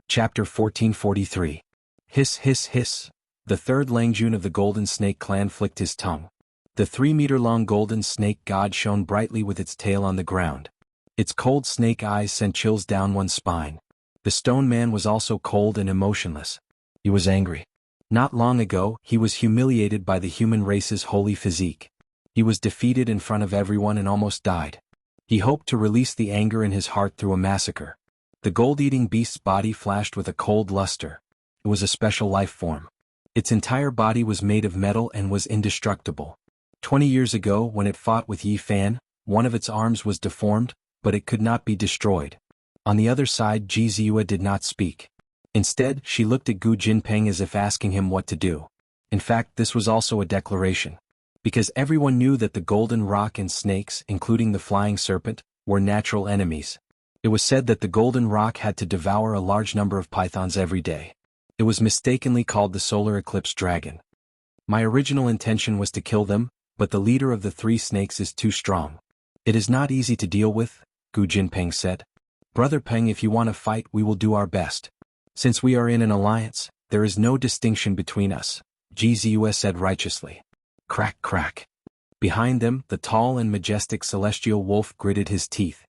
Chapter 1443. Hiss hiss hiss. The third Langjun of the Golden Snake clan flicked his tongue. The 3-meter-long golden snake god shone brightly with its tail on the ground. Its cold snake eyes sent chills down one's spine. The stone man was also cold and emotionless. He was angry. Not long ago, he was humiliated by the human race's holy physique. He was defeated in front of everyone and almost died. He hoped to release the anger in his heart through a massacre. The gold-eating beast's body flashed with a cold luster. It was a special life form. Its entire body was made of metal and was indestructible. 20 years ago, when it fought with Yi Fan, one of its arms was deformed, but it could not be destroyed. On the other side, Ji Ziyue did not speak. Instead, she looked at Gu Jinpeng as if asking him what to do. In fact, this was also a declaration. Because everyone knew that the golden rock and snakes, including the flying serpent, were natural enemies. It was said that the golden rock had to devour a large number of pythons every day. It was mistakenly called the solar eclipse dragon. My original intention was to kill them, but the leader of the 3 snakes is too strong. It is not easy to deal with, Gu Jinpeng said. Brother Peng, if you want to fight, we will do our best. Since we are in an alliance, there is no distinction between us, Ji Ziyue said righteously. Crack crack. Behind them, the tall and majestic celestial wolf gritted his teeth.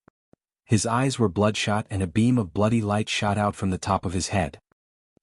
His eyes were bloodshot and a beam of bloody light shot out from the top of his head.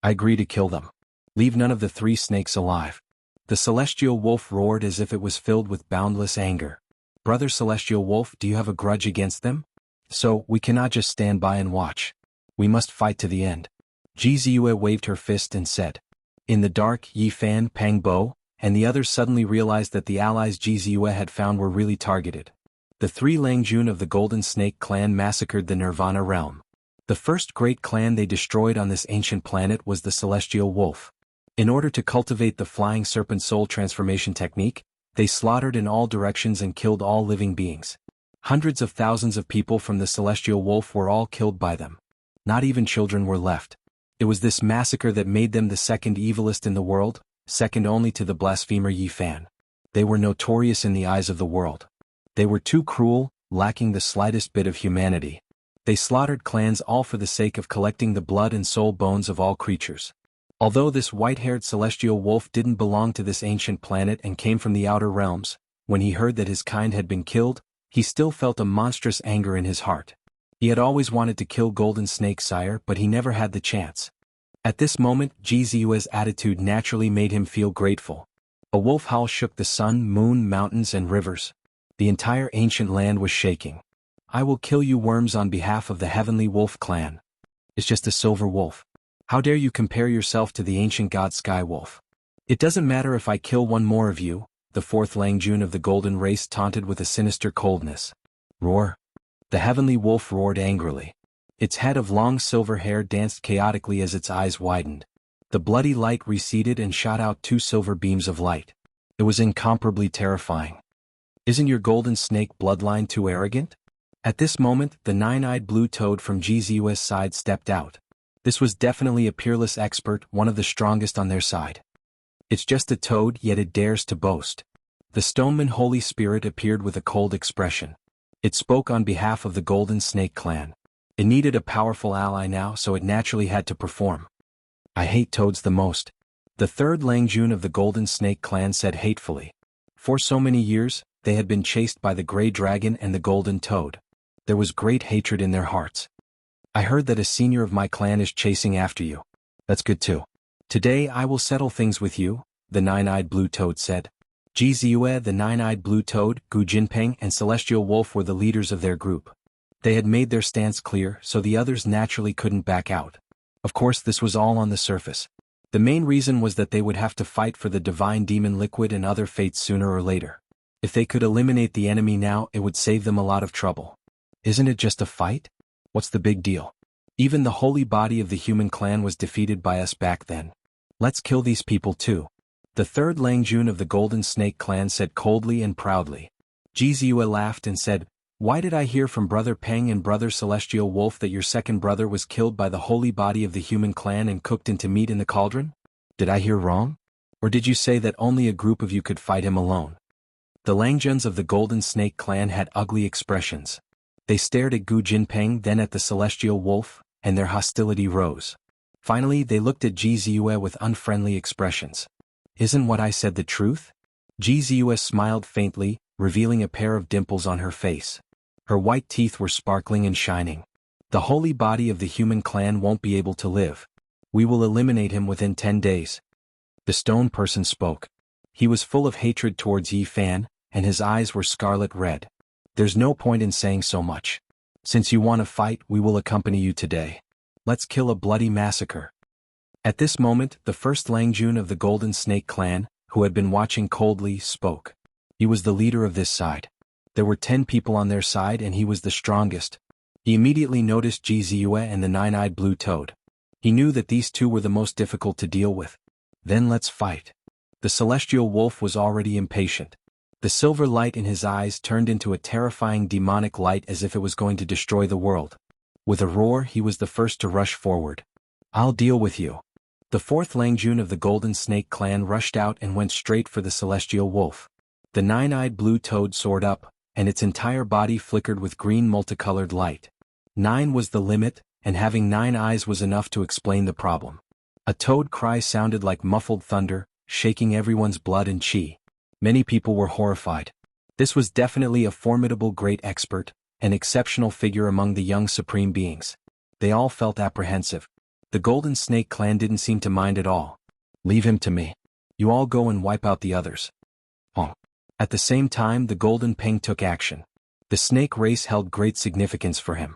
I agree to kill them. Leave none of the 3 snakes alive. The celestial wolf roared as if it was filled with boundless anger. Brother Celestial Wolf, do you have a grudge against them? So, we cannot just stand by and watch. We must fight to the end. Ji Ziyue waved her fist and said. In the dark, Yi Fan, Pang Bo, and the others suddenly realized that the allies Ji Ziyue had found were really targeted. The 3 Langjun of the Golden Snake clan massacred the Nirvana realm. The first great clan they destroyed on this ancient planet was the Celestial Wolf. In order to cultivate the flying serpent soul transformation technique, they slaughtered in all directions and killed all living beings. Hundreds of thousands of people from the Celestial Wolf were all killed by them. Not even children were left. It was this massacre that made them the second evilest in the world, second only to the blasphemer Yi Fan. They were notorious in the eyes of the world. They were too cruel, lacking the slightest bit of humanity. They slaughtered clans all for the sake of collecting the blood and soul bones of all creatures. Although this white-haired celestial wolf didn't belong to this ancient planet and came from the outer realms, when he heard that his kind had been killed, he still felt a monstrous anger in his heart. He had always wanted to kill Golden Snake Sire, but he never had the chance. At this moment, Ji Ziyue's attitude naturally made him feel grateful. A wolf howl shook the sun, moon, mountains, and rivers. The entire ancient land was shaking. I will kill you worms on behalf of the Heavenly Wolf clan. It's just a silver wolf. How dare you compare yourself to the ancient god Sky Wolf? It doesn't matter if I kill one more of you, the 4th Langjun of the Golden Race taunted with a sinister coldness. Roar. The Heavenly Wolf roared angrily. Its head of long silver hair danced chaotically as its eyes widened. The bloody light receded and shot out 2 silver beams of light. It was incomparably terrifying. Isn't your golden snake bloodline too arrogant? At this moment, the 9-eyed blue toad from Ji Ziyue's side stepped out. This was definitely a peerless expert, one of the strongest on their side. It's just a toad, yet it dares to boast. The Stoneman Holy Spirit appeared with a cold expression. It spoke on behalf of the Golden Snake clan. It needed a powerful ally now, so it naturally had to perform. I hate toads the most. The 3rd Langjun of the Golden Snake clan said hatefully. For so many years, they had been chased by the Grey Dragon and the Golden Toad. There was great hatred in their hearts. I heard that a senior of my clan is chasing after you. That's good too. Today I will settle things with you, the 9-eyed blue toad said. Ji Ziyue, the 9-eyed blue toad, Gu Jinpeng, and Celestial Wolf were the leaders of their group. They had made their stance clear, so the others naturally couldn't back out. Of course, this was all on the surface. The main reason was that they would have to fight for the divine demon liquid and other fates sooner or later. If they could eliminate the enemy now, it would save them a lot of trouble. Isn't it just a fight? What's the big deal? Even the holy body of the human clan was defeated by us back then. Let's kill these people too. The 3rd Langjun of the Golden Snake clan said coldly and proudly. Ji Ziyue laughed and said, Why did I hear from Brother Peng and Brother Celestial Wolf that your second brother was killed by the holy body of the human clan and cooked into meat in the cauldron? Did I hear wrong? Or did you say that only a group of you could fight him alone? The Langjuns of the Golden Snake clan had ugly expressions. They stared at Gu Jinpeng, then at the Celestial Wolf, and their hostility rose. Finally, they looked at Ji Ziyue with unfriendly expressions. Isn't what I said the truth? Ji Ziyue smiled faintly, revealing a pair of dimples on her face. Her white teeth were sparkling and shining. The holy body of the human clan won't be able to live. We will eliminate him within 10 days. The stone person spoke. He was full of hatred towards Yi Fan, and his eyes were scarlet red. There's no point in saying so much. Since you want to fight, we will accompany you today. Let's kill a bloody massacre. At this moment, the first Langjun of the Golden Snake clan, who had been watching coldly, spoke. He was the leader of this side. There were 10 people on their side and he was the strongest. He immediately noticed Ji Ziyue and the nine-eyed blue toad. He knew that these two were the most difficult to deal with. Then let's fight. The celestial wolf was already impatient. The silver light in his eyes turned into a terrifying demonic light as if it was going to destroy the world. With a roar, he was the first to rush forward. I'll deal with you. The fourth Langjun of the Golden Snake clan rushed out and went straight for the celestial wolf. The nine-eyed blue toad soared up, and its entire body flickered with green multicolored light. 9 was the limit, and having 9 eyes was enough to explain the problem. A toad cry sounded like muffled thunder, shaking everyone's blood and chi. Many people were horrified. This was definitely a formidable great expert, an exceptional figure among the young supreme beings. They all felt apprehensive. The Golden Snake clan didn't seem to mind at all. Leave him to me. You all go and wipe out the others. Oh. At the same time, the Golden Peng took action. The snake race held great significance for him.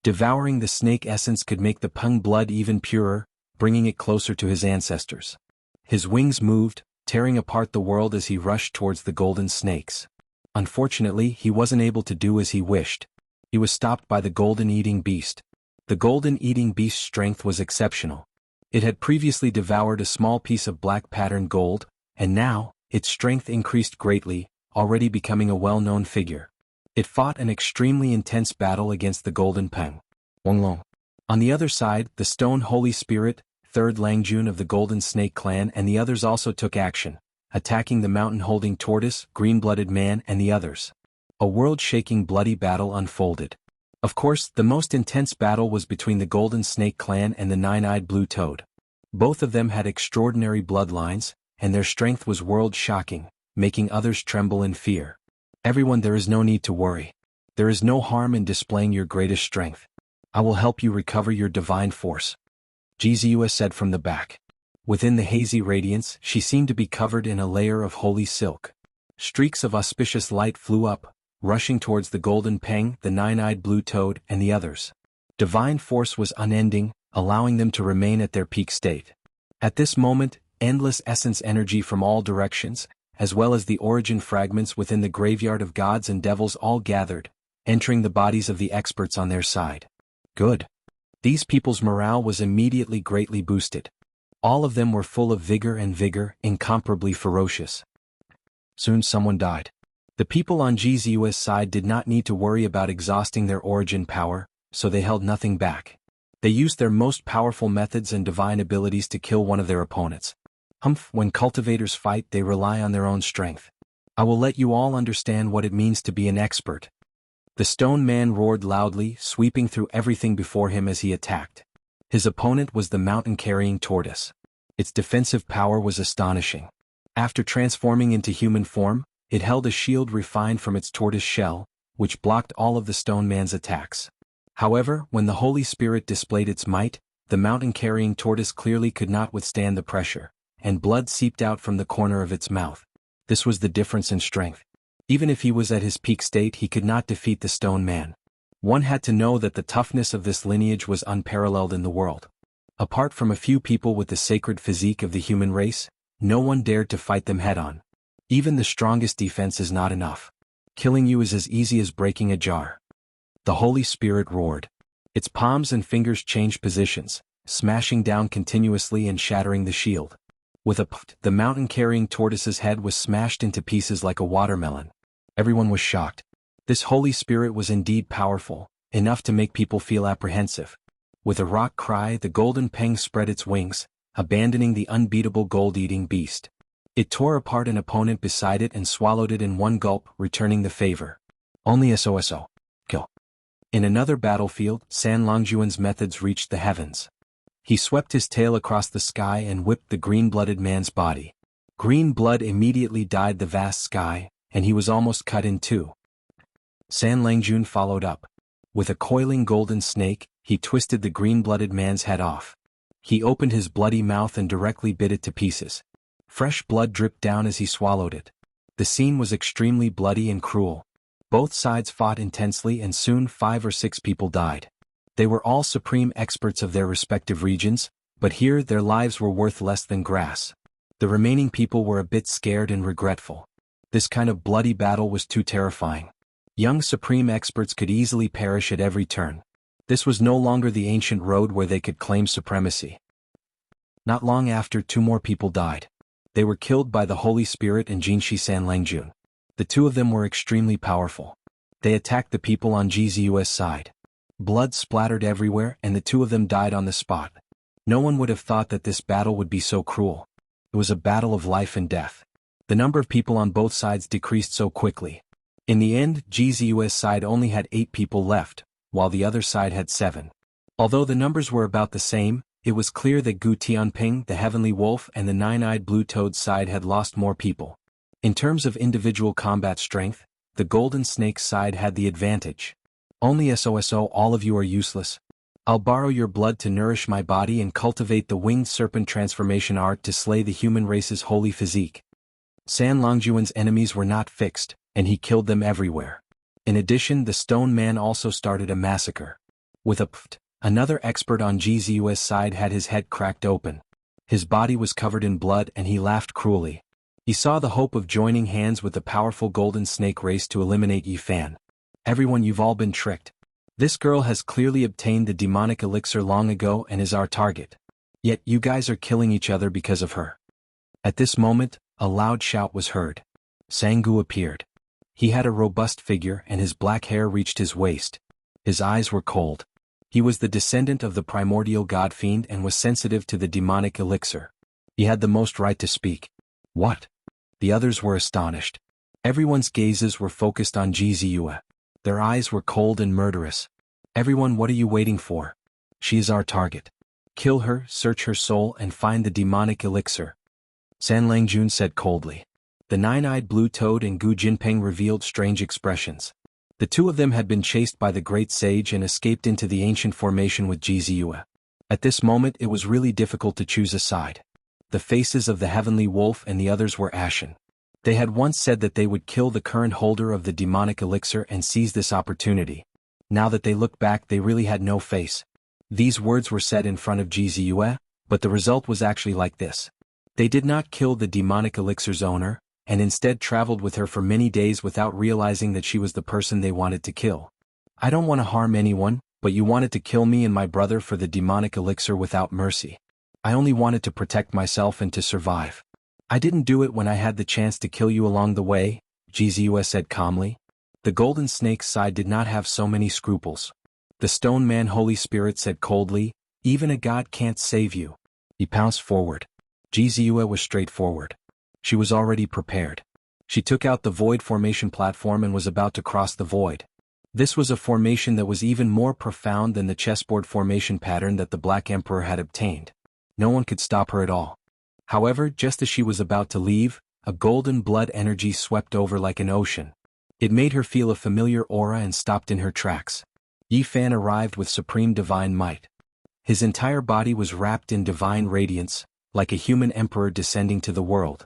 Devouring the snake essence could make the Peng blood even purer, bringing it closer to his ancestors. His wings moved, tearing apart the world as he rushed towards the golden snakes. Unfortunately, he wasn't able to do as he wished. He was stopped by the golden eating beast. The golden eating beast's strength was exceptional. It had previously devoured a small piece of black patterned gold, and now, its strength increased greatly, already becoming a well-known figure. It fought an extremely intense battle against the Golden Peng. Wonglong. On the other side, the Stone Holy Spirit, third Langjun of the Golden Snake clan and the others also took action, attacking the mountain-holding tortoise, green-blooded man and the others. A world-shaking bloody battle unfolded. Of course, the most intense battle was between the Golden Snake clan and the nine-eyed blue toad. Both of them had extraordinary bloodlines, and their strength was world-shocking, making others tremble in fear. Everyone, there is no need to worry. There is no harm in displaying your greatest strength. I will help you recover your divine force. Ji Ziyue said from the back. Within the hazy radiance, she seemed to be covered in a layer of holy silk. Streaks of auspicious light flew up, rushing towards the Golden Peng, the nine-eyed blue toad, and the others. Divine force was unending, allowing them to remain at their peak state. At this moment, endless essence energy from all directions, as well as the origin fragments within the graveyard of gods and devils all gathered, entering the bodies of the experts on their side. Good. These people's morale was immediately greatly boosted. All of them were full of vigor, incomparably ferocious. Soon someone died. The people on Ji Ziyue's side did not need to worry about exhausting their origin power, so they held nothing back. They used their most powerful methods and divine abilities to kill one of their opponents. When cultivators fight, they rely on their own strength. I will let you all understand what it means to be an expert. The stone man roared loudly, sweeping through everything before him as he attacked. His opponent was the mountain-carrying tortoise. Its defensive power was astonishing. After transforming into human form, it held a shield refined from its tortoise shell, which blocked all of the stone man's attacks. However, when the Holy Spirit displayed its might, the mountain-carrying tortoise clearly could not withstand the pressure, and blood seeped out from the corner of its mouth. This was the difference in strength. Even if he was at his peak state, he could not defeat the stone man. One had to know that the toughness of this lineage was unparalleled in the world. Apart from a few people with the sacred physique of the human race, no one dared to fight them head-on. Even the strongest defense is not enough. Killing you is as easy as breaking a jar. The Holy Spirit roared. Its palms and fingers changed positions, smashing down continuously and shattering the shield. With a pft, the mountain-carrying tortoise's head was smashed into pieces like a watermelon. Everyone was shocked. This Holy Spirit was indeed powerful, enough to make people feel apprehensive. With a rock cry, the Golden Peng spread its wings, abandoning the unbeatable gold-eating beast. It tore apart an opponent beside it and swallowed it in one gulp, returning the favor. Only SOSO. Kill. In another battlefield, San Longjuan's methods reached the heavens. He swept his tail across the sky and whipped the green-blooded man's body. Green blood immediately dyed the vast sky, and he was almost cut in two. San Langjun followed up. With a coiling golden snake, he twisted the green-blooded man's head off. He opened his bloody mouth and directly bit it to pieces. Fresh blood dripped down as he swallowed it. The scene was extremely bloody and cruel. Both sides fought intensely and soon 5 or 6 people died. They were all supreme experts of their respective regions, but here their lives were worth less than grass. The remaining people were a bit scared and regretful. This kind of bloody battle was too terrifying. Young supreme experts could easily perish at every turn. This was no longer the ancient road where they could claim supremacy. Not long after, 2 more people died. They were killed by the Holy Spirit and Jinshi San Langjun. The 2 of them were extremely powerful. They attacked the people on Jizu's side. Blood splattered everywhere and the 2 of them died on the spot. No one would have thought that this battle would be so cruel. It was a battle of life and death. The number of people on both sides decreased so quickly. In the end, Jizu's side only had 8 people left, while the other side had 7. Although the numbers were about the same, it was clear that Gu Tianping, the Heavenly Wolf, and the Nine-Eyed Blue Toad side had lost more people. In terms of individual combat strength, the Golden Snake side had the advantage. Only SOSO, all of you are useless. I'll borrow your blood to nourish my body and cultivate the winged serpent transformation art to slay the human race's holy physique. San Longjuan's enemies were not fixed, and he killed them everywhere. In addition, the Stone Man also started a massacre. With a pft, another expert on Jizu's side had his head cracked open. His body was covered in blood and he laughed cruelly. He saw the hope of joining hands with the powerful Golden Snake race to eliminate Yifan. Everyone, you've all been tricked. This girl has clearly obtained the demonic elixir long ago and is our target. Yet you guys are killing each other because of her. At this moment, a loud shout was heard. Sanggu appeared. He had a robust figure and his black hair reached his waist. His eyes were cold. He was the descendant of the primordial god fiend and was sensitive to the demonic elixir. He had the most right to speak. What? The others were astonished. Everyone's gazes were focused on Jizu. Their eyes were cold and murderous. Everyone, what are you waiting for? She is our target. Kill her, search her soul, and find the demonic elixir. San Langjun said coldly. The Nine-Eyed Blue Toad and Gu Jinping revealed strange expressions. The 2 of them had been chased by the Great Sage and escaped into the ancient formation with Jizu. At this moment it was really difficult to choose a side. The faces of the Heavenly Wolf and the others were ashen. They had once said that they would kill the current holder of the demonic elixir and seize this opportunity. Now that they looked back, they really had no face. These words were said in front of Jizu, but the result was actually like this. They did not kill the demonic elixir's owner, and instead traveled with her for many days without realizing that she was the person they wanted to kill. I don't want to harm anyone, but you wanted to kill me and my brother for the demonic elixir without mercy. I only wanted to protect myself and to survive. I didn't do it when I had the chance to kill you along the way, Jizu said calmly. The Golden Snake's side did not have so many scruples. The Stone Man Holy Spirit said coldly, even a god can't save you. He pounced forward. Jizu was straightforward. She was already prepared. She took out the void formation platform and was about to cross the void. This was a formation that was even more profound than the chessboard formation pattern that the Black Emperor had obtained. No one could stop her at all. However, just as she was about to leave, a golden blood energy swept over like an ocean. It made her feel a familiar aura and stopped in her tracks. Yifan arrived with supreme divine might. His entire body was wrapped in divine radiance, like a human emperor descending to the world.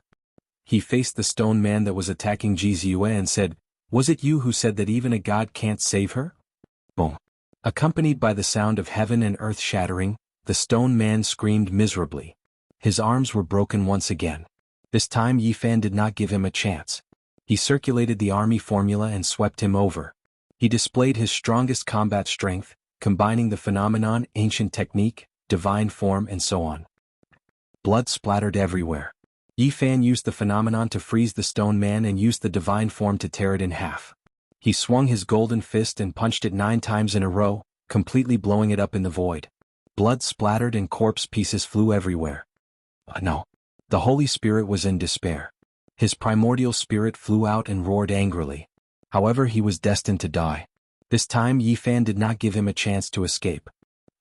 He faced the Stone Man that was attacking Jizu and said, "Was it you who said that even a god can't save her?" Boom. Accompanied by the sound of heaven and earth shattering, the Stone Man screamed miserably. His arms were broken once again. This time Yifan did not give him a chance. He circulated the army formula and swept him over. He displayed his strongest combat strength, combining the phenomenon, ancient technique, divine form and so on. Blood splattered everywhere. Yifan used the phenomenon to freeze the Stone Man and used the divine form to tear it in half. He swung his golden fist and punched it 9 times in a row, completely blowing it up in the void. Blood splattered and corpse pieces flew everywhere. No. The Holy Spirit was in despair. His primordial spirit flew out and roared angrily. However, he was destined to die. This time Yifan did not give him a chance to escape.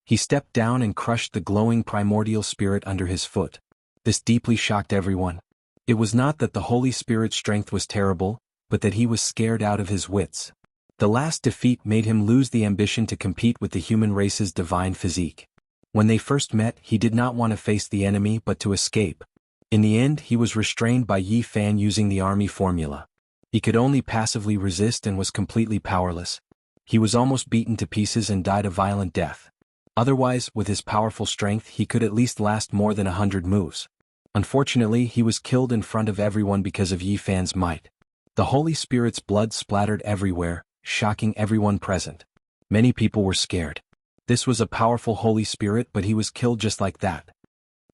He stepped down and crushed the glowing primordial spirit under his foot. This deeply shocked everyone. It was not that the Holy Spirit's strength was terrible, but that he was scared out of his wits. The last defeat made him lose the ambition to compete with the human race's divine physique. When they first met, he did not want to face the enemy but to escape. In the end, he was restrained by Yi Fan using the army formula. He could only passively resist and was completely powerless. He was almost beaten to pieces and died a violent death. Otherwise, with his powerful strength, he could at least last more than 100 moves. Unfortunately, he was killed in front of everyone because of Yi Fan's might. The Holy Spirit's blood splattered everywhere, shocking everyone present. Many people were scared. This was a powerful Holy Spirit, but he was killed just like that.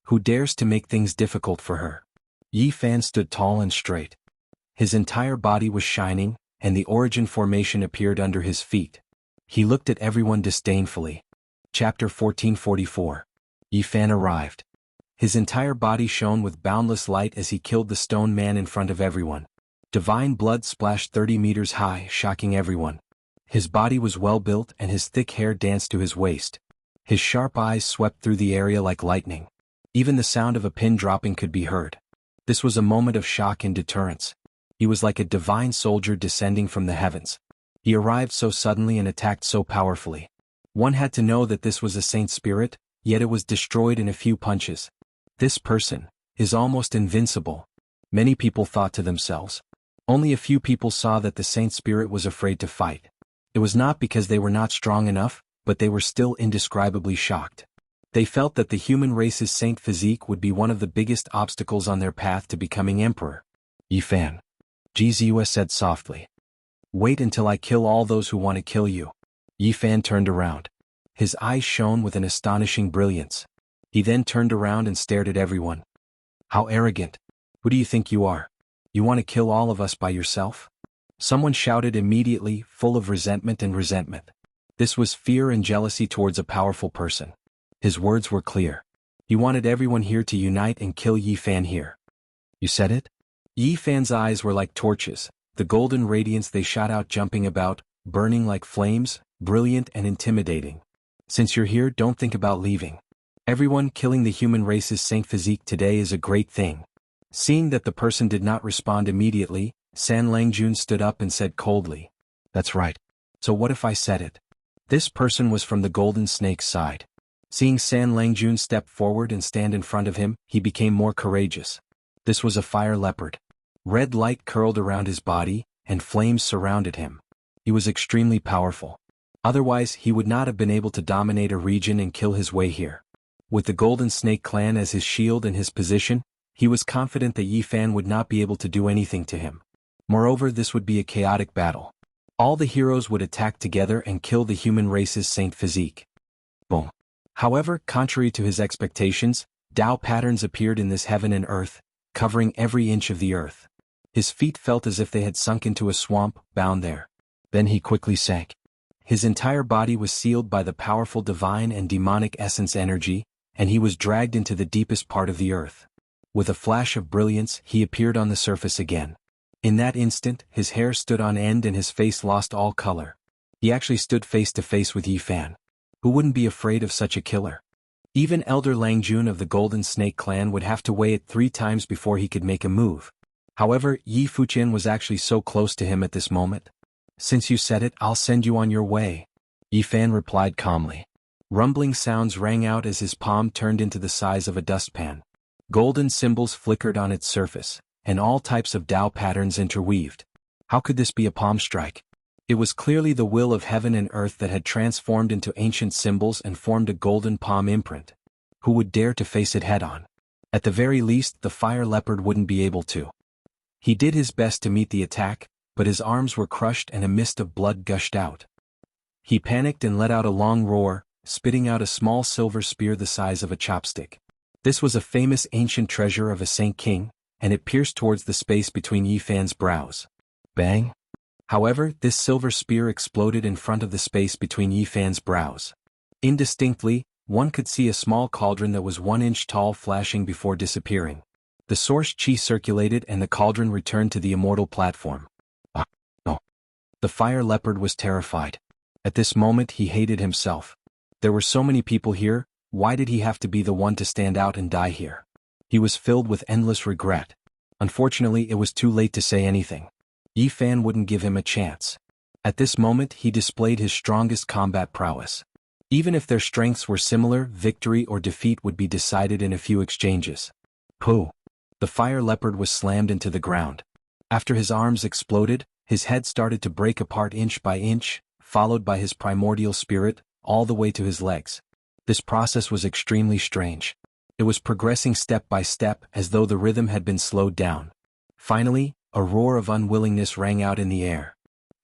Who dares to make things difficult for her? Yi Fan stood tall and straight. His entire body was shining, and the origin formation appeared under his feet. He looked at everyone disdainfully. Chapter 1444. Yi Fan arrived. His entire body shone with boundless light as he killed the stone man in front of everyone. Divine blood splashed 30 meters high, shocking everyone. His body was well built and his thick hair danced to his waist. His sharp eyes swept through the area like lightning. Even the sound of a pin dropping could be heard. This was a moment of shock and deterrence. He was like a divine soldier descending from the heavens. He arrived so suddenly and attacked so powerfully. One had to know that this was a saint spirit, yet it was destroyed in a few punches. This person is almost invincible. Many people thought to themselves. Only a few people saw that the saint spirit was afraid to fight. It was not because they were not strong enough, but they were still indescribably shocked. They felt that the human race's saint physique would be one of the biggest obstacles on their path to becoming emperor. Yi Fan. Jizua said softly. Wait until I kill all those who want to kill you. Yi Fan turned around. His eyes shone with an astonishing brilliance. He then turned around and stared at everyone. How arrogant. Who do you think you are? You want to kill all of us by yourself? Someone shouted immediately, full of resentment and resentment. This was fear and jealousy towards a powerful person. His words were clear. He wanted everyone here to unite and kill Yi Fan here. You said it? Yi Fan's eyes were like torches, the golden radiance they shot out jumping about, burning like flames, brilliant and intimidating. Since you're here, don't think about leaving. Everyone killing the human race's saint physique today is a great thing. Seeing that the person did not respond immediately, San Langjun stood up and said coldly. That's right. So what if I said it? This person was from the Golden Snake's side. Seeing San Langjun step forward and stand in front of him, he became more courageous. This was a fire leopard. Red light curled around his body, and flames surrounded him. He was extremely powerful. Otherwise, he would not have been able to dominate a region and kill his way here. With the Golden Snake clan as his shield and his position, he was confident that Yi Fan would not be able to do anything to him. Moreover, this would be a chaotic battle. All the heroes would attack together and kill the human race's saint physique. Boom. However, contrary to his expectations, Tao patterns appeared in this heaven and earth, covering every inch of the earth. His feet felt as if they had sunk into a swamp, bound there. Then he quickly sank. His entire body was sealed by the powerful divine and demonic essence energy, and he was dragged into the deepest part of the earth. With a flash of brilliance, he appeared on the surface again. In that instant, his hair stood on end and his face lost all color. He actually stood face to face with Yi Fan. Who wouldn't be afraid of such a killer? Even Elder Langjun of the Golden Snake clan would have to weigh it 3 times before he could make a move. However, Yi Fuqian was actually so close to him at this moment. Since you said it, I'll send you on your way. Yi Fan replied calmly. Rumbling sounds rang out as his palm turned into the size of a dustpan. Golden symbols flickered on its surface, and all types of Tao patterns interweaved. How could this be a palm strike? It was clearly the will of heaven and earth that had transformed into ancient symbols and formed a golden palm imprint. Who would dare to face it head-on? At the very least, the fire leopard wouldn't be able to. He did his best to meet the attack, but his arms were crushed and a mist of blood gushed out. He panicked and let out a long roar, spitting out a small silver spear the size of a chopstick. This was a famous ancient treasure of a saint king, and it pierced towards the space between Yi Fan's brows. Bang! However, this silver spear exploded in front of the space between Yi Fan's brows. Indistinctly, one could see a small cauldron that was 1 inch tall flashing before disappearing. The source chi circulated and the cauldron returned to the immortal platform. No. The fire leopard was terrified. At this moment he hated himself. There were so many people here, why did he have to be the one to stand out and die here? He was filled with endless regret. Unfortunately, it was too late to say anything. Yi Fan wouldn't give him a chance. At this moment, he displayed his strongest combat prowess. Even if their strengths were similar, victory or defeat would be decided in a few exchanges. Pooh! The fire leopard was slammed into the ground. After his arms exploded, his head started to break apart inch by inch, followed by his primordial spirit, all the way to his legs. This process was extremely strange. It was progressing step by step as though the rhythm had been slowed down. Finally, a roar of unwillingness rang out in the air.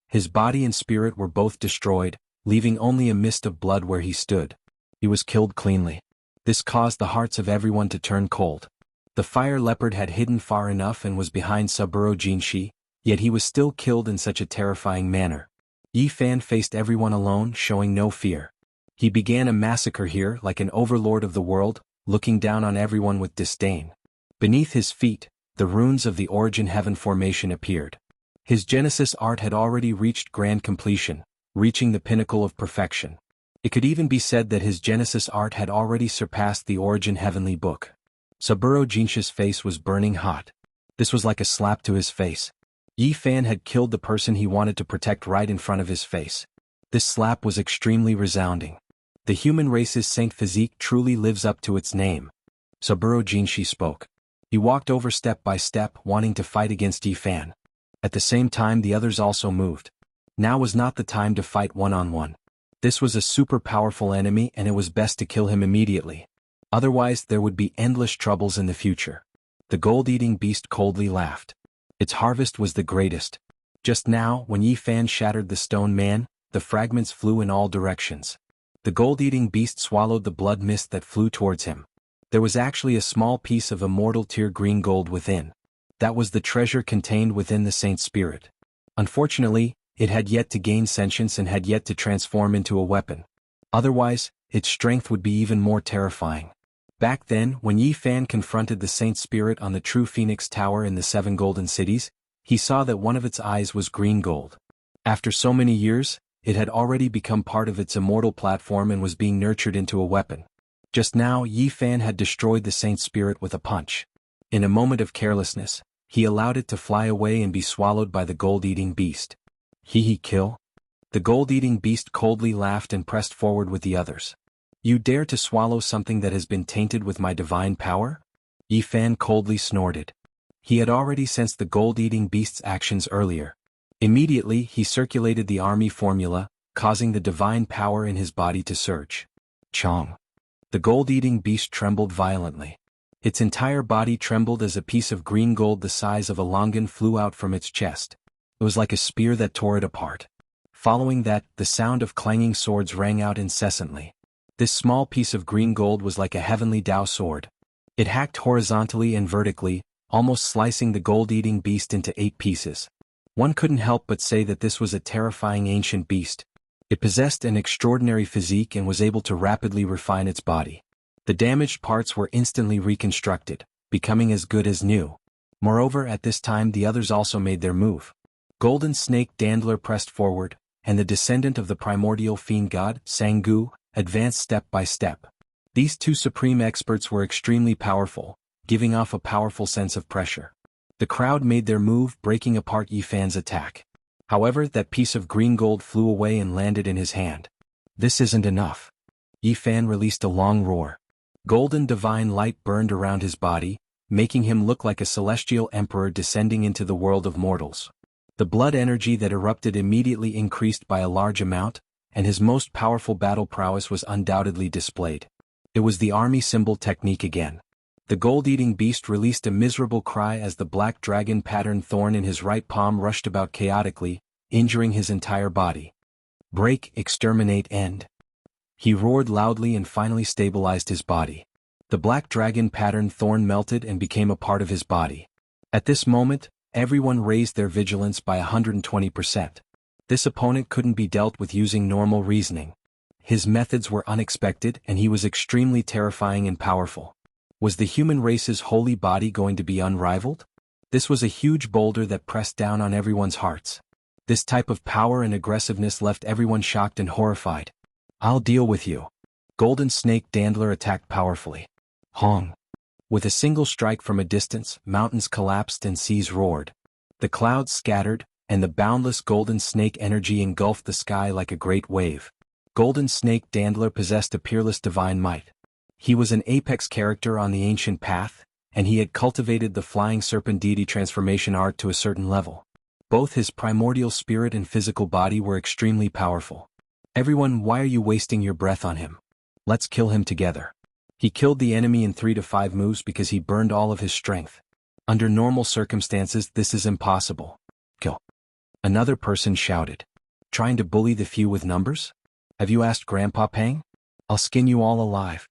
His body and spirit were both destroyed, leaving only a mist of blood where he stood. He was killed cleanly. This caused the hearts of everyone to turn cold. The fire leopard had hidden far enough and was behind Saburo Jinshi, yet he was still killed in such a terrifying manner. Yi Fan faced everyone alone, showing no fear. He began a massacre here like an overlord of the world, looking down on everyone with disdain. Beneath his feet, the runes of the Origin Heaven formation appeared. His Genesis art had already reached grand completion, reaching the pinnacle of perfection. It could even be said that his Genesis art had already surpassed the Origin Heavenly Book. Saburo Jinshi's face was burning hot. This was like a slap to his face. Yi Fan had killed the person he wanted to protect right in front of his face. This slap was extremely resounding. The human race's saint physique truly lives up to its name. Saburo Jinshi spoke. He walked over step by step, wanting to fight against Yi Fan. At the same time, the others also moved. Now was not the time to fight one-on-one. This was a super powerful enemy and it was best to kill him immediately. Otherwise, there would be endless troubles in the future. The gold-eating beast coldly laughed. Its harvest was the greatest. Just now, when Yi Fan shattered the stone man, the fragments flew in all directions. The gold-eating beast swallowed the blood mist that flew towards him. There was actually a small piece of immortal tier green gold within. That was the treasure contained within the saint's spirit. Unfortunately, it had yet to gain sentience and had yet to transform into a weapon. Otherwise, its strength would be even more terrifying. Back then, when Yi Fan confronted the saint's spirit on the true Phoenix Tower in the 7 Golden Cities, he saw that one of its eyes was green gold. After so many years, it had already become part of its immortal platform and was being nurtured into a weapon. Just now, Yi Fan had destroyed the saint's spirit with a punch. In a moment of carelessness, he allowed it to fly away and be swallowed by the gold-eating beast. He kill? The gold-eating beast coldly laughed and pressed forward with the others. You dare to swallow something that has been tainted with my divine power? Yi Fan coldly snorted. He had already sensed the gold-eating beast's actions earlier. Immediately, he circulated the army formula, causing the divine power in his body to surge. Chong. The gold-eating beast trembled violently. Its entire body trembled as a piece of green gold the size of a longan flew out from its chest. It was like a spear that tore it apart. Following that, the sound of clanging swords rang out incessantly. This small piece of green gold was like a heavenly Tao sword. It hacked horizontally and vertically, almost slicing the gold-eating beast into 8 pieces. One couldn't help but say that this was a terrifying ancient beast. It possessed an extraordinary physique and was able to rapidly refine its body. The damaged parts were instantly reconstructed, becoming as good as new. Moreover, at this time the others also made their move. Golden Snake Dandler pressed forward, and the descendant of the primordial fiend god, Jianghu, advanced step by step. These two supreme experts were extremely powerful, giving off a powerful sense of pressure. The crowd made their move, breaking apart Yi Fan's attack. However, that piece of green gold flew away and landed in his hand. This isn't enough. Yi Fan released a long roar. Golden divine light burned around his body, making him look like a celestial emperor descending into the world of mortals. The blood energy that erupted immediately increased by a large amount, and his most powerful battle prowess was undoubtedly displayed. It was the army symbol technique again. The gold-eating beast released a miserable cry as the black dragon pattern thorn in his right palm rushed about chaotically, injuring his entire body. Break, exterminate, end. He roared loudly and finally stabilized his body. The black dragon pattern thorn melted and became a part of his body. At this moment, everyone raised their vigilance by 120%. This opponent couldn't be dealt with using normal reasoning. His methods were unexpected and he was extremely terrifying and powerful. Was the human race's holy body going to be unrivaled? This was a huge boulder that pressed down on everyone's hearts. This type of power and aggressiveness left everyone shocked and horrified. I'll deal with you. Golden Snake Dandler attacked powerfully. Hong! With a single strike from a distance, mountains collapsed and seas roared. The clouds scattered, and the boundless golden snake energy engulfed the sky like a great wave. Golden Snake Dandler possessed a peerless divine might. He was an apex character on the ancient path, and he had cultivated the flying serpent deity transformation art to a certain level. Both his primordial spirit and physical body were extremely powerful. Everyone, why are you wasting your breath on him? Let's kill him together. He killed the enemy in 3 to 5 moves because he burned all of his strength. Under normal circumstances, this is impossible. Kill. Another person shouted. Trying to bully the few with numbers? Have you asked Grandpa Pang? I'll skin you all alive.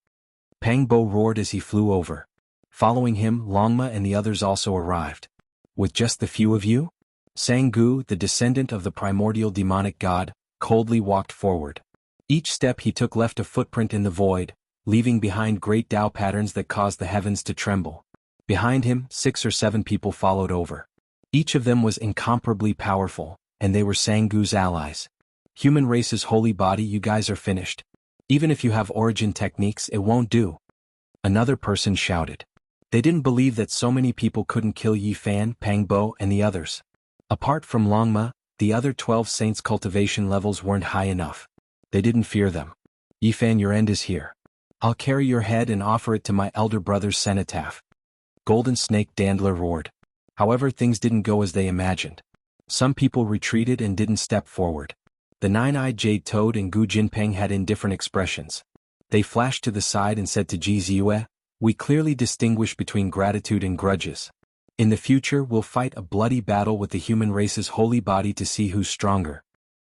Pang Bo roared as he flew over. Following him, Longma and the others also arrived. With just the few of you? Sanggu, the descendant of the primordial demonic god, coldly walked forward. Each step he took left a footprint in the void, leaving behind great Tao patterns that caused the heavens to tremble. Behind him, 6 or 7 people followed over. Each of them was incomparably powerful, and they were Sanggu's allies. Human race's holy body, you guys are finished. Even if you have origin techniques, it won't do. Another person shouted. They didn't believe that so many people couldn't kill Yi Fan, Pang Bo, and the others. Apart from Longma, the other 12 saints' cultivation levels weren't high enough. They didn't fear them. Yi Fan, your end is here. I'll carry your head and offer it to my elder brother's cenotaph. Golden Snake Dandler roared. However, things didn't go as they imagined. Some people retreated and didn't step forward. The nine-eyed Jade Toad and Gu Jinpeng had indifferent expressions. They flashed to the side and said to Ji Ziyue, we clearly distinguish between gratitude and grudges. In the future, we'll fight a bloody battle with the human race's holy body to see who's stronger.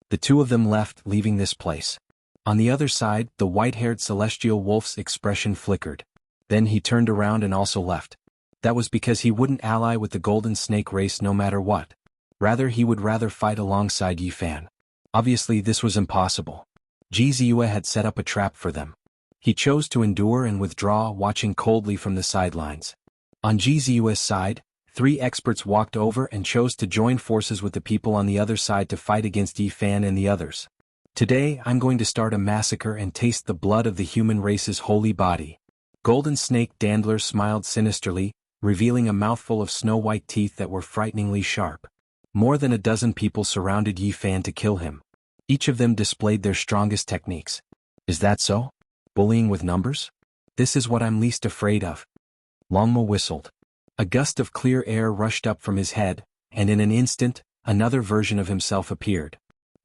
The two of them left, leaving this place. On the other side, the white-haired celestial wolf's expression flickered. Then he turned around and also left. That was because he wouldn't ally with the golden snake race no matter what. Rather, he would rather fight alongside Yi Fan. Obviously, this was impossible. Ji Ziyue had set up a trap for them. He chose to endure and withdraw, watching coldly from the sidelines. On Ji Ziyue's side, 3 experts walked over and chose to join forces with the people on the other side to fight against Yi Fan and the others. Today, I'm going to start a massacre and taste the blood of the human race's holy body. Golden Snake Dandler smiled sinisterly, revealing a mouthful of snow-white teeth that were frighteningly sharp. More than a dozen people surrounded Yi Fan to kill him. Each of them displayed their strongest techniques. Is that so? Bullying with numbers? This is what I'm least afraid of. Longma whistled. A gust of clear air rushed up from his head, and in an instant, another version of himself appeared.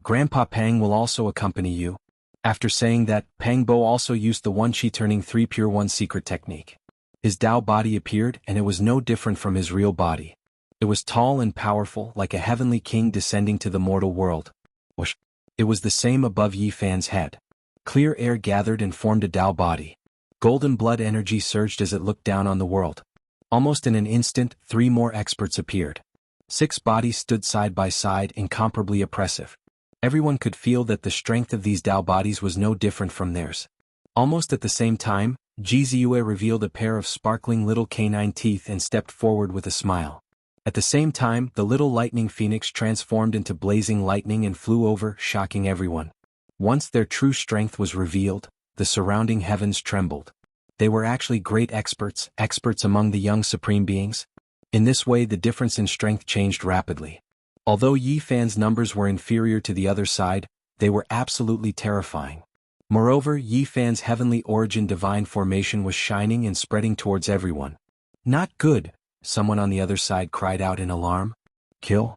Grandpa Pang will also accompany you. After saying that, Pang Bo also used the One-Chi turning 3 Pure One secret technique. His Tao body appeared, and it was no different from his real body. It was tall and powerful, like a heavenly king descending to the mortal world. Whoosh! It was the same above Yi Fan's head. Clear air gathered and formed a Tao body. Golden blood energy surged as it looked down on the world. Almost in an instant, 3 more experts appeared. 6 bodies stood side by side, incomparably oppressive. Everyone could feel that the strength of these Tao bodies was no different from theirs. Almost at the same time, Ji Ziyue revealed a pair of sparkling little canine teeth and stepped forward with a smile. At the same time, the little lightning phoenix transformed into blazing lightning and flew over, shocking everyone. Once their true strength was revealed, the surrounding heavens trembled. They were actually great experts among the young supreme beings. In this way, the difference in strength changed rapidly. Although Yi Fan's numbers were inferior to the other side, they were absolutely terrifying. Moreover, Yi Fan's heavenly origin divine formation was shining and spreading towards everyone. Not good, someone on the other side cried out in alarm. Kill?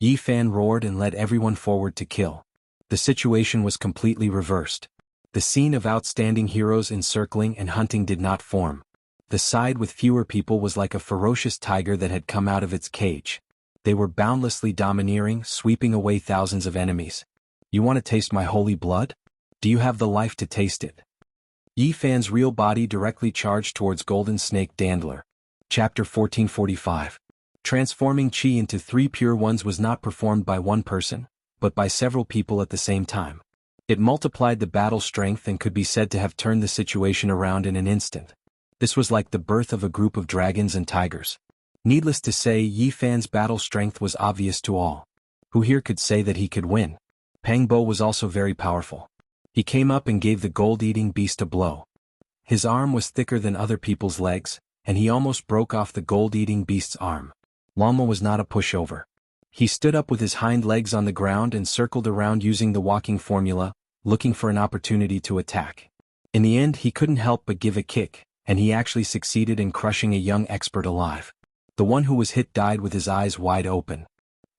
Yi Fan roared and led everyone forward to kill. The situation was completely reversed. The scene of outstanding heroes encircling and hunting did not form. The side with fewer people was like a ferocious tiger that had come out of its cage. They were boundlessly domineering, sweeping away thousands of enemies. You want to taste my holy blood? Do you have the life to taste it? Yi Fan's real body directly charged towards Golden Snake Dandler. Chapter 1445. Transforming Qi into 3 pure ones was not performed by one person, but by several people at the same time. It multiplied the battle strength and could be said to have turned the situation around in an instant. This was like the birth of a group of dragons and tigers. Needless to say, Yi Fan's battle strength was obvious to all. Who here could say that he could win? Pang Bo was also very powerful. He came up and gave the gold-eating beast a blow. His arm was thicker than other people's legs, and he almost broke off the gold-eating beast's arm. Lama was not a pushover. He stood up with his hind legs on the ground and circled around using the walking formula, looking for an opportunity to attack. In the end, he couldn't help but give a kick, and he actually succeeded in crushing a young expert alive. The one who was hit died with his eyes wide open.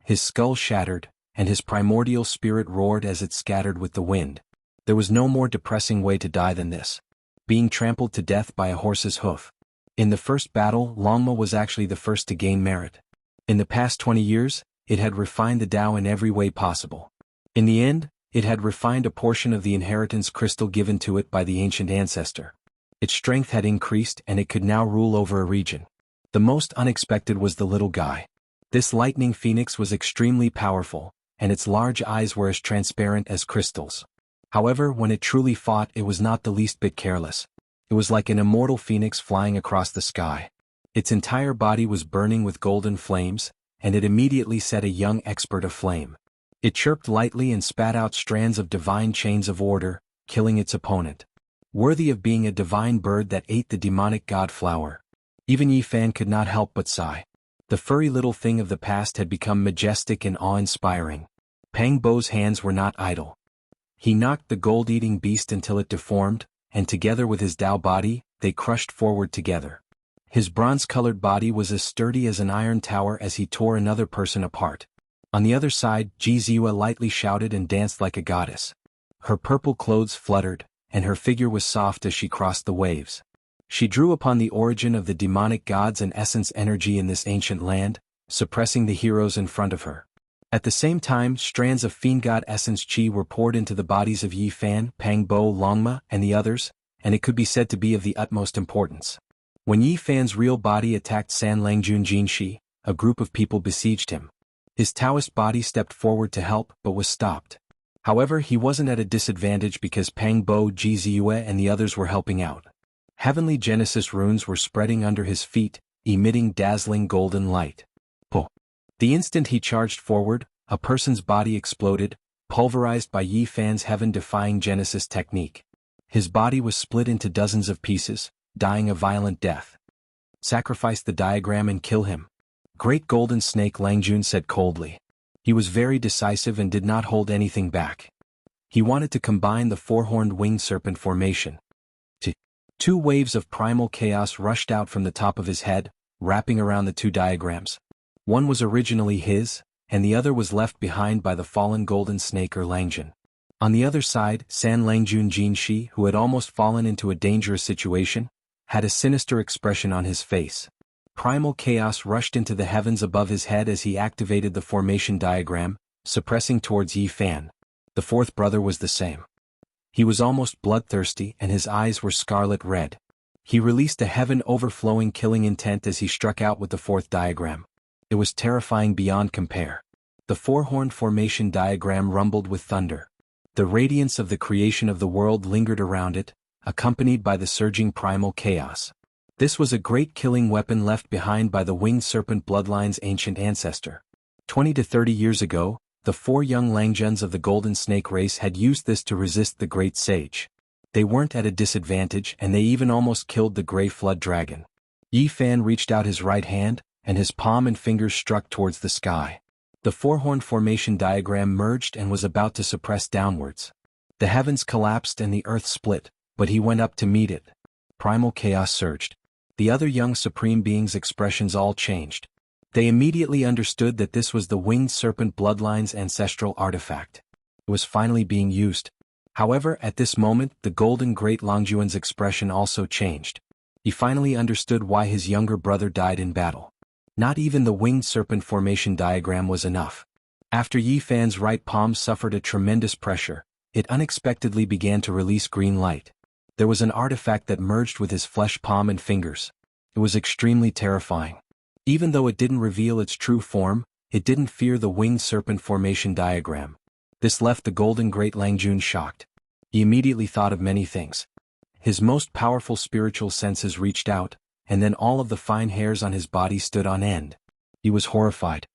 His skull shattered, and his primordial spirit roared as it scattered with the wind. There was no more depressing way to die than this. Being trampled to death by a horse's hoof. In the first battle, Longma was actually the first to gain merit. In the past 20 years, it had refined the Tao in every way possible. In the end, it had refined a portion of the inheritance crystal given to it by the ancient ancestor. Its strength had increased and it could now rule over a region. The most unexpected was the little guy. This lightning phoenix was extremely powerful, and its large eyes were as transparent as crystals. However, when it truly fought, it was not the least bit careless. It was like an immortal phoenix flying across the sky. Its entire body was burning with golden flames, and it immediately set a young expert aflame. It chirped lightly and spat out strands of divine chains of order, killing its opponent. Worthy of being a divine bird that ate the demonic god flower. Even Yi Fan could not help but sigh. The furry little thing of the past had become majestic and awe-inspiring. Pang Bo's hands were not idle. He knocked the gold-eating beast until it deformed, and together with his Tao body, they crushed forward together. His bronze-colored body was as sturdy as an iron tower as he tore another person apart. On the other side, Ji Ziwa lightly shouted and danced like a goddess. Her purple clothes fluttered, and her figure was soft as she crossed the waves. She drew upon the origin of the demonic gods and essence energy in this ancient land, suppressing the heroes in front of her. At the same time, strands of fiend god essence chi were poured into the bodies of Yi Fan, Pang Bo, Longma, and the others, and it could be said to be of the utmost importance. When Yi Fan's real body attacked San Langjun Jinshi, a group of people besieged him. His Taoist body stepped forward to help, but was stopped. However, he wasn't at a disadvantage because Pang Bo, Ji Ziyue, and the others were helping out. Heavenly Genesis runes were spreading under his feet, emitting dazzling golden light. The instant he charged forward, a person's body exploded, pulverized by Yi Fan's heaven-defying Genesis technique. His body was split into dozens of pieces, dying a violent death. Sacrifice the diagram and kill him. Great Golden Snake Langjun said coldly. He was very decisive and did not hold anything back. He wanted to combine the four-horned winged serpent formation. Two waves of primal chaos rushed out from the top of his head, wrapping around the two diagrams. One was originally his, and the other was left behind by the fallen golden snake or Langjun. On the other side, San Langjun Jinshi, who had almost fallen into a dangerous situation, had a sinister expression on his face. Primal chaos rushed into the heavens above his head as he activated the formation diagram, suppressing towards Yi Fan. The fourth brother was the same. He was almost bloodthirsty and his eyes were scarlet red. He released a heaven-overflowing killing intent as he struck out with the fourth diagram. It was terrifying beyond compare. The four-horned formation diagram rumbled with thunder. The radiance of the creation of the world lingered around it, accompanied by the surging primal chaos. This was a great killing weapon left behind by the winged serpent bloodline's ancient ancestor. 20 to 30 years ago, the four young Langjuns of the golden snake race had used this to resist the great sage. They weren't at a disadvantage and they even almost killed the gray flood dragon. Yi Fan reached out his right hand, and his palm and fingers struck towards the sky. The four-horned formation diagram merged and was about to suppress downwards. The heavens collapsed and the earth split, but he went up to meet it. Primal chaos surged. The other young supreme beings' expressions all changed. They immediately understood that this was the winged serpent bloodline's ancestral artifact. It was finally being used. However, at this moment, the golden great Longjuan's expression also changed. He finally understood why his younger brother died in battle. Not even the winged serpent formation diagram was enough. After Yi Fan's right palm suffered a tremendous pressure, it unexpectedly began to release green light. There was an artifact that merged with his flesh palm and fingers. It was extremely terrifying. Even though it didn't reveal its true form, it didn't fear the winged serpent formation diagram. This left the golden great Langjun shocked. He immediately thought of many things. His most powerful spiritual senses reached out, and then all of the fine hairs on his body stood on end. He was horrified.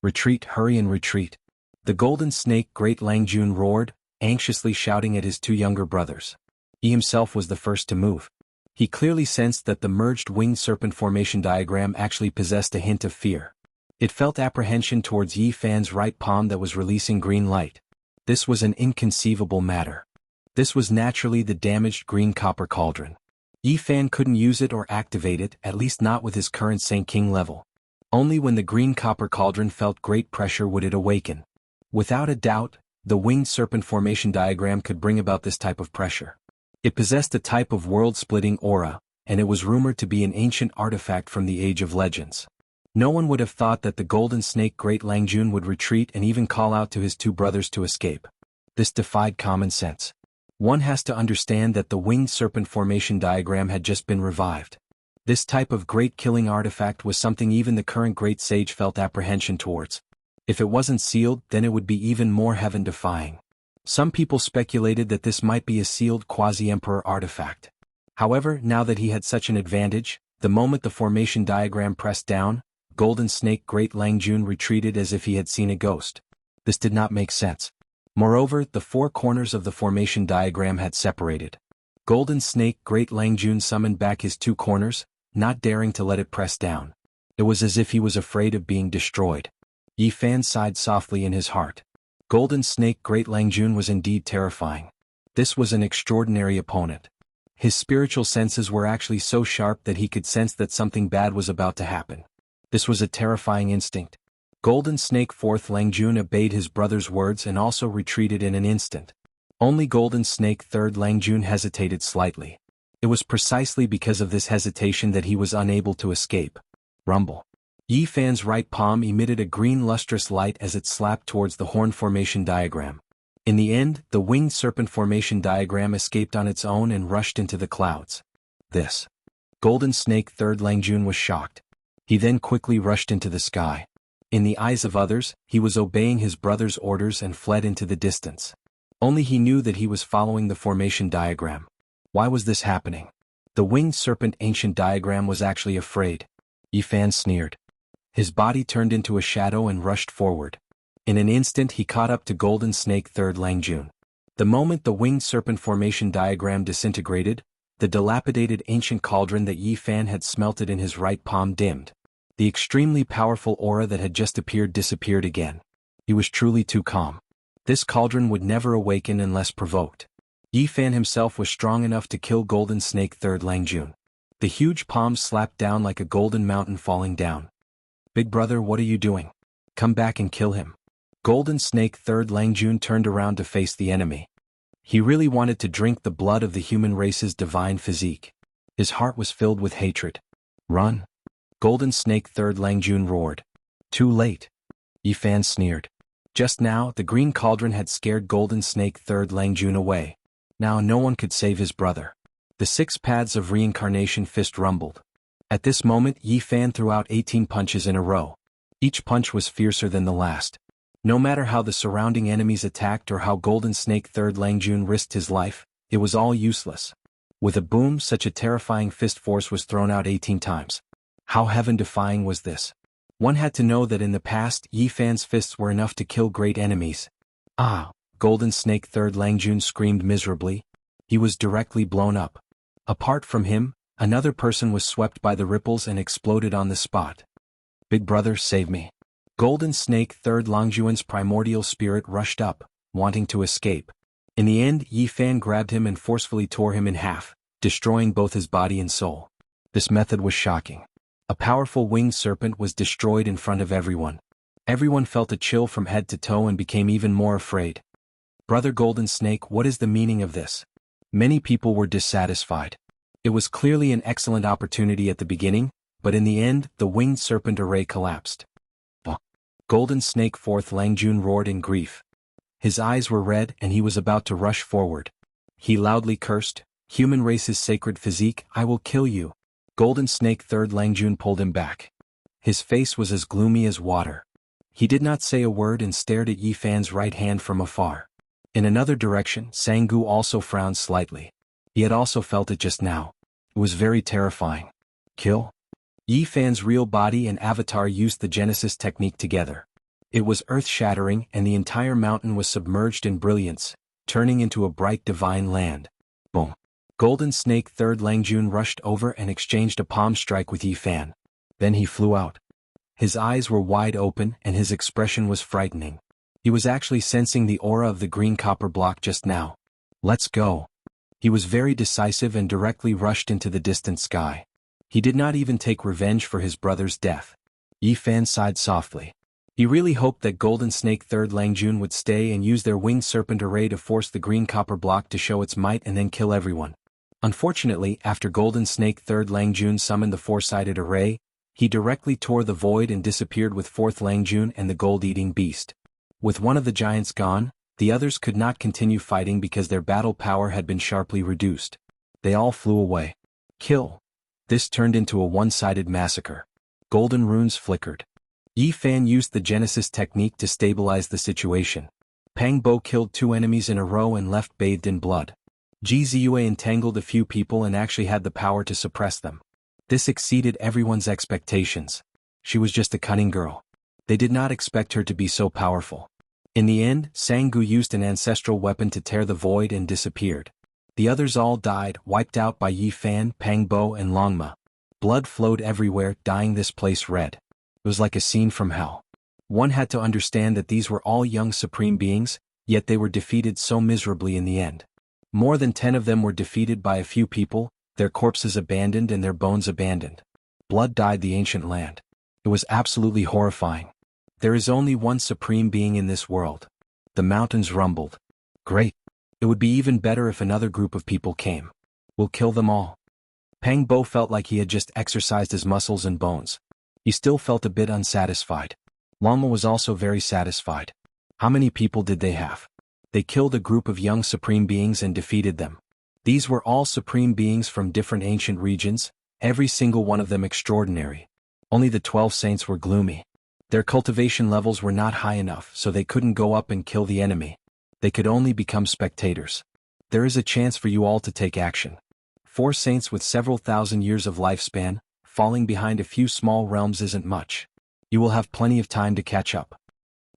Retreat, hurry and retreat. The golden snake great Langjun roared, anxiously shouting at his two younger brothers. He himself was the first to move. He clearly sensed that the merged winged serpent formation diagram actually possessed a hint of fear. It felt apprehension towards Yi Fan's right palm that was releasing green light. This was an inconceivable matter. This was naturally the damaged green copper cauldron. Yi Fan couldn't use it or activate it, at least not with his current Saint King level. Only when the green copper cauldron felt great pressure would it awaken. Without a doubt, the winged serpent formation diagram could bring about this type of pressure. It possessed a type of world-splitting aura, and it was rumored to be an ancient artifact from the Age of Legends. No one would have thought that the golden snake Great Langjun would retreat and even call out to his two brothers to escape. This defied common sense. One has to understand that the winged serpent formation diagram had just been revived. This type of great killing artifact was something even the current great sage felt apprehension towards. If it wasn't sealed, then it would be even more heaven-defying. Some people speculated that this might be a sealed quasi-emperor artifact. However, now that he had such an advantage, the moment the formation diagram pressed down, Golden Snake Great Langjun retreated as if he had seen a ghost. This did not make sense. Moreover, the four corners of the formation diagram had separated. Golden Snake Great Langjun summoned back his two corners, not daring to let it press down. It was as if he was afraid of being destroyed. Yi Fan sighed softly in his heart. Golden Snake Great Langjun was indeed terrifying. This was an extraordinary opponent. His spiritual senses were actually so sharp that he could sense that something bad was about to happen. This was a terrifying instinct. Golden Snake Fourth Langjun obeyed his brother's words and also retreated in an instant. Only Golden Snake Third Langjun hesitated slightly. It was precisely because of this hesitation that he was unable to escape. Rumble. Yi Fan's right palm emitted a green lustrous light as it slapped towards the horn formation diagram. In the end, the winged serpent formation diagram escaped on its own and rushed into the clouds. This. Golden Snake Third Langjun was shocked. He then quickly rushed into the sky. In the eyes of others, he was obeying his brother's orders and fled into the distance. Only he knew that he was following the formation diagram. Why was this happening? The winged serpent ancient diagram was actually afraid. Yi Fan sneered. His body turned into a shadow and rushed forward. In an instant he caught up to Golden Snake Third Langjun. The moment the winged serpent formation diagram disintegrated, the dilapidated ancient cauldron that Yi Fan had smelted in his right palm dimmed. The extremely powerful aura that had just appeared disappeared again. He was truly too calm. This cauldron would never awaken unless provoked. Yi Fan himself was strong enough to kill Golden Snake Third Langjun. The huge palm slapped down like a golden mountain falling down. Big brother, what are you doing? Come back and kill him. Golden Snake Third Langjun turned around to face the enemy. He really wanted to drink the blood of the human race's divine physique. His heart was filled with hatred. Run! Golden Snake Third Langjun roared. Too late. Yi Fan sneered. Just now, the green cauldron had scared Golden Snake Third Langjun away. Now no one could save his brother. The 6 paths of reincarnation fist rumbled. At this moment Yi Fan threw out 18 punches in a row. Each punch was fiercer than the last. No matter how the surrounding enemies attacked or how Golden Snake Third Langjun risked his life, it was all useless. With a boom, such a terrifying fist force was thrown out 18 times. How heaven-defying was this? One had to know that in the past, Yi Fan's fists were enough to kill great enemies. Ah! Golden Snake Third Langjun screamed miserably. He was directly blown up. Apart from him, another person was swept by the ripples and exploded on the spot. Big brother, save me. Golden Snake Third Langjun's primordial spirit rushed up, wanting to escape. In the end, Yi Fan grabbed him and forcefully tore him in half, destroying both his body and soul. This method was shocking. A powerful winged serpent was destroyed in front of everyone. Everyone felt a chill from head to toe and became even more afraid. Brother Golden Snake, what is the meaning of this? Many people were dissatisfied. It was clearly an excellent opportunity at the beginning, but in the end, the winged serpent array collapsed. Golden Snake Fourth Langjun roared in grief. His eyes were red and he was about to rush forward. He loudly cursed, "Human race's sacred physique, I will kill you." Golden Snake Third Langjun pulled him back. His face was as gloomy as water. He did not say a word and stared at Yi Fan's right hand from afar. In another direction, Jianghu also frowned slightly. He had also felt it just now. It was very terrifying. Kill? Yi Fan's real body and avatar used the Genesis technique together. It was earth-shattering and the entire mountain was submerged in brilliance, turning into a bright divine land. Boom. Golden Snake Third Langjun rushed over and exchanged a palm strike with Yi Fan. Then he flew out. His eyes were wide open and his expression was frightening. He was actually sensing the aura of the green copper block just now. Let's go. He was very decisive and directly rushed into the distant sky. He did not even take revenge for his brother's death. Yi Fan sighed softly. He really hoped that Golden Snake Third Langjun would stay and use their winged serpent array to force the green copper block to show its might and then kill everyone. Unfortunately, after Golden Snake Third Langjun summoned the four-sided array, he directly tore the void and disappeared with Fourth Langjun and the gold-eating beast. With one of the giants gone, the others could not continue fighting because their battle power had been sharply reduced. They all flew away. Kill. This turned into a one-sided massacre. Golden runes flickered. Yi Fan used the Genesis technique to stabilize the situation. Pang Bo killed 2 enemies in a row and left bathed in blood. Ji Ziyue entangled a few people and actually had the power to suppress them. This exceeded everyone's expectations. She was just a cunning girl. They did not expect her to be so powerful. In the end, Jianghu used an ancestral weapon to tear the void and disappeared. The others all died, wiped out by Yi Fan, Pang Bo and Longma. Blood flowed everywhere, dyeing this place red. It was like a scene from hell. One had to understand that these were all young supreme beings, yet they were defeated so miserably in the end. More than 10 of them were defeated by a few people, their corpses abandoned and their bones abandoned. Blood dyed the ancient land. It was absolutely horrifying. There is only one supreme being in this world. The mountains rumbled. Great. It would be even better if another group of people came. We'll kill them all. Pang Bo felt like he had just exercised his muscles and bones. He still felt a bit unsatisfied. Longma was also very satisfied. How many people did they have? They killed a group of young supreme beings and defeated them. These were all supreme beings from different ancient regions, every single one of them extraordinary. Only the 12 saints were gloomy. Their cultivation levels were not high enough, so they couldn't go up and kill the enemy. They could only become spectators. There is a chance for you all to take action. 4 saints with several thousand years of lifespan, falling behind a few small realms isn't much. You will have plenty of time to catch up.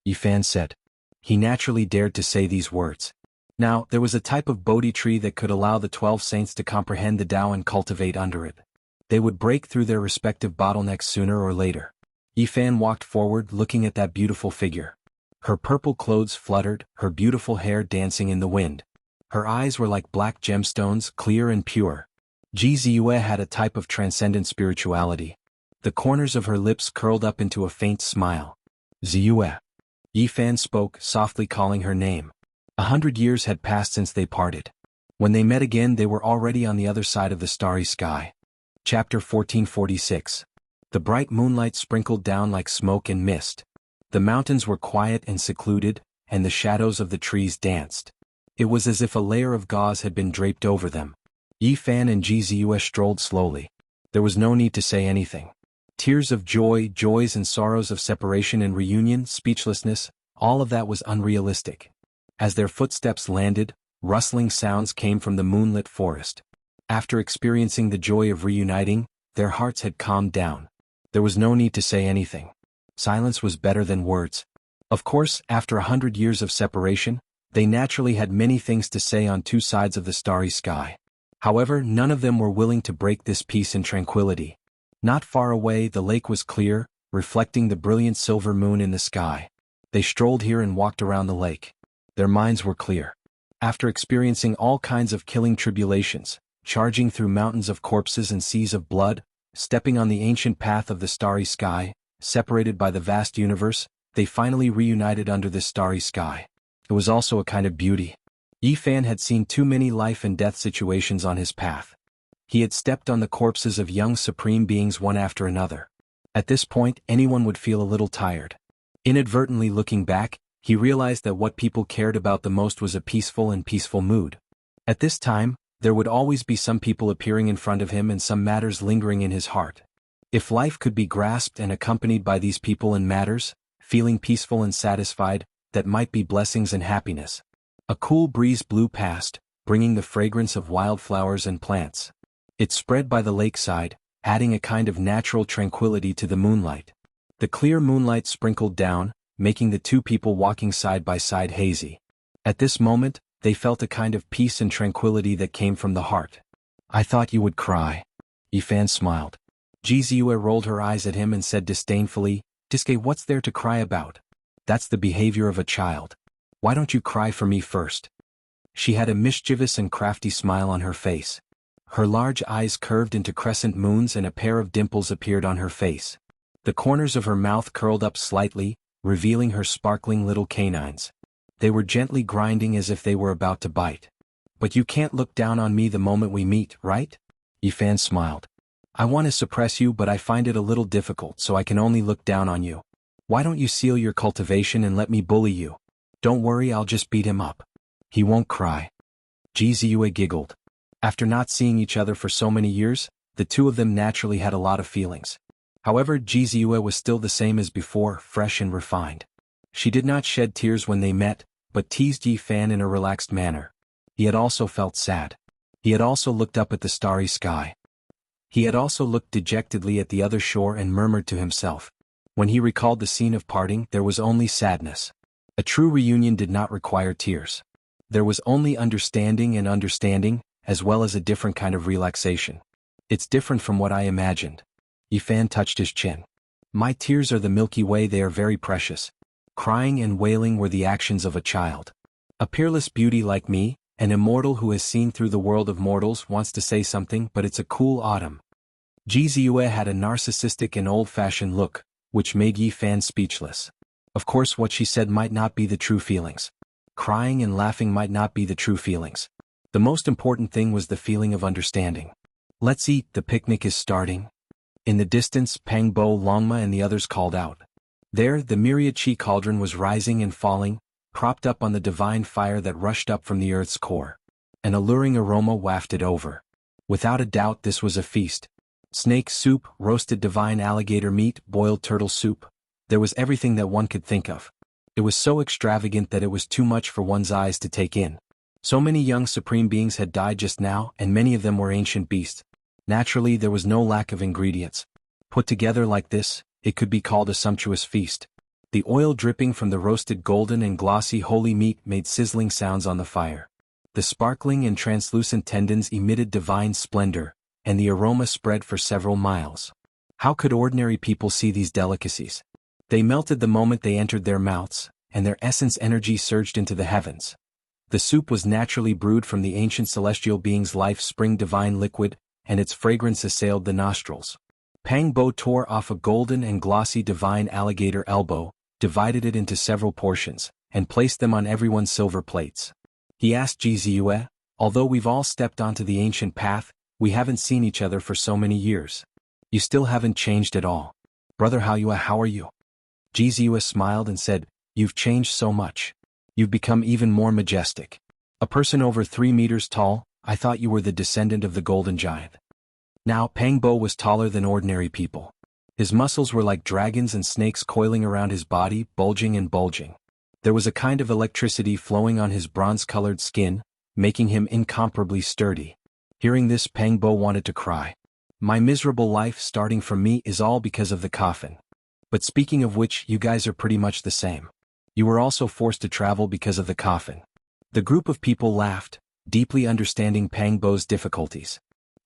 Yi Fan said. He naturally dared to say these words. Now, there was a type of Bodhi tree that could allow the 12 saints to comprehend the Tao and cultivate under it. They would break through their respective bottlenecks sooner or later. Yi Fan walked forward looking at that beautiful figure. Her purple clothes fluttered, her beautiful hair dancing in the wind. Her eyes were like black gemstones, clear and pure. Ji Ziyue had a type of transcendent spirituality. The corners of her lips curled up into a faint smile. Ziyue. Yi Fan spoke, softly calling her name. 100 years had passed since they parted. When they met again they were already on the other side of the starry sky. Chapter 1446. The bright moonlight sprinkled down like smoke and mist. The mountains were quiet and secluded, and the shadows of the trees danced. It was as if a layer of gauze had been draped over them. Yi Fan and Ji Ziyue strolled slowly. There was no need to say anything. Tears of joy, joys and sorrows of separation and reunion, speechlessness, all of that was unrealistic. As their footsteps landed, rustling sounds came from the moonlit forest. After experiencing the joy of reuniting, their hearts had calmed down. There was no need to say anything. Silence was better than words. Of course, after 100 years of separation, they naturally had many things to say on 2 sides of the starry sky. However, none of them were willing to break this peace and tranquility. Not far away, the lake was clear, reflecting the brilliant silver moon in the sky. They strolled here and walked around the lake. Their minds were clear. After experiencing all kinds of killing tribulations, charging through mountains of corpses and seas of blood, stepping on the ancient path of the starry sky, separated by the vast universe, they finally reunited under this starry sky. It was also a kind of beauty. Yi Fan had seen too many life and death situations on his path. He had stepped on the corpses of young supreme beings one after another. At this point, anyone would feel a little tired. Inadvertently looking back, he realized that what people cared about the most was a peaceful mood. At this time, there would always be some people appearing in front of him and some matters lingering in his heart. If life could be grasped and accompanied by these people and matters, feeling peaceful and satisfied, that might be blessings and happiness. A cool breeze blew past, bringing the fragrance of wildflowers and plants. It spread by the lakeside, adding a kind of natural tranquility to the moonlight. The clear moonlight sprinkled down, making the 2 people walking side by side hazy. At this moment, They felt a kind of peace and tranquility that came from the heart. I thought you would cry. Yifan smiled. Jizue rolled her eyes at him and said disdainfully, Diske, what's there to cry about? That's the behavior of a child. Why don't you cry for me first? She had a mischievous and crafty smile on her face. Her large eyes curved into crescent moons and a pair of dimples appeared on her face. The corners of her mouth curled up slightly, revealing her sparkling little canines. They were gently grinding as if they were about to bite. But you can't look down on me the moment we meet, right? Yifan smiled. I want to suppress you, but I find it a little difficult, so I can only look down on you. Why don't you seal your cultivation and let me bully you? Don't worry, I'll just beat him up. He won't cry. Jizue giggled. After not seeing each other for so many years, the two of them naturally had a lot of feelings. However, Jizue was still the same as before, fresh and refined. She did not shed tears when they met, but teased Yifan in a relaxed manner. He had also felt sad. He had also looked up at the starry sky. He had also looked dejectedly at the other shore and murmured to himself. When he recalled the scene of parting, there was only sadness. A true reunion did not require tears. There was only understanding, as well as a different kind of relaxation. It's different from what I imagined. Yifan touched his chin. My tears are the Milky Way, they are very precious. Crying and wailing were the actions of a child. A peerless beauty like me, an immortal who has seen through the world of mortals, wants to say something, but it's a cool autumn. Jizue had a narcissistic and old-fashioned look, which made Yifan speechless. Of course, what she said might not be the true feelings. Crying and laughing might not be the true feelings. The most important thing was the feeling of understanding. Let's eat, the picnic is starting. In the distance, Pang Bo, Longma and the others called out. There, the myriad chi cauldron was rising and falling, propped up on the divine fire that rushed up from the earth's core. An alluring aroma wafted over. Without a doubt, this was a feast. Snake soup, roasted divine alligator meat, boiled turtle soup. There was everything that one could think of. It was so extravagant that it was too much for one's eyes to take in. So many young supreme beings had died just now, and many of them were ancient beasts. Naturally, there was no lack of ingredients. Put together like this, it could be called a sumptuous feast. The oil dripping from the roasted golden and glossy holy meat made sizzling sounds on the fire. The sparkling and translucent tendons emitted divine splendor, and the aroma spread for several miles. How could ordinary people see these delicacies? They melted the moment they entered their mouths, and their essence energy surged into the heavens. The soup was naturally brewed from the ancient celestial being's life-spring divine liquid, and its fragrance assailed the nostrils. Pang Bo tore off a golden and glossy divine alligator elbow, divided it into several portions, and placed them on everyone's silver plates. He asked Jizue, although we've all stepped onto the ancient path, we haven't seen each other for so many years. You still haven't changed at all. Brother Haoyue, how are you? Jizue smiled and said, You've changed so much. You've become even more majestic. A person over 3 meters tall, I thought you were the descendant of the golden giant. Now Pang Bo was taller than ordinary people. His muscles were like dragons and snakes coiling around his body, bulging and bulging. There was a kind of electricity flowing on his bronze-colored skin, making him incomparably sturdy. Hearing this, Pang Bo wanted to cry. My miserable life starting from me is all because of the coffin. But speaking of which, you guys are pretty much the same. You were also forced to travel because of the coffin. The group of people laughed, deeply understanding Pang Bo's difficulties.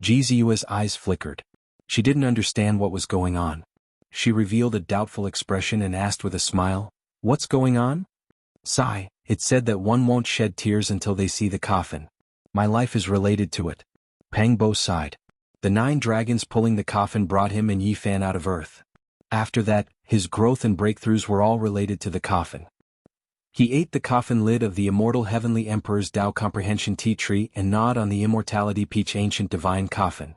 Jizue's eyes flickered. She didn't understand what was going on. She revealed a doubtful expression and asked with a smile, What's going on? Sigh, it said that one won't shed tears until they see the coffin. My life is related to it. Pang Bo sighed. The 9 dragons pulling the coffin brought him and Yifan out of earth. After that, his growth and breakthroughs were all related to the coffin. He ate the coffin lid of the immortal heavenly emperor's Tao comprehension tea tree and gnawed on the immortality peach ancient divine coffin.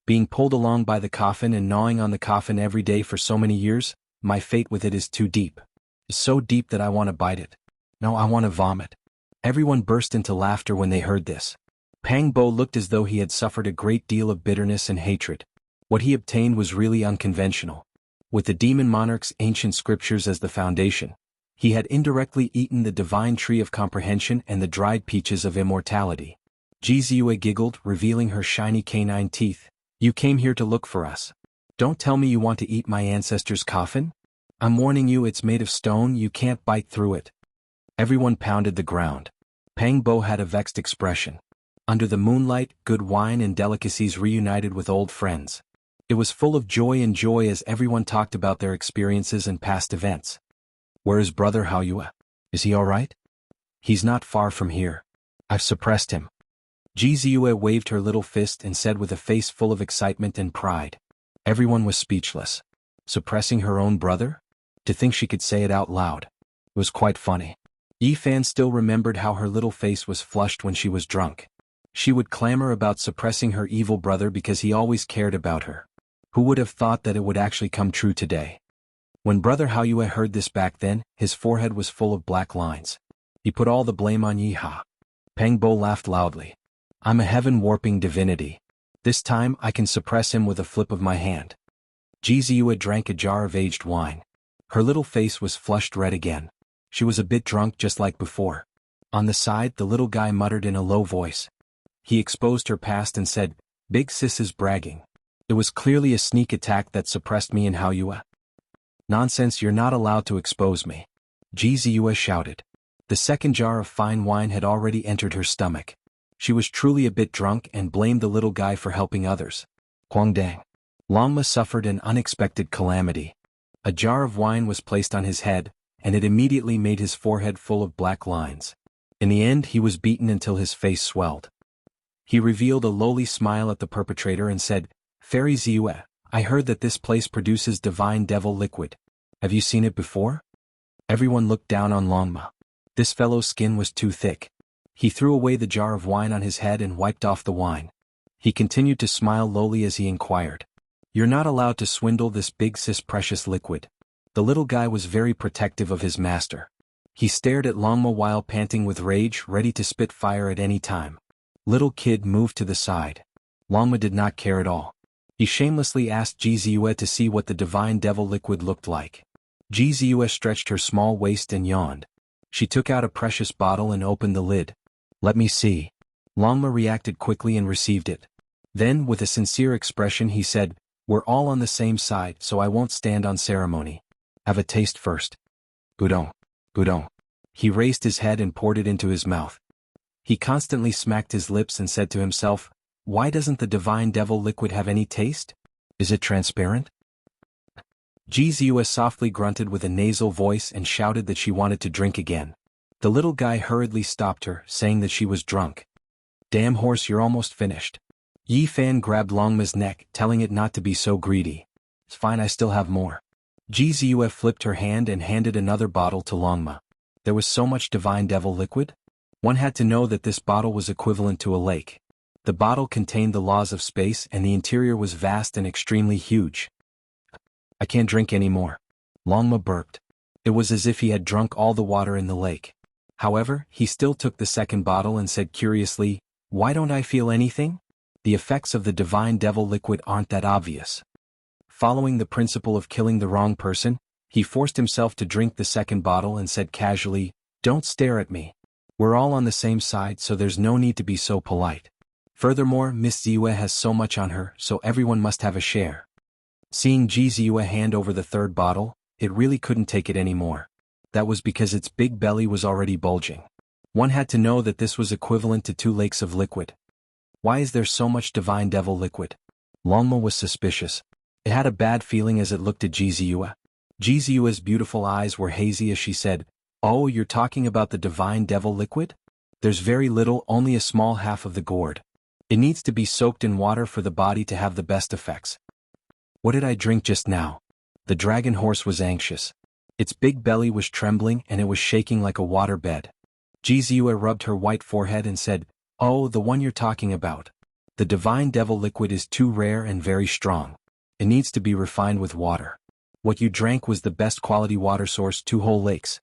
Being pulled along by the coffin and gnawing on the coffin every day for so many years, my fate with it is too deep. It's so deep that I want to bite it. No, I want to vomit. Everyone burst into laughter when they heard this. Pang Bo looked as though he had suffered a great deal of bitterness and hatred. What he obtained was really unconventional. With the demon monarch's ancient scriptures as the foundation, he had indirectly eaten the divine tree of comprehension and the dried peaches of immortality. Jizue giggled, revealing her shiny canine teeth. You came here to look for us. Don't tell me you want to eat my ancestor's coffin? I'm warning you, it's made of stone, you can't bite through it. Everyone pounded the ground. Pang Bo had a vexed expression. Under the moonlight, good wine and delicacies reunited with old friends. It was full of joy as everyone talked about their experiences and past events. Where is brother Haoyue? Is he alright? He's not far from here. I've suppressed him. Ji Ziyue waved her little fist and said with a face full of excitement and pride. Everyone was speechless. Suppressing her own brother? To think she could say it out loud. It was quite funny. Yi Fan still remembered how her little face was flushed when she was drunk. She would clamor about suppressing her evil brother because he always cared about her. Who would have thought that it would actually come true today? When brother Haoyue heard this back then, his forehead was full of black lines. He put all the blame on Yi Ha. Pang Bo laughed loudly. I'm a heaven-warping divinity. This time I can suppress him with a flip of my hand. Ji Ziyue drank a jar of aged wine. Her little face was flushed red again. She was a bit drunk just like before. On the side, the little guy muttered in a low voice. He exposed her past and said, Big sis is bragging. It was clearly a sneak attack that suppressed me and Haoyue. Nonsense, you're not allowed to expose me. Ji Ziyue shouted. The second jar of fine wine had already entered her stomach. She was truly a bit drunk and blamed the little guy for helping others. Guangdang. Longma suffered an unexpected calamity. A jar of wine was placed on his head, and it immediately made his forehead full of black lines. In the end, he was beaten until his face swelled. He revealed a lowly smile at the perpetrator and said, Fairy Ziyue, I heard that this place produces divine devil liquid. Have you seen it before? Everyone looked down on Longma. This fellow's skin was too thick. He threw away the jar of wine on his head and wiped off the wine. He continued to smile lowly as he inquired. You're not allowed to swindle this big sis precious liquid. The little guy was very protective of his master. He stared at Longma while panting with rage, ready to spit fire at any time. Little kid moved to the side. Longma did not care at all. He shamelessly asked Ji Ziyue to see what the divine devil liquid looked like. Ji Ziyue stretched her small waist and yawned. She took out a precious bottle and opened the lid. Let me see. Longma reacted quickly and received it. Then, with a sincere expression, he said, We're all on the same side, so I won't stand on ceremony. Have a taste first. Gudong. Gudong. He raised his head and poured it into his mouth. He constantly smacked his lips and said to himself, Why doesn't the divine devil liquid have any taste? Is it transparent? Ji Ziyue softly grunted with a nasal voice and shouted that she wanted to drink again. The little guy hurriedly stopped her, saying that she was drunk. Damn horse, you're almost finished. Yi Fan grabbed Longma's neck, telling it not to be so greedy. It's fine, I still have more. Ji Ziyue flipped her hand and handed another bottle to Longma. There was so much divine devil liquid? One had to know that this bottle was equivalent to a lake. The bottle contained the laws of space and the interior was vast and extremely huge. I can't drink anymore. Longma burped. It was as if he had drunk all the water in the lake. However, he still took the second bottle and said curiously, Why don't I feel anything? The effects of the divine devil liquid aren't that obvious. Following the principle of killing the wrong person, he forced himself to drink the second bottle and said casually, Don't stare at me. We're all on the same side, so there's no need to be so polite. Furthermore, Miss Ziyue has so much on her, so everyone must have a share. Seeing Ji Ziyue hand over the third bottle, it really couldn't take it anymore. That was because its big belly was already bulging. One had to know that this was equivalent to 2 lakes of liquid. Why is there so much divine devil liquid? Longma was suspicious. It had a bad feeling as it looked at Ji Ziyue. Ji Ziyue's beautiful eyes were hazy as she said, Oh, you're talking about the divine devil liquid? There's very little, only a small half of the gourd. It needs to be soaked in water for the body to have the best effects. What did I drink just now? The dragon horse was anxious. Its big belly was trembling and it was shaking like a water bed. Ji Ziyue rubbed her white forehead and said, Oh, the one you're talking about. The divine devil liquid is too rare and very strong. It needs to be refined with water. What you drank was the best quality water source, 2 whole lakes.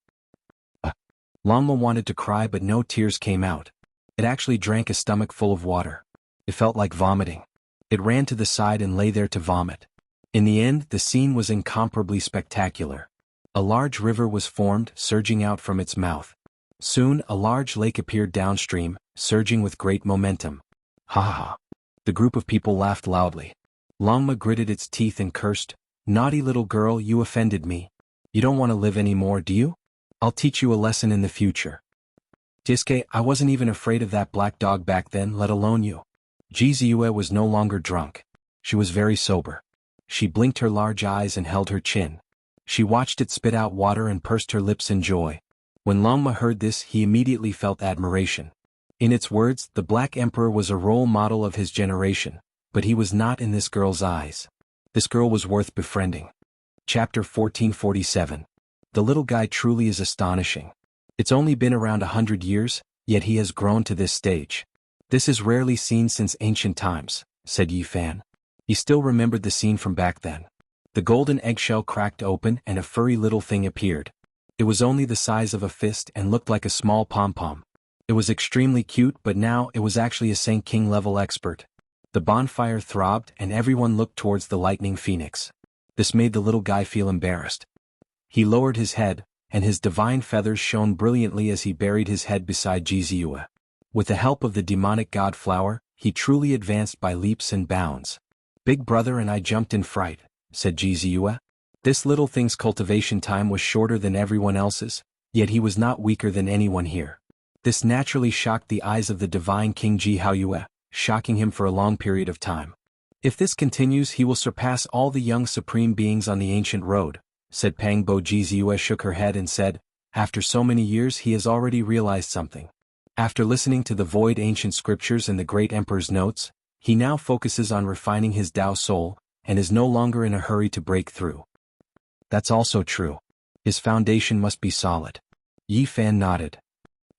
Longma wanted to cry but no tears came out. It actually drank a stomach full of water. It felt like vomiting. It ran to the side and lay there to vomit. In the end, the scene was incomparably spectacular. A large river was formed, surging out from its mouth. Soon, a large lake appeared downstream, surging with great momentum. Ha ha ha. The group of people laughed loudly. Longma gritted its teeth and cursed, Naughty little girl, you offended me. You don't want to live anymore, do you? I'll teach you a lesson in the future. Jiske, I wasn't even afraid of that black dog back then, let alone you. Jiziue was no longer drunk. She was very sober. She blinked her large eyes and held her chin. She watched it spit out water and pursed her lips in joy. When Longma heard this, he immediately felt admiration. In its words, the Black Emperor was a role model of his generation, but he was not in this girl's eyes. This girl was worth befriending. Chapter 1447. The little guy truly is astonishing. It's only been around 100 years, yet he has grown to this stage. This is rarely seen since ancient times, said Yi Fan. He still remembered the scene from back then. The golden eggshell cracked open and a furry little thing appeared. It was only the size of a fist and looked like a small pom-pom. It was extremely cute, but now it was actually a Saint King level expert. The bonfire throbbed and everyone looked towards the lightning phoenix. This made the little guy feel embarrassed. He lowered his head, and his divine feathers shone brilliantly as he buried his head beside Jiziue. With the help of the demonic god flower, he truly advanced by leaps and bounds. Big brother and I jumped in fright, said Jiziue. This little thing's cultivation time was shorter than everyone else's, yet he was not weaker than anyone here. This naturally shocked the eyes of the divine King Jihaoyue, shocking him for a long period of time. If this continues, he will surpass all the young supreme beings on the ancient road, said Pangbo. Jiziue shook her head and said, after so many years he has already realized something. After listening to the void ancient scriptures and the great emperor's notes, he now focuses on refining his Tao soul, and is no longer in a hurry to break through. That's also true. His foundation must be solid. Yi Fan nodded.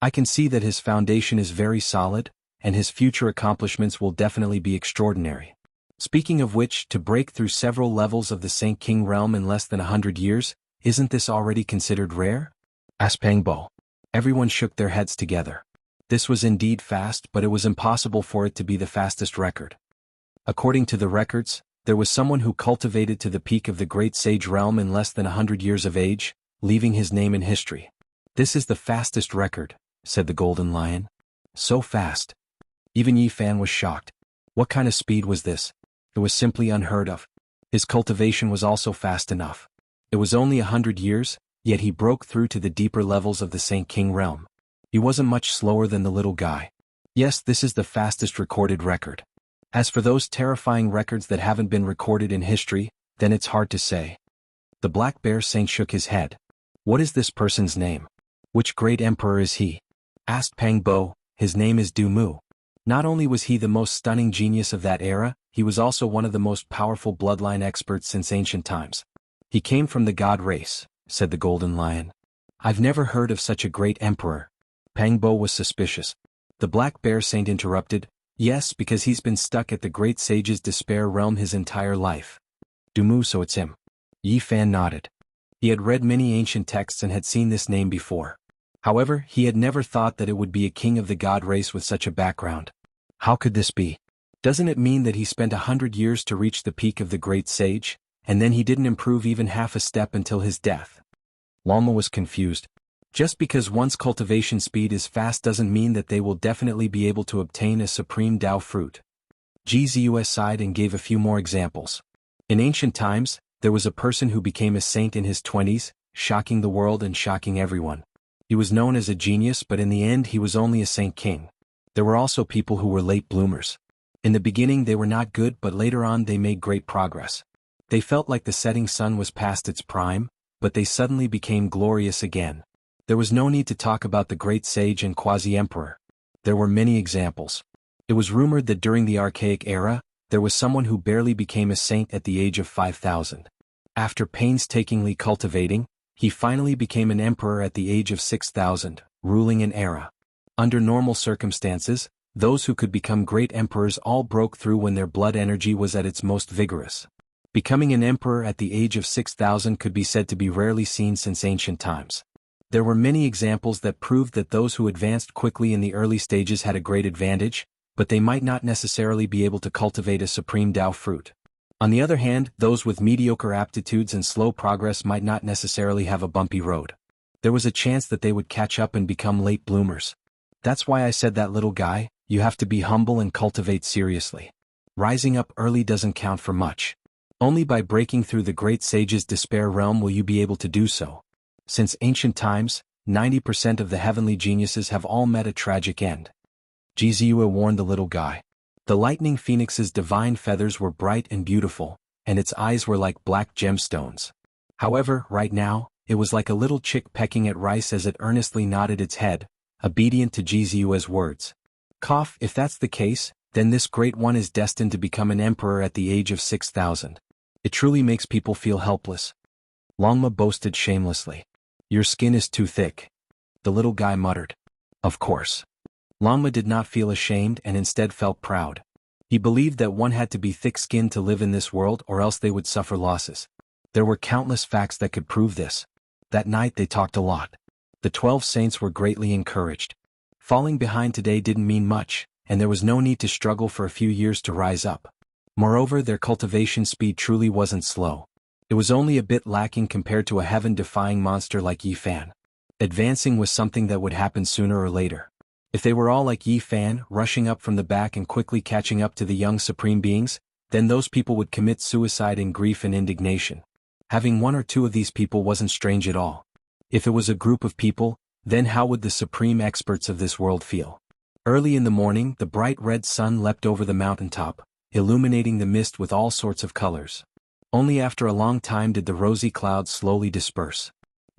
I can see that his foundation is very solid, and his future accomplishments will definitely be extraordinary. Speaking of which, to break through several levels of the Saint King realm in less than 100 years, isn't this already considered rare? Asked Pangbo. Everyone shook their heads together. This was indeed fast, but it was impossible for it to be the fastest record. According to the records, there was someone who cultivated to the peak of the great sage realm in less than 100 years of age, leaving his name in history. This is the fastest record, said the Golden Lion. So fast. Even Yi Fan was shocked. What kind of speed was this? It was simply unheard of. His cultivation was also fast enough. It was only 100 years, yet he broke through to the deeper levels of the Saint King realm. He wasn't much slower than the little guy. Yes, this is the fastest recorded record. As for those terrifying records that haven't been recorded in history, then it's hard to say. The Black Bear Saint shook his head. What is this person's name? Which great emperor is he? Asked Pangbo. His name is Du Mu. Not only was he the most stunning genius of that era, he was also one of the most powerful bloodline experts since ancient times. He came from the god race, said the Golden Lion. I've never heard of such a great emperor. Pangbo was suspicious. The Black Bear Saint interrupted, yes, because he's been stuck at the great sage's despair realm his entire life. Du Mu, so it's him. Yi Fan nodded. He had read many ancient texts and had seen this name before. However, he had never thought that it would be a king of the god race with such a background. How could this be? Doesn't it mean that he spent 100 years to reach the peak of the great sage, and then he didn't improve even half a step until his death? Longma was confused. Just because one's cultivation speed is fast doesn't mean that they will definitely be able to obtain a supreme Tao fruit. Jiziue sighed and gave a few more examples. In ancient times, there was a person who became a saint in his 20s, shocking the world and shocking everyone. He was known as a genius, but in the end he was only a Saint King. There were also people who were late bloomers. In the beginning they were not good, but later on they made great progress. They felt like the setting sun was past its prime, but they suddenly became glorious again. There was no need to talk about the great sage and quasi-emperor. There were many examples. It was rumored that during the archaic era, there was someone who barely became a saint at the age of 5,000. After painstakingly cultivating, he finally became an emperor at the age of 6,000, ruling an era. Under normal circumstances, those who could become great emperors all broke through when their blood energy was at its most vigorous. Becoming an emperor at the age of 6,000 could be said to be rarely seen since ancient times. There were many examples that proved that those who advanced quickly in the early stages had a great advantage, but they might not necessarily be able to cultivate a supreme Tao fruit. On the other hand, those with mediocre aptitudes and slow progress might not necessarily have a bumpy road. There was a chance that they would catch up and become late bloomers. That's why I said that little guy, you have to be humble and cultivate seriously. Rising up early doesn't count for much. Only by breaking through the great sage's despair realm will you be able to do so. Since ancient times, 90% of the heavenly geniuses have all met a tragic end. Jianghu warned the little guy. The lightning phoenix's divine feathers were bright and beautiful, and its eyes were like black gemstones. However, right now, it was like a little chick pecking at rice as it earnestly nodded its head, obedient to Jianghu's words. Cough, if that's the case, then this great one is destined to become an emperor at the age of 6,000. It truly makes people feel helpless. Longma boasted shamelessly. Your skin is too thick. The little guy muttered. Of course. Longma did not feel ashamed and instead felt proud. He believed that one had to be thick-skinned to live in this world or else they would suffer losses. There were countless facts that could prove this. That night they talked a lot. The 12 saints were greatly encouraged. Falling behind today didn't mean much, and there was no need to struggle for a few years to rise up. Moreover, their cultivation speed truly wasn't slow. It was only a bit lacking compared to a heaven-defying monster like Yi Fan. Advancing was something that would happen sooner or later. If they were all like Yi Fan, rushing up from the back and quickly catching up to the young supreme beings, then those people would commit suicide in grief and indignation. Having one or two of these people wasn't strange at all. If it was a group of people, then how would the supreme experts of this world feel? Early in the morning, the bright red sun leapt over the mountaintop, illuminating the mist with all sorts of colors. Only after a long time did the rosy clouds slowly disperse.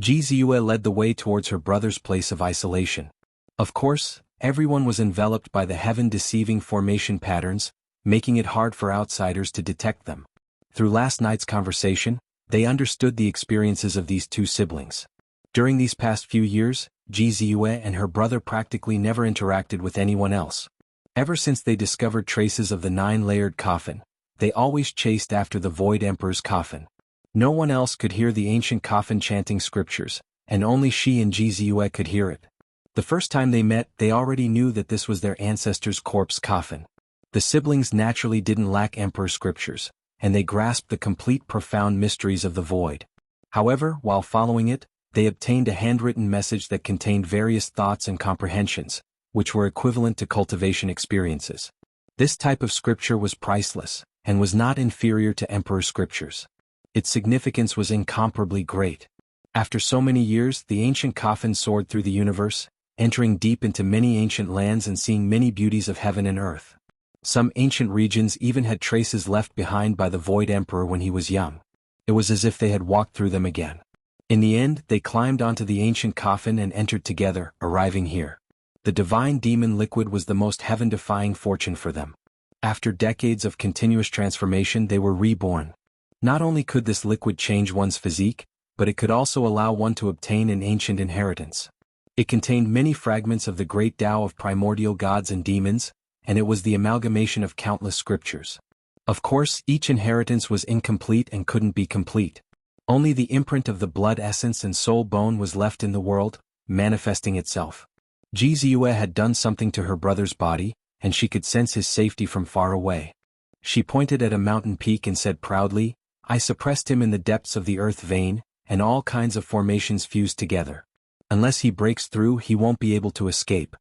Jianghu led the way towards her brother's place of isolation. Of course, everyone was enveloped by the heaven-deceiving formation patterns, making it hard for outsiders to detect them. Through last night's conversation, they understood the experiences of these two siblings. During these past few years, Jianghu and her brother practically never interacted with anyone else. Ever since they discovered traces of the 9-layered coffin, they always chased after the Void Emperor's coffin. No one else could hear the ancient coffin chanting scriptures, and only she and Jianghu could hear it. The first time they met, they already knew that this was their ancestor's corpse coffin. The siblings naturally didn't lack emperor scriptures, and they grasped the complete profound mysteries of the void. However, while following it, they obtained a handwritten message that contained various thoughts and comprehensions, which were equivalent to cultivation experiences. This type of scripture was priceless, and was not inferior to emperor scriptures. Its significance was incomparably great. After so many years, the ancient coffin soared through the universe, entering deep into many ancient lands and seeing many beauties of heaven and earth. Some ancient regions even had traces left behind by the Void Emperor when he was young. It was as if they had walked through them again. In the end, they climbed onto the ancient coffin and entered together, arriving here. The divine demon liquid was the most heaven-defying fortune for them. After decades of continuous transformation, they were reborn. Not only could this liquid change one's physique, but it could also allow one to obtain an ancient inheritance. It contained many fragments of the great Tao of primordial gods and demons, and it was the amalgamation of countless scriptures. Of course, each inheritance was incomplete and couldn't be complete. Only the imprint of the blood essence and soul bone was left in the world, manifesting itself. Jianghu had done something to her brother's body, and she could sense his safety from far away. She pointed at a mountain peak and said proudly, "I suppressed him in the depths of the earth vein, and all kinds of formations fused together. Unless he breaks through, he won't be able to escape."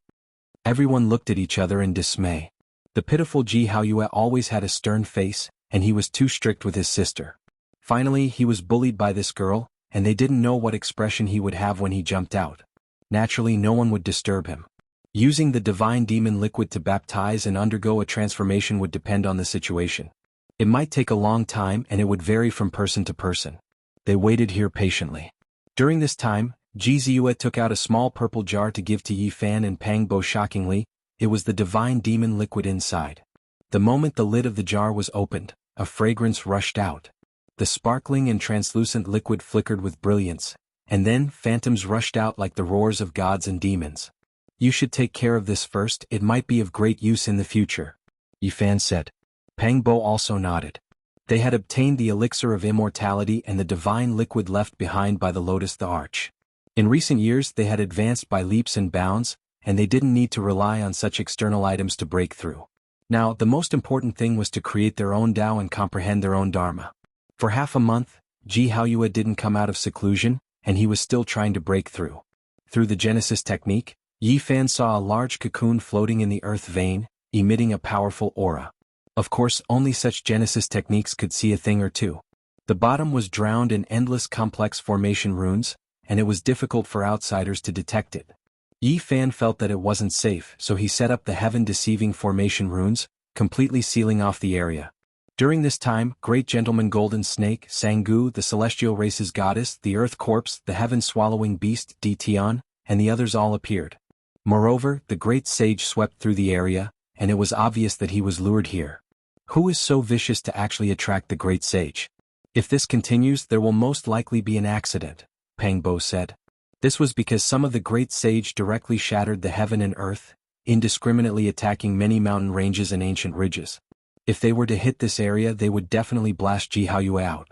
Everyone looked at each other in dismay. The pitiful Jianghu always had a stern face, and he was too strict with his sister. Finally, he was bullied by this girl, and they didn't know what expression he would have when he jumped out. Naturally, no one would disturb him. Using the divine demon liquid to baptize and undergo a transformation would depend on the situation. It might take a long time and it would vary from person to person. They waited here patiently. During this time, Jianghu took out a small purple jar to give to Yi Fan and Pang Bo. Shockingly, it was the divine demon liquid inside. The moment the lid of the jar was opened, a fragrance rushed out. The sparkling and translucent liquid flickered with brilliance, and then phantoms rushed out like the roars of gods and demons. "You should take care of this first, it might be of great use in the future," Yi Fan said. Pang Bo also nodded. They had obtained the elixir of immortality and the divine liquid left behind by the Lotus the Arch. In recent years they had advanced by leaps and bounds, and they didn't need to rely on such external items to break through. Now, the most important thing was to create their own Tao and comprehend their own Dharma. For half a month, Jianghu didn't come out of seclusion, and he was still trying to break through. Through the Genesis technique, Yi Fan saw a large cocoon floating in the earth vein, emitting a powerful aura. Of course, only such Genesis techniques could see a thing or two. The bottom was drowned in endless complex formation runes, and it was difficult for outsiders to detect it. Yi Fan felt that it wasn't safe, so he set up the heaven-deceiving formation runes, completely sealing off the area. During this time, Great Gentleman Golden Snake, Jianghu, the celestial race's goddess, the Earth Corpse, the heaven-swallowing beast, Tian, and the others all appeared. Moreover, the great sage swept through the area, and it was obvious that he was lured here. Who is so vicious to actually attract the great sage? If this continues, there will most likely be an accident, Pang Bo said. This was because some of the great sage directly shattered the heaven and earth, indiscriminately attacking many mountain ranges and ancient ridges. If they were to hit this area, they would definitely blast Jianghu out.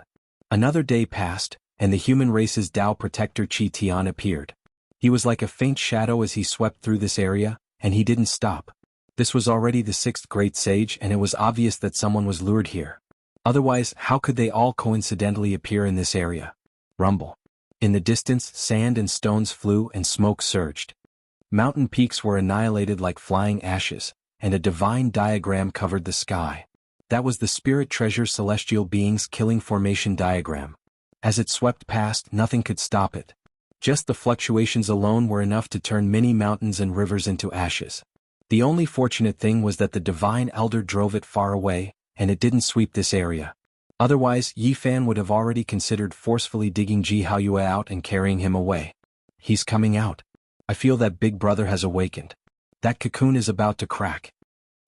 Another day passed, and the human race's Tao protector Tian appeared. He was like a faint shadow as he swept through this area, and he didn't stop. This was already the sixth great sage, and it was obvious that someone was lured here. Otherwise, how could they all coincidentally appear in this area? Rumble. In the distance, sand and stones flew and smoke surged. Mountain peaks were annihilated like flying ashes, and a divine diagram covered the sky. That was the spirit treasure celestial beings killing formation diagram. As it swept past, nothing could stop it. Just the fluctuations alone were enough to turn many mountains and rivers into ashes. The only fortunate thing was that the divine elder drove it far away, and it didn't sweep this area. Otherwise, Yi Fan would have already considered forcefully digging Jianghu out and carrying him away. He's coming out. I feel that Big Brother has awakened. That cocoon is about to crack.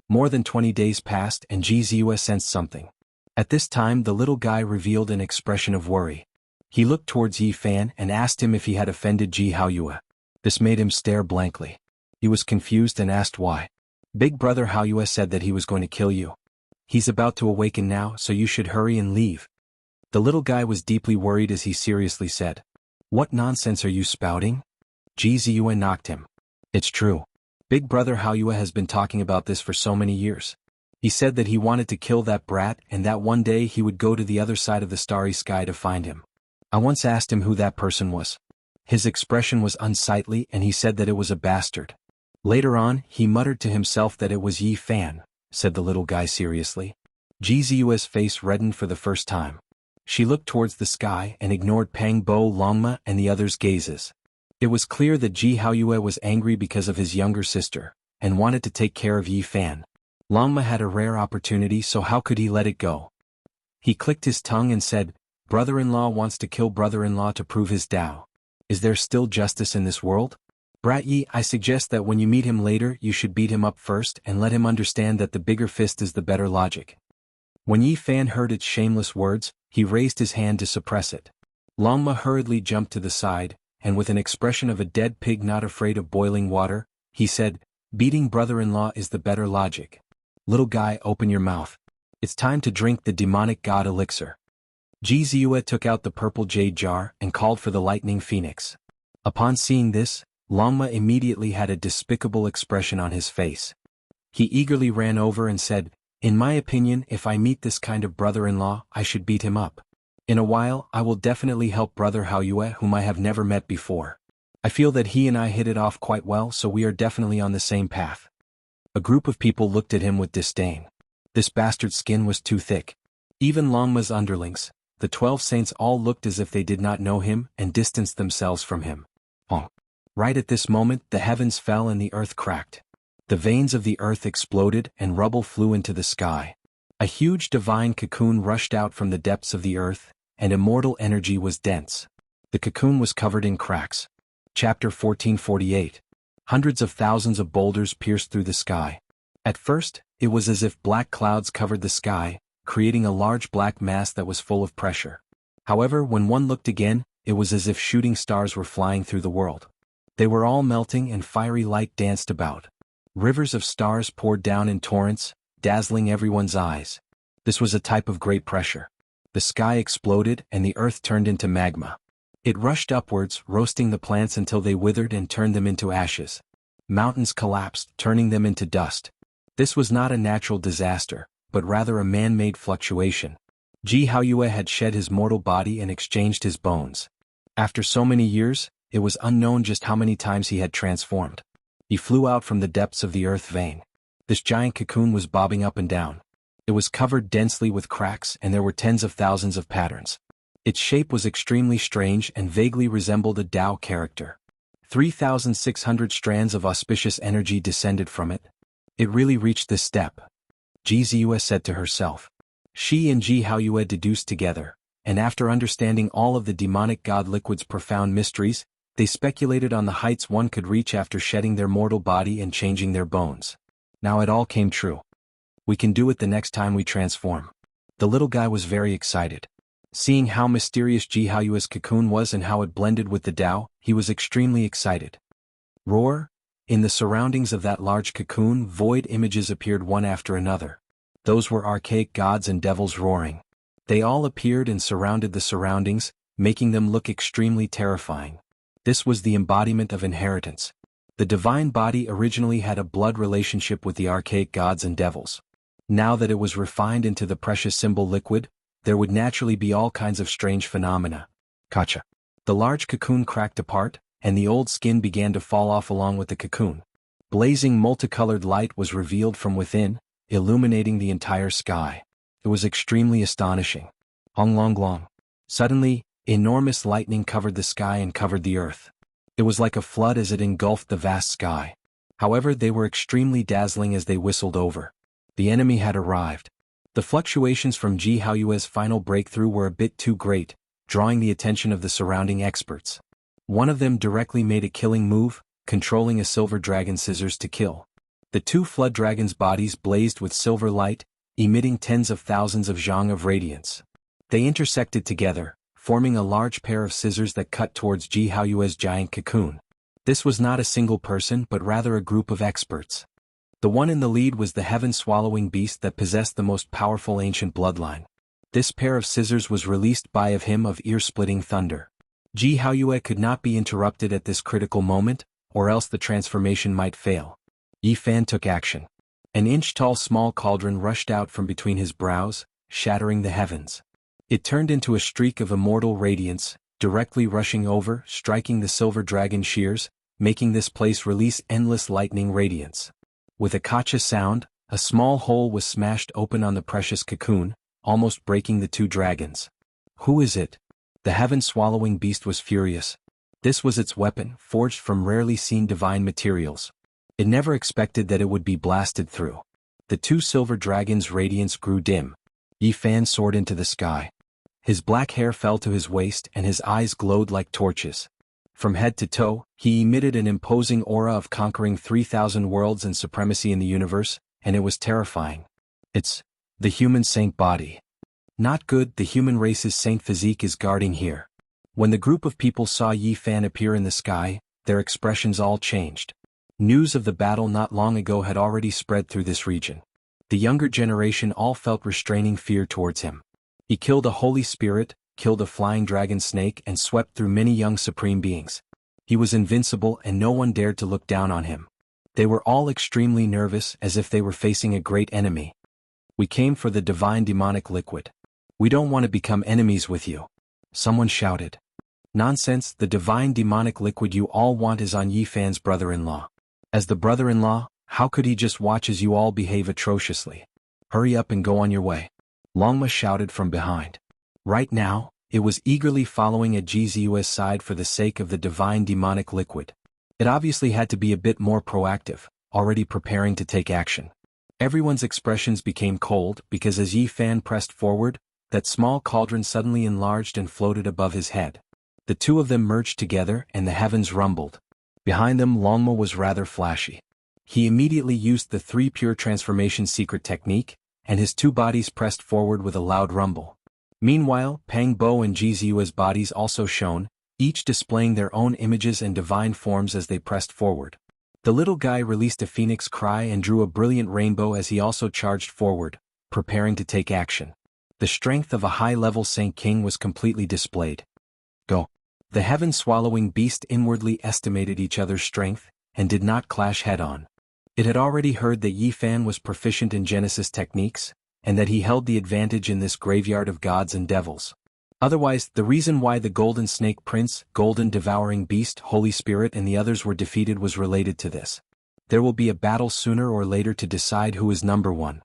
More than 20 days passed and Jianghu sensed something. At this time the little guy revealed an expression of worry. He looked towards Yi Fan and asked him if he had offended Jianghu. This made him stare blankly. He was confused and asked why. Big Brother Haoyue said that he was going to kill you. He's about to awaken now, so you should hurry and leave. The little guy was deeply worried as he seriously said, "What nonsense are you spouting?" Jianghu knocked him. It's true. Big Brother Haoyue has been talking about this for so many years. He said that he wanted to kill that brat and that one day he would go to the other side of the starry sky to find him. I once asked him who that person was. His expression was unsightly and he said that it was a bastard. Later on, he muttered to himself that it was Yi Fan, said the little guy seriously. Jianghu's face reddened for the first time. She looked towards the sky and ignored Pang Bo, Longma and the others' gazes. It was clear that Jianghu was angry because of his younger sister, and wanted to take care of Yi Fan. Longma had a rare opportunity, so how could he let it go? He clicked his tongue and said, "Brother-in-law wants to kill brother-in-law to prove his Tao. Is there still justice in this world? Brat Yi, I suggest that when you meet him later you should beat him up first and let him understand that the bigger fist is the better logic." When Yi Fan heard its shameless words, he raised his hand to suppress it. Longma hurriedly jumped to the side, and with an expression of a dead pig not afraid of boiling water, he said, "Beating brother-in-law is the better logic. Little guy, open your mouth. It's time to drink the demonic god elixir." Jianghu took out the purple jade jar and called for the lightning phoenix. Upon seeing this, Longma immediately had a despicable expression on his face. He eagerly ran over and said, "In my opinion, if I meet this kind of brother-in-law, I should beat him up. In a while, I will definitely help Brother Haoyue, whom I have never met before. I feel that he and I hit it off quite well, so we are definitely on the same path." A group of people looked at him with disdain. This bastard's skin was too thick. Even Longma's underlings, the 12 saints, all looked as if they did not know him and distanced themselves from him. Oh. Right at this moment, the heavens fell and the earth cracked. The veins of the earth exploded and rubble flew into the sky. A huge divine cocoon rushed out from the depths of the earth, and immortal energy was dense. The cocoon was covered in cracks. Chapter 1448. Hundreds of thousands of boulders pierced through the sky. At first, it was as if black clouds covered the sky, creating a large black mass that was full of pressure. However, when one looked again, it was as if shooting stars were flying through the world. They were all melting and fiery light danced about. Rivers of stars poured down in torrents, dazzling everyone's eyes. This was a type of great pressure. The sky exploded and the earth turned into magma. It rushed upwards, roasting the plants until they withered and turned them into ashes. Mountains collapsed, turning them into dust. This was not a natural disaster, but rather a man-made fluctuation. Jianghu had shed his mortal body and exchanged his bones. After so many years, it was unknown just how many times he had transformed. He flew out from the depths of the earth vein. This giant cocoon was bobbing up and down. It was covered densely with cracks and there were tens of thousands of patterns. Its shape was extremely strange and vaguely resembled a Tao character. 3,600 strands of auspicious energy descended from it. It really reached this step, Jianghu said to herself. She and Jianghu deduced together, and after understanding all of the demonic god liquid's profound mysteries, they speculated on the heights one could reach after shedding their mortal body and changing their bones. Now it all came true. We can do it the next time we transform. The little guy was very excited. Seeing how mysterious Jianghu's cocoon was and how it blended with the Tao, he was extremely excited. Roar! In the surroundings of that large cocoon, void images appeared one after another. Those were archaic gods and devils roaring. They all appeared and surrounded the surroundings, making them look extremely terrifying. This was the embodiment of inheritance. The divine body originally had a blood relationship with the archaic gods and devils. Now that it was refined into the precious symbol liquid, there would naturally be all kinds of strange phenomena. Gotcha. The large cocoon cracked apart, and the old skin began to fall off along with the cocoon. Blazing multicolored light was revealed from within, illuminating the entire sky. It was extremely astonishing. Ong long long. Suddenly, enormous lightning covered the sky and covered the earth. It was like a flood as it engulfed the vast sky. However, they were extremely dazzling as they whistled over. The enemy had arrived. The fluctuations from Jianghu's final breakthrough were a bit too great, drawing the attention of the surrounding experts. One of them directly made a killing move, controlling a silver dragon scissors to kill. The two flood dragons' bodies blazed with silver light, emitting tens of thousands of zhang of radiance. They intersected together, forming a large pair of scissors that cut towards Jianghu's giant cocoon. This was not a single person but rather a group of experts. The one in the lead was the heaven-swallowing beast that possessed the most powerful ancient bloodline. This pair of scissors was released by him of ear-splitting thunder. Jianghu could not be interrupted at this critical moment, or else the transformation might fail. Yi Fan took action. An inch-tall small cauldron rushed out from between his brows, shattering the heavens. It turned into a streak of immortal radiance, directly rushing over, striking the silver dragon shears, making this place release endless lightning radiance. With a kacha sound, a small hole was smashed open on the precious cocoon, almost breaking the two dragons. Who is it? The heaven-swallowing beast was furious. This was its weapon, forged from rarely seen divine materials. It never expected that it would be blasted through. The two silver dragons' radiance grew dim. Yi Fan soared into the sky. His black hair fell to his waist and his eyes glowed like torches. From head to toe, he emitted an imposing aura of conquering 3,000 worlds and supremacy in the universe, and it was terrifying. It's the human saint body. Not good, the human race's saint physique is guarding here. When the group of people saw Yi Fan appear in the sky, their expressions all changed. News of the battle not long ago had already spread through this region. The younger generation all felt restraining fear towards him. He killed a holy spirit, killed a flying dragon snake and swept through many young supreme beings. He was invincible and no one dared to look down on him. They were all extremely nervous as if they were facing a great enemy. We came for the divine demonic liquid. We don't want to become enemies with you. Someone shouted. Nonsense, the divine demonic liquid you all want is on Yi Fan's brother-in-law. As the brother-in-law, how could he just watch as you all behave atrociously? Hurry up and go on your way. Longma shouted from behind. Right now, it was eagerly following at Jianghu's side for the sake of the divine demonic liquid. It obviously had to be a bit more proactive, already preparing to take action. Everyone's expressions became cold because as Yi Fan pressed forward, that small cauldron suddenly enlarged and floated above his head. The two of them merged together and the heavens rumbled. Behind them Longma was rather flashy. He immediately used the 3 pure transformation secret technique, and his two bodies pressed forward with a loud rumble. Meanwhile, Pang Bo and Jianghu's bodies also shone, each displaying their own images and divine forms as they pressed forward. The little guy released a phoenix cry and drew a brilliant rainbow as he also charged forward, preparing to take action. The strength of a high-level Saint King was completely displayed. Go. The heaven-swallowing beast inwardly estimated each other's strength, and did not clash head-on. It had already heard that Yi Fan was proficient in Genesis techniques, and that he held the advantage in this graveyard of gods and devils. Otherwise, the reason why the Golden Snake Prince, Golden Devouring Beast, Holy Spirit and the others were defeated was related to this. There will be a battle sooner or later to decide who is number one.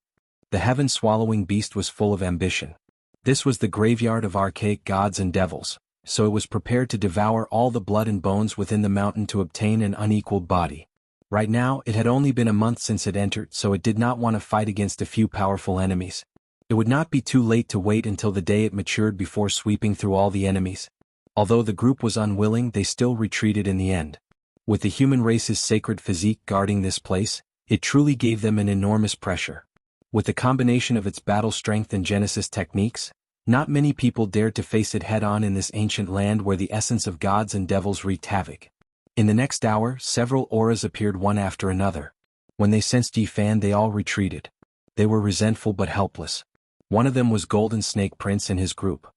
The heaven-swallowing beast was full of ambition. This was the graveyard of archaic gods and devils, so it was prepared to devour all the blood and bones within the mountain to obtain an unequaled body. Right now, it had only been a month since it entered, so it did not want to fight against a few powerful enemies. It would not be too late to wait until the day it matured before sweeping through all the enemies. Although the group was unwilling, they still retreated in the end. With the human race's sacred physique guarding this place, it truly gave them an enormous pressure. With the combination of its battle strength and Genesis techniques, not many people dared to face it head-on in this ancient land where the essence of gods and devils wreaked havoc. In the next hour, several auras appeared one after another. When they sensed Yi Fan, they all retreated. They were resentful but helpless. One of them was Golden Snake Prince and his group.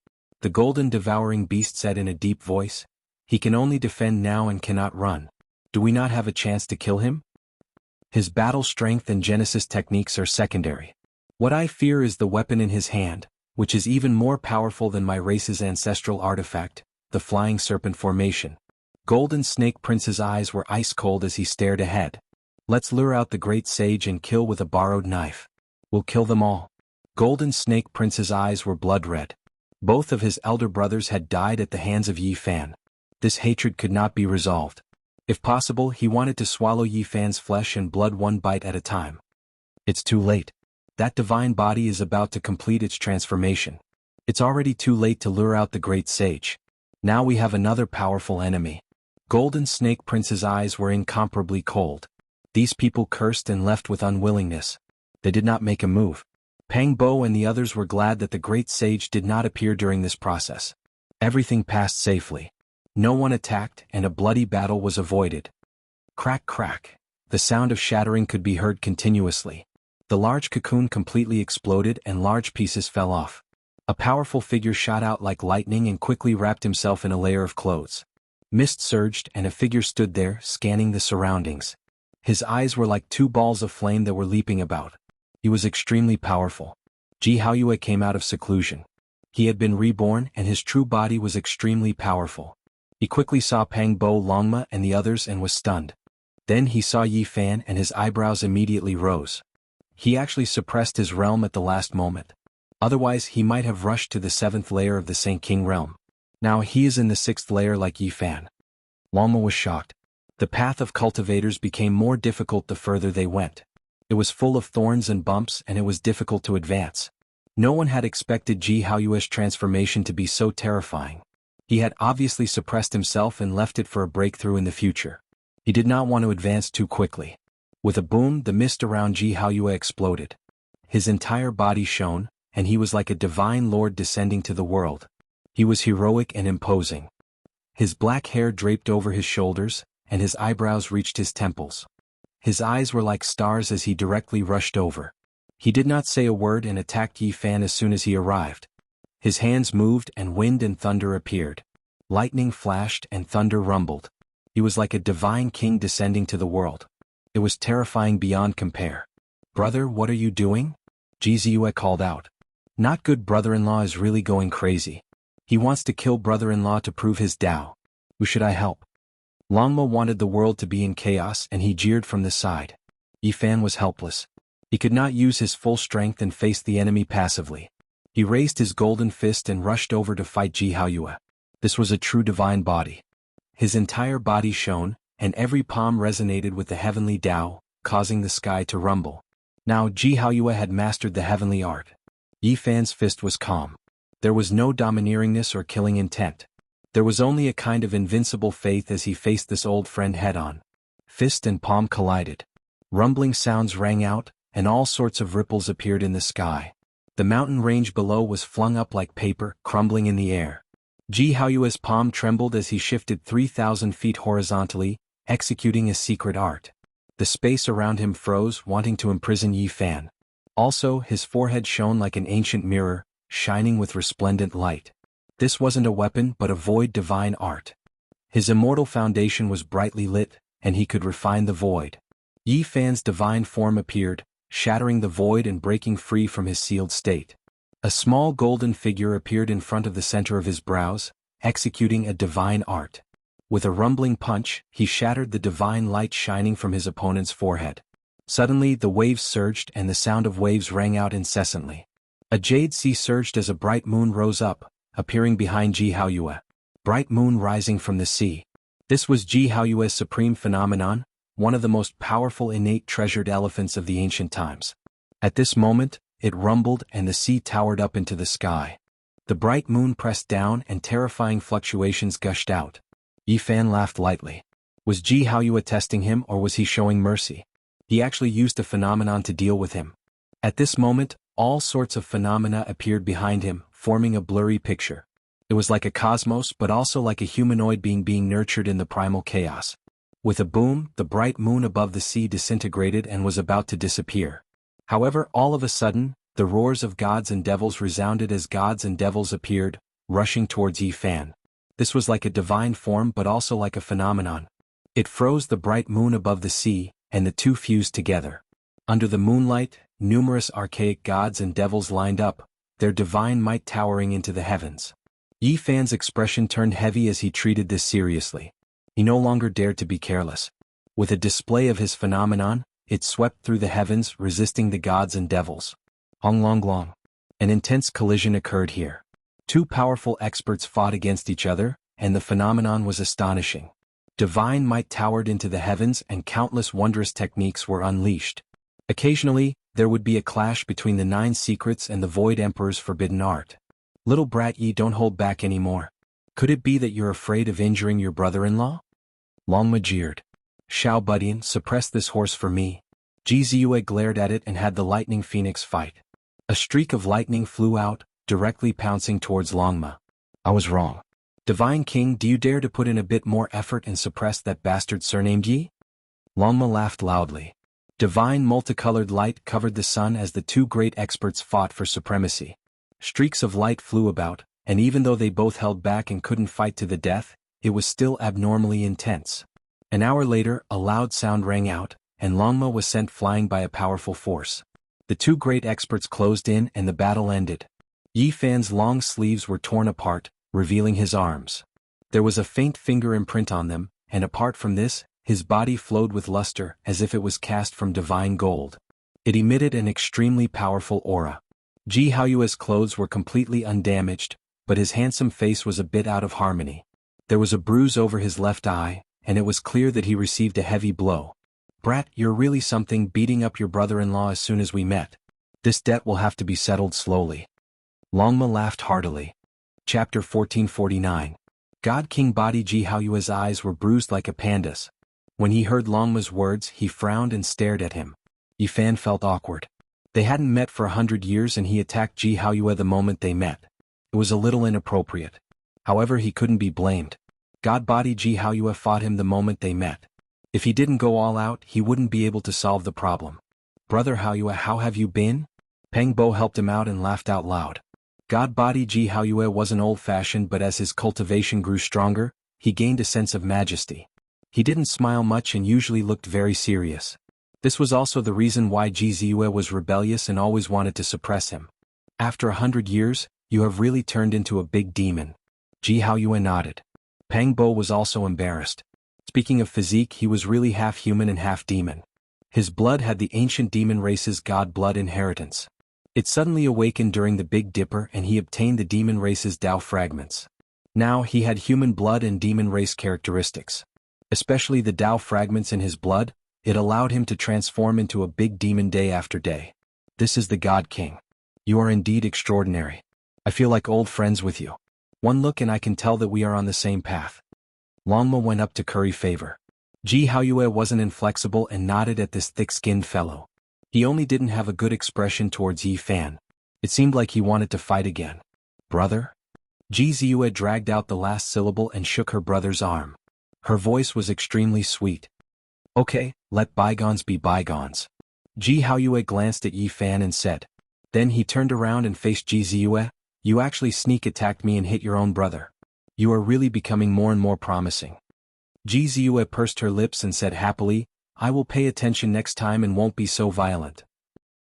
The golden devouring beast said in a deep voice, "He can only defend now and cannot run. Do we not have a chance to kill him? His battle strength and Genesis techniques are secondary. What I fear is the weapon in his hand, which is even more powerful than my race's ancestral artifact, the Flying Serpent Formation." Golden Snake Prince's eyes were ice cold as he stared ahead. "Let's lure out the great sage and kill with a borrowed knife. We'll kill them all." Golden Snake Prince's eyes were blood red. Both of his elder brothers had died at the hands of Yi Fan. This hatred could not be resolved. If possible, he wanted to swallow Yi Fan's flesh and blood one bite at a time. It's too late. That divine body is about to complete its transformation. It's already too late to lure out the great sage. Now we have another powerful enemy. Golden Snake Prince's eyes were incomparably cold. These people cursed and left with unwillingness. They did not make a move. Pang Bo and the others were glad that the great sage did not appear during this process. Everything passed safely. No one attacked, and a bloody battle was avoided. Crack crack. The sound of shattering could be heard continuously. The large cocoon completely exploded and large pieces fell off. A powerful figure shot out like lightning and quickly wrapped himself in a layer of clothes. Mist surged and a figure stood there, scanning the surroundings. His eyes were like two balls of flame that were leaping about. He was extremely powerful. Jianghu came out of seclusion. He had been reborn and his true body was extremely powerful. He quickly saw Pang Bo, Longma and the others and was stunned. Then he saw Yi Fan and his eyebrows immediately rose. He actually suppressed his realm at the last moment. Otherwise he might have rushed to the 7th layer of the Saint King realm. Now he is in the 6th layer like Yi Fan. Longma was shocked. The path of cultivators became more difficult the further they went. It was full of thorns and bumps and it was difficult to advance. No one had expected Jianghu's transformation to be so terrifying. He had obviously suppressed himself and left it for a breakthrough in the future. He did not want to advance too quickly. With a boom, the mist around Jianghu exploded. His entire body shone, and he was like a divine lord descending to the world. He was heroic and imposing. His black hair draped over his shoulders, and his eyebrows reached his temples. His eyes were like stars as he directly rushed over. He did not say a word and attacked Yi Fan as soon as he arrived. His hands moved and wind and thunder appeared. Lightning flashed and thunder rumbled. He was like a divine king descending to the world. It was terrifying beyond compare. "Brother, what are you doing?" Jianghu called out. "Not good, brother-in-law is really going crazy. He wants to kill brother-in-law to prove his Tao. Who should I help?" Longma wanted the world to be in chaos and he jeered from the side. Yi Fan was helpless. He could not use his full strength and face the enemy passively. He raised his golden fist and rushed over to fight Jianghu. This was a true divine body. His entire body shone, and every palm resonated with the heavenly Tao, causing the sky to rumble. Now Jianghu had mastered the heavenly art. Yi Fan's fist was calm. There was no domineeringness or killing intent. There was only a kind of invincible faith as he faced this old friend head-on. Fist and palm collided. Rumbling sounds rang out, and all sorts of ripples appeared in the sky. The mountain range below was flung up like paper, crumbling in the air. Jianghu's palm trembled as he shifted 3,000 feet horizontally, executing a secret art. The space around him froze, wanting to imprison Yi Fan. Also, his forehead shone like an ancient mirror, shining with resplendent light. This wasn't a weapon but a void divine art. His immortal foundation was brightly lit, and he could refine the void. Yi Fan's divine form appeared, shattering the void and breaking free from his sealed state. A small golden figure appeared in front of the center of his brows, executing a divine art. With a rumbling punch, he shattered the divine light shining from his opponent's forehead. Suddenly the waves surged and the sound of waves rang out incessantly. A jade sea surged as a bright moon rose up, appearing behind Ji Haoyue. Bright moon rising from the sea. This was Ji Haoyue's supreme phenomenon, one of the most powerful innate treasured elephants of the ancient times. At this moment, it rumbled and the sea towered up into the sky. The bright moon pressed down and terrifying fluctuations gushed out. Yi Fan laughed lightly. Was Ji Haoyue testing him or was he showing mercy? He actually used a phenomenon to deal with him. At this moment, all sorts of phenomena appeared behind him, forming a blurry picture. It was like a cosmos but also like a humanoid being nurtured in the primal chaos. With a boom, the bright moon above the sea disintegrated and was about to disappear. However, all of a sudden, the roars of gods and devils resounded as gods and devils appeared, rushing towards Yi Fan. This was like a divine form but also like a phenomenon. It froze the bright moon above the sea, and the two fused together. Under the moonlight, numerous archaic gods and devils lined up, their divine might towering into the heavens. Yi Fan's expression turned heavy as he treated this seriously. He no longer dared to be careless. With a display of his phenomenon, it swept through the heavens, resisting the gods and devils. Hong Long Long. An intense collision occurred here. Two powerful experts fought against each other, and the phenomenon was astonishing. Divine might towered into the heavens and countless wondrous techniques were unleashed. Occasionally, there would be a clash between the 9 secrets and the Void Emperor's forbidden art. Little brat Yi, don't hold back anymore. Could it be that you're afraid of injuring your brother-in-law? Longma jeered. Xiao Budian, suppress this horse for me. Ji Ziyue glared at it and had the lightning phoenix fight. A streak of lightning flew out, directly pouncing towards Longma. I was wrong. Divine King, do you dare to put in a bit more effort and suppress that bastard surnamed Yi? Longma laughed loudly. Divine multicolored light covered the sun as the two great experts fought for supremacy. Streaks of light flew about, and even though they both held back and couldn't fight to the death, it was still abnormally intense. An hour later, a loud sound rang out, and Longma was sent flying by a powerful force. The two great experts closed in and the battle ended. Yi Fan's long sleeves were torn apart, revealing his arms. There was a faint finger imprint on them, and apart from this, his body flowed with luster as if it was cast from divine gold. It emitted an extremely powerful aura. Ji Haoyue's clothes were completely undamaged, but his handsome face was a bit out of harmony. There was a bruise over his left eye, and it was clear that he received a heavy blow. Brat, you're really something, beating up your brother-in-law as soon as we met. This debt will have to be settled slowly. Longma laughed heartily. Chapter 1449. God King Body Ji Haoyue's eyes were bruised like a panda's. When he heard Longma's words, he frowned and stared at him. Yi Fan felt awkward. They hadn't met for 100 years and he attacked Ji Haoyue the moment they met. It was a little inappropriate. However, he couldn't be blamed. God Body Ji Haoyue fought him the moment they met. If he didn't go all out, he wouldn't be able to solve the problem. Brother Haoyue, how have you been? Peng Bo helped him out and laughed out loud. God Body Ji Haoyue wasn't old-fashioned, but as his cultivation grew stronger, he gained a sense of majesty. He didn't smile much and usually looked very serious. This was also the reason why Ji Ziyue was rebellious and always wanted to suppress him. After 100 years, you have really turned into a big demon. Ji Haoyue nodded. Peng Bo was also embarrassed. Speaking of physique, he was really half human and half demon. His blood had the ancient demon race's god blood inheritance. It suddenly awakened during the Big Dipper and he obtained the demon race's Tao fragments. Now he had human blood and demon race characteristics. Especially the Tao fragments in his blood, it allowed him to transform into a big demon day after day. This is the God King. You are indeed extraordinary. I feel like old friends with you. One look and I can tell that we are on the same path. Longma went up to curry favor. Ji Haoyue wasn't inflexible and nodded at this thick-skinned fellow. He only didn't have a good expression towards Yi Fan. It seemed like he wanted to fight again. Brother? Ji Ziyue dragged out the last syllable and shook her brother's arm. Her voice was extremely sweet. Okay, let bygones be bygones. Ji Haoyue glanced at Yi Fan and said. Then he turned around and faced Ji Ziyue. You actually sneak-attacked me and hit your own brother. You are really becoming more and more promising. Ji Ziyue pursed her lips and said happily, I will pay attention next time and won't be so violent.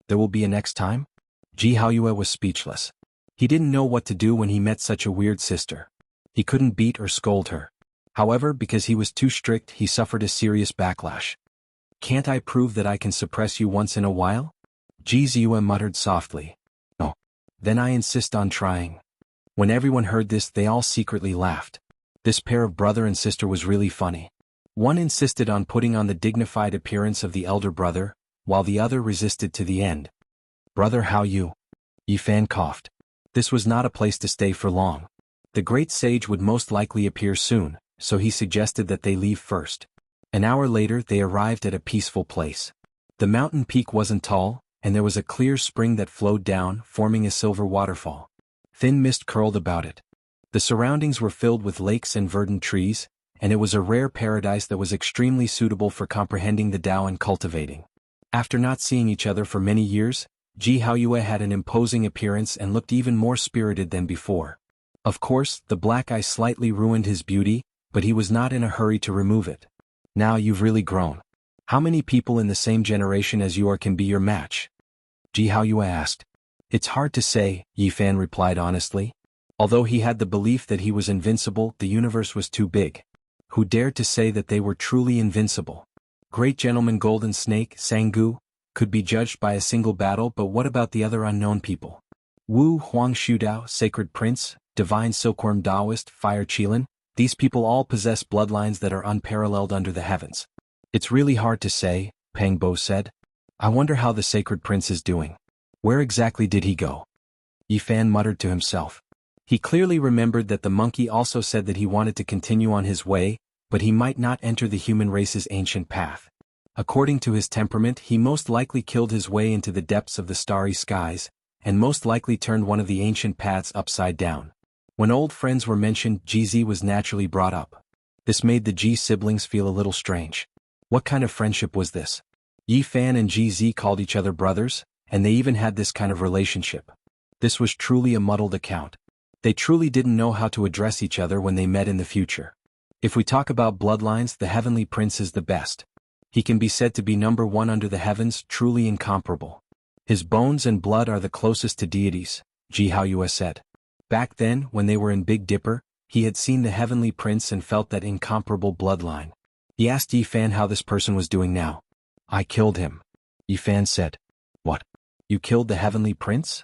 There will be a next time? Ji Haoyue was speechless. He didn't know what to do when he met such a weird sister. He couldn't beat or scold her. However, because he was too strict, he suffered a serious backlash. Can't I prove that I can suppress you once in a while? Ji Ziyue muttered softly. No. Then I insist on trying. When everyone heard this, they all secretly laughed. This pair of brother and sister was really funny. One insisted on putting on the dignified appearance of the elder brother, while the other resisted to the end. Brother, how you? Yi Fan coughed. This was not a place to stay for long. The great sage would most likely appear soon, so he suggested that they leave first. An hour later they arrived at a peaceful place. The mountain peak wasn't tall, and there was a clear spring that flowed down, forming a silver waterfall. Thin mist curled about it. The surroundings were filled with lakes and verdant trees, and it was a rare paradise that was extremely suitable for comprehending the Tao and cultivating. After not seeing each other for many years, Jianghu had an imposing appearance and looked even more spirited than before. Of course, the black eye slightly ruined his beauty, but he was not in a hurry to remove it. Now you've really grown. How many people in the same generation as you are can be your match? Jianghu asked. It's hard to say, Yi Fan replied honestly. Although he had the belief that he was invincible, the universe was too big. Who dared to say that they were truly invincible? Great gentleman Golden Snake, Jianghu, could be judged by a single battle, but what about the other unknown people? Wu Huang Shudao, Sacred Prince, Divine Silkworm Taoist, Fire Qilin, these people all possess bloodlines that are unparalleled under the heavens. It's really hard to say, Pang Bo said. I wonder how the Sacred Prince is doing. Where exactly did he go? Yi Fan muttered to himself. He clearly remembered that the monkey also said that he wanted to continue on his way, but he might not enter the human race's ancient path. According to his temperament, he most likely killed his way into the depths of the starry skies, and most likely turned one of the ancient paths upside down. When old friends were mentioned, GZ was naturally brought up. This made the G siblings feel a little strange. What kind of friendship was this? Yi Fan and GZ called each other brothers, and they even had this kind of relationship. This was truly a muddled account. They truly didn't know how to address each other when they met in the future. If we talk about bloodlines, the Heavenly Prince is the best. He can be said to be number one under the heavens, truly incomparable. His bones and blood are the closest to deities, Jianghu said. Back then, when they were in Big Dipper, he had seen the Heavenly Prince and felt that incomparable bloodline. He asked Yi Fan how this person was doing now. I killed him. Yi Fan said. What? You killed the Heavenly Prince?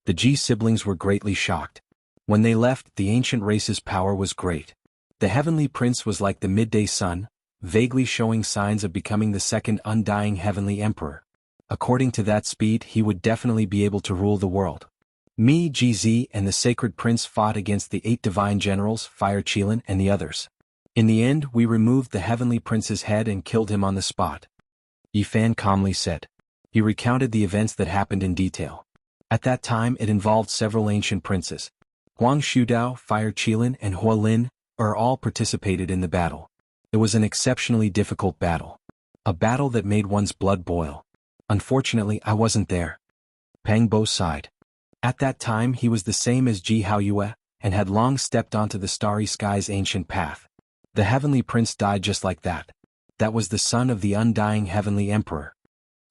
The G siblings were greatly shocked. When they left, the ancient race's power was great. The Heavenly Prince was like the midday sun, vaguely showing signs of becoming the second undying Heavenly Emperor. According to that speed, he would definitely be able to rule the world. Me, GZ, and the Sacred Prince fought against the 8 divine generals, Fire Qilin, and the others. In the end, we removed the Heavenly Prince's head and killed him on the spot. Yi Fan calmly said. He recounted the events that happened in detail. At that time, it involved several ancient princes. Huang Shudao, Fire Qilin, and Hua Lin all participated in the battle. It was an exceptionally difficult battle. A battle that made one's blood boil. Unfortunately, I wasn't there. Pang Bo sighed. At that time he was the same as Jianghu, and had long stepped onto the starry sky's ancient path. The Heavenly Prince died just like that. That was the son of the undying Heavenly Emperor.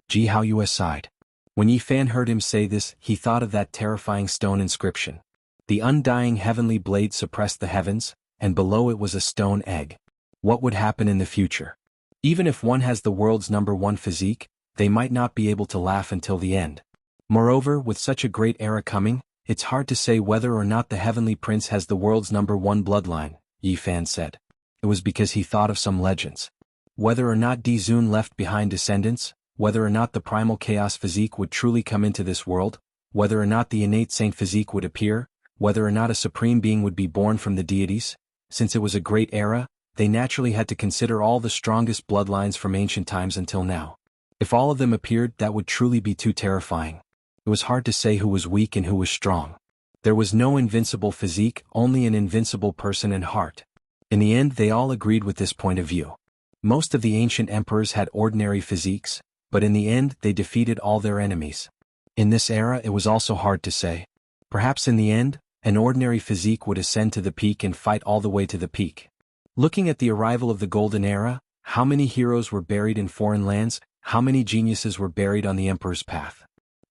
Jianghu sighed. When Yi Fan heard him say this, he thought of that terrifying stone inscription. The undying heavenly blade suppressed the heavens, and below it was a stone egg. What would happen in the future? Even if one has the world's #1 physique, they might not be able to laugh until the end. Moreover, with such a great era coming, it's hard to say whether or not the Heavenly Prince has the world's #1 bloodline, Yi Fan said. It was because he thought of some legends. Whether or not Dizun left behind descendants, whether or not the primal chaos physique would truly come into this world, whether or not the innate saint physique would appear, whether or not a supreme being would be born from the deities. Since it was a great era, they naturally had to consider all the strongest bloodlines from ancient times until now. If all of them appeared, that would truly be too terrifying. It was hard to say who was weak and who was strong. There was no invincible physique, only an invincible person and heart. In the end, they all agreed with this point of view. Most of the ancient emperors had ordinary physiques, but in the end they defeated all their enemies. In this era it was also hard to say. Perhaps in the end, an ordinary physique would ascend to the peak and fight all the way to the peak. Looking at the arrival of the Golden Era, how many heroes were buried in foreign lands, how many geniuses were buried on the Emperor's path.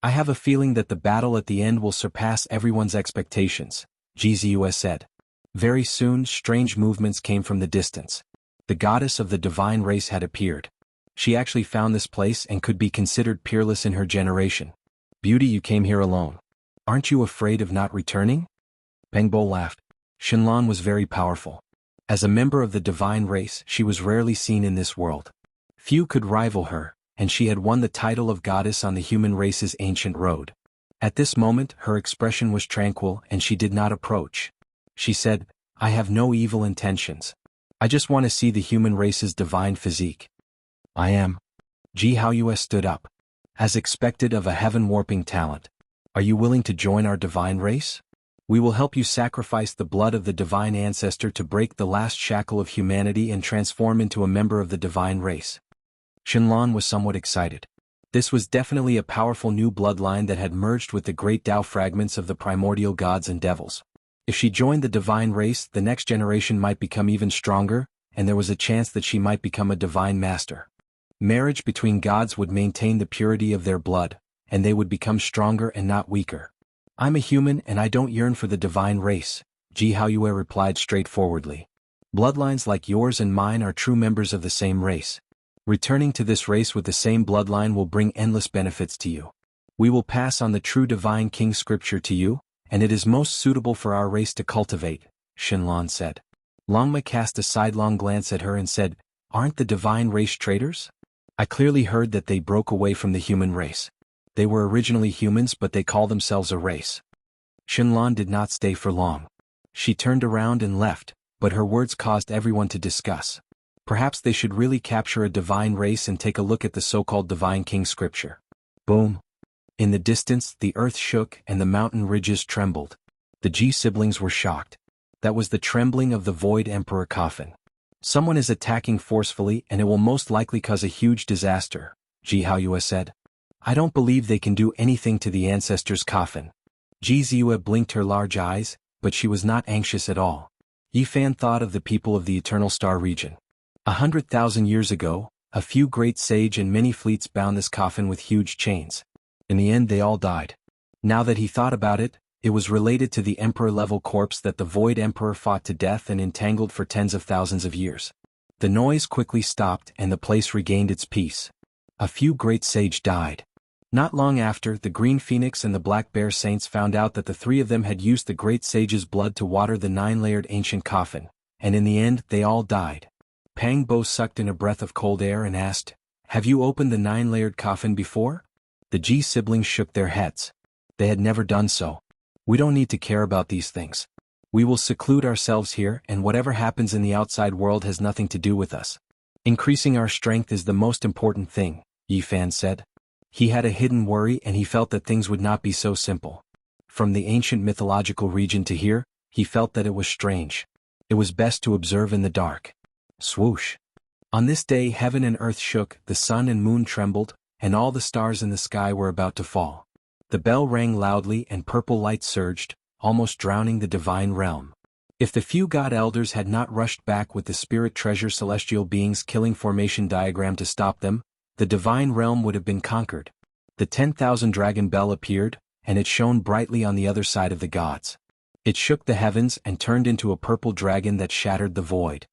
I have a feeling that the battle at the end will surpass everyone's expectations, GZUS said. Very soon, strange movements came from the distance. The goddess of the divine race had appeared. She actually found this place and could be considered peerless in her generation. Beauty, you came here alone. Aren't you afraid of not returning? Peng Bo laughed. Shenlan was very powerful. As a member of the divine race, she was rarely seen in this world. Few could rival her, and she had won the title of goddess on the human race's ancient road. At this moment, her expression was tranquil and she did not approach. She said, I have no evil intentions. I just want to see the human race's divine physique. I am. Jianghu stood up. As expected of a heaven-warping talent. Are you willing to join our divine race? We will help you sacrifice the blood of the divine ancestor to break the last shackle of humanity and transform into a member of the divine race. Shenlan was somewhat excited. This was definitely a powerful new bloodline that had merged with the great Tao fragments of the primordial gods and devils. If she joined the divine race, the next generation might become even stronger, and there was a chance that she might become a divine master. Marriage between gods would maintain the purity of their blood, and they would become stronger and not weaker. I'm a human and I don't yearn for the divine race, Jianghu replied straightforwardly. Bloodlines like yours and mine are true members of the same race. Returning to this race with the same bloodline will bring endless benefits to you. We will pass on the true divine king scripture to you, and it is most suitable for our race to cultivate, Shenlan said. Longma cast a sidelong glance at her and said, Aren't the divine race traitors? I clearly heard that they broke away from the human race. They were originally humans but they call themselves a race. Shenlan did not stay for long. She turned around and left, but her words caused everyone to discuss. Perhaps they should really capture a divine race and take a look at the so-called divine king scripture. Boom. In the distance, the earth shook and the mountain ridges trembled. The Ji siblings were shocked. That was the trembling of the Void Emperor coffin. Someone is attacking forcefully and it will most likely cause a huge disaster, Jianghu said. I don't believe they can do anything to the ancestor's coffin. Ji Ziyue blinked her large eyes, but she was not anxious at all. Yi Fan thought of the people of the Eternal Star region. 100,000 years ago, a few great sage and many fleets bound this coffin with huge chains. In the end they all died. Now that he thought about it, it was related to the emperor-level corpse that the Void Emperor fought to death and entangled for tens of thousands of years. The noise quickly stopped and the place regained its peace. A few great sage died. Not long after, the Green Phoenix and the Black Bear Saints found out that the three of them had used the great sage's blood to water the 9-layered ancient coffin, and in the end they all died. Pang Bo sucked in a breath of cold air and asked, Have you opened the 9-layered coffin before? The Ji siblings shook their heads. They had never done so. We don't need to care about these things. We will seclude ourselves here and whatever happens in the outside world has nothing to do with us. Increasing our strength is the most important thing, Yi Fan said. He had a hidden worry and he felt that things would not be so simple. From the ancient mythological region to here, he felt that it was strange. It was best to observe in the dark. Swoosh. On this day heaven and earth shook, the sun and moon trembled, and all the stars in the sky were about to fall. The bell rang loudly and purple light surged, almost drowning the divine realm. If the few god elders had not rushed back with the spirit treasure celestial beings killing formation diagram to stop them, the divine realm would have been conquered. The 10,000 dragon bell appeared, and it shone brightly on the other side of the gods. It shook the heavens and turned into a purple dragon that shattered the void.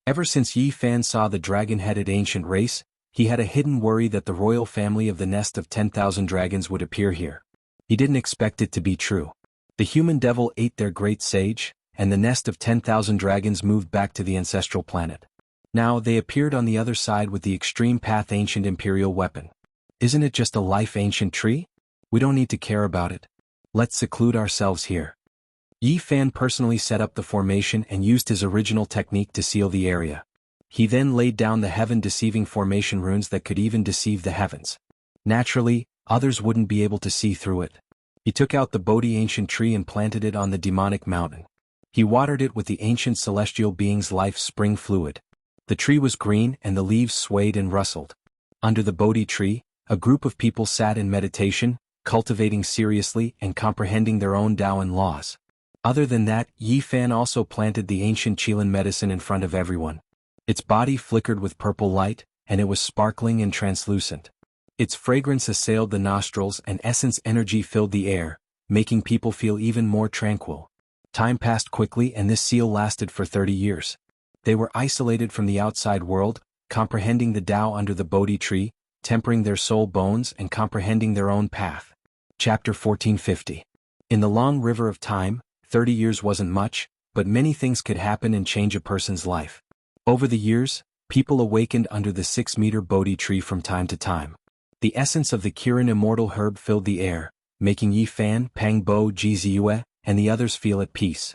Ever since Yi Fan saw the dragon-headed ancient race, he had a hidden worry that the royal family of the nest of 10,000 dragons would appear here. He didn't expect it to be true. The human devil ate their great sage, and the nest of 10,000 dragons moved back to the ancestral planet. Now they appeared on the other side with the extreme path ancient imperial weapon. Isn't it just a life ancient tree? We don't need to care about it. Let's seclude ourselves here. Yi Fan personally set up the formation and used his original technique to seal the area. He then laid down the heaven-deceiving formation runes that could even deceive the heavens. Naturally, others wouldn't be able to see through it. He took out the Bodhi ancient tree and planted it on the demonic mountain. He watered it with the ancient celestial being's life spring fluid. The tree was green and the leaves swayed and rustled. Under the Bodhi tree, a group of people sat in meditation, cultivating seriously and comprehending their own Tao and laws. Other than that, Yi Fan also planted the ancient Qilin medicine in front of everyone. Its body flickered with purple light, and it was sparkling and translucent. Its fragrance assailed the nostrils and essence energy filled the air, making people feel even more tranquil. Time passed quickly and this seal lasted for 30 years. They were isolated from the outside world, comprehending the Tao under the Bodhi tree, tempering their soul bones and comprehending their own path. Chapter 1450. In the long river of time, 30 years wasn't much, but many things could happen and change a person's life. Over the years, people awakened under the 6-meter Bodhi tree from time to time. The essence of the Kirin immortal herb filled the air, making Yi Fan, Pang Bo, Ji Ziyue, and the others feel at peace.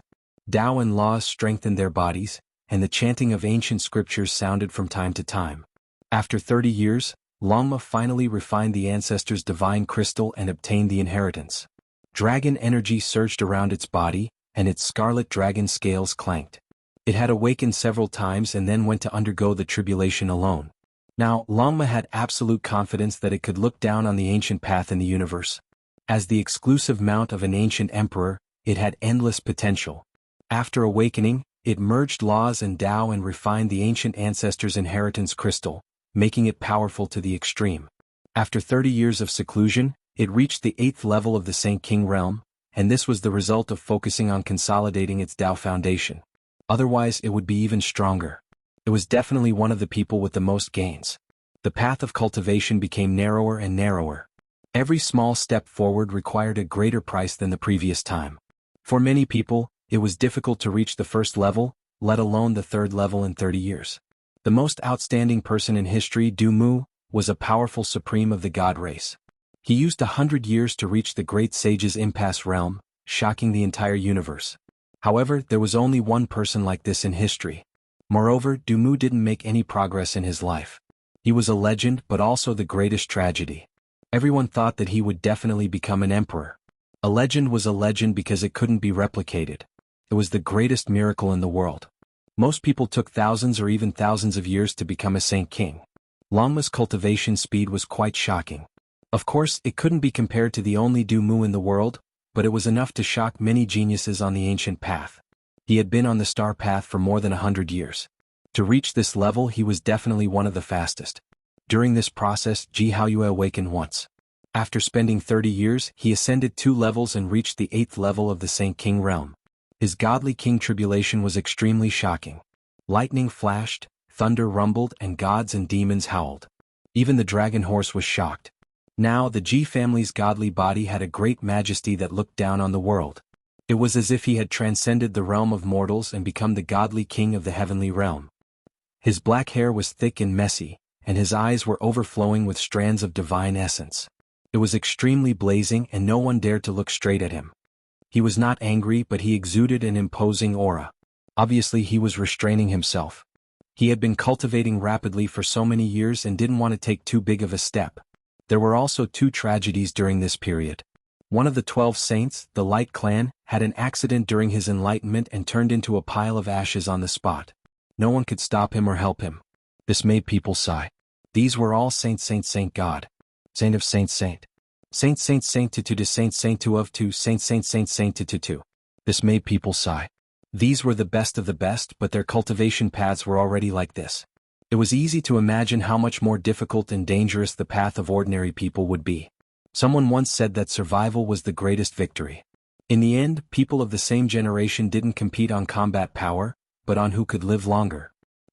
Tao and laws strengthened their bodies, and the chanting of ancient scriptures sounded from time to time. After 30 years, Longma finally refined the ancestors' divine crystal and obtained the inheritance. Dragon energy surged around its body, and its scarlet dragon scales clanked. It had awakened several times and then went to undergo the tribulation alone. Now, Longma had absolute confidence that it could look down on the ancient path in the universe. As the exclusive mount of an ancient emperor, it had endless potential. After awakening, it merged laws and Tao and refined the ancient ancestors' inheritance crystal, making it powerful to the extreme. After 30 years of seclusion, it reached the 8th level of the Saint King realm, and this was the result of focusing on consolidating its Tao foundation. Otherwise it would be even stronger. It was definitely one of the people with the most gains. The path of cultivation became narrower and narrower. Every small step forward required a greater price than the previous time. For many people, it was difficult to reach the first level, let alone the 3rd level in 30 years. The most outstanding person in history, Du Mu, was a powerful supreme of the god race. He used 100 years to reach the great sage's impasse realm, shocking the entire universe. However, there was only one person like this in history. Moreover, Du Mu didn't make any progress in his life. He was a legend but also the greatest tragedy. Everyone thought that he would definitely become an emperor. A legend was a legend because it couldn't be replicated. It was the greatest miracle in the world. Most people took thousands or even thousands of years to become a Saint King. Longma's cultivation speed was quite shocking. Of course, it couldn't be compared to the only Du Mu in the world, but it was enough to shock many geniuses on the ancient path. He had been on the star path for more than 100 years. To reach this level, he was definitely one of the fastest. During this process, Ji Haoyue awakened once. After spending 30 years, he ascended 2 levels and reached the 8th level of the Saint King realm. His godly king tribulation was extremely shocking. Lightning flashed, thunder rumbled, and gods and demons howled. Even the dragon horse was shocked. Now the Ji family's godly body had a great majesty that looked down on the world. It was as if he had transcended the realm of mortals and become the godly king of the heavenly realm. His black hair was thick and messy, and his eyes were overflowing with strands of divine essence. It was extremely blazing and no one dared to look straight at him. He was not angry, but he exuded an imposing aura. Obviously he was restraining himself. He had been cultivating rapidly for so many years and didn't want to take too big of a step. There were also 2 tragedies during this period. One of the 12 saints, the Light Clan, had an accident during his enlightenment and turned into a pile of ashes on the spot. No one could stop him or help him. This made people sigh. These were all Saint God. Saint of Saint Saint. Saint to Saint to of to Saint to. This made people sigh. These were the best of the best, but their cultivation paths were already like this. It was easy to imagine how much more difficult and dangerous the path of ordinary people would be. Someone once said that survival was the greatest victory. In the end, people of the same generation didn't compete on combat power, but on who could live longer.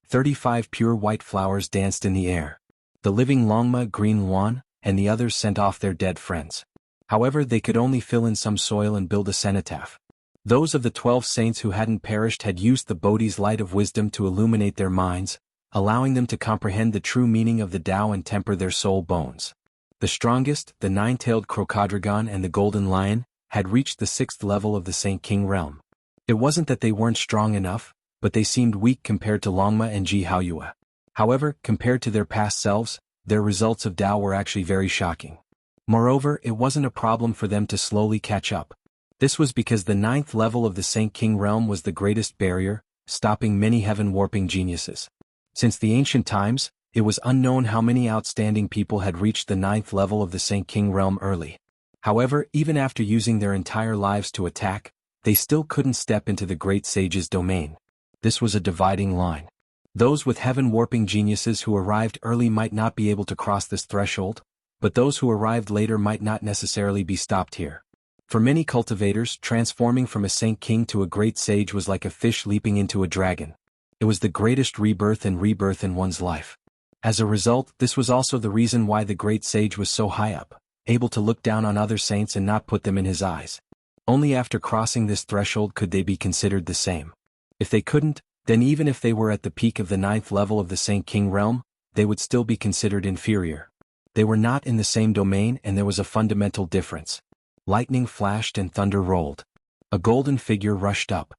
35 pure white flowers danced in the air. The living Longma, Green Luan, and the others sent off their dead friends. However, they could only fill in some soil and build a cenotaph. Those of the 12 saints who hadn't perished had used the Bodhi's light of wisdom to illuminate their minds, allowing them to comprehend the true meaning of the Tao and temper their soul bones. The strongest, the 9-tailed Crocodrogon and the Golden Lion, had reached the 6th level of the Saint King realm. It wasn't that they weren't strong enough, but they seemed weak compared to Longma and Ji Haoyue. However, compared to their past selves, their results of Tao were actually very shocking. Moreover, it wasn't a problem for them to slowly catch up. This was because the 9th level of the Saint King realm was the greatest barrier, stopping many heaven-warping geniuses. Since the ancient times, it was unknown how many outstanding people had reached the 9th level of the Saint King realm early. However, even after using their entire lives to attack, they still couldn't step into the great sage's domain. This was a dividing line. Those with heaven-warping geniuses who arrived early might not be able to cross this threshold, but those who arrived later might not necessarily be stopped here. For many cultivators, transforming from a Saint King to a great sage was like a fish leaping into a dragon. It was the greatest rebirth in one's life. As a result, this was also the reason why the great sage was so high up, able to look down on other saints and not put them in his eyes. Only after crossing this threshold could they be considered the same. If they couldn't, then even if they were at the peak of the 9th level of the Saint King realm, they would still be considered inferior. They were not in the same domain, and there was a fundamental difference. Lightning flashed and thunder rolled. A golden figure rushed up.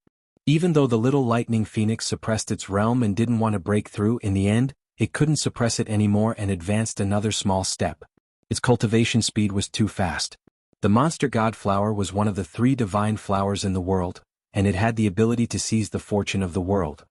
Even though the little lightning phoenix suppressed its realm and didn't want to break through, in the end, it couldn't suppress it anymore and advanced another small step. Its cultivation speed was too fast. The monster god flower was one of the 3 divine flowers in the world, and it had the ability to seize the fortune of the world.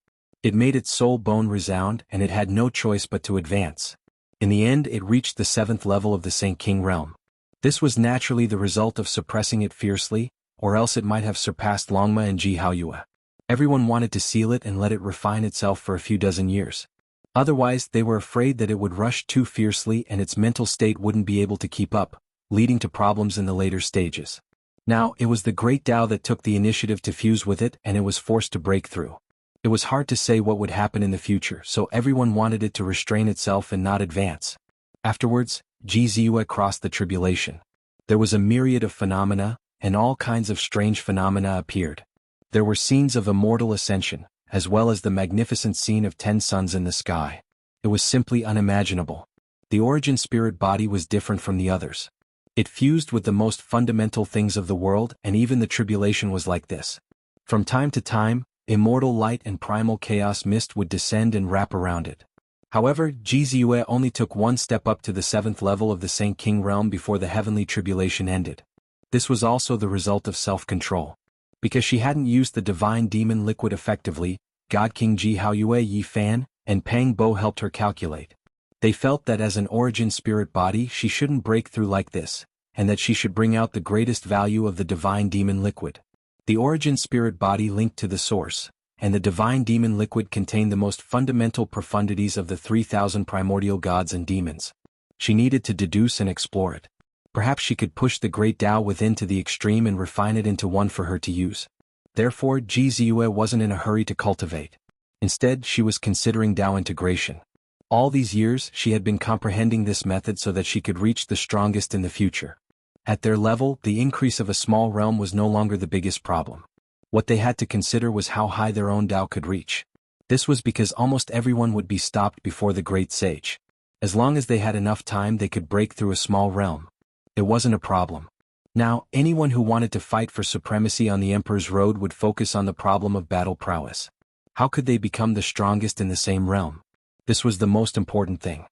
It made its soul bone resound, and it had no choice but to advance. In the end, it reached the 7th level of the Saint King realm. This was naturally the result of suppressing it fiercely, or else it might have surpassed Longma and Jianghu. Everyone wanted to seal it and let it refine itself for a few dozen years. Otherwise, they were afraid that it would rush too fiercely and its mental state wouldn't be able to keep up, leading to problems in the later stages. Now, it was the Great Tao that took the initiative to fuse with it, and it was forced to break through. It was hard to say what would happen in the future, so everyone wanted it to restrain itself and not advance. Afterwards, Jianghu crossed the tribulation. There was a myriad of phenomena, and all kinds of strange phenomena appeared. There were scenes of immortal ascension, as well as the magnificent scene of 10 suns in the sky. It was simply unimaginable. The origin spirit body was different from the others. It fused with the most fundamental things of the world, and even the tribulation was like this. From time to time, immortal light and primal chaos mist would descend and wrap around it. However, Jianghu only took one step up to the 7th level of the Saint King realm before the heavenly tribulation ended. This was also the result of self-control. Because she hadn't used the divine demon liquid effectively, God King Jianghu Yi Fan and Pang Bo helped her calculate. They felt that as an origin spirit body she shouldn't break through like this, and that she should bring out the greatest value of the divine demon liquid. The origin spirit body linked to the source, and the divine demon liquid contained the most fundamental profundities of the 3,000 primordial gods and demons. She needed to deduce and explore it. Perhaps she could push the great Tao within to the extreme and refine it into one for her to use. Therefore, Jianghu wasn't in a hurry to cultivate. Instead, she was considering Tao integration. All these years, she had been comprehending this method so that she could reach the strongest in the future. At their level, the increase of a small realm was no longer the biggest problem. What they had to consider was how high their own Tao could reach. This was because almost everyone would be stopped before the great sage. As long as they had enough time, they could break through a small realm. It wasn't a problem. Now, anyone who wanted to fight for supremacy on the Emperor's Road would focus on the problem of battle prowess. How could they become the strongest in the same realm? This was the most important thing.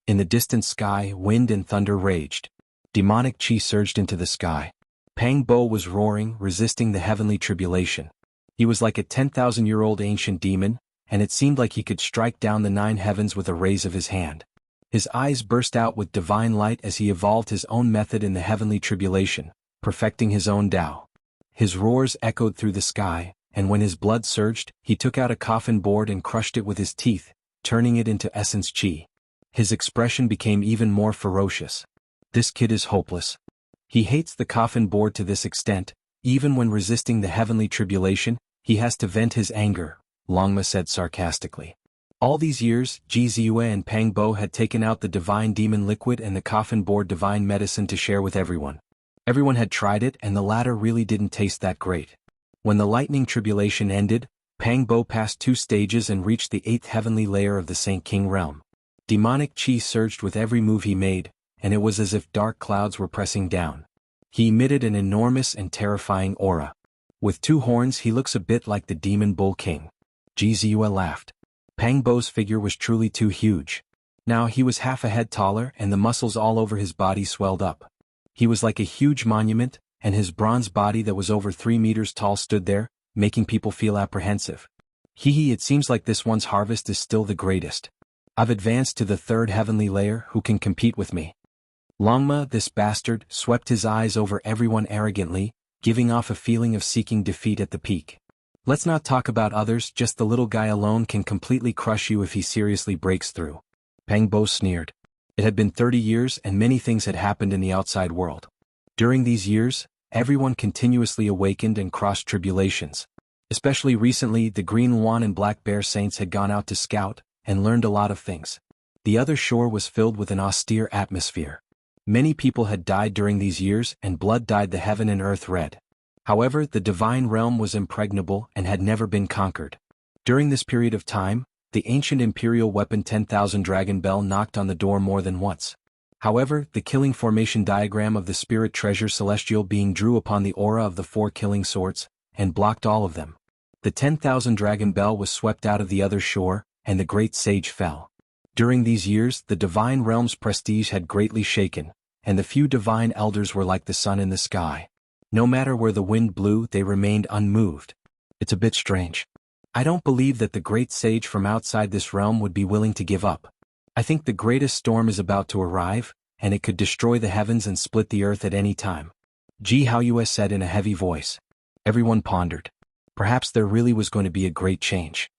In the distant sky, wind and thunder raged. Demonic chi surged into the sky. Pang Bo was roaring, resisting the heavenly tribulation. He was like a 10,000-year-old ancient demon, and it seemed like he could strike down the 9 heavens with a raise of his hand. His eyes burst out with divine light as he evolved his own method in the heavenly tribulation, perfecting his own Tao. His roars echoed through the sky, and when his blood surged, he took out a coffin board and crushed it with his teeth, turning it into essence chi. His expression became even more ferocious. This kid is hopeless. He hates the coffin board to this extent, even when resisting the heavenly tribulation, he has to vent his anger, Longma said sarcastically. All these years, Jianghu and Pang Bo had taken out the divine demon liquid and the coffin board divine medicine to share with everyone. Everyone had tried it, and the latter really didn't taste that great. When the lightning tribulation ended, Pang Bo passed 2 stages and reached the 8th heavenly layer of the Saint King realm. Demonic chi surged with every move he made, and it was as if dark clouds were pressing down. He emitted an enormous and terrifying aura. With 2 horns he looks a bit like the demon bull king. Jianghu laughed. Pang Bo's figure was truly too huge. Now he was half a head taller and the muscles all over his body swelled up. He was like a huge monument, and his bronze body that was over 3 meters tall stood there, making people feel apprehensive. It seems like this one's harvest is still the greatest. I've advanced to the 3rd heavenly layer. Who can compete with me? Longma, this bastard, swept his eyes over everyone arrogantly, giving off a feeling of seeking defeat at the peak. Let's not talk about others, just the little guy alone can completely crush you if he seriously breaks through. Pang Bo sneered. It had been 30 years and many things had happened in the outside world. During these years, everyone continuously awakened and crossed tribulations. Especially recently, the Green Yuan and Black Bear Saints had gone out to scout, and learned a lot of things. The other shore was filled with an austere atmosphere. Many people had died during these years, and blood dyed the heaven and earth red. However, the divine realm was impregnable and had never been conquered. During this period of time, the ancient imperial weapon 10,000 Dragon Bell knocked on the door more than once. However, the killing formation diagram of the spirit treasure celestial being drew upon the aura of the 4 killing swords, and blocked all of them. The 10,000 Dragon Bell was swept out of the other shore, and the great sage fell. During these years, the divine realm's prestige had greatly shaken, and the few divine elders were like the sun in the sky. No matter where the wind blew, they remained unmoved. It's a bit strange. I don't believe that the great sage from outside this realm would be willing to give up. I think the greatest storm is about to arrive, and it could destroy the heavens and split the earth at any time. Jianghu said in a heavy voice. Everyone pondered. Perhaps there really was going to be a great change.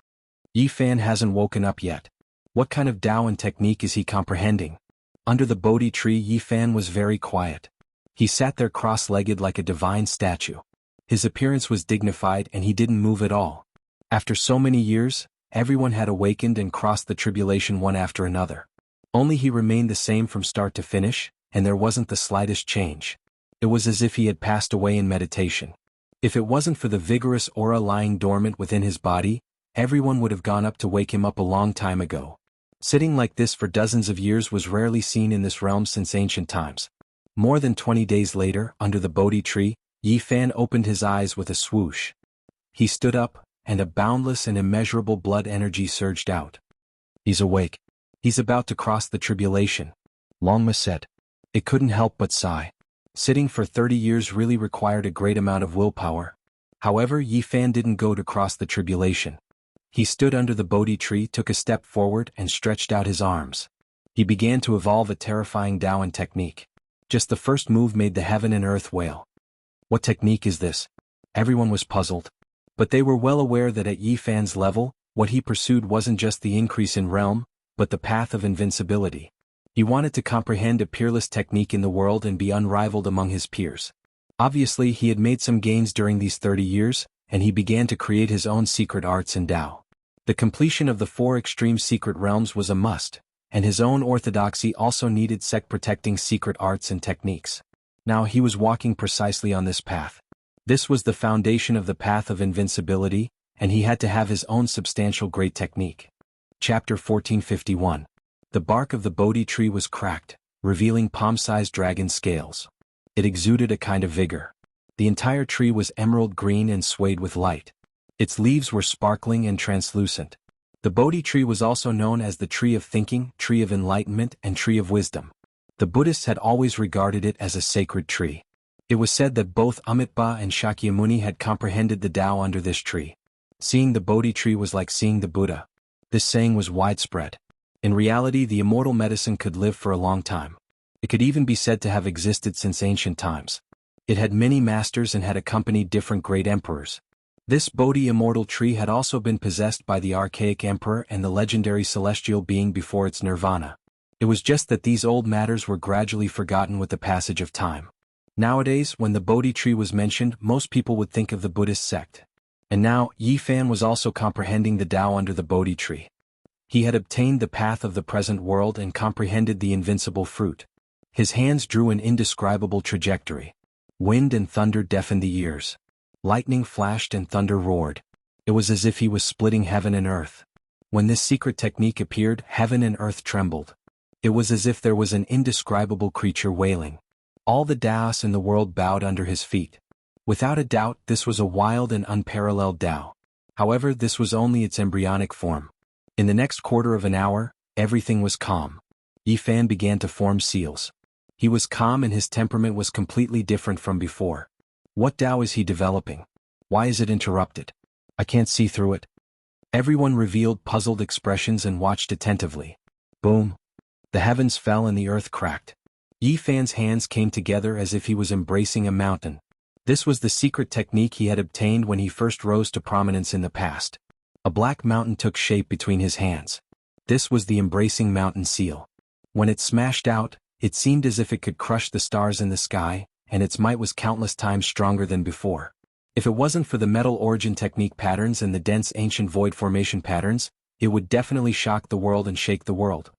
Yi Fan hasn't woken up yet. What kind of Tao and technique is he comprehending? Under the Bodhi tree, Yi Fan was very quiet. He sat there cross-legged like a divine statue. His appearance was dignified and he didn't move at all. After so many years, everyone had awakened and crossed the tribulation one after another. Only he remained the same from start to finish, and there wasn't the slightest change. It was as if he had passed away in meditation. If it wasn't for the vigorous aura lying dormant within his body, everyone would have gone up to wake him up a long time ago. Sitting like this for dozens of years was rarely seen in this realm since ancient times. More than 20 days later, under the Bodhi tree, Yi Fan opened his eyes with a swoosh. He stood up, and a boundless and immeasurable blood energy surged out. He's awake. He's about to cross the tribulation. Longma said. It couldn't help but sigh. Sitting for 30 years really required a great amount of willpower. However, Yi Fan didn't go to cross the tribulation. He stood under the Bodhi tree, took a step forward, and stretched out his arms. He began to evolve a terrifying Taoan technique. Just the first move made the heaven and earth wail. What technique is this? Everyone was puzzled. But they were well aware that at Yi Fan's level, what he pursued wasn't just the increase in realm, but the path of invincibility. He wanted to comprehend a peerless technique in the world and be unrivaled among his peers. Obviously, he had made some gains during these 30 years, and he began to create his own secret arts and Tao. The completion of the 4 extreme secret realms was a must, and his own orthodoxy also needed sect-protecting secret arts and techniques. Now he was walking precisely on this path. This was the foundation of the path of invincibility, and he had to have his own substantial great technique. Chapter 1451. The bark of the Bodhi tree was cracked, revealing palm-sized dragon scales. It exuded a kind of vigor. The entire tree was emerald green and swayed with light. Its leaves were sparkling and translucent. The Bodhi tree was also known as the tree of thinking, tree of enlightenment, and tree of wisdom. The Buddhists had always regarded it as a sacred tree. It was said that both Amitabha and Shakyamuni had comprehended the Tao under this tree. Seeing the Bodhi tree was like seeing the Buddha. This saying was widespread. In reality, the immortal medicine could live for a long time. It could even be said to have existed since ancient times. It had many masters and had accompanied different great emperors. This Bodhi immortal tree had also been possessed by the archaic emperor and the legendary celestial being before its nirvana. It was just that these old matters were gradually forgotten with the passage of time. Nowadays, when the Bodhi tree was mentioned, most people would think of the Buddhist sect. And now, Yi Fan was also comprehending the Tao under the Bodhi tree. He had obtained the path of the present world and comprehended the invincible fruit. His hands drew an indescribable trajectory. Wind and thunder deafened the ears. Lightning flashed and thunder roared. It was as if he was splitting heaven and earth. When this secret technique appeared, heaven and earth trembled. It was as if there was an indescribable creature wailing. All the Taoists in the world bowed under his feet. Without a doubt, this was a wild and unparalleled Tao. However, this was only its embryonic form. In the next quarter of an hour, everything was calm. Yi Fan began to form seals. He was calm and his temperament was completely different from before. What Tao is he developing? Why is it interrupted? I can't see through it. Everyone revealed puzzled expressions and watched attentively. Boom! The heavens fell and the earth cracked. Yi Fan's hands came together as if he was embracing a mountain. This was the secret technique he had obtained when he first rose to prominence in the past. A black mountain took shape between his hands. This was the embracing mountain seal. When it smashed out, it seemed as if it could crush the stars in the sky, and its might was countless times stronger than before. If it wasn't for the metal origin technique patterns and the dense ancient void formation patterns, it would definitely shock the world and shake the world.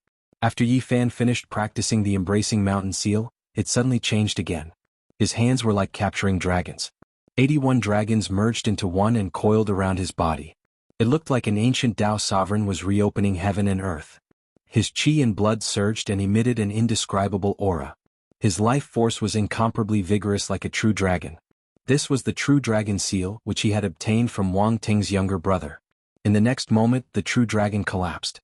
After Yi Fan finished practicing the embracing mountain seal, it suddenly changed again. His hands were like capturing dragons. 81 dragons merged into one and coiled around his body. It looked like an ancient Tao sovereign was reopening heaven and earth. His qi and blood surged and emitted an indescribable aura. His life force was incomparably vigorous like a true dragon. This was the true dragon seal which he had obtained from Wang Ting's younger brother. In the next moment the true dragon collapsed.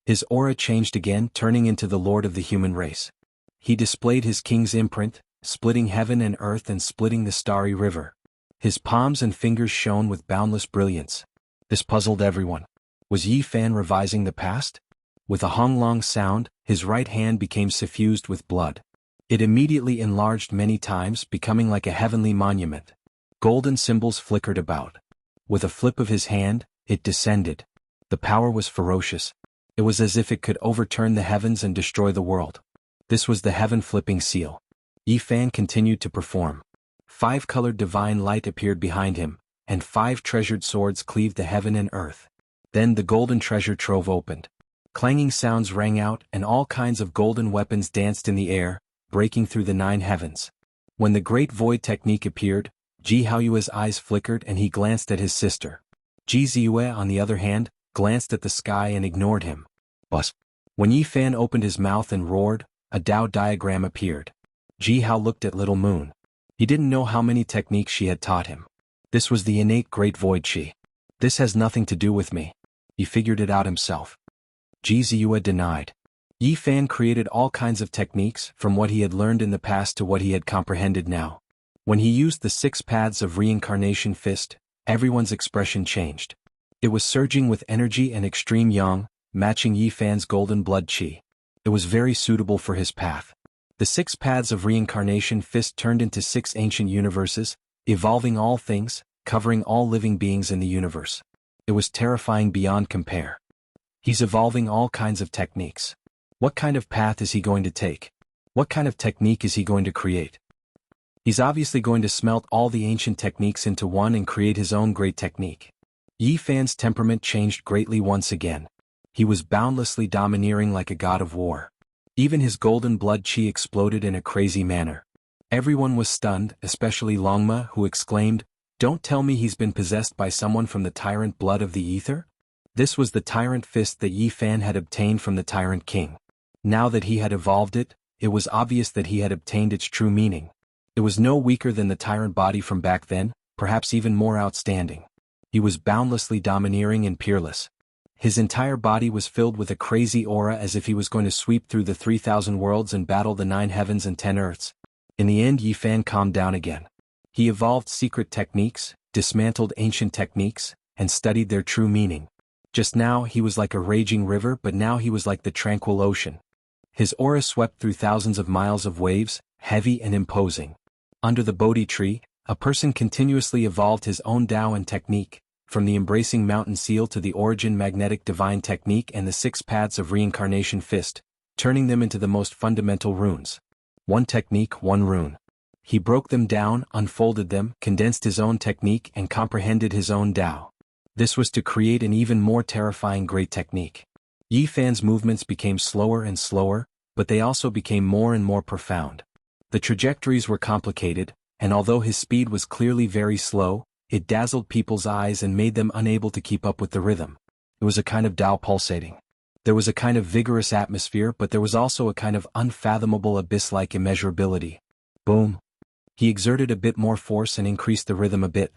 His aura changed again, turning into the lord of the human race. He displayed his king's imprint, splitting heaven and earth and splitting the starry river. His palms and fingers shone with boundless brilliance. This puzzled everyone. Was Yi Fan revising the past? With a honglong sound, his right hand became suffused with blood. It immediately enlarged many times, becoming like a heavenly monument. Golden symbols flickered about. With a flip of his hand, it descended. The power was ferocious. It was as if it could overturn the heavens and destroy the world. This was the heaven-flipping seal. Yi Fan continued to perform. 5 colored divine light appeared behind him, and 5 treasured swords cleaved the heaven and earth. Then the golden treasure trove opened. Clanging sounds rang out and all kinds of golden weapons danced in the air, breaking through the 9 heavens. When the great void technique appeared, Ji Haoyue's eyes flickered and he glanced at his sister. Ji Ziyue, on the other hand, glanced at the sky and ignored him. Bus. When Yi Fan opened his mouth and roared, a Tao diagram appeared. Ji Hao looked at Little Moon. He didn't know how many techniques she had taught him. This was the innate great void chi. This has nothing to do with me. He figured it out himself. Ji Ziyue denied. Yi Fan created all kinds of techniques, from what he had learned in the past to what he had comprehended now. When he used the 6 paths of reincarnation fist, everyone's expression changed. It was surging with energy and extreme yang, matching Yi Fan's golden blood qi. It was very suitable for his path. The 6 paths of reincarnation fist turned into 6 ancient universes, evolving all things, covering all living beings in the universe. It was terrifying beyond compare. He's evolving all kinds of techniques. What kind of path is he going to take? What kind of technique is he going to create? He's obviously going to smelt all the ancient techniques into one and create his own great technique. Yi Fan's temperament changed greatly once again. He was boundlessly domineering like a god of war. Even his golden blood qi exploded in a crazy manner. Everyone was stunned, especially Longma, who exclaimed, "Don't tell me he's been possessed by someone from the tyrant blood of the ether?" This was the tyrant fist that Yi Fan had obtained from the tyrant king. Now that he had evolved it, it was obvious that he had obtained its true meaning. It was no weaker than the tyrant body from back then, perhaps even more outstanding. He was boundlessly domineering and peerless. His entire body was filled with a crazy aura as if he was going to sweep through the 3,000 worlds and battle the 9 heavens and 10 earths. In the end, Yi Fan calmed down again. He evolved secret techniques, dismantled ancient techniques, and studied their true meaning. Just now he was like a raging river, but now he was like the tranquil ocean. His aura swept through thousands of miles of waves, heavy and imposing. Under the Bodhi tree, a person continuously evolved his own Tao and technique, from the embracing mountain seal to the origin magnetic divine technique and the 6 paths of reincarnation fist, turning them into the most fundamental runes. One technique, one rune. He broke them down, unfolded them, condensed his own technique and comprehended his own Tao. This was to create an even more terrifying great technique. Yi Fan's movements became slower and slower, but they also became more and more profound. The trajectories were complicated, and although his speed was clearly very slow, it dazzled people's eyes and made them unable to keep up with the rhythm. It was a kind of Tao pulsating. There was a kind of vigorous atmosphere, but there was also a kind of unfathomable abyss-like immeasurability. Boom. He exerted a bit more force and increased the rhythm a bit.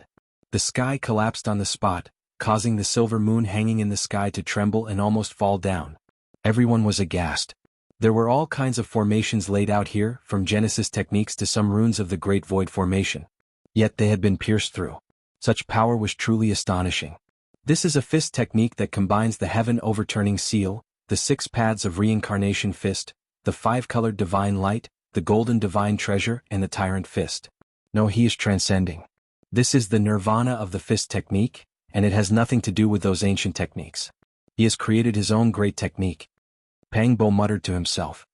The sky collapsed on the spot, causing the silver moon hanging in the sky to tremble and almost fall down. Everyone was aghast. There were all kinds of formations laid out here, from Genesis techniques to some runes of the Great Void Formation. Yet they had been pierced through. Such power was truly astonishing. This is a fist technique that combines the heaven-overturning seal, the 6 paths of reincarnation fist, the 5-colored divine light, the golden divine treasure, and the tyrant fist. No, he is transcending. This is the nirvana of the fist technique, and it has nothing to do with those ancient techniques. He has created his own great technique. Pang Bo muttered to himself.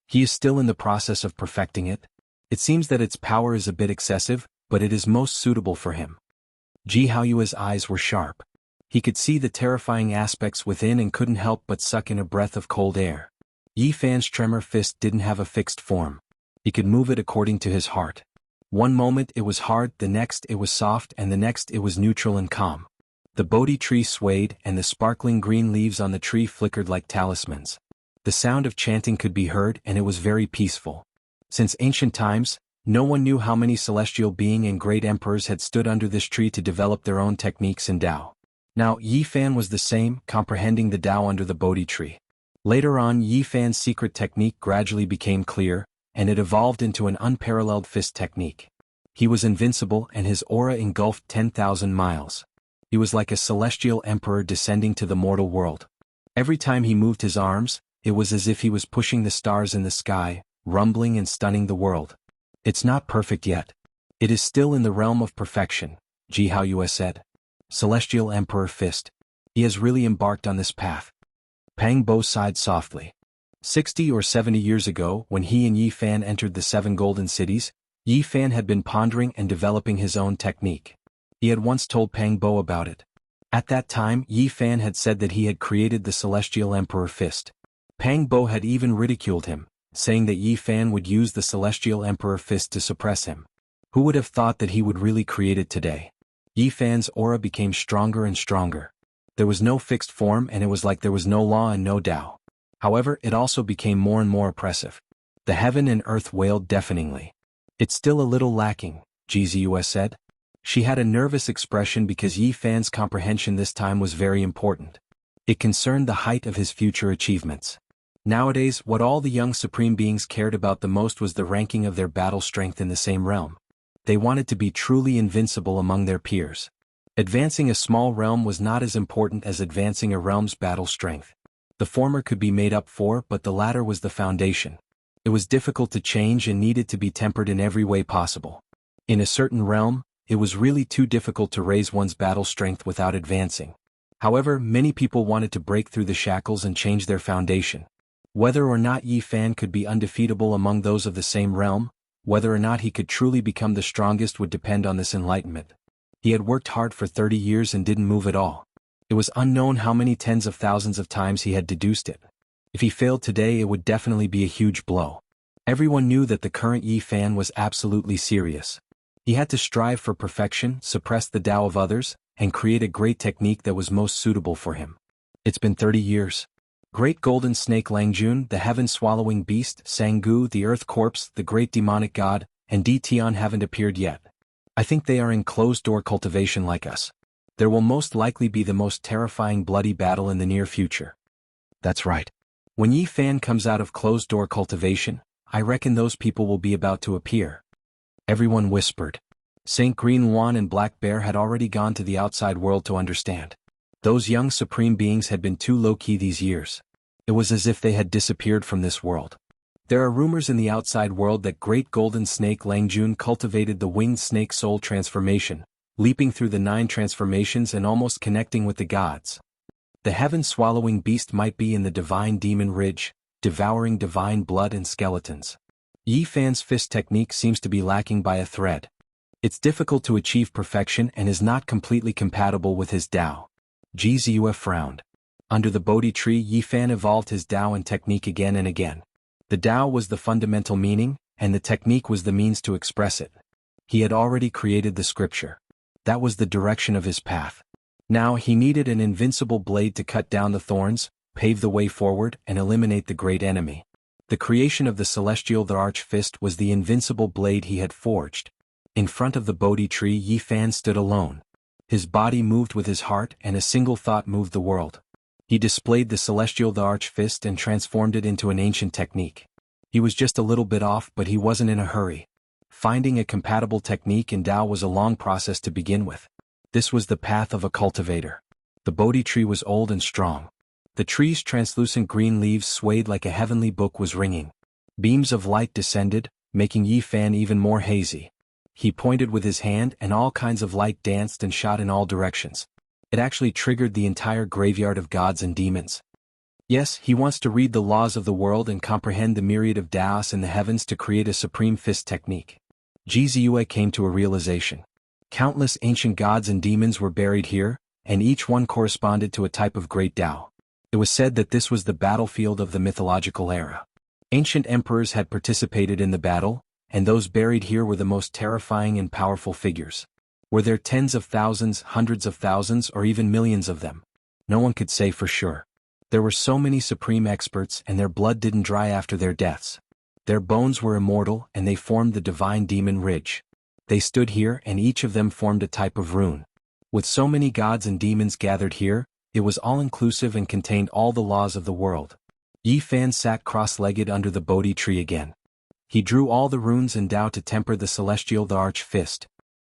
He is still in the process of perfecting it. It seems that its power is a bit excessive, but it is most suitable for him. Ji Haoyue's eyes were sharp. He could see the terrifying aspects within and couldn't help but suck in a breath of cold air. Yi Fan's tremor fist didn't have a fixed form. He could move it according to his heart. One moment it was hard, the next it was soft, and the next it was neutral and calm. The Bodhi tree swayed, and the sparkling green leaves on the tree flickered like talismans. The sound of chanting could be heard, and it was very peaceful. Since ancient times, no one knew how many celestial beings and great emperors had stood under this tree to develop their own techniques in Tao. Now Yi Fan was the same, comprehending the Tao under the Bodhi tree. Later on, Yi Fan's secret technique gradually became clear, and it evolved into an unparalleled fist technique. He was invincible, and his aura engulfed 10,000 miles. He was like a celestial emperor descending to the mortal world. Every time he moved his arms, it was as if he was pushing the stars in the sky, rumbling and stunning the world. It's not perfect yet. It is still in the realm of perfection, Jianghu said. Celestial Emperor Fist. He has really embarked on this path. Pang Bo sighed softly. 60 or 70 years ago, when he and Yi Fan entered the 7 golden cities, Yi Fan had been pondering and developing his own technique. He had once told Pang Bo about it. At that time, Yi Fan had said that he had created the Celestial Emperor Fist. Pang Bo had even ridiculed him, saying that Yi Fan would use the Celestial Emperor Fist to suppress him. Who would have thought that he would really create it today? Yi Fan's aura became stronger and stronger. There was no fixed form, and it was like there was no law and no Tao. However, it also became more and more oppressive. The heaven and earth wailed deafeningly. It's still a little lacking, Jianghu said. She had a nervous expression because Yi Fan's comprehension this time was very important. It concerned the height of his future achievements. Nowadays, what all the young supreme beings cared about the most was the ranking of their battle strength in the same realm. They wanted to be truly invincible among their peers. Advancing a small realm was not as important as advancing a realm's battle strength. The former could be made up for, but the latter was the foundation. It was difficult to change and needed to be tempered in every way possible. In a certain realm, it was really too difficult to raise one's battle strength without advancing. However, many people wanted to break through the shackles and change their foundation. Whether or not Yi Fan could be undefeatable among those of the same realm, whether or not he could truly become the strongest would depend on this enlightenment. He had worked hard for 30 years and didn't move at all. It was unknown how many tens of thousands of times he had deduced it. If he failed today, it would definitely be a huge blow. Everyone knew that the current Yi Fan was absolutely serious. He had to strive for perfection, suppress the Tao of others, and create a great technique that was most suitable for him. It's been 30 years. Great golden snake Langjun, the heaven-swallowing beast, Sanggu, the earth corpse, the great demonic god, and Di Tian haven't appeared yet. I think they are in closed-door cultivation like us. There will most likely be the most terrifying bloody battle in the near future. That's right. When Yi Fan comes out of closed-door cultivation, I reckon those people will be about to appear. Everyone whispered. Saint Green Wan and Black Bear had already gone to the outside world to understand. Those young supreme beings had been too low-key these years. It was as if they had disappeared from this world. There are rumors in the outside world that great golden snake Langjun cultivated the winged snake soul transformation, leaping through the 9 transformations and almost connecting with the gods. The heaven-swallowing beast might be in the divine demon ridge, devouring divine blood and skeletons. Yi Fan's fist technique seems to be lacking by a thread. It's difficult to achieve perfection and is not completely compatible with his Tao. Jianghu frowned. Under the Bodhi tree, Yi Fan evolved his Tao and technique again and again. The Tao was the fundamental meaning, and the technique was the means to express it. He had already created the scripture. That was the direction of his path. Now he needed an invincible blade to cut down the thorns, pave the way forward, and eliminate the great enemy. The creation of the celestial the Arch Fist was the invincible blade he had forged. In front of the Bodhi tree, Yi Fan stood alone. His body moved with his heart, and a single thought moved the world. He displayed the celestial the Arch Fist and transformed it into an ancient technique. He was just a little bit off, but he wasn't in a hurry. Finding a compatible technique in Tao was a long process to begin with. This was the path of a cultivator. The Bodhi tree was old and strong. The tree's translucent green leaves swayed like a heavenly book was ringing. Beams of light descended, making Yi Fan even more hazy. He pointed with his hand and all kinds of light danced and shot in all directions. It actually triggered the entire graveyard of gods and demons. Yes, he wants to read the laws of the world and comprehend the myriad of Taos in the heavens to create a supreme fist technique. Jianghu came to a realization. Countless ancient gods and demons were buried here, and each one corresponded to a type of great Tao. It was said that this was the battlefield of the mythological era. Ancient emperors had participated in the battle, and those buried here were the most terrifying and powerful figures. Were there tens of thousands, hundreds of thousands, or even millions of them? No one could say for sure. There were so many supreme experts, and their blood didn't dry after their deaths. Their bones were immortal, and they formed the divine demon ridge. They stood here, and each of them formed a type of rune. With so many gods and demons gathered here, it was all-inclusive and contained all the laws of the world. Yi Fan sat cross-legged under the Bodhi tree again. He drew all the runes and Tao to temper the celestial the arch fist.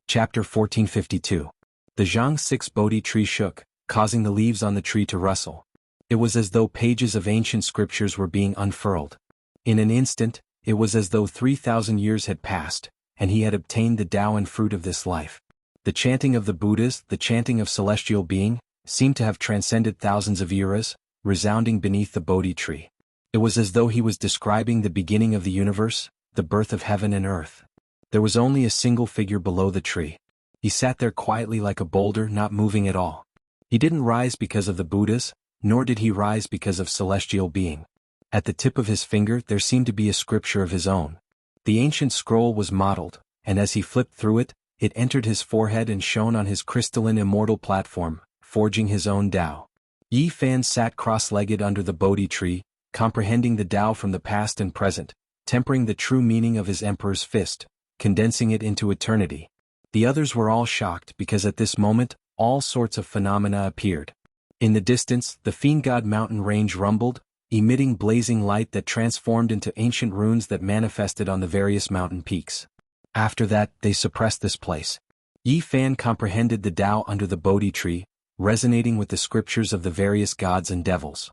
Chapter 1452. The Jianghu 6 Bodhi tree shook, causing the leaves on the tree to rustle. It was as though pages of ancient scriptures were being unfurled. In an instant, it was as though 3,000 years had passed, and he had obtained the Tao and fruit of this life. The chanting of the Buddhas, the chanting of celestial being, seemed to have transcended thousands of eras, resounding beneath the Bodhi tree. It was as though he was describing the beginning of the universe, the birth of heaven and earth. There was only a single figure below the tree. He sat there quietly like a boulder, not moving at all. He didn't rise because of the Buddhas, nor did he rise because of celestial being. At the tip of his finger there seemed to be a scripture of his own. The ancient scroll was mottled, and as he flipped through it, it entered his forehead and shone on his crystalline immortal platform, forging his own Tao. Yi Fan sat cross-legged under the Bodhi tree, comprehending the Tao from the past and present, tempering the true meaning of his emperor's fist, condensing it into eternity. The others were all shocked because at this moment, all sorts of phenomena appeared. In the distance, the Fiend God mountain range rumbled, emitting blazing light that transformed into ancient runes that manifested on the various mountain peaks. After that, they suppressed this place. Yi Fan comprehended the Tao under the Bodhi tree, resonating with the scriptures of the various gods and devils.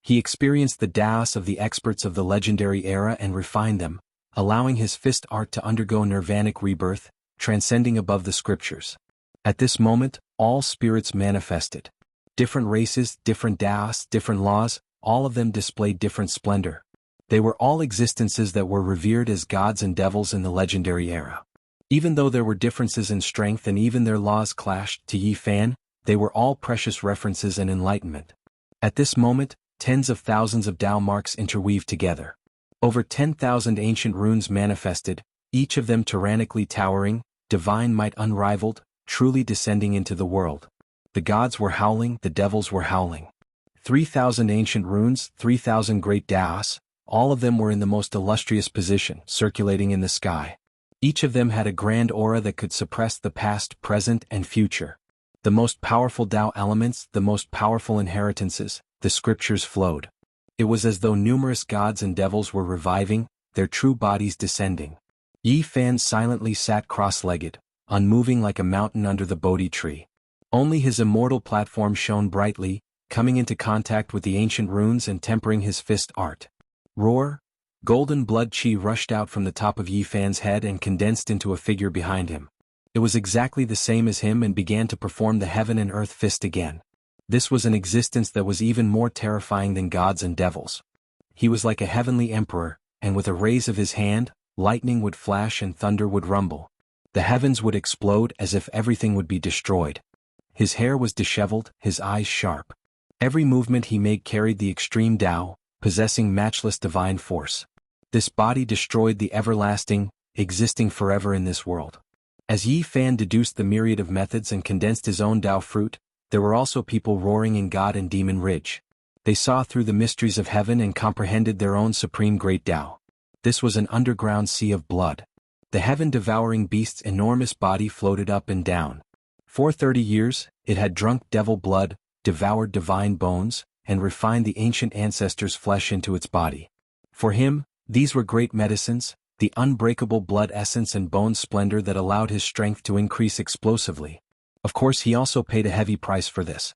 He experienced the Taos of the experts of the legendary era and refined them, allowing his fist art to undergo nirvanic rebirth, transcending above the scriptures. At this moment, all spirits manifested. Different races, different Taos, different laws, all of them displayed different splendor. They were all existences that were revered as gods and devils in the legendary era. Even though there were differences in strength and even their laws clashed, to Yi Fan, they were all precious references and enlightenment. At this moment, tens of thousands of Tao marks interweaved together. Over 10,000 ancient runes manifested, each of them tyrannically towering, divine might unrivaled, truly descending into the world. The gods were howling, the devils were howling. 3,000 ancient runes, 3,000 great Taos, all of them were in the most illustrious position, circulating in the sky. Each of them had a grand aura that could suppress the past, present, and future. The most powerful Tao elements, the most powerful inheritances, the scriptures flowed. It was as though numerous gods and devils were reviving, their true bodies descending. Yi Fan silently sat cross-legged, unmoving like a mountain under the Bodhi tree. Only his immortal platform shone brightly, coming into contact with the ancient runes and tempering his fist art. Roar! Golden blood chi rushed out from the top of Yi Fan's head and condensed into a figure behind him. It was exactly the same as him and began to perform the heaven and earth fist again. This was an existence that was even more terrifying than gods and devils. He was like a heavenly emperor, and with a raise of his hand, lightning would flash and thunder would rumble. The heavens would explode as if everything would be destroyed. His hair was disheveled, his eyes sharp. Every movement he made carried the extreme Tao, possessing matchless divine force. This body destroyed the everlasting, existing forever in this world. As Yi Fan deduced the myriad of methods and condensed his own Tao fruit, there were also people roaring in God and Demon Ridge. They saw through the mysteries of heaven and comprehended their own supreme great Tao. This was an underground sea of blood. The heaven-devouring beast's enormous body floated up and down. For 30 years, it had drunk devil blood, devoured divine bones, and refined the ancient ancestors' flesh into its body. For him, these were great medicines, the unbreakable blood essence and bone splendor that allowed his strength to increase explosively. Of course, he also paid a heavy price for this.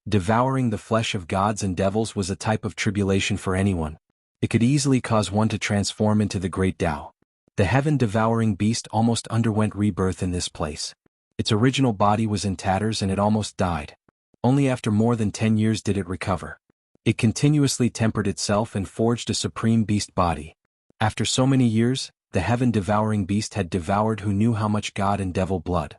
Devouring the flesh of gods and devils was a type of tribulation for anyone. It could easily cause one to transform into the great Tao. The heaven-devouring beast almost underwent rebirth in this place. Its original body was in tatters and it almost died. Only after more than 10 years did it recover. It continuously tempered itself and forged a supreme beast body. After so many years, the heaven-devouring beast had devoured who knew how much God and devil blood.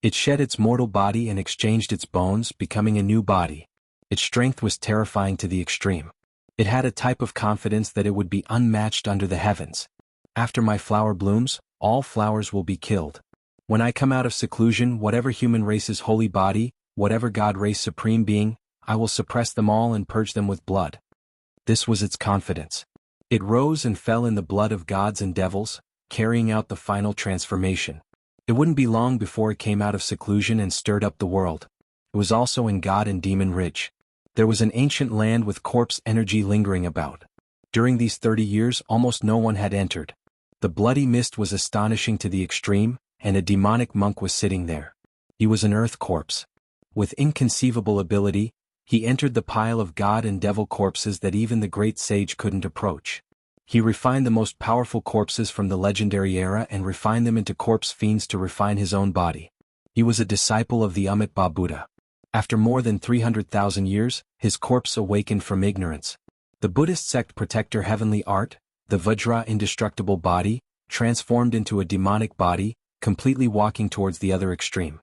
It shed its mortal body and exchanged its bones, becoming a new body. Its strength was terrifying to the extreme. It had a type of confidence that it would be unmatched under the heavens. After my flower blooms, All flowers will be killed. When I come out of seclusion, whatever human race's holy body, whatever God race supreme being, I will suppress them all and purge them with blood. This was its confidence. It rose and fell in the blood of gods and devils, carrying out the final transformation. It wouldn't be long before it came out of seclusion and stirred up the world. It was also in God and Demon Ridge. There was an ancient land with corpse energy lingering about. During these 30 years almost no one had entered. The bloody mist was astonishing to the extreme, and a demonic monk was sitting there. He was an earth corpse. With inconceivable ability, he entered the pile of god and devil corpses that even the great sage couldn't approach. He refined the most powerful corpses from the legendary era and refined them into corpse fiends to refine his own body. He was a disciple of the Amitabha Buddha. After more than 300,000 years, his corpse awakened from ignorance. The Buddhist sect protector heavenly art, the Vajra indestructible body, transformed into a demonic body, completely walking towards the other extreme.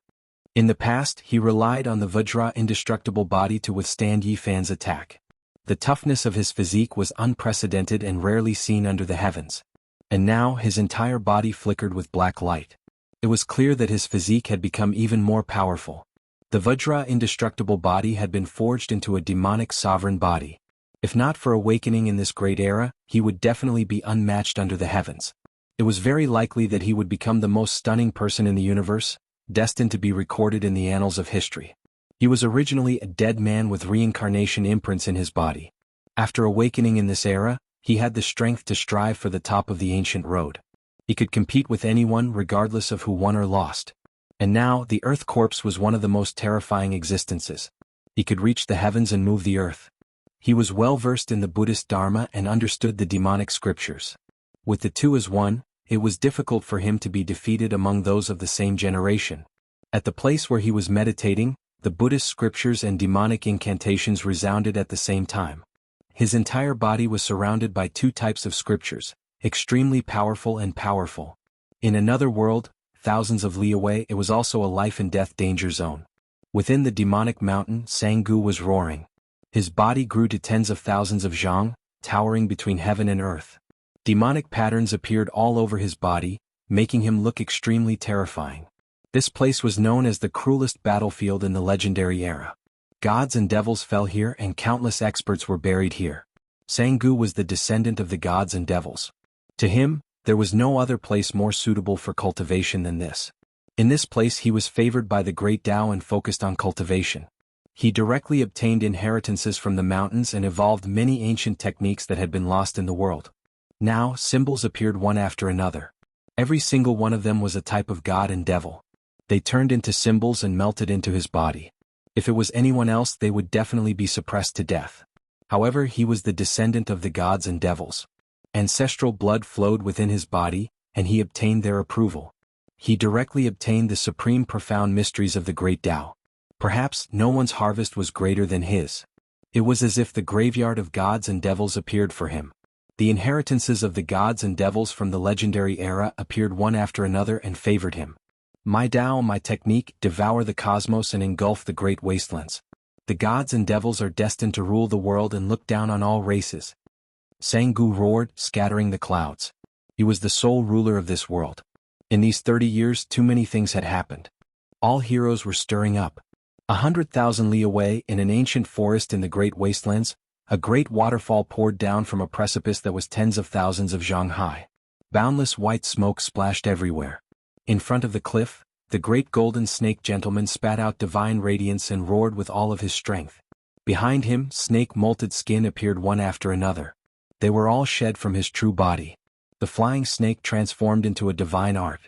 In the past, he relied on the Vajra indestructible body to withstand Yi Fan's attack. The toughness of his physique was unprecedented and rarely seen under the heavens. And now his entire body flickered with black light. It was clear that his physique had become even more powerful. The Vajra indestructible body had been forged into a demonic sovereign body. If not for awakening in this great era, he would definitely be unmatched under the heavens. It was very likely that he would become the most stunning person in the universe, destined to be recorded in the annals of history. He was originally a dead man with reincarnation imprints in his body. After awakening in this era, he had the strength to strive for the top of the ancient road. He could compete with anyone regardless of who won or lost. And now, the earth corpse was one of the most terrifying existences. He could reach the heavens and move the earth. He was well versed in the Buddhist Dharma and understood the demonic scriptures. With the two as one, it was difficult for him to be defeated among those of the same generation. At the place where he was meditating, the Buddhist scriptures and demonic incantations resounded at the same time. His entire body was surrounded by two types of scriptures, extremely powerful and powerful. In another world, thousands of li away, it was also a life and death danger zone. Within the demonic mountain, Jianghu was roaring. His body grew to tens of thousands of zhang, towering between heaven and earth. Demonic patterns appeared all over his body, making him look extremely terrifying. This place was known as the cruelest battlefield in the legendary era. Gods and devils fell here and countless experts were buried here. Jianghu was the descendant of the gods and devils. To him, there was no other place more suitable for cultivation than this. In this place he was favored by the great Tao and focused on cultivation. He directly obtained inheritances from the mountains and evolved many ancient techniques that had been lost in the world. Now, symbols appeared one after another. Every single one of them was a type of god and devil. They turned into symbols and melted into his body. If it was anyone else, they would definitely be suppressed to death. However, he was the descendant of the gods and devils. Ancestral blood flowed within his body, and he obtained their approval. He directly obtained the supreme profound mysteries of the great Tao. Perhaps no one's harvest was greater than his. It was as if the graveyard of gods and devils appeared for him. The inheritances of the gods and devils from the legendary era appeared one after another and favored him. My Tao, my technique, devour the cosmos and engulf the great wastelands. The gods and devils are destined to rule the world and look down on all races. Jianghu roared, scattering the clouds. He was the sole ruler of this world. In these 30 years, too many things had happened. All heroes were stirring up. 100,000 li away, in an ancient forest in the great wastelands, a great waterfall poured down from a precipice that was tens of thousands of zhang high. Boundless white smoke splashed everywhere. In front of the cliff, the great golden snake gentleman spat out divine radiance and roared with all of his strength. Behind him, snake molted skin appeared one after another. They were all shed from his true body. The flying snake transformed into a divine art.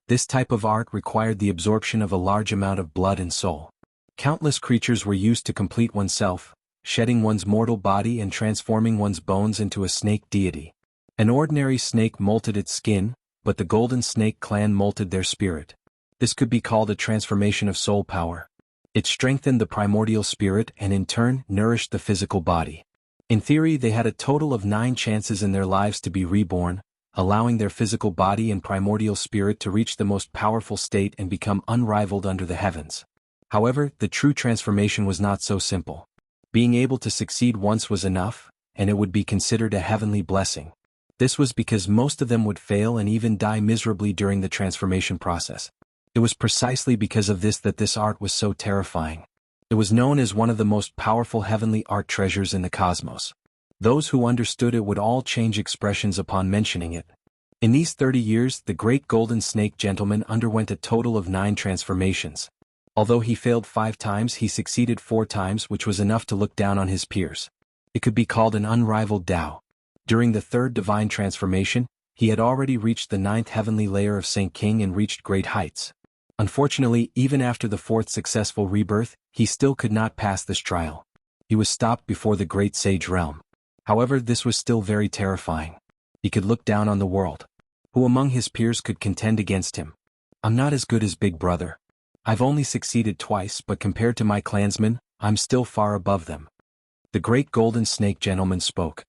This type of art required the absorption of a large amount of blood and soul. Countless creatures were used to complete oneself, shedding one's mortal body and transforming one's bones into a snake deity. An ordinary snake molted its skin, but the golden snake clan molted their spirit. This could be called a transformation of soul power. It strengthened the primordial spirit and in turn nourished the physical body. In theory, they had a total of 9 chances in their lives to be reborn, allowing their physical body and primordial spirit to reach the most powerful state and become unrivaled under the heavens. However, the true transformation was not so simple. Being able to succeed once was enough, and it would be considered a heavenly blessing. This was because most of them would fail and even die miserably during the transformation process. It was precisely because of this that this art was so terrifying. It was known as one of the most powerful heavenly art treasures in the cosmos. Those who understood it would all change expressions upon mentioning it. In these 30 years, the great golden snake gentleman underwent a total of 9 transformations. Although he failed 5 times, he succeeded 4 times, which was enough to look down on his peers. It could be called an unrivaled Tao. During the 3rd divine transformation, he had already reached the 9th heavenly layer of Saint King and reached great heights. Unfortunately, even after the 4th successful rebirth, he still could not pass this trial. He was stopped before the great sage realm. However, this was still very terrifying. He could look down on the world. Who among his peers could contend against him? I'm not as good as Big Brother. I've only succeeded twice, but compared to my clansmen, I'm still far above them. The great golden snake gentleman spoke.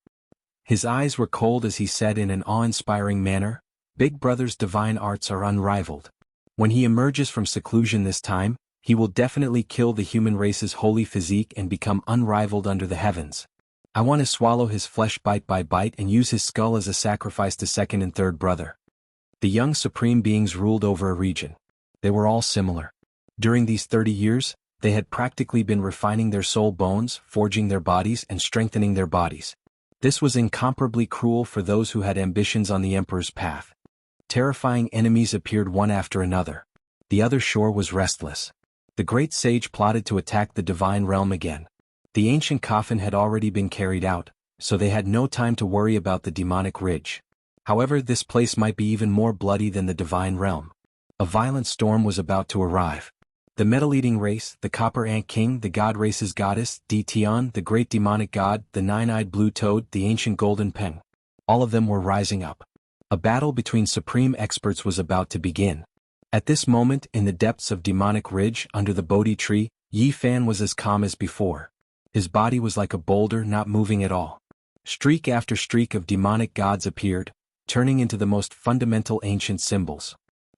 His eyes were cold as he said in an awe-inspiring manner, Big Brother's divine arts are unrivaled. When he emerges from seclusion this time, he will definitely kill the human race's holy physique and become unrivaled under the heavens. I want to swallow his flesh bite by bite and use his skull as a sacrifice to 2nd and 3rd brother. The young supreme beings ruled over a region. They were all similar. During these 30 years, they had practically been refining their soul bones, forging their bodies and strengthening their bodies. This was incomparably cruel for those who had ambitions on the emperor's path. Terrifying enemies appeared one after another. The other shore was restless. The great sage plotted to attack the divine realm again. The ancient coffin had already been carried out, so they had no time to worry about the demonic ridge. However, this place might be even more bloody than the divine realm. A violent storm was about to arrive. The metal-eating race, the Copper Ant King, the God Race's goddess, Tion, the great demonic god, the nine-eyed blue toad, the ancient golden pen. All of them were rising up. A battle between supreme experts was about to begin. At this moment, in the depths of Demonic Ridge, under the Bodhi tree, Yi Fan was as calm as before. His body was like a boulder, not moving at all. Streak after streak of demonic gods appeared, turning into the most fundamental ancient symbols.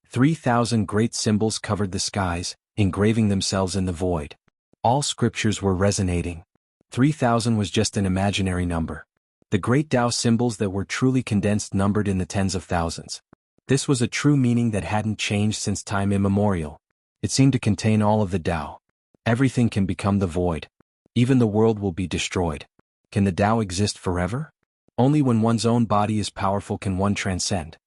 3,000 great symbols covered the skies, engraving themselves in the void. All scriptures were resonating. 3,000 was just an imaginary number. The great Tao symbols that were truly condensed numbered in the tens of thousands. This was a true meaning that hadn't changed since time immemorial. It seemed to contain all of the Tao. Everything can become the void. Even the world will be destroyed. Can the Tao exist forever? Only when one's own body is powerful can one transcend.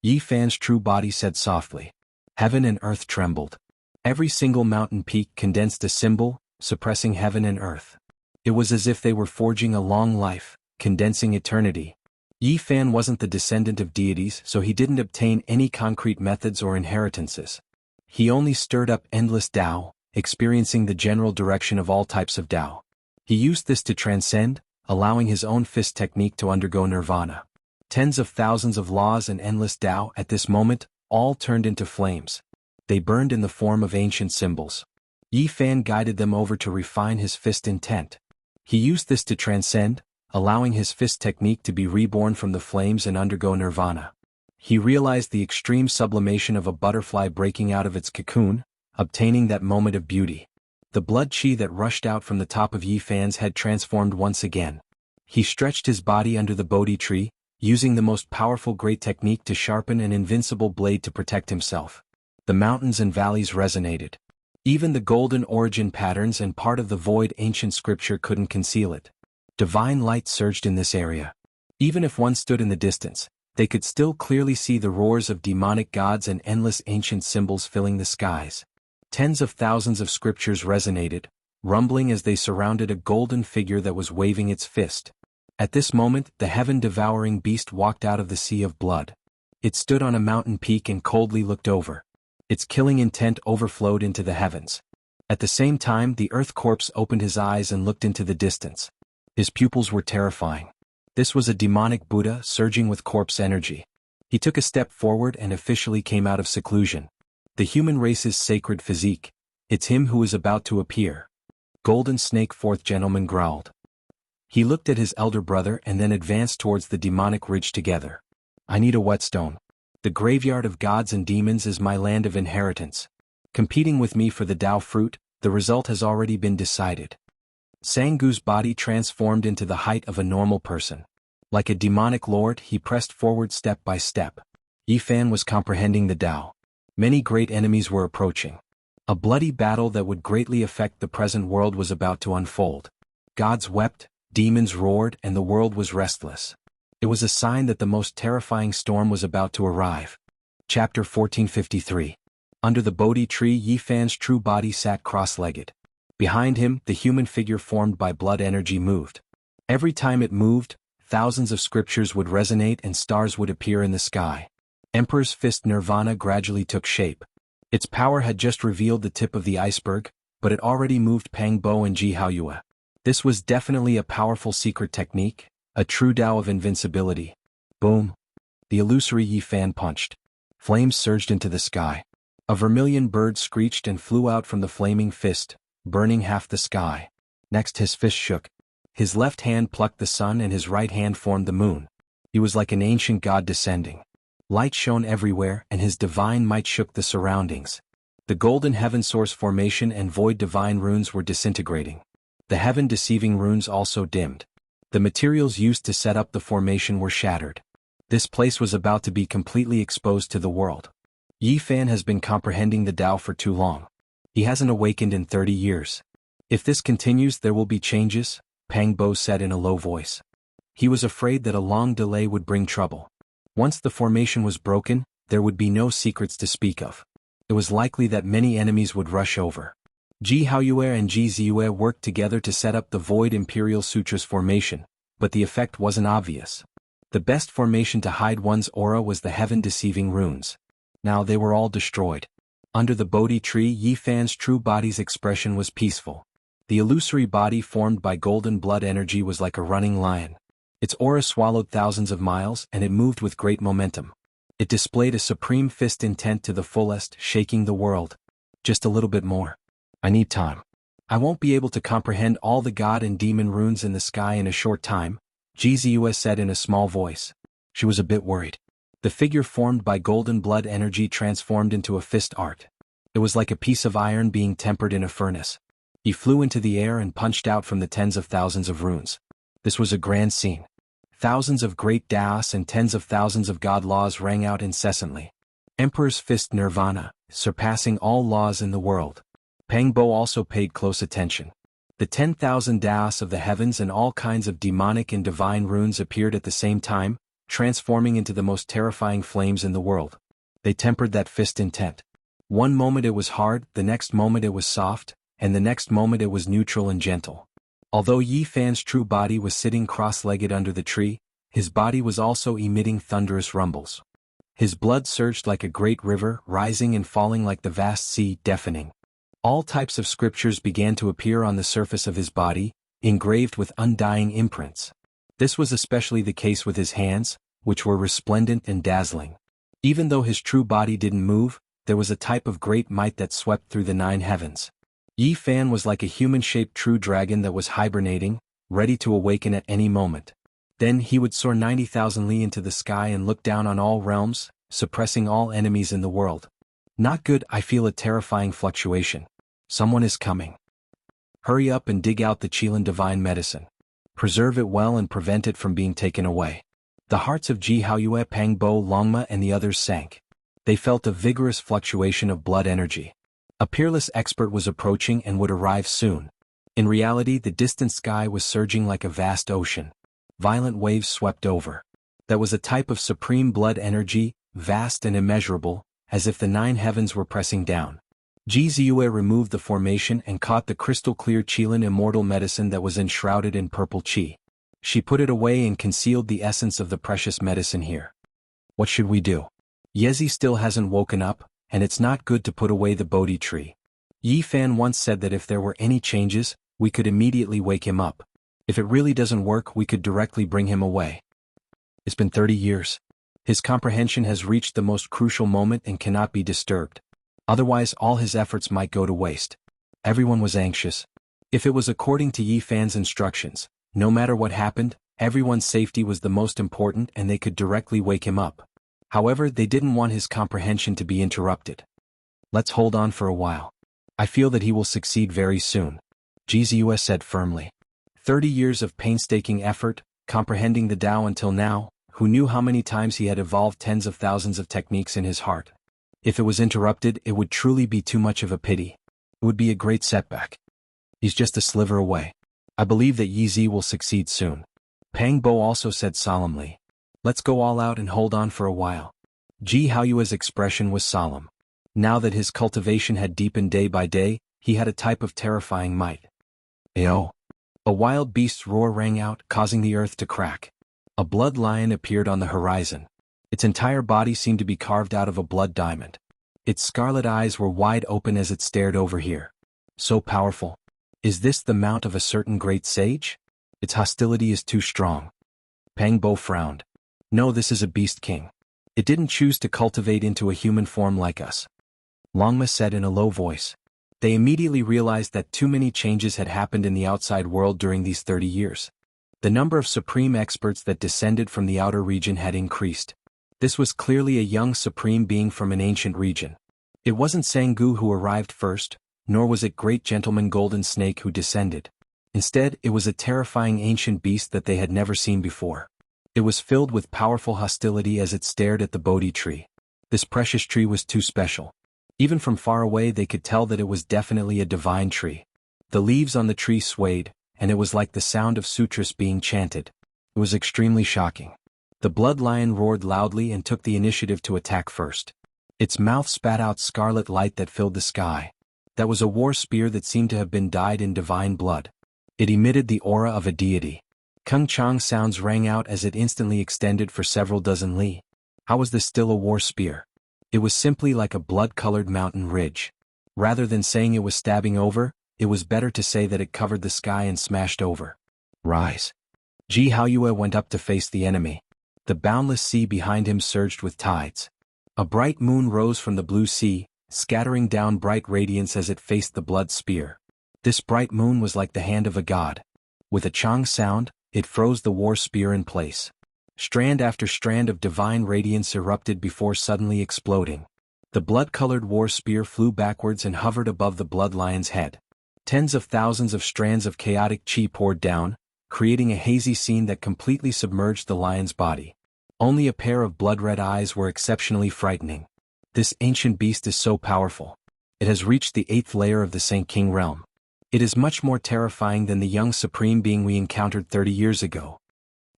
Yi Fan's true body said softly. Heaven and earth trembled. Every single mountain peak condensed a symbol, suppressing heaven and earth. It was as if they were forging a long life, condensing eternity. Yi Fan wasn't the descendant of deities, so he didn't obtain any concrete methods or inheritances. He only stirred up endless Tao, experiencing the general direction of all types of Tao. He used this to transcend, allowing his own fist technique to undergo nirvana. Tens of thousands of laws and endless Tao at this moment, all turned into flames. They burned in the form of ancient symbols. Yi Fan guided them over to refine his fist intent. He used this to transcend, allowing his fist technique to be reborn from the flames and undergo nirvana. He realized the extreme sublimation of a butterfly breaking out of its cocoon, obtaining that moment of beauty. The blood chi that rushed out from the top of Yi Fan's head transformed once again. He stretched his body under the Bodhi tree, using the most powerful great technique to sharpen an invincible blade to protect himself. The mountains and valleys resonated. Even the golden origin patterns and part of the void ancient scripture couldn't conceal it. Divine light surged in this area. Even if one stood in the distance, they could still clearly see the roars of demonic gods and endless ancient symbols filling the skies. Tens of thousands of scriptures resonated, rumbling as they surrounded a golden figure that was waving its fist. At this moment, the heaven-devouring beast walked out of the sea of blood. It stood on a mountain peak and coldly looked over. Its killing intent overflowed into the heavens. At the same time, the earth corpse opened his eyes and looked into the distance. His pupils were terrifying. This was a demonic Buddha surging with corpse energy. He took a step forward and officially came out of seclusion. The human race's sacred physique. It's him who is about to appear. Golden Snake Fourth Gentleman growled. He looked at his elder brother and then advanced towards the demonic ridge together. I need a whetstone. The graveyard of gods and demons is my land of inheritance. Competing with me for the Tao fruit, the result has already been decided. Sangu's body transformed into the height of a normal person. Like a demonic lord, he pressed forward step by step. Yi Fan was comprehending the Tao. Many great enemies were approaching. A bloody battle that would greatly affect the present world was about to unfold. Gods wept, demons roared, and the world was restless. It was a sign that the most terrifying storm was about to arrive. Chapter 1453. Under the Bodhi tree, Yi Fan's true body sat cross-legged. Behind him, the human figure formed by blood energy moved. Every time it moved, thousands of scriptures would resonate and stars would appear in the sky. Emperor's Fist Nirvana gradually took shape. Its power had just revealed the tip of the iceberg, but it already moved Pang Bo and Ji Haoyue. This was definitely a powerful secret technique, a true Tao of invincibility. Boom! The illusory Yi Fan punched. Flames surged into the sky. A vermilion bird screeched and flew out from the flaming fist, burning half the sky. Next his fist shook. His left hand plucked the sun and his right hand formed the moon. He was like an ancient god descending. Light shone everywhere and his divine might shook the surroundings. The golden heaven source formation and void divine runes were disintegrating. The heaven-deceiving runes also dimmed. The materials used to set up the formation were shattered. This place was about to be completely exposed to the world. Yi Fan has been comprehending the Tao for too long. He hasn't awakened in 30 years. If this continues, there will be changes, Pang Bo said in a low voice. He was afraid that a long delay would bring trouble. Once the formation was broken, there would be no secrets to speak of. It was likely that many enemies would rush over. Ji Haoyue and Ji Ziyue worked together to set up the Void Imperial Sutra's formation, but the effect wasn't obvious. The best formation to hide one's aura was the heaven-deceiving runes. Now they were all destroyed. Under the Bodhi tree, Yi Fan's true body's expression was peaceful. The illusory body formed by golden blood energy was like a running lion. Its aura swallowed thousands of miles and it moved with great momentum. It displayed a supreme fist intent to the fullest, shaking the world. Just a little bit more. I need time. I won't be able to comprehend all the god and demon runes in the sky in a short time, Ji Ziyue said in a small voice. She was a bit worried. The figure formed by golden blood energy transformed into a fist art. It was like a piece of iron being tempered in a furnace. He flew into the air and punched out from the tens of thousands of runes. This was a grand scene. Thousands of great Taos and tens of thousands of god laws rang out incessantly. Emperor's Fist Nirvana, surpassing all laws in the world. Pang Bo also paid close attention. The 10,000 Taos of the heavens and all kinds of demonic and divine runes appeared at the same time, transforming into the most terrifying flames in the world. They tempered that fist intent. One moment it was hard, the next moment it was soft, and the next moment it was neutral and gentle. Although Yi Fan's true body was sitting cross-legged under the tree, his body was also emitting thunderous rumbles. His blood surged like a great river, rising and falling like the vast sea, deafening. All types of scriptures began to appear on the surface of his body, engraved with undying imprints. This was especially the case with his hands, which were resplendent and dazzling. Even though his true body didn't move, there was a type of great might that swept through the 9 heavens. Yi Fan was like a human-shaped true dragon that was hibernating, ready to awaken at any moment. Then he would soar 90,000 li into the sky and look down on all realms, suppressing all enemies in the world. Not good, I feel a terrifying fluctuation. Someone is coming. Hurry up and dig out the Qilin divine medicine. Preserve it well and prevent it from being taken away. The hearts of Ji Haoyue, Pang Bo, Longma and the others sank. They felt a vigorous fluctuation of blood energy. A peerless expert was approaching and would arrive soon. In reality, the distant sky was surging like a vast ocean. Violent waves swept over. That was a type of supreme blood energy, vast and immeasurable, as if the 9 heavens were pressing down. Ji Ziyue removed the formation and caught the crystal-clear Qilin immortal medicine that was enshrouded in purple qi. She put it away and concealed the essence of the precious medicine here. What should we do? Yezi still hasn't woken up, and it's not good to put away the Bodhi tree. Yi Fan once said that if there were any changes, we could immediately wake him up. If it really doesn't work, we could directly bring him away. It's been 30 years. His comprehension has reached the most crucial moment and cannot be disturbed. Otherwise all his efforts might go to waste. Everyone was anxious. If it was according to Yi Fan's instructions, no matter what happened, everyone's safety was the most important and they could directly wake him up. However, they didn't want his comprehension to be interrupted. Let's hold on for a while. I feel that he will succeed very soon, Ji Ziyue said firmly. 30 years of painstaking effort, comprehending the Tao until now, who knew how many times he had evolved tens of thousands of techniques in his heart. If it was interrupted, it would truly be too much of a pity. It would be a great setback. He's just a sliver away. I believe that Yi Zi will succeed soon. Pang Bo also said solemnly. Let's go all out and hold on for a while. Ji Haoyue's expression was solemn. Now that his cultivation had deepened day by day, he had a type of terrifying might. Ayo! A wild beast's roar rang out, causing the earth to crack. A blood lion appeared on the horizon. Its entire body seemed to be carved out of a blood diamond. Its scarlet eyes were wide open as it stared over here. So powerful. Is this the mount of a certain great sage? Its hostility is too strong. Pang Bo frowned. No, this is a beast king. It didn't choose to cultivate into a human form like us. Longma said in a low voice. They immediately realized that too many changes had happened in the outside world during these 30 years. The number of supreme experts that descended from the outer region had increased. This was clearly a young supreme being from an ancient region. It wasn't Sanggu who arrived first, nor was it great gentleman Golden Snake who descended. Instead, it was a terrifying ancient beast that they had never seen before. It was filled with powerful hostility as it stared at the Bodhi tree. This precious tree was too special. Even from far away they could tell that it was definitely a divine tree. The leaves on the tree swayed, and it was like the sound of sutras being chanted. It was extremely shocking. The blood lion roared loudly and took the initiative to attack first. Its mouth spat out scarlet light that filled the sky. That was a war spear that seemed to have been dyed in divine blood. It emitted the aura of a deity. Kung Chang sounds rang out as it instantly extended for several dozen li. How was this still a war spear? It was simply like a blood-colored mountain ridge. Rather than saying it was stabbing over, it was better to say that it covered the sky and smashed over. Rise. Ji Haoyue went up to face the enemy. The boundless sea behind him surged with tides. A bright moon rose from the blue sea, scattering down bright radiance as it faced the blood spear. This bright moon was like the hand of a god. With a chang sound, it froze the war spear in place. Strand after strand of divine radiance erupted before suddenly exploding. The blood-colored war spear flew backwards and hovered above the blood lion's head. Tens of thousands of strands of chaotic chi poured down, creating a hazy scene that completely submerged the lion's body. Only a pair of blood-red eyes were exceptionally frightening. This ancient beast is so powerful. It has reached the 8th layer of the Saint King realm. It is much more terrifying than the young supreme being we encountered 30 years ago.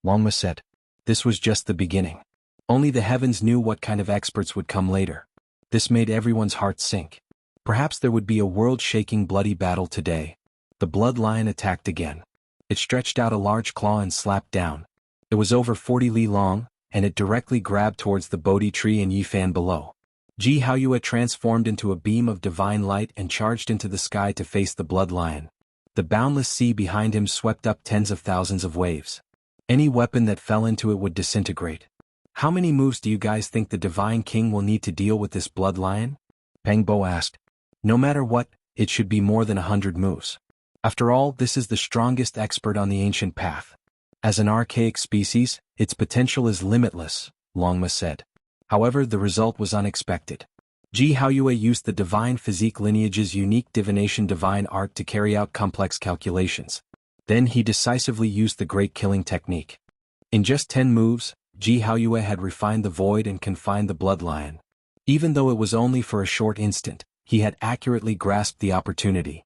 Longma said. This was just the beginning. Only the heavens knew what kind of experts would come later. This made everyone's heart sink. Perhaps there would be a world-shaking bloody battle today. The blood lion attacked again. It stretched out a large claw and slapped down. It was over 40 li long, and it directly grabbed towards the Bodhi tree and Yifan below. Ji Haoyue transformed into a beam of divine light and charged into the sky to face the blood lion. The boundless sea behind him swept up tens of thousands of waves. Any weapon that fell into it would disintegrate. How many moves do you guys think the Divine King will need to deal with this blood lion? Pang Bo asked. No matter what, it should be more than 100 moves. After all, this is the strongest expert on the ancient path. As an archaic species, its potential is limitless, Longma said. However, the result was unexpected. Ji Haoyue used the divine physique lineage's unique divination divine art to carry out complex calculations. Then he decisively used the great killing technique. In just 10 moves, Ji Haoyue had refined the void and confined the blood lion. Even though it was only for a short instant, he had accurately grasped the opportunity.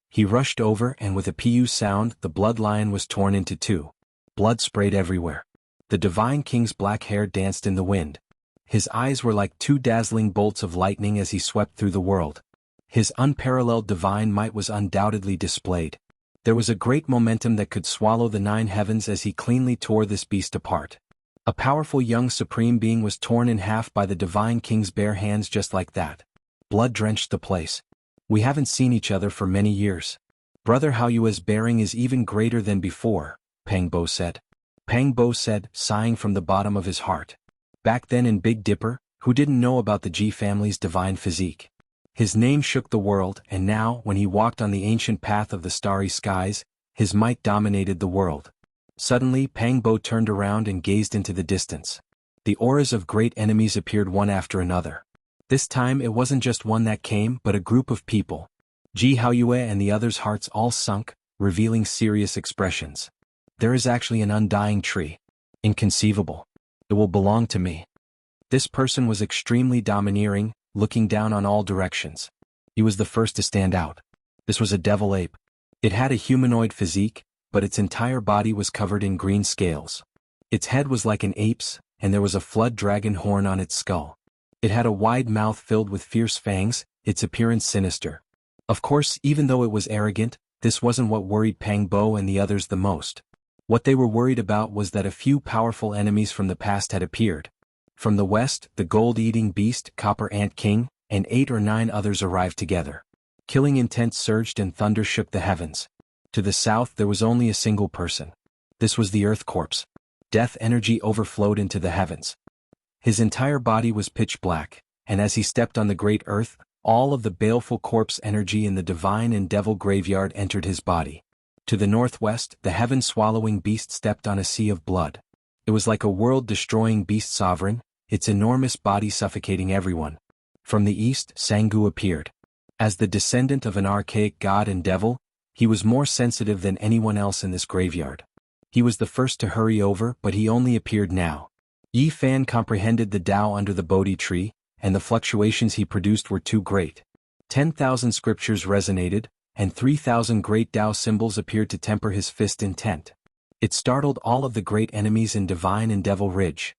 He rushed over and with a pu sound, the blood lion was torn into two. Blood sprayed everywhere. The Divine King's black hair danced in the wind. His eyes were like two dazzling bolts of lightning as he swept through the world. His unparalleled divine might was undoubtedly displayed. There was a great momentum that could swallow the 9 heavens as he cleanly tore this beast apart. A powerful young supreme being was torn in half by the Divine King's bare hands just like that. Blood drenched the place. We haven't seen each other for many years. Brother Haoyue's bearing is even greater than before, Pang Bo said. Pang Bo said, sighing from the bottom of his heart. Back then in Big Dipper, who didn't know about the Ji family's divine physique? His name shook the world, and now, when he walked on the ancient path of the starry skies, his might dominated the world. Suddenly, Pang Bo turned around and gazed into the distance. The auras of great enemies appeared one after another. This time it wasn't just one that came, but a group of people. Ji Haoyue and the others' hearts all sunk, revealing serious expressions. There is actually an undying tree. Inconceivable. It will belong to me. This person was extremely domineering, looking down on all directions. He was the first to stand out. This was a devil ape. It had a humanoid physique, but its entire body was covered in green scales. Its head was like an ape's, and there was a flood dragon horn on its skull. It had a wide mouth filled with fierce fangs, its appearance sinister. Of course, even though it was arrogant, this wasn't what worried Pang Bo and the others the most. What they were worried about was that a few powerful enemies from the past had appeared. From the west, the gold-eating beast, Copper Ant King, and 8 or 9 others arrived together. Killing intent surged and thunder shook the heavens. To the south there was only a single person. This was the Earth Corpse. Death energy overflowed into the heavens. His entire body was pitch black, and as he stepped on the great earth, all of the baleful corpse energy in the divine and devil graveyard entered his body. To the northwest, the heaven-swallowing beast stepped on a sea of blood. It was like a world-destroying beast sovereign, its enormous body suffocating everyone. From the east, Jianghu appeared. As the descendant of an archaic god and devil, he was more sensitive than anyone else in this graveyard. He was the first to hurry over, but he only appeared now. Yi Fan comprehended the Tao under the Bodhi tree, and the fluctuations he produced were too great. 10,000 scriptures resonated, and 3,000 great Tao symbols appeared to temper his fist intent. It startled all of the great enemies in Divine and Devil Ridge.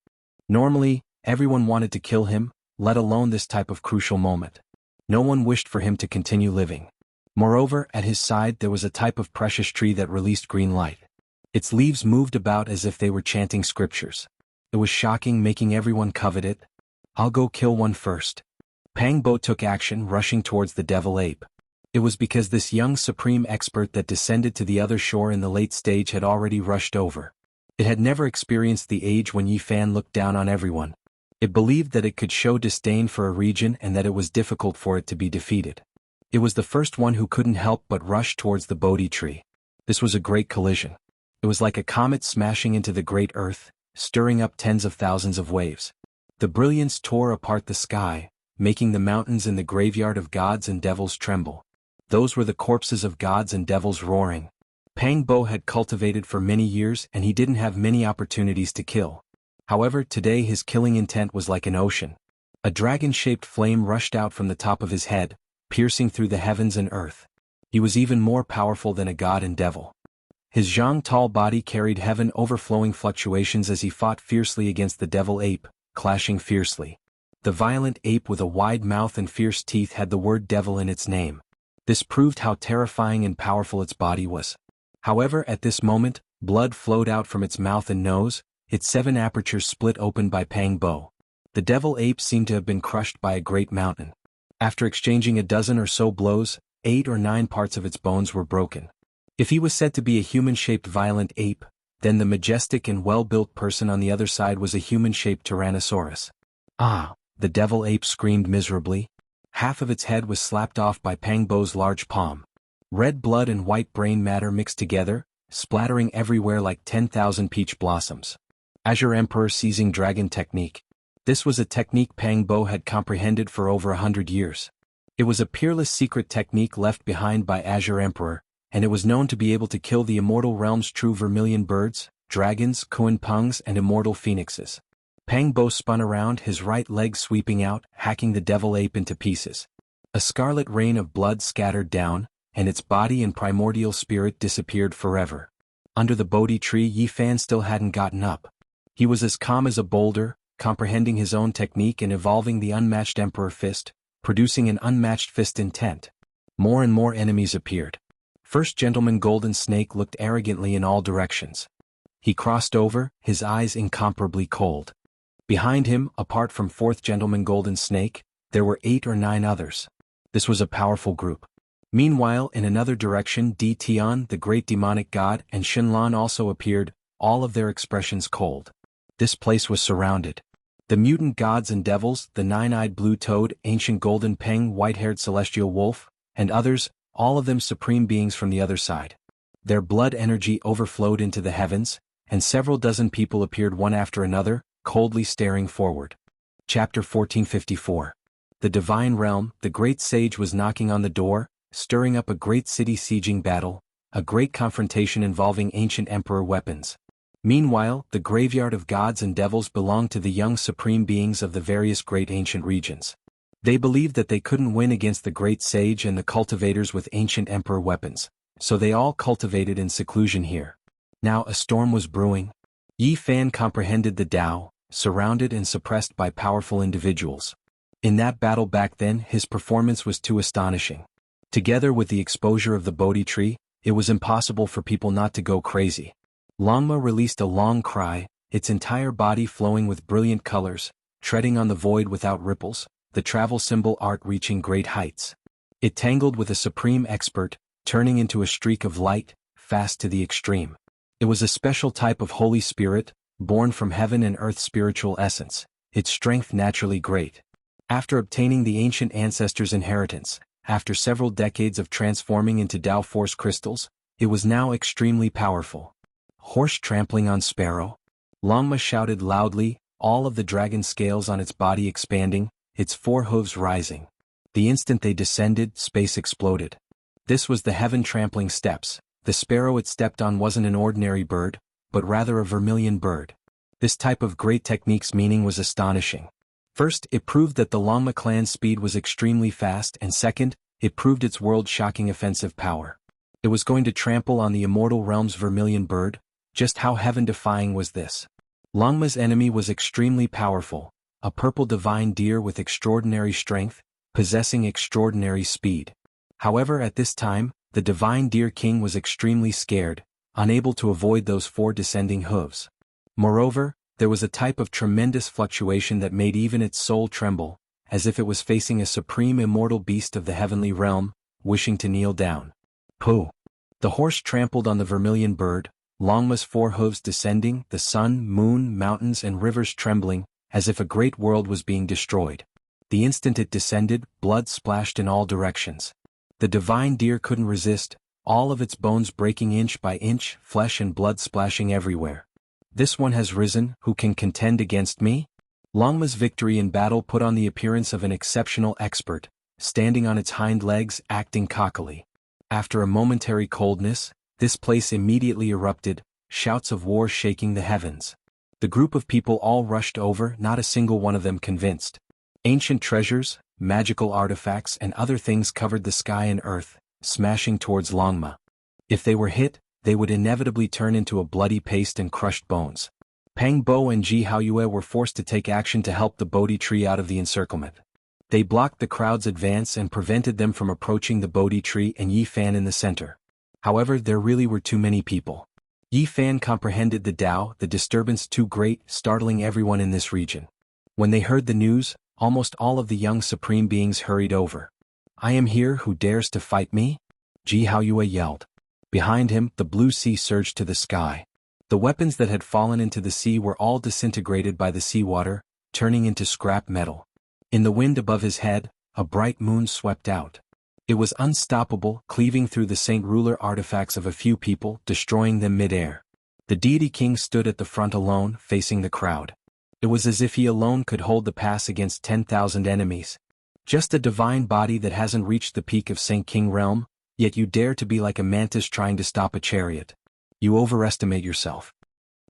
Normally, everyone wanted to kill him, let alone this type of crucial moment. No one wished for him to continue living. Moreover, at his side there was a type of precious tree that released green light. Its leaves moved about as if they were chanting scriptures. It was shocking, making everyone covet it. I'll go kill one first. Pang Bo took action, rushing towards the devil ape. It was because this young supreme expert that descended to the other shore in the late stage had already rushed over. It had never experienced the age when Yi Fan looked down on everyone. It believed that it could show disdain for a region and that it was difficult for it to be defeated. It was the first one who couldn't help but rush towards the Bodhi tree. This was a great collision. It was like a comet smashing into the great earth, stirring up tens of thousands of waves. The brilliance tore apart the sky, making the mountains in the graveyard of gods and devils tremble. Those were the corpses of gods and devils roaring. Pang Bo had cultivated for many years and he didn't have many opportunities to kill. However, today his killing intent was like an ocean. A dragon-shaped flame rushed out from the top of his head, piercing through the heavens and earth. He was even more powerful than a god and devil. His Jianghu tall body carried heaven overflowing fluctuations as he fought fiercely against the devil ape, clashing fiercely. The violent ape with a wide mouth and fierce teeth had the word devil in its name. This proved how terrifying and powerful its body was. However, at this moment, blood flowed out from its mouth and nose, its 7 apertures split open by Pang Bo. The devil ape seemed to have been crushed by a great mountain. After exchanging a dozen or so blows, 8 or 9 parts of its bones were broken. If he was said to be a human-shaped violent ape, then the majestic and well-built person on the other side was a human-shaped Tyrannosaurus. Ah! The devil ape screamed miserably. Half of its head was slapped off by Pang Bo's large palm. Red blood and white brain matter mixed together, splattering everywhere like 10,000 peach blossoms. Azure Emperor Seizing Dragon Technique. This was a technique Pang Bo had comprehended for over 100 years. It was a peerless secret technique left behind by Azure Emperor, and it was known to be able to kill the immortal realm's true vermilion birds, dragons, Kuan Pungs, and immortal phoenixes. Pang Bo spun around, his right leg sweeping out, hacking the devil ape into pieces. A scarlet rain of blood scattered down, and its body and primordial spirit disappeared forever. Under the Bodhi tree, Yi Fan still hadn't gotten up. He was as calm as a boulder, comprehending his own technique and evolving the unmatched Emperor Fist, producing an unmatched fist intent. More and more enemies appeared. First Gentleman Golden Snake looked arrogantly in all directions. He crossed over, his eyes incomparably cold. Behind him, apart from 4th Gentleman Golden Snake, there were 8 or 9 others. This was a powerful group. Meanwhile, in another direction, Di Tian, the great demonic god, and Shenlan also appeared, all of their expressions cold. This place was surrounded. The mutant gods and devils, the 9-eyed blue toad, ancient golden peng, white-haired celestial wolf, and others, all of them supreme beings from the other side. Their blood energy overflowed into the heavens, and several dozen people appeared one after another, coldly staring forward. Chapter 1454. The Divine Realm, the great sage was knocking on the door, stirring up a great city sieging battle. a great confrontation involving ancient emperor weapons. Meanwhile, the graveyard of gods and devils belonged to the young supreme beings of the various great ancient regions. They believed that they couldn't win against the great sage and the cultivators with ancient emperor weapons, so they all cultivated in seclusion here. Now a storm was brewing. Yi Fan comprehended the Tao, surrounded and suppressed by powerful individuals. In that battle back then, his performance was too astonishing. Together with the exposure of the Bodhi tree, it was impossible for people not to go crazy. Longma released a long cry, its entire body flowing with brilliant colors, treading on the void without ripples, the travel symbol art reaching great heights. It tangled with a supreme expert, turning into a streak of light, fast to the extreme. It was a special type of Holy Spirit, born from heaven and earth's spiritual essence, its strength naturally great. After obtaining the ancient ancestors' inheritance, after several decades of transforming into Tao Force crystals, it was now extremely powerful. Horse trampling on sparrow? Longma shouted loudly, all of the dragon scales on its body expanding, its four hooves rising. The instant they descended, space exploded. This was the heaven trampling steps. The sparrow it stepped on wasn't an ordinary bird, but rather a vermilion bird. This type of great technique's meaning was astonishing. First, it proved that the Longma clan's speed was extremely fast, and second, it proved its world-shocking offensive power. It was going to trample on the immortal realm's vermilion bird. Just how heaven-defying was this? Longma's enemy was extremely powerful, a purple divine deer with extraordinary strength, possessing extraordinary speed. However, at this time, the divine deer king was extremely scared, unable to avoid those four descending hooves. Moreover, there was a type of tremendous fluctuation that made even its soul tremble, as if it was facing a supreme immortal beast of the heavenly realm, wishing to kneel down. Pooh! The horse trampled on the vermilion bird, Longma's four hooves descending, the sun, moon, mountains and rivers trembling, as if a great world was being destroyed. The instant it descended, blood splashed in all directions. The divine deer couldn't resist, all of its bones breaking inch by inch, flesh and blood splashing everywhere. This one has risen, who can contend against me? Longma's victory in battle put on the appearance of an exceptional expert, standing on its hind legs, acting cockily. After a momentary coldness, this place immediately erupted, shouts of war shaking the heavens. The group of people all rushed over, not a single one of them convinced. Ancient treasures, magical artifacts and other things covered the sky and earth, smashing towards Longma. If they were hit, they would inevitably turn into a bloody paste and crushed bones. Pang Bo and Ji Haoyue were forced to take action to help the Bodhi tree out of the encirclement. They blocked the crowd's advance and prevented them from approaching the Bodhi tree and Yi Fan in the center. However, there really were too many people. Yi Fan comprehended the Tao, the disturbance too great, startling everyone in this region. When they heard the news, almost all of the young supreme beings hurried over. I am here, who dares to fight me? Ji Haoyue yelled. Behind him, the blue sea surged to the sky. The weapons that had fallen into the sea were all disintegrated by the seawater, turning into scrap metal. In the wind above his head, a bright moon swept out. It was unstoppable, cleaving through the Saint Ruler artifacts of a few people, destroying them mid-air. The deity king stood at the front alone, facing the crowd. It was as if he alone could hold the pass against 10,000 enemies. Just a divine body that hasn't reached the peak of Saint King realm, yet you dare to be like a mantis trying to stop a chariot. You overestimate yourself.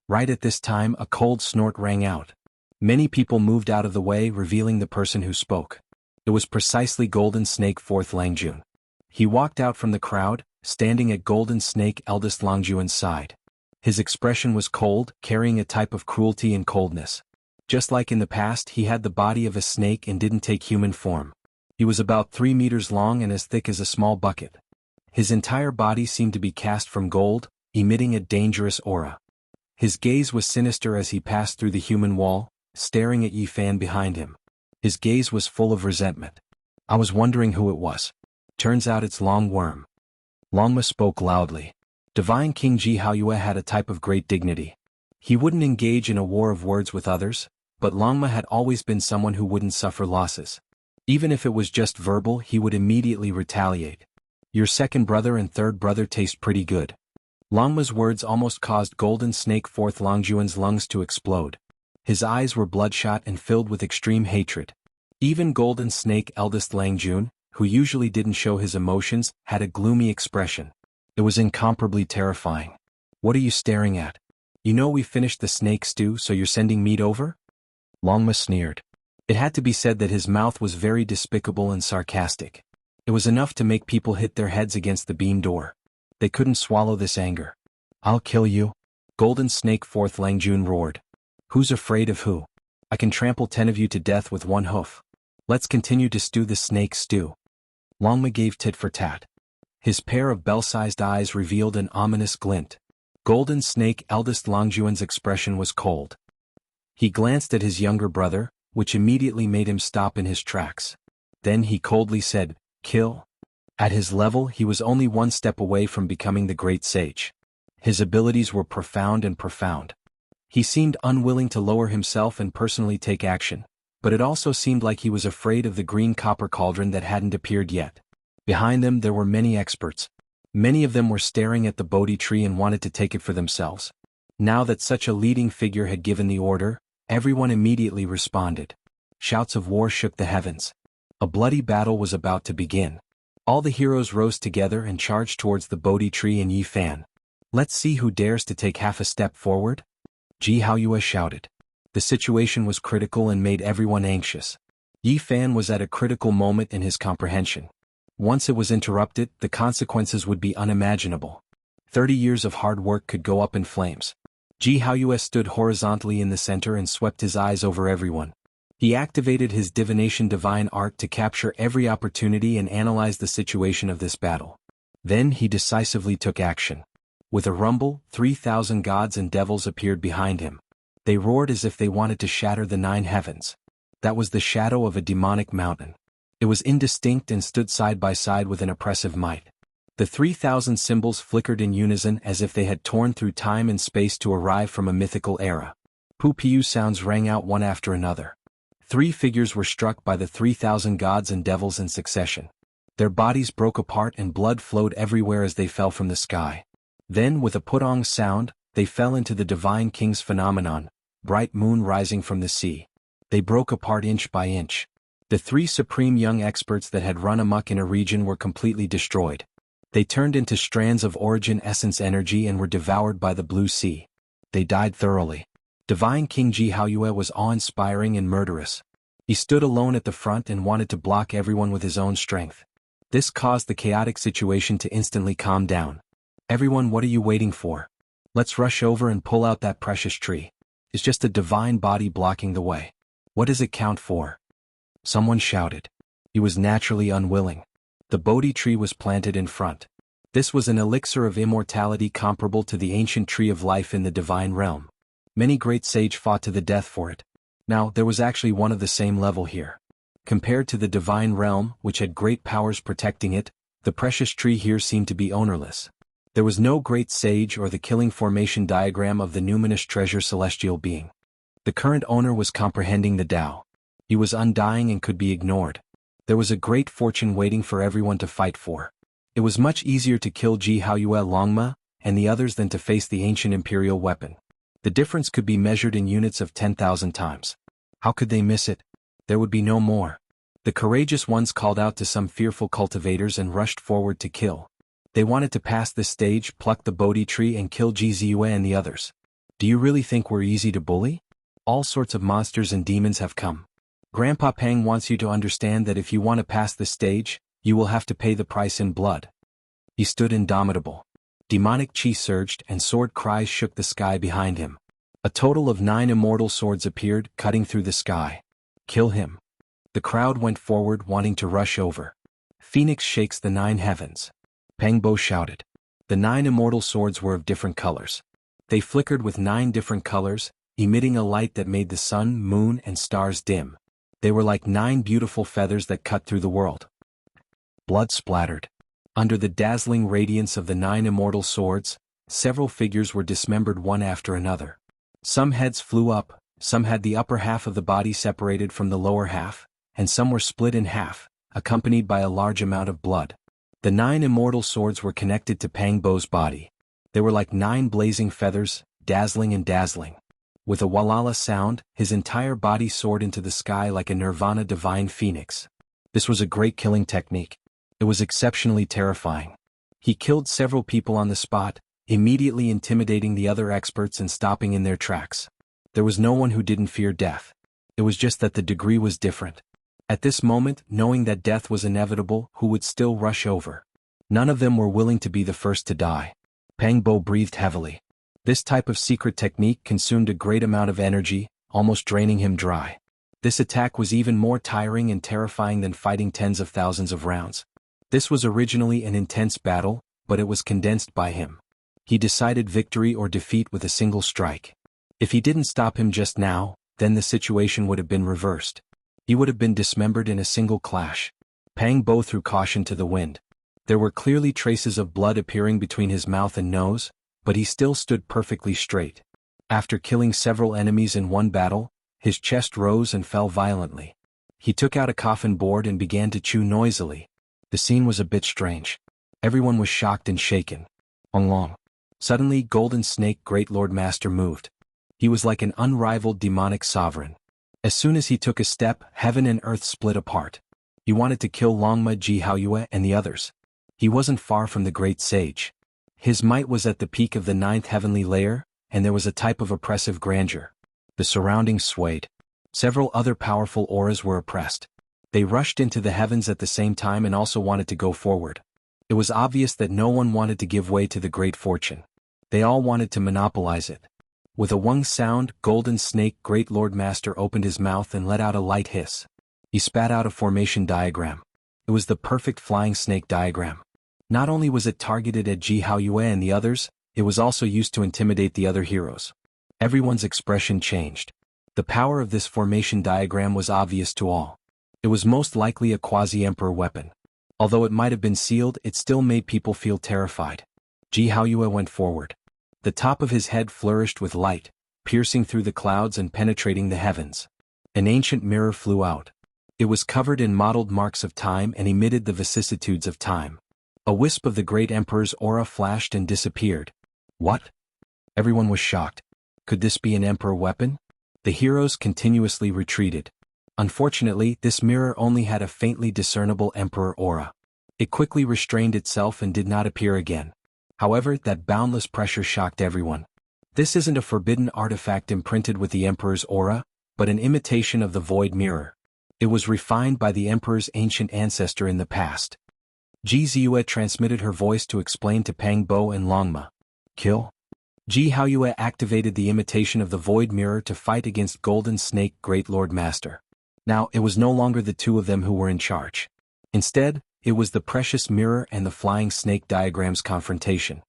Right at this time, a cold snort rang out. Many people moved out of the way, revealing the person who spoke. It was precisely Golden Snake 4th Langjun. He walked out from the crowd, standing at Golden Snake eldest Langjun's side. His expression was cold, carrying a type of cruelty and coldness. Just like in the past, he had the body of a snake and didn't take human form. He was about 3 meters long and as thick as a small bucket. His entire body seemed to be cast from gold, emitting a dangerous aura. His gaze was sinister as he passed through the human wall, staring at Yi Fan behind him. His gaze was full of resentment. I was wondering who it was. Turns out it's Long Worm. Longma spoke loudly. Divine King Ji Haoyue had a type of great dignity. He wouldn't engage in a war of words with others, but Longma had always been someone who wouldn't suffer losses. Even if it was just verbal, he would immediately retaliate. Your second brother and third brother taste pretty good. Longma's words almost caused Golden Snake 4th Langjun's lungs to explode. His eyes were bloodshot and filled with extreme hatred. Even Golden Snake eldest Langjun, who usually didn't show his emotions, had a gloomy expression. It was incomparably terrifying. What are you staring at? You know we finished the snake stew, so you're sending meat over? Longma sneered. It had to be said that his mouth was very despicable and sarcastic. It was enough to make people hit their heads against the beam door. They couldn't swallow this anger. I'll kill you. Golden Snake Fourth Langjun roared. Who's afraid of who? I can trample 10 of you to death with one hoof. Let's continue to stew the snake stew. Longma gave tit for tat. His pair of bell-sized eyes revealed an ominous glint. Golden Snake Eldest Longjuan's expression was cold. He glanced at his younger brother, which immediately made him stop in his tracks. Then he coldly said, Kill. At his level he was only one step away from becoming the great sage. His abilities were profound and profound. He seemed unwilling to lower himself and personally take action, but it also seemed like he was afraid of the green copper cauldron that hadn't appeared yet. Behind them there were many experts. Many of them were staring at the Bodhi tree and wanted to take it for themselves. Now that such a leading figure had given the order, everyone immediately responded. Shouts of war shook the heavens. A bloody battle was about to begin. All the heroes rose together and charged towards the Bodhi tree and Yi Fan. Let's see who dares to take half a step forward? Ji Haoyue shouted. The situation was critical and made everyone anxious. Yi Fan was at a critical moment in his comprehension. Once it was interrupted, the consequences would be unimaginable. 30 years of hard work could go up in flames. Ji Haoyue stood horizontally in the center and swept his eyes over everyone. He activated his divination divine art to capture every opportunity and analyze the situation of this battle. Then he decisively took action. With a rumble, 3,000 gods and devils appeared behind him. They roared as if they wanted to shatter the 9 heavens. That was the shadow of a demonic mountain. It was indistinct and stood side by side with an oppressive might. The 3,000 symbols flickered in unison as if they had torn through time and space to arrive from a mythical era. Pu-piu sounds rang out one after another. 3 figures were struck by the 3,000 gods and devils in succession. Their bodies broke apart and blood flowed everywhere as they fell from the sky. Then, with a putong sound, they fell into the Divine King's phenomenon, bright moon rising from the sea. They broke apart inch by inch. The 3 supreme young experts that had run amok in a region were completely destroyed. They turned into strands of origin essence energy and were devoured by the blue sea. They died thoroughly. Divine King Ji Haoyue was awe-inspiring and murderous. He stood alone at the front and wanted to block everyone with his own strength. This caused the chaotic situation to instantly calm down. Everyone, what are you waiting for? Let's rush over and pull out that precious tree. It's just a divine body blocking the way. What does it count for? Someone shouted. He was naturally unwilling. The Bodhi tree was planted in front. This was an elixir of immortality comparable to the ancient tree of life in the divine realm. Many great sages fought to the death for it. Now, there was actually one of the same level here. Compared to the divine realm, which had great powers protecting it, the precious tree here seemed to be ownerless. There was no great sage or the killing formation diagram of the numinous treasure celestial being. The current owner was comprehending the Tao. He was undying and could be ignored. There was a great fortune waiting for everyone to fight for. It was much easier to kill Ji Haoyue Longma and the others than to face the ancient imperial weapon. The difference could be measured in units of 10,000 times. How could they miss it? There would be no more. The courageous ones called out to some fearful cultivators and rushed forward to kill. They wanted to pass this stage, pluck the Bodhi tree and kill Ji Ziyue and the others. Do you really think we're easy to bully? All sorts of monsters and demons have come. Grandpa Pang wants you to understand that if you want to pass the stage, you will have to pay the price in blood. He stood indomitable. Demonic chi surged and sword cries shook the sky behind him. A total of 9 immortal swords appeared, cutting through the sky. Kill him. The crowd went forward, wanting to rush over. Phoenix shakes the 9 heavens. Pang Bo shouted. The 9 immortal swords were of different colors. They flickered with 9 different colors, emitting a light that made the sun, moon, and stars dim. They were like 9 beautiful feathers that cut through the world. Blood splattered. Under the dazzling radiance of the 9 immortal swords, several figures were dismembered one after another. Some heads flew up, some had the upper half of the body separated from the lower half, and some were split in half, accompanied by a large amount of blood. The 9 immortal swords were connected to Pang Bo's body. They were like 9 blazing feathers, dazzling and dazzling. With a walala sound, his entire body soared into the sky like a nirvana divine phoenix. This was a great killing technique. It was exceptionally terrifying. He killed several people on the spot, immediately intimidating the other experts and stopping in their tracks. There was no one who didn't fear death. It was just that the degree was different. At this moment, knowing that death was inevitable, who would still rush over? None of them were willing to be the first to die. Pang Bo breathed heavily. This type of secret technique consumed a great amount of energy, almost draining him dry. This attack was even more tiring and terrifying than fighting tens of thousands of rounds. This was originally an intense battle, but it was condensed by him. He decided victory or defeat with a single strike. If he didn't stop him just now, then the situation would have been reversed. He would have been dismembered in a single clash. Pang Bo threw caution to the wind. There were clearly traces of blood appearing between his mouth and nose, but he still stood perfectly straight. After killing several enemies in one battle, his chest rose and fell violently. He took out a coffin board and began to chew noisily. The scene was a bit strange. Everyone was shocked and shaken. Long. Suddenly, Golden Snake Great Lord Master moved. He was like an unrivaled demonic sovereign. As soon as he took a step, heaven and earth split apart. He wanted to kill Longma Jianghu and the others. He wasn't far from the great sage. His might was at the peak of the 9th heavenly layer, and there was a type of oppressive grandeur. The surroundings swayed. Several other powerful auras were oppressed. They rushed into the heavens at the same time and also wanted to go forward. It was obvious that no one wanted to give way to the great fortune. They all wanted to monopolize it. With a wung sound, Golden Snake Great Lord Master opened his mouth and let out a light hiss. He spat out a formation diagram. It was the perfect flying snake diagram. Not only was it targeted at Jianghu and the others, it was also used to intimidate the other heroes. Everyone's expression changed. The power of this formation diagram was obvious to all. It was most likely a quasi-emperor weapon. Although it might have been sealed, it still made people feel terrified. Jianghu went forward. The top of his head flourished with light, piercing through the clouds and penetrating the heavens. An ancient mirror flew out. It was covered in mottled marks of time and emitted the vicissitudes of time. A wisp of the great emperor's aura flashed and disappeared. What? Everyone was shocked. Could this be an emperor weapon? The heroes continuously retreated. Unfortunately, this mirror only had a faintly discernible emperor aura. It quickly restrained itself and did not appear again. However, that boundless pressure shocked everyone. This isn't a forbidden artifact imprinted with the emperor's aura, but an imitation of the void mirror. It was refined by the emperor's ancient ancestor in the past. Ji Ziyue transmitted her voice to explain to Pang Bo and Longma. Kill? Jianghu activated the imitation of the void mirror to fight against Golden Snake Great Lord Master. Now, it was no longer the two of them who were in charge. Instead, it was the precious mirror and the flying snake diagram's confrontation.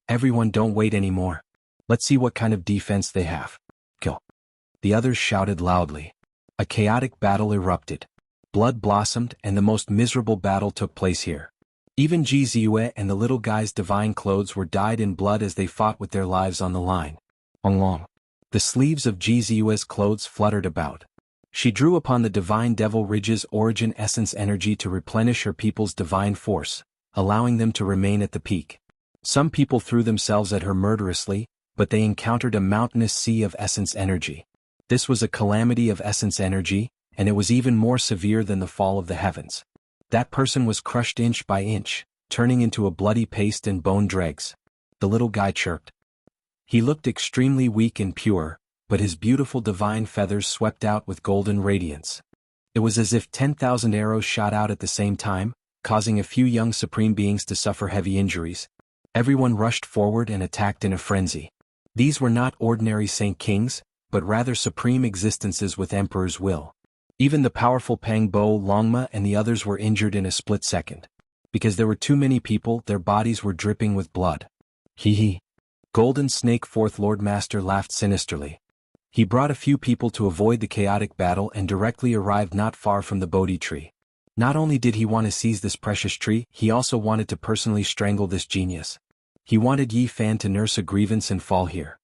Everyone, don't wait anymore. Let's see what kind of defense they have. Kill. The others shouted loudly. A chaotic battle erupted. Blood blossomed and the most miserable battle took place here. Even Ji Ziyue and the little guy's divine clothes were dyed in blood as they fought with their lives on the line. Long. The sleeves of Ji Ziyue's clothes fluttered about. She drew upon the divine devil ridge's origin essence energy to replenish her people's divine force, allowing them to remain at the peak. Some people threw themselves at her murderously, but they encountered a mountainous sea of essence energy. This was a calamity of essence energy, and it was even more severe than the fall of the heavens. That person was crushed inch by inch, turning into a bloody paste and bone dregs. The little guy chirped. He looked extremely weak and pure, but his beautiful divine feathers swept out with golden radiance. It was as if 10,000 arrows shot out at the same time, causing a few young supreme beings to suffer heavy injuries. Everyone rushed forward and attacked in a frenzy. These were not ordinary saint kings, but rather supreme existences with emperor's will. Even the powerful Pang Bo, Longma and the others were injured in a split second. Because there were too many people, their bodies were dripping with blood. Hee. Golden Snake Fourth Lord Master laughed sinisterly. He brought a few people to avoid the chaotic battle and directly arrived not far from the Bodhi tree. Not only did he want to seize this precious tree, he also wanted to personally strangle this genius. He wanted Yi Fan to nurse a grievance and fall here.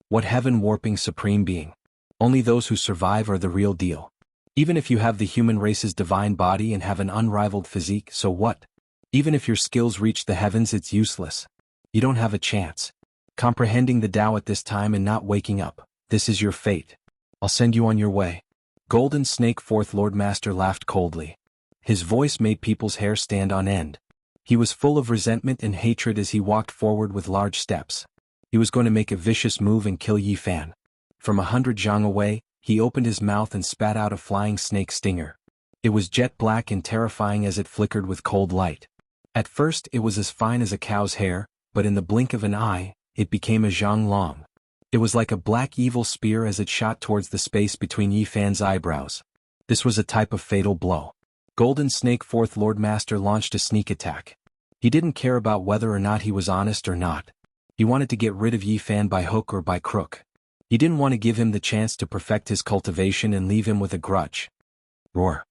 What heaven-warping supreme being. Only those who survive are the real deal. Even if you have the human race's divine body and have an unrivaled physique, so what? Even if your skills reach the heavens, it's useless. You don't have a chance. Comprehending the Tao at this time and not waking up, this is your fate. I'll send you on your way. Golden Snake Fourth Lord Master laughed coldly. His voice made people's hair stand on end. He was full of resentment and hatred as he walked forward with large steps. He was going to make a vicious move and kill Yi Fan. From 100 zhang away, he opened his mouth and spat out a flying snake stinger. It was jet black and terrifying as it flickered with cold light. At first it was as fine as a cow's hair, but in the blink of an eye, it became a zhang long. It was like a black evil spear as it shot towards the space between Yi Fan's eyebrows. This was a type of fatal blow. Golden Snake Fourth Lord Master launched a sneak attack. He didn't care about whether or not he was honest or not. He wanted to get rid of Yi Fan by hook or by crook. He didn't want to give him the chance to perfect his cultivation and leave him with a grudge. Roar.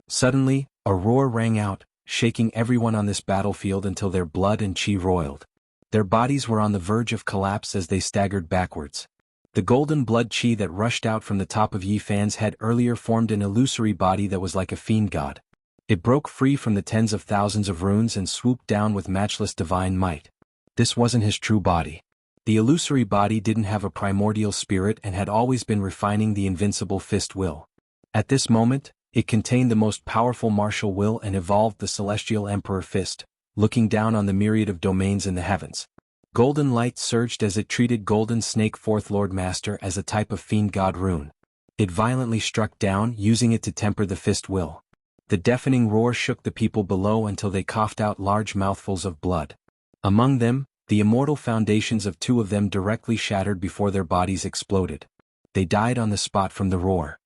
Suddenly, a roar rang out, shaking everyone on this battlefield until their blood and chi roiled. Their bodies were on the verge of collapse as they staggered backwards. The golden blood chi that rushed out from the top of Yi Fan's head earlier formed an illusory body that was like a fiend god. It broke free from the tens of thousands of runes and swooped down with matchless divine might. This wasn't his true body. The illusory body didn't have a primordial spirit and had always been refining the invincible fist will. At this moment, it contained the most powerful martial will and evolved the celestial emperor fist, looking down on the myriad of domains in the heavens. Golden light surged as it treated Golden Snake Fourth Lord Master as a type of fiend god rune. It violently struck down, using it to temper the fist will. The deafening roar shook the people below until they coughed out large mouthfuls of blood. Among them, the immortal foundations of two of them directly shattered before their bodies exploded. They died on the spot from the roar.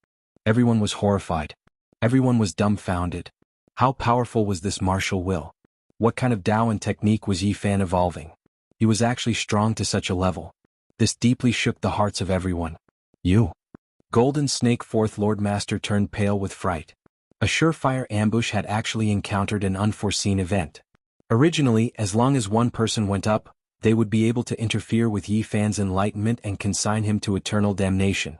Everyone was horrified. Everyone was dumbfounded. How powerful was this martial will? What kind of Tao and technique was Yi Fan evolving? He was actually strong to such a level. This deeply shook the hearts of everyone. You. Golden Snake Fourth Lord Master turned pale with fright. A surefire ambush had actually encountered an unforeseen event. Originally, as long as one person went up, they would be able to interfere with Yi Fan's enlightenment and consign him to eternal damnation.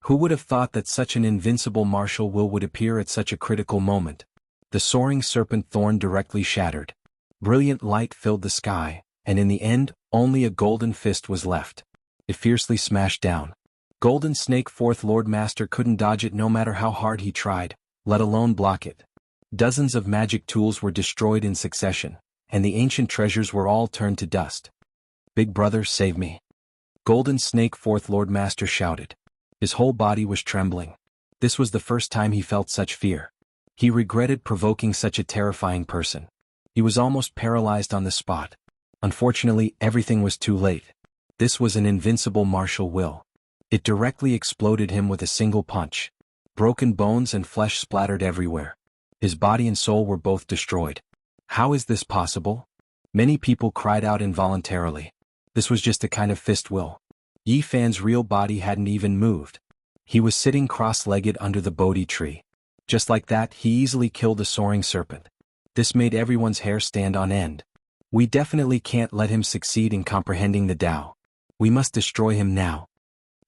Who would have thought that such an invincible martial will would appear at such a critical moment? The soaring serpent thorn directly shattered. Brilliant light filled the sky, and in the end, only a golden fist was left. It fiercely smashed down. Golden Snake Fourth Lord Master couldn't dodge it no matter how hard he tried, let alone block it. Dozens of magic tools were destroyed in succession, and the ancient treasures were all turned to dust. Big brother, save me. Golden Snake Fourth Lord Master shouted. His whole body was trembling. This was the first time he felt such fear. He regretted provoking such a terrifying person. He was almost paralyzed on the spot. Unfortunately, everything was too late. This was an invincible martial will. It directly exploded him with a single punch. Broken bones and flesh splattered everywhere. His body and soul were both destroyed. How is this possible? Many people cried out involuntarily. This was just a kind of fist will. Yi Fan's real body hadn't even moved. He was sitting cross-legged under the Bodhi tree. Just like that, he easily killed a soaring serpent. This made everyone's hair stand on end. We definitely can't let him succeed in comprehending the Tao. We must destroy him now.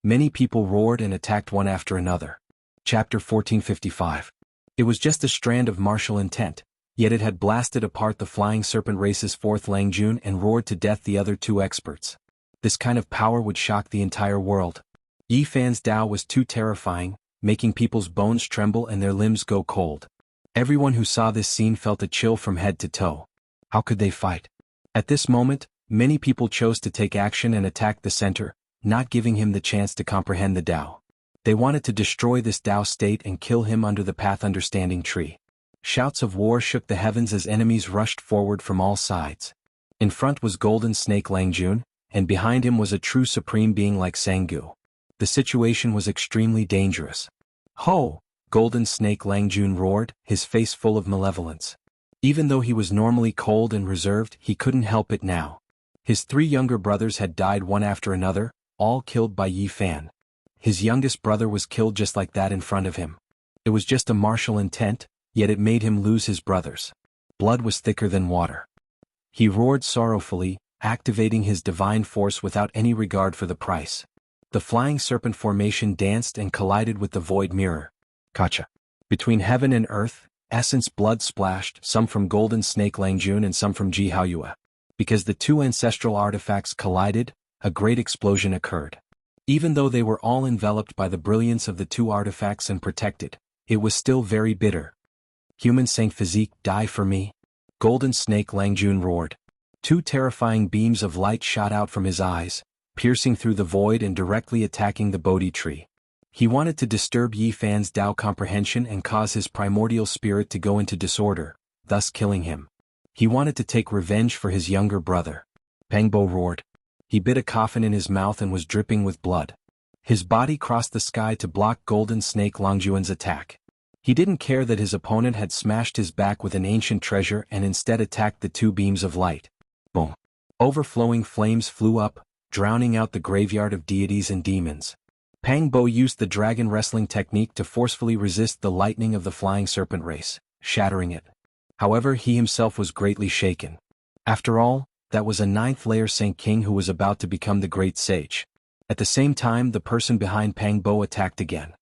Many people roared and attacked one after another. Chapter 1455. It was just a strand of martial intent, yet it had blasted apart the flying serpent race's fourth Langjun and roared to death the other two experts. This kind of power would shock the entire world. Yi Fan's Tao was too terrifying, making people's bones tremble and their limbs go cold. Everyone who saw this scene felt a chill from head to toe. How could they fight? At this moment, many people chose to take action and attack the center, not giving him the chance to comprehend the Tao. They wanted to destroy this Tao state and kill him under the Path Understanding tree. Shouts of war shook the heavens as enemies rushed forward from all sides. In front was Golden Snake Langjun, and behind him was a true supreme being like Sanggu. The situation was extremely dangerous. Ho! Golden Snake Langjun roared, his face full of malevolence. Even though he was normally cold and reserved, he couldn't help it now. His three younger brothers had died one after another, all killed by Yi Fan. His youngest brother was killed just like that in front of him. It was just a martial intent, yet it made him lose his brothers. Blood was thicker than water. He roared sorrowfully, activating his divine force without any regard for the price. The flying serpent formation danced and collided with the void mirror. Kacha. Between heaven and earth, essence blood splashed, some from Golden Snake Langjun and some from Jianghu. Because the two ancestral artifacts collided, a great explosion occurred. Even though they were all enveloped by the brilliance of the two artifacts and protected, it was still very bitter. Human Saint Physique, die for me. Golden Snake Langjun roared. Two terrifying beams of light shot out from his eyes, piercing through the void and directly attacking the Bodhi tree. He wanted to disturb Yi Fan's Tao comprehension and cause his primordial spirit to go into disorder, thus killing him. He wanted to take revenge for his younger brother. Pangbo roared. He bit a coffin in his mouth and was dripping with blood. His body crossed the sky to block Golden Snake Langjuan's attack. He didn't care that his opponent had smashed his back with an ancient treasure and instead attacked the two beams of light. Boom. Overflowing flames flew up, drowning out the graveyard of deities and demons. Pangbo used the dragon wrestling technique to forcefully resist the lightning of the flying serpent race, shattering it. However, he himself was greatly shaken. After all, that was a ninth-layer Saint King who was about to become the great sage. At the same time, the person behind Pangbo attacked again.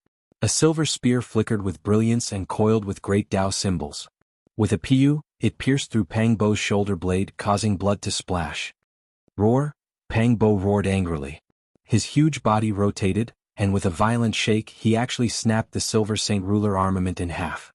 A silver spear flickered with brilliance and coiled with great Tao symbols. With a piu, it pierced through Pangbo's shoulder blade, causing blood to splash. Roar! Pangbo roared angrily. His huge body rotated, and with a violent shake he actually snapped the silver Saint Ruler armament in half.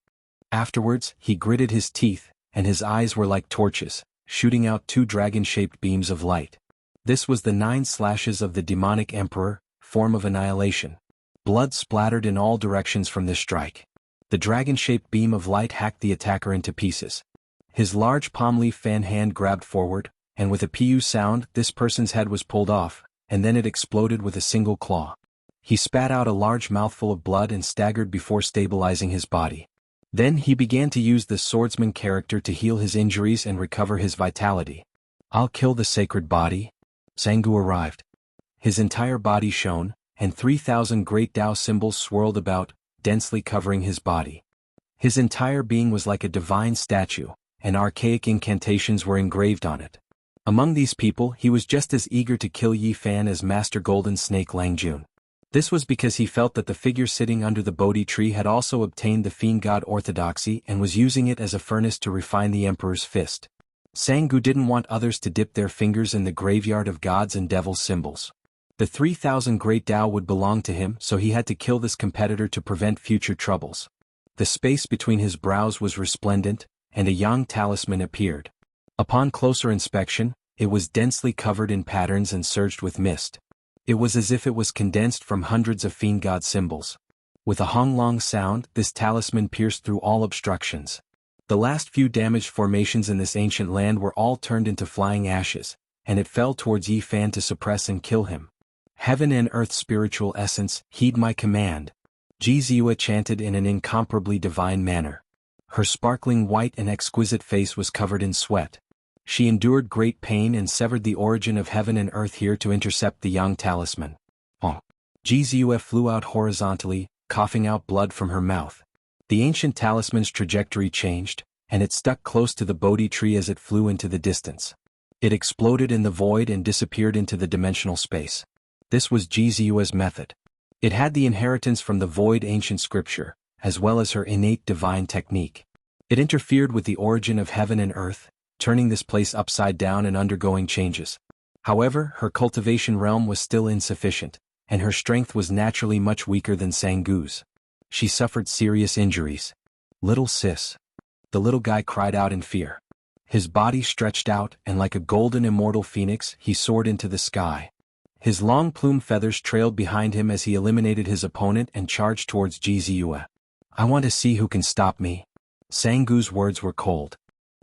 Afterwards, he gritted his teeth, and his eyes were like torches, shooting out two dragon-shaped beams of light. This was the 9 slashes of the demonic emperor, form of annihilation. Blood splattered in all directions from this strike. The dragon-shaped beam of light hacked the attacker into pieces. His large palm leaf fan hand grabbed forward, and with a pu sound, this person's head was pulled off, and then it exploded with a single claw. He spat out a large mouthful of blood and staggered before stabilizing his body. Then he began to use the swordsman character to heal his injuries and recover his vitality. I'll kill the sacred body. Jianghu arrived. His entire body shone, and 3,000 great Tao symbols swirled about, densely covering his body. His entire being was like a divine statue, and archaic incantations were engraved on it. Among these people, he was just as eager to kill Yi Fan as Master Golden Snake Langjun. This was because he felt that the figure sitting under the Bodhi tree had also obtained the fiend god orthodoxy and was using it as a furnace to refine the emperor's fist. Jianghu didn't want others to dip their fingers in the graveyard of gods and devils symbols. The 3,000 great Tao would belong to him, so he had to kill this competitor to prevent future troubles. The space between his brows was resplendent, and a yang talisman appeared. Upon closer inspection, it was densely covered in patterns and surged with mist. It was as if it was condensed from hundreds of fiend god symbols. With a honglong sound, this talisman pierced through all obstructions. The last few damaged formations in this ancient land were all turned into flying ashes, and it fell towards Yi Fan to suppress and kill him. Heaven and earth spiritual essence, heed my command. Jiziua chanted in an incomparably divine manner. Her sparkling white and exquisite face was covered in sweat. She endured great pain and severed the origin of heaven and earth here to intercept the yang talisman. Jiziua flew out horizontally, coughing out blood from her mouth. The ancient talisman's trajectory changed, and it stuck close to the Bodhi tree as it flew into the distance. It exploded in the void and disappeared into the dimensional space. This was Jiziua's method. It had the inheritance from the void ancient scripture, as well as her innate divine technique. It interfered with the origin of heaven and earth, turning this place upside down and undergoing changes. However, her cultivation realm was still insufficient, and her strength was naturally much weaker than Jianghu's. She suffered serious injuries. Little sis. The little guy cried out in fear. His body stretched out, and like a golden immortal phoenix, he soared into the sky. His long plume feathers trailed behind him as he eliminated his opponent and charged towards Jiziua. I want to see who can stop me. Jianghu's words were cold.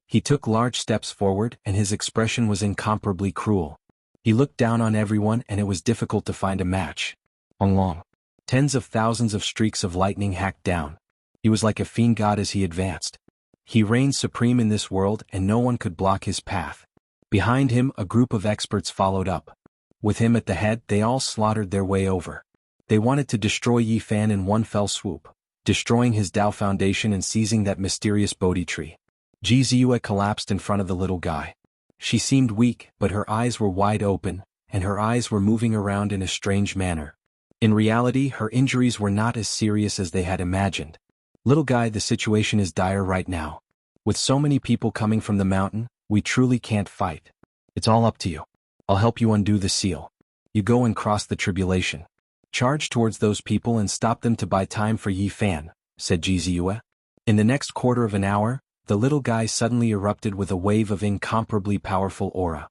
He took large steps forward, and his expression was incomparably cruel. He looked down on everyone, and it was difficult to find a match. Long. Tens of thousands of streaks of lightning hacked down. He was like a fiend god as he advanced. He reigned supreme in this world, and no one could block his path. Behind him, a group of experts followed up. With him at the head, they all slaughtered their way over. They wanted to destroy Yi Fan in one fell swoop, destroying his Tao foundation and seizing that mysterious Bodhi tree. Jiziua collapsed in front of the little guy. She seemed weak, but her eyes were wide open, and her eyes were moving around in a strange manner. In reality, her injuries were not as serious as they had imagined. Little guy, the situation is dire right now. With so many people coming from the mountain, we truly can't fight. It's all up to you. I'll help you undo the seal. You go and cross the tribulation. Charge towards those people and stop them to buy time for Yi Fan, said Jiziua. In the next quarter of an hour, the little guy suddenly erupted with a wave of incomparably powerful aura.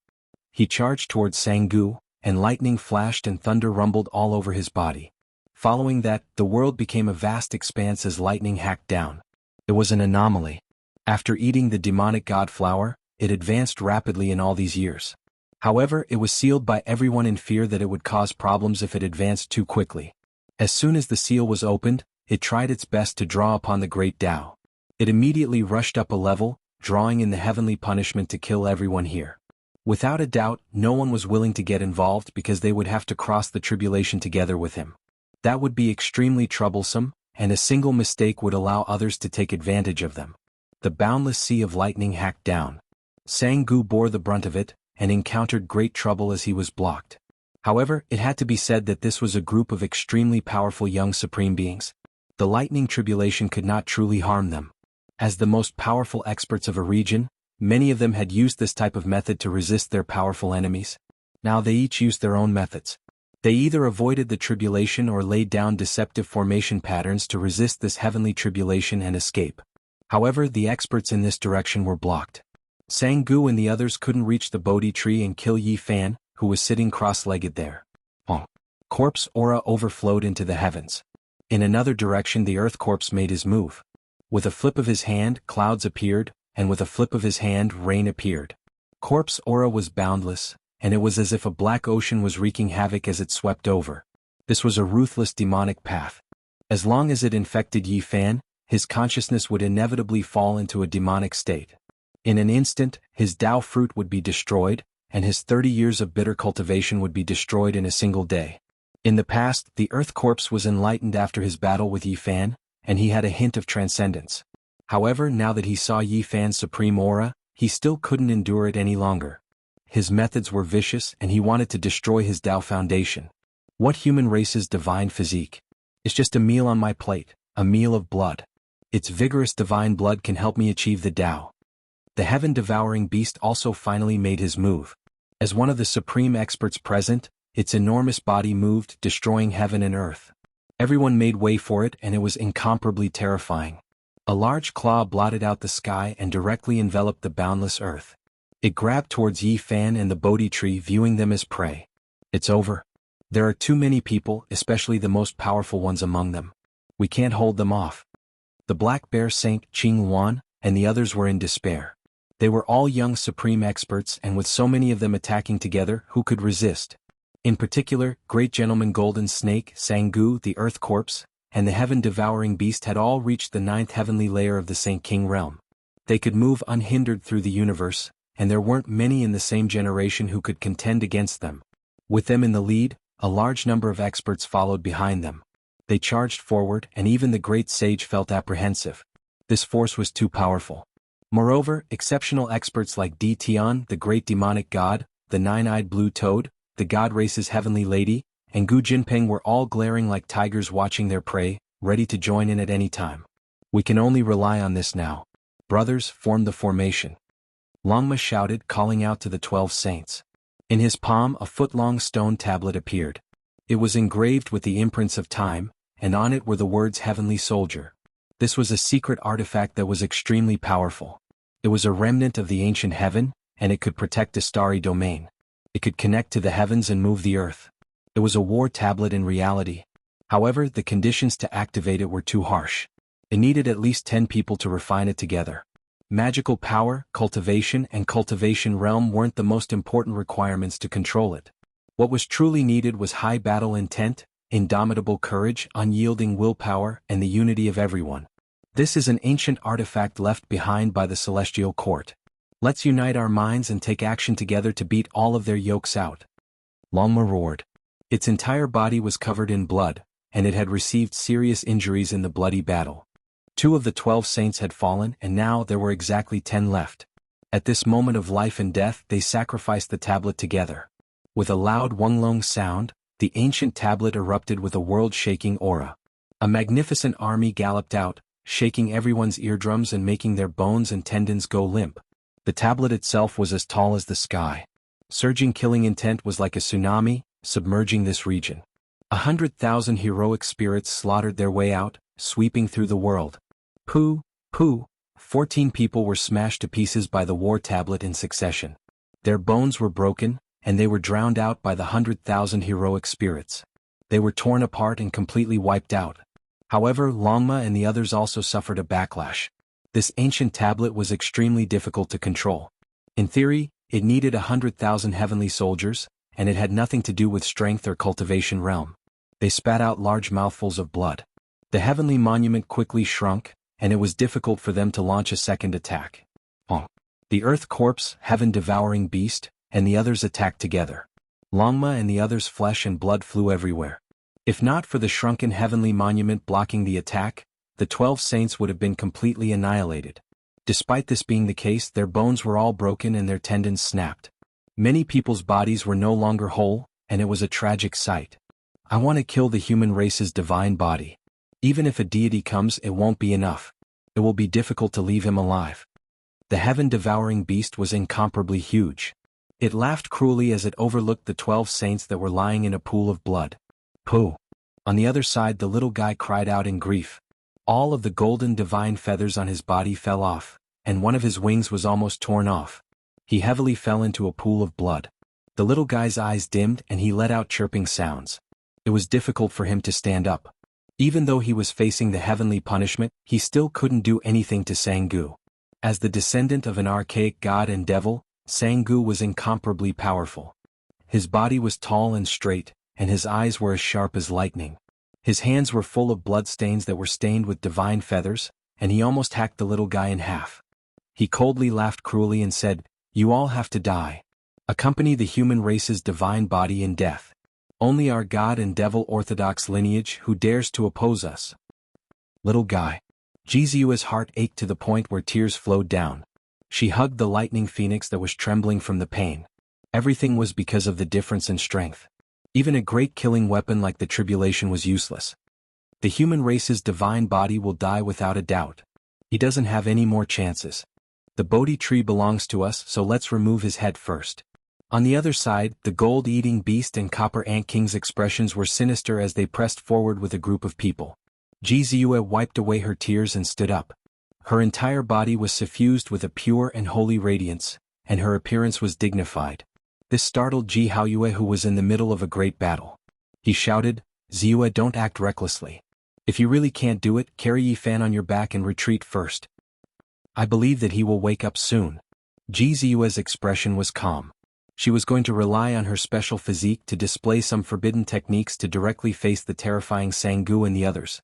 He charged towards Jianghu, and lightning flashed and thunder rumbled all over his body. Following that, the world became a vast expanse as lightning hacked down. It was an anomaly. After eating the demonic god flower, it advanced rapidly in all these years. However, it was sealed by everyone in fear that it would cause problems if it advanced too quickly. As soon as the seal was opened, it tried its best to draw upon the great Tao. It immediately rushed up a level, drawing in the heavenly punishment to kill everyone here. Without a doubt, no one was willing to get involved because they would have to cross the tribulation together with him. That would be extremely troublesome, and a single mistake would allow others to take advantage of them. The boundless sea of lightning hacked down. Jianghu bore the brunt of it, and encountered great trouble as he was blocked. However, it had to be said that this was a group of extremely powerful young supreme beings. The lightning tribulation could not truly harm them. As the most powerful experts of a region, many of them had used this type of method to resist their powerful enemies. Now they each used their own methods. They either avoided the tribulation or laid down deceptive formation patterns to resist this heavenly tribulation and escape. However, the experts in this direction were blocked. Jianghu and the others couldn't reach the Bodhi tree and kill Yi Fan, who was sitting cross-legged there. Corpse aura overflowed into the heavens. In another direction the earth corpse made his move. With a flip of his hand, clouds appeared, and with a flip of his hand, rain appeared. Corpse aura was boundless, and it was as if a black ocean was wreaking havoc as it swept over. This was a ruthless demonic path. As long as it infected Yi Fan, his consciousness would inevitably fall into a demonic state. In an instant, his Tao fruit would be destroyed, and his 30 years of bitter cultivation would be destroyed in a single day. In the past, the earth corpse was enlightened after his battle with Yi Fan, and he had a hint of transcendence. However, now that he saw Yi Fan's supreme aura, he still couldn't endure it any longer. His methods were vicious and he wanted to destroy his Tao foundation. What human race's divine physique? It's just a meal on my plate, a meal of blood. Its vigorous divine blood can help me achieve the Tao. The heaven-devouring beast also finally made his move. As one of the supreme experts present, its enormous body moved, destroying heaven and earth. Everyone made way for it and it was incomparably terrifying. A large claw blotted out the sky and directly enveloped the boundless earth. It grabbed towards Yi Fan and the Bodhi tree, viewing them as prey. It's over. There are too many people, especially the most powerful ones among them. We can't hold them off. The Black Bear Saint, Qing Wan, and the others were in despair. They were all young supreme experts, and with so many of them attacking together, who could resist? In particular, Great Gentleman Golden Snake, Jianghu, the Earth Corpse, and the heaven-devouring beast had all reached the 9th heavenly layer of the Saint King realm. They could move unhindered through the universe, and there weren't many in the same generation who could contend against them. With them in the lead, a large number of experts followed behind them. They charged forward, and even the great sage felt apprehensive. This force was too powerful. Moreover, exceptional experts like Di Tian, the great demonic god, the nine-eyed blue toad, the god race's heavenly lady, and Gu Jinping were all glaring like tigers watching their prey, ready to join in at any time. We can only rely on this now. Brothers, form the formation. Longma shouted, calling out to the 12 saints. In his palm a foot-long stone tablet appeared. It was engraved with the imprints of time, and on it were the words Heavenly Soldier. This was a secret artifact that was extremely powerful. It was a remnant of the ancient heaven, and it could protect a starry domain. It could connect to the heavens and move the earth. It was a war tablet in reality. However, the conditions to activate it were too harsh. It needed at least 10 people to refine it together. Magical power, cultivation, and cultivation realm weren't the most important requirements to control it. What was truly needed was high battle intent, indomitable courage, unyielding willpower, and the unity of everyone. This is an ancient artifact left behind by the Celestial Court. Let's unite our minds and take action together to beat all of their yokes out. Longma roared. Its entire body was covered in blood, and it had received serious injuries in the bloody battle. 2 of the 12 saints had fallen, and now there were exactly 10 left. At this moment of life and death, they sacrificed the tablet together. With a loud Wunglong sound, the ancient tablet erupted with a world-shaking aura. A magnificent army galloped out, shaking everyone's eardrums and making their bones and tendons go limp. The tablet itself was as tall as the sky. Surging killing intent was like a tsunami, submerging this region. 100,000 heroic spirits slaughtered their way out, sweeping through the world. Pooh, pooh, 14 people were smashed to pieces by the war tablet in succession. Their bones were broken, and they were drowned out by the 100,000 heroic spirits. They were torn apart and completely wiped out. However, Longma and the others also suffered a backlash. This ancient tablet was extremely difficult to control. In theory, it needed 100,000 heavenly soldiers, and it had nothing to do with strength or cultivation realm. They spat out large mouthfuls of blood. The heavenly monument quickly shrunk, and it was difficult for them to launch a second attack. The earth corpse, heaven-devouring beast, and the others attacked together. Longma and the others' flesh and blood flew everywhere. If not for the shrunken heavenly monument blocking the attack, the 12 saints would have been completely annihilated. Despite this being the case, their bones were all broken and their tendons snapped. Many people's bodies were no longer whole, and it was a tragic sight. I want to kill the human race's divine body. Even if a deity comes, it won't be enough. It will be difficult to leave him alive. The heaven-devouring beast was incomparably huge. It laughed cruelly as it overlooked the 12 saints that were lying in a pool of blood. Pooh! On the other side, the little guy cried out in grief. All of the golden divine feathers on his body fell off, and one of his wings was almost torn off. He heavily fell into a pool of blood. The little guy's eyes dimmed and he let out chirping sounds. It was difficult for him to stand up. Even though he was facing the heavenly punishment, he still couldn't do anything to Jianghu. As the descendant of an archaic god and devil, Jianghu was incomparably powerful. His body was tall and straight, and his eyes were as sharp as lightning. His hands were full of bloodstains that were stained with divine feathers, and he almost hacked the little guy in half. He coldly laughed cruelly and said, "You all have to die. Accompany the human race's divine body in death. Only our god and devil orthodox lineage who dares to oppose us." Little guy. Jizua's heart ached to the point where tears flowed down. She hugged the lightning phoenix that was trembling from the pain. Everything was because of the difference in strength. Even a great killing weapon like the tribulation was useless. The human race's divine body will die without a doubt. He doesn't have any more chances. The Bodhi tree belongs to us, so let's remove his head first. On the other side, the gold-eating beast and copper ant king's expressions were sinister as they pressed forward with a group of people. Jizua wiped away her tears and stood up. Her entire body was suffused with a pure and holy radiance, and her appearance was dignified. This startled Ji Haoyue, who was in the middle of a great battle. He shouted, "Ziyue, don't act recklessly. If you really can't do it, carry Yi Fan on your back and retreat first. I believe that he will wake up soon." Ji Ziyue's expression was calm. She was going to rely on her special physique to display some forbidden techniques to directly face the terrifying Jianghu and the others.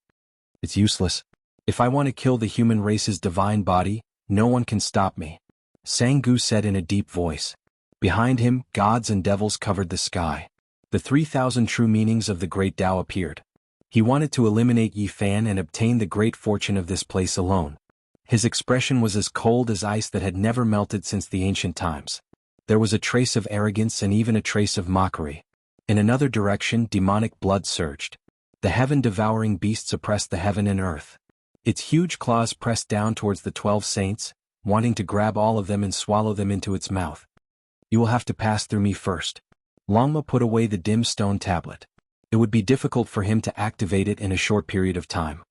It's useless. If I want to kill the human race's divine body, no one can stop me, Jianghu said in a deep voice. Behind him, gods and devils covered the sky. The 3,000 true meanings of the great Tao appeared. He wanted to eliminate Yi Fan and obtain the great fortune of this place alone. His expression was as cold as ice that had never melted since the ancient times. There was a trace of arrogance and even a trace of mockery. In another direction, demonic blood surged. The heaven-devouring beast suppressed the heaven and earth. Its huge claws pressed down towards the 12 saints, wanting to grab all of them and swallow them into its mouth. "You will have to pass through me first." Longma put away the dim stone tablet. It would be difficult for him to activate it in a short period of time.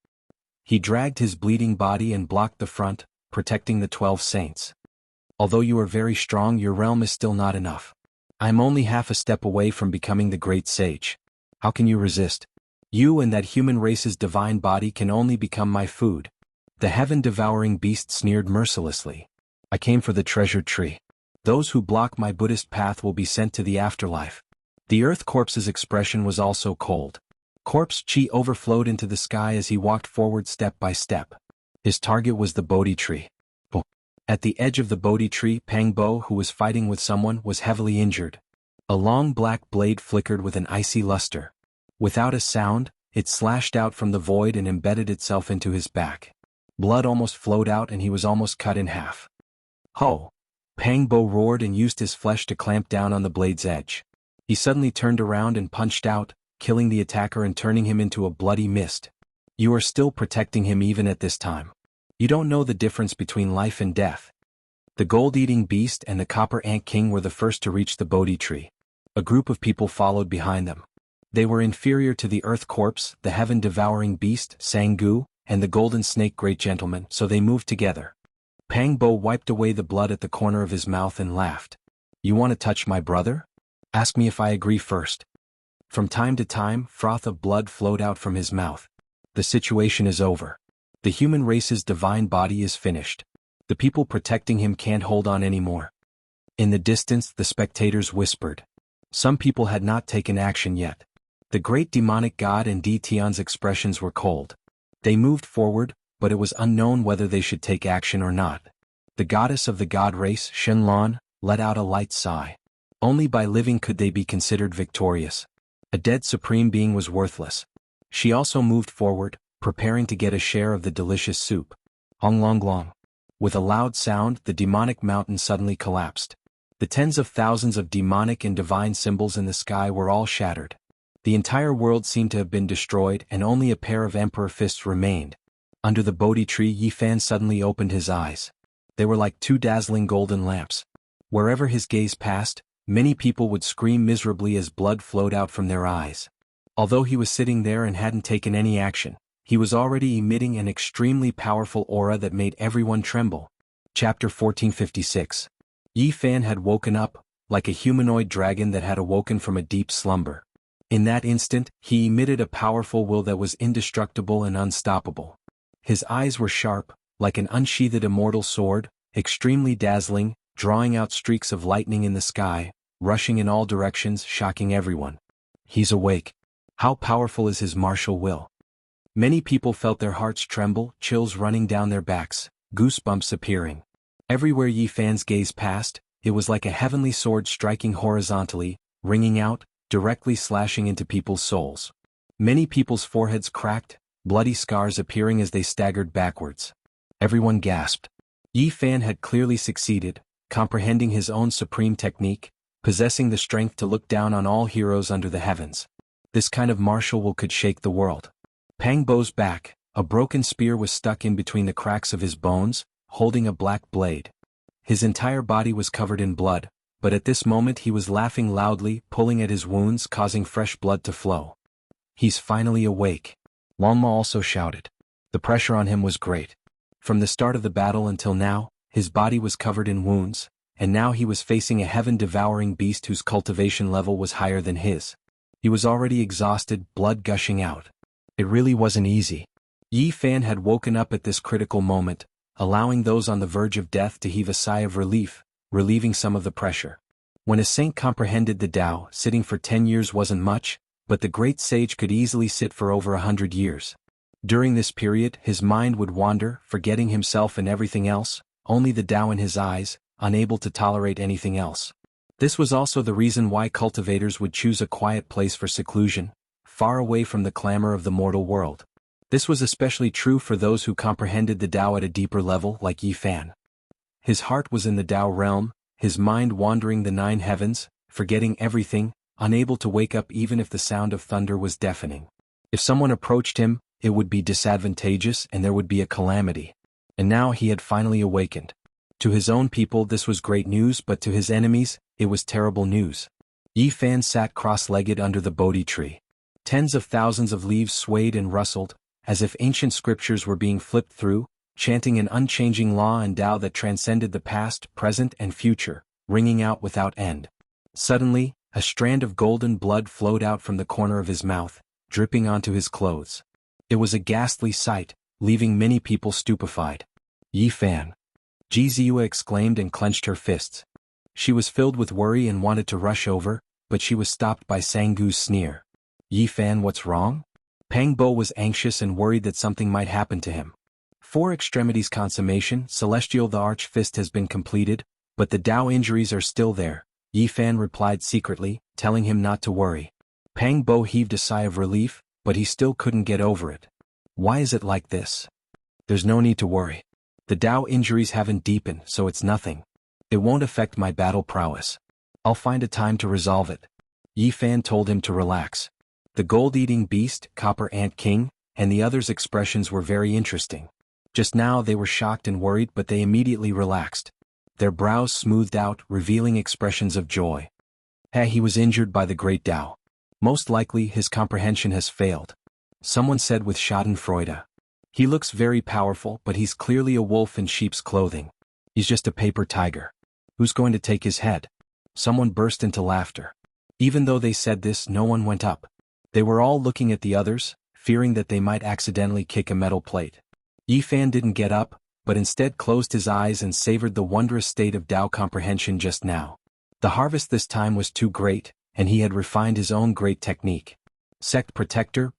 He dragged his bleeding body and blocked the front, protecting the 12 saints. "Although you are very strong, your realm is still not enough. I am only half a step away from becoming the great sage. How can you resist? You and that human race's divine body can only become my food." The heaven-devouring beast sneered mercilessly. "I came for the treasure tree. Those who block my Buddhist path will be sent to the afterlife." The earth corpse's expression was also cold. Corpse chi overflowed into the sky as he walked forward step by step. His target was the Bodhi tree. At the edge of the Bodhi tree, Pang Bo, who was fighting with someone, was heavily injured. A long black blade flickered with an icy luster. Without a sound, it slashed out from the void and embedded itself into his back. Blood almost flowed out and he was almost cut in half. "Ho!" Pang Bo roared and used his flesh to clamp down on the blade's edge. He suddenly turned around and punched out, killing the attacker and turning him into a bloody mist. "You are still protecting him even at this time. You don't know the difference between life and death." The gold-eating beast and the copper ant king were the first to reach the Bodhi tree. A group of people followed behind them. They were inferior to the earth corpse, the heaven-devouring beast, Jianghu, and the golden snake great gentleman, so they moved together. Pang Bo wiped away the blood at the corner of his mouth and laughed. You want to touch my brother? Ask me if I agree first. From time to time, froth of blood flowed out from his mouth. The situation is over. The human race's divine body is finished. The people protecting him can't hold on anymore. In the distance, the spectators whispered. Some people had not taken action yet. The great demonic god and Di Tian's expressions were cold. They moved forward, but it was unknown whether they should take action or not. The goddess of the god race, Shenlong, let out a light sigh. Only by living could they be considered victorious. A dead supreme being was worthless. She also moved forward, preparing to get a share of the delicious soup. Ong long long. With a loud sound, the demonic mountain suddenly collapsed. The tens of thousands of demonic and divine symbols in the sky were all shattered. The entire world seemed to have been destroyed and only a pair of emperor fists remained. Under the Bodhi tree, Yi Fan suddenly opened his eyes. They were like two dazzling golden lamps. Wherever his gaze passed, many people would scream miserably as blood flowed out from their eyes. Although he was sitting there and hadn't taken any action, he was already emitting an extremely powerful aura that made everyone tremble. Chapter 1456. Yi Fan had woken up, like a humanoid dragon that had awoken from a deep slumber. In that instant, he emitted a powerful will that was indestructible and unstoppable. His eyes were sharp, like an unsheathed immortal sword, extremely dazzling, drawing out streaks of lightning in the sky, rushing in all directions, shocking everyone. He's awake. How powerful is his martial will? Many people felt their hearts tremble, chills running down their backs, goosebumps appearing. Everywhere Yi Fan's gaze passed, it was like a heavenly sword striking horizontally, ringing out, directly slashing into people's souls. Many people's foreheads cracked, bloody scars appearing as they staggered backwards. Everyone gasped. Yi Fan had clearly succeeded, comprehending his own supreme technique, possessing the strength to look down on all heroes under the heavens. This kind of martial will could shake the world. Pang Bo's back, a broken spear was stuck in between the cracks of his bones, holding a black blade. His entire body was covered in blood, but at this moment he was laughing loudly, pulling at his wounds, causing fresh blood to flow. He's finally awake. Longma also shouted. The pressure on him was great. From the start of the battle until now, his body was covered in wounds, and now he was facing a heaven-devouring beast whose cultivation level was higher than his. He was already exhausted, blood gushing out. It really wasn't easy. Yi Fan had woken up at this critical moment, allowing those on the verge of death to heave a sigh of relief, relieving some of the pressure. When a saint comprehended the Tao, sitting for 10 years wasn't much, but the great sage could easily sit for over 100 years. During this period, his mind would wander, forgetting himself and everything else, only the Tao in his eyes, unable to tolerate anything else. This was also the reason why cultivators would choose a quiet place for seclusion, far away from the clamor of the mortal world. This was especially true for those who comprehended the Tao at a deeper level, like Yi Fan. His heart was in the Tao realm, his mind wandering the 9 heavens, forgetting everything, unable to wake up even if the sound of thunder was deafening. If someone approached him, it would be disadvantageous and there would be a calamity. And now he had finally awakened. To his own people this was great news, but to his enemies, it was terrible news. Yi Fan sat cross-legged under the Bodhi tree. Tens of thousands of leaves swayed and rustled, as if ancient scriptures were being flipped through, chanting an unchanging law and Tao that transcended the past, present, and future, ringing out without end. Suddenly, a strand of golden blood flowed out from the corner of his mouth, dripping onto his clothes. It was a ghastly sight, leaving many people stupefied. Yi Fan. Ji Ziyue exclaimed and clenched her fists. She was filled with worry and wanted to rush over, but she was stopped by Sangu's sneer. Yi Fan, what's wrong? Pang Bo was anxious and worried that something might happen to him. 4 extremities consummation, celestial the arch fist has been completed, but the Tao injuries are still there, Yi Fan replied secretly, telling him not to worry. Pang Bo heaved a sigh of relief, but he still couldn't get over it. Why is it like this? There's no need to worry. The Tao injuries haven't deepened, so it's nothing. It won't affect my battle prowess. I'll find a time to resolve it. Yi Fan told him to relax. The gold-eating beast, Copper Ant King, and the others' expressions were very interesting. Just now they were shocked and worried, but they immediately relaxed. Their brows smoothed out, revealing expressions of joy. He was injured by the great Tao. Most likely his comprehension has failed. Someone said with schadenfreude. He looks very powerful, but he's clearly a wolf in sheep's clothing. He's just a paper tiger. Who's going to take his head? Someone burst into laughter. Even though they said this, no one went up. They were all looking at the others, fearing that they might accidentally kick a metal plate. Yi Fan didn't get up, but instead closed his eyes and savored the wondrous state of Tao comprehension just now. The harvest this time was too great, and he had refined his own great technique. Sect Protector,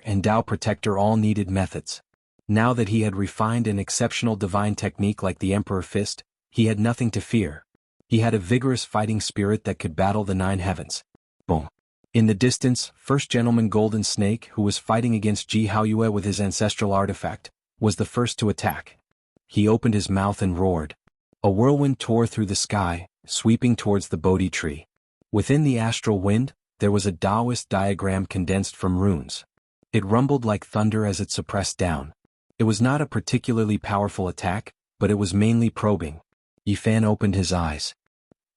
and Tao Protector all needed methods. Now that he had refined an exceptional divine technique like the Emperor Fist, he had nothing to fear. He had a vigorous fighting spirit that could battle the 9 heavens. Boom. In the distance, First Gentleman Golden Snake, who was fighting against Jianghu with his ancestral artifact, was the first to attack. He opened his mouth and roared. A whirlwind tore through the sky, sweeping towards the Bodhi tree. Within the astral wind, there was a Taoist diagram condensed from runes. It rumbled like thunder as it suppressed down. It was not a particularly powerful attack, but it was mainly probing. Yi Fan opened his eyes.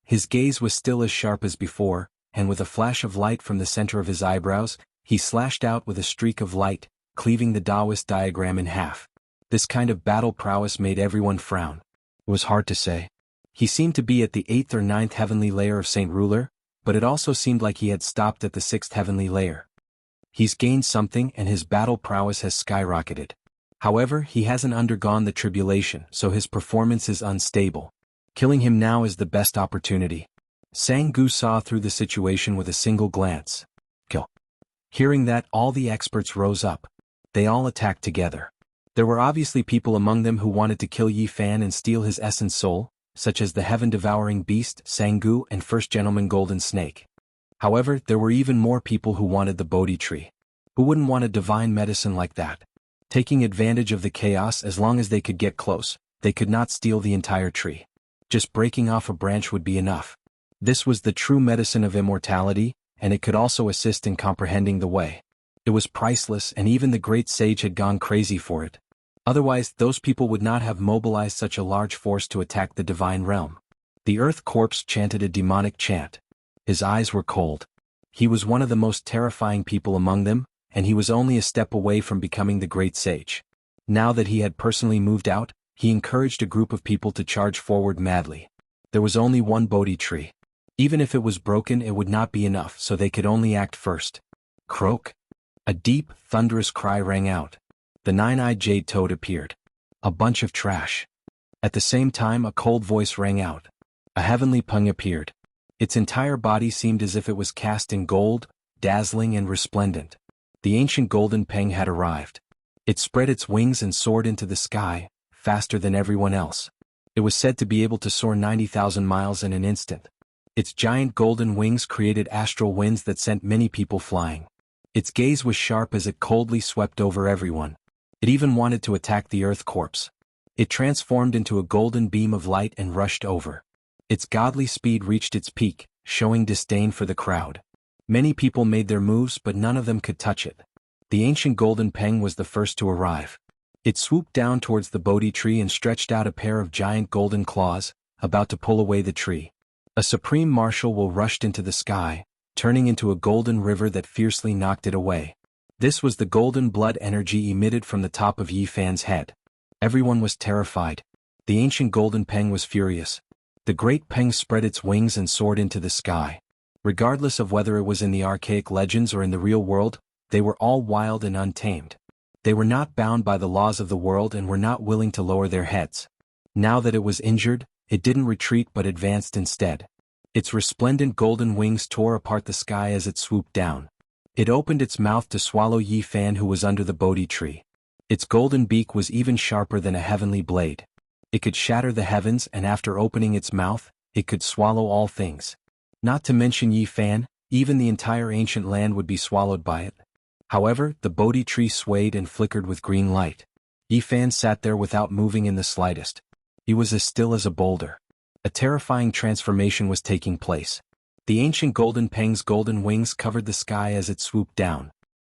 His gaze was still as sharp as before, and with a flash of light from the center of his eyebrows, he slashed out with a streak of light, cleaving the Taoist diagram in half. This kind of battle prowess made everyone frown. It was hard to say. He seemed to be at the 8th or 9th heavenly layer of Saint Ruler, but it also seemed like he had stopped at the 6th heavenly layer. He's gained something and his battle prowess has skyrocketed. However, he hasn't undergone the tribulation, so his performance is unstable. Killing him now is the best opportunity. Jianghu saw through the situation with a single glance. Kill. Hearing that, all the experts rose up. They all attacked together. There were obviously people among them who wanted to kill Yi Fan and steal his essence soul, such as the heaven-devouring beast, Jianghu, and First Gentleman Golden Snake. However, there were even more people who wanted the Bodhi tree. Who wouldn't want a divine medicine like that? Taking advantage of the chaos as long as they could get close, they could not steal the entire tree. Just breaking off a branch would be enough. This was the true medicine of immortality, and it could also assist in comprehending the way. It was priceless, and even the great sage had gone crazy for it. Otherwise, those people would not have mobilized such a large force to attack the divine realm. The Earth Corpse chanted a demonic chant. His eyes were cold. He was one of the most terrifying people among them, and he was only a step away from becoming the great sage. Now that he had personally moved out, he encouraged a group of people to charge forward madly. There was only one Bodhi tree. Even if it was broken, it would not be enough, so they could only act first. Croak. A deep, thunderous cry rang out. The 9-eyed jade toad appeared. A bunch of trash. At the same time, a cold voice rang out. A heavenly pung appeared. Its entire body seemed as if it was cast in gold, dazzling and resplendent. The ancient golden peng had arrived. It spread its wings and soared into the sky, faster than everyone else. It was said to be able to soar 90,000 miles in an instant. Its giant golden wings created astral winds that sent many people flying. Its gaze was sharp as it coldly swept over everyone. It even wanted to attack the Earth Corpse. It transformed into a golden beam of light and rushed over. Its godly speed reached its peak, showing disdain for the crowd. Many people made their moves, but none of them could touch it. The ancient golden peng was the first to arrive. It swooped down towards the Bodhi tree and stretched out a pair of giant golden claws, about to pull away the tree. A supreme martial will rushed into the sky, turning into a golden river that fiercely knocked it away. This was the golden blood energy emitted from the top of Yi Fan's head. Everyone was terrified. The ancient golden peng was furious. The great peng spread its wings and soared into the sky. Regardless of whether it was in the archaic legends or in the real world, they were all wild and untamed. They were not bound by the laws of the world and were not willing to lower their heads. Now that it was injured, it didn't retreat but advanced instead. Its resplendent golden wings tore apart the sky as it swooped down. It opened its mouth to swallow Yi Fan, who was under the Bodhi tree. Its golden beak was even sharper than a heavenly blade. It could shatter the heavens, and after opening its mouth, it could swallow all things. Not to mention Yi Fan, even the entire ancient land would be swallowed by it. However, the Bodhi tree swayed and flickered with green light. Yi Fan sat there without moving in the slightest. He was as still as a boulder. A terrifying transformation was taking place. The ancient golden peng's golden wings covered the sky as it swooped down.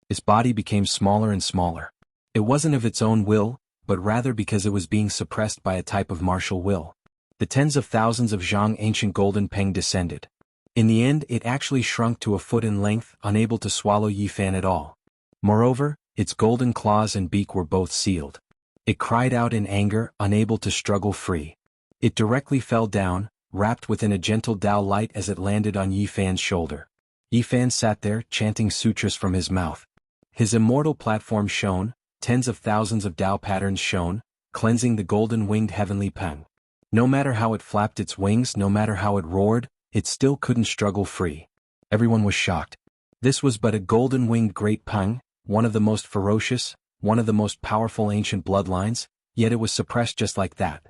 Its body became smaller and smaller. It wasn't of its own will, but rather because it was being suppressed by a type of martial will. The tens of thousands of Zhang ancient golden peng descended. In the end, it actually shrunk to a foot in length, unable to swallow Yi Fan at all. Moreover, its golden claws and beak were both sealed. It cried out in anger, unable to struggle free. It directly fell down, wrapped within a gentle Tao light as it landed on Yi Fan's shoulder. Yi Fan sat there, chanting sutras from his mouth. His immortal platform shone, tens of thousands of Tao patterns shone, cleansing the golden-winged heavenly Peng. No matter how it flapped its wings, no matter how it roared, it still couldn't struggle free. Everyone was shocked. This was but a golden-winged great Peng, one of the most ferocious, one of the most powerful ancient bloodlines, yet it was suppressed just like that.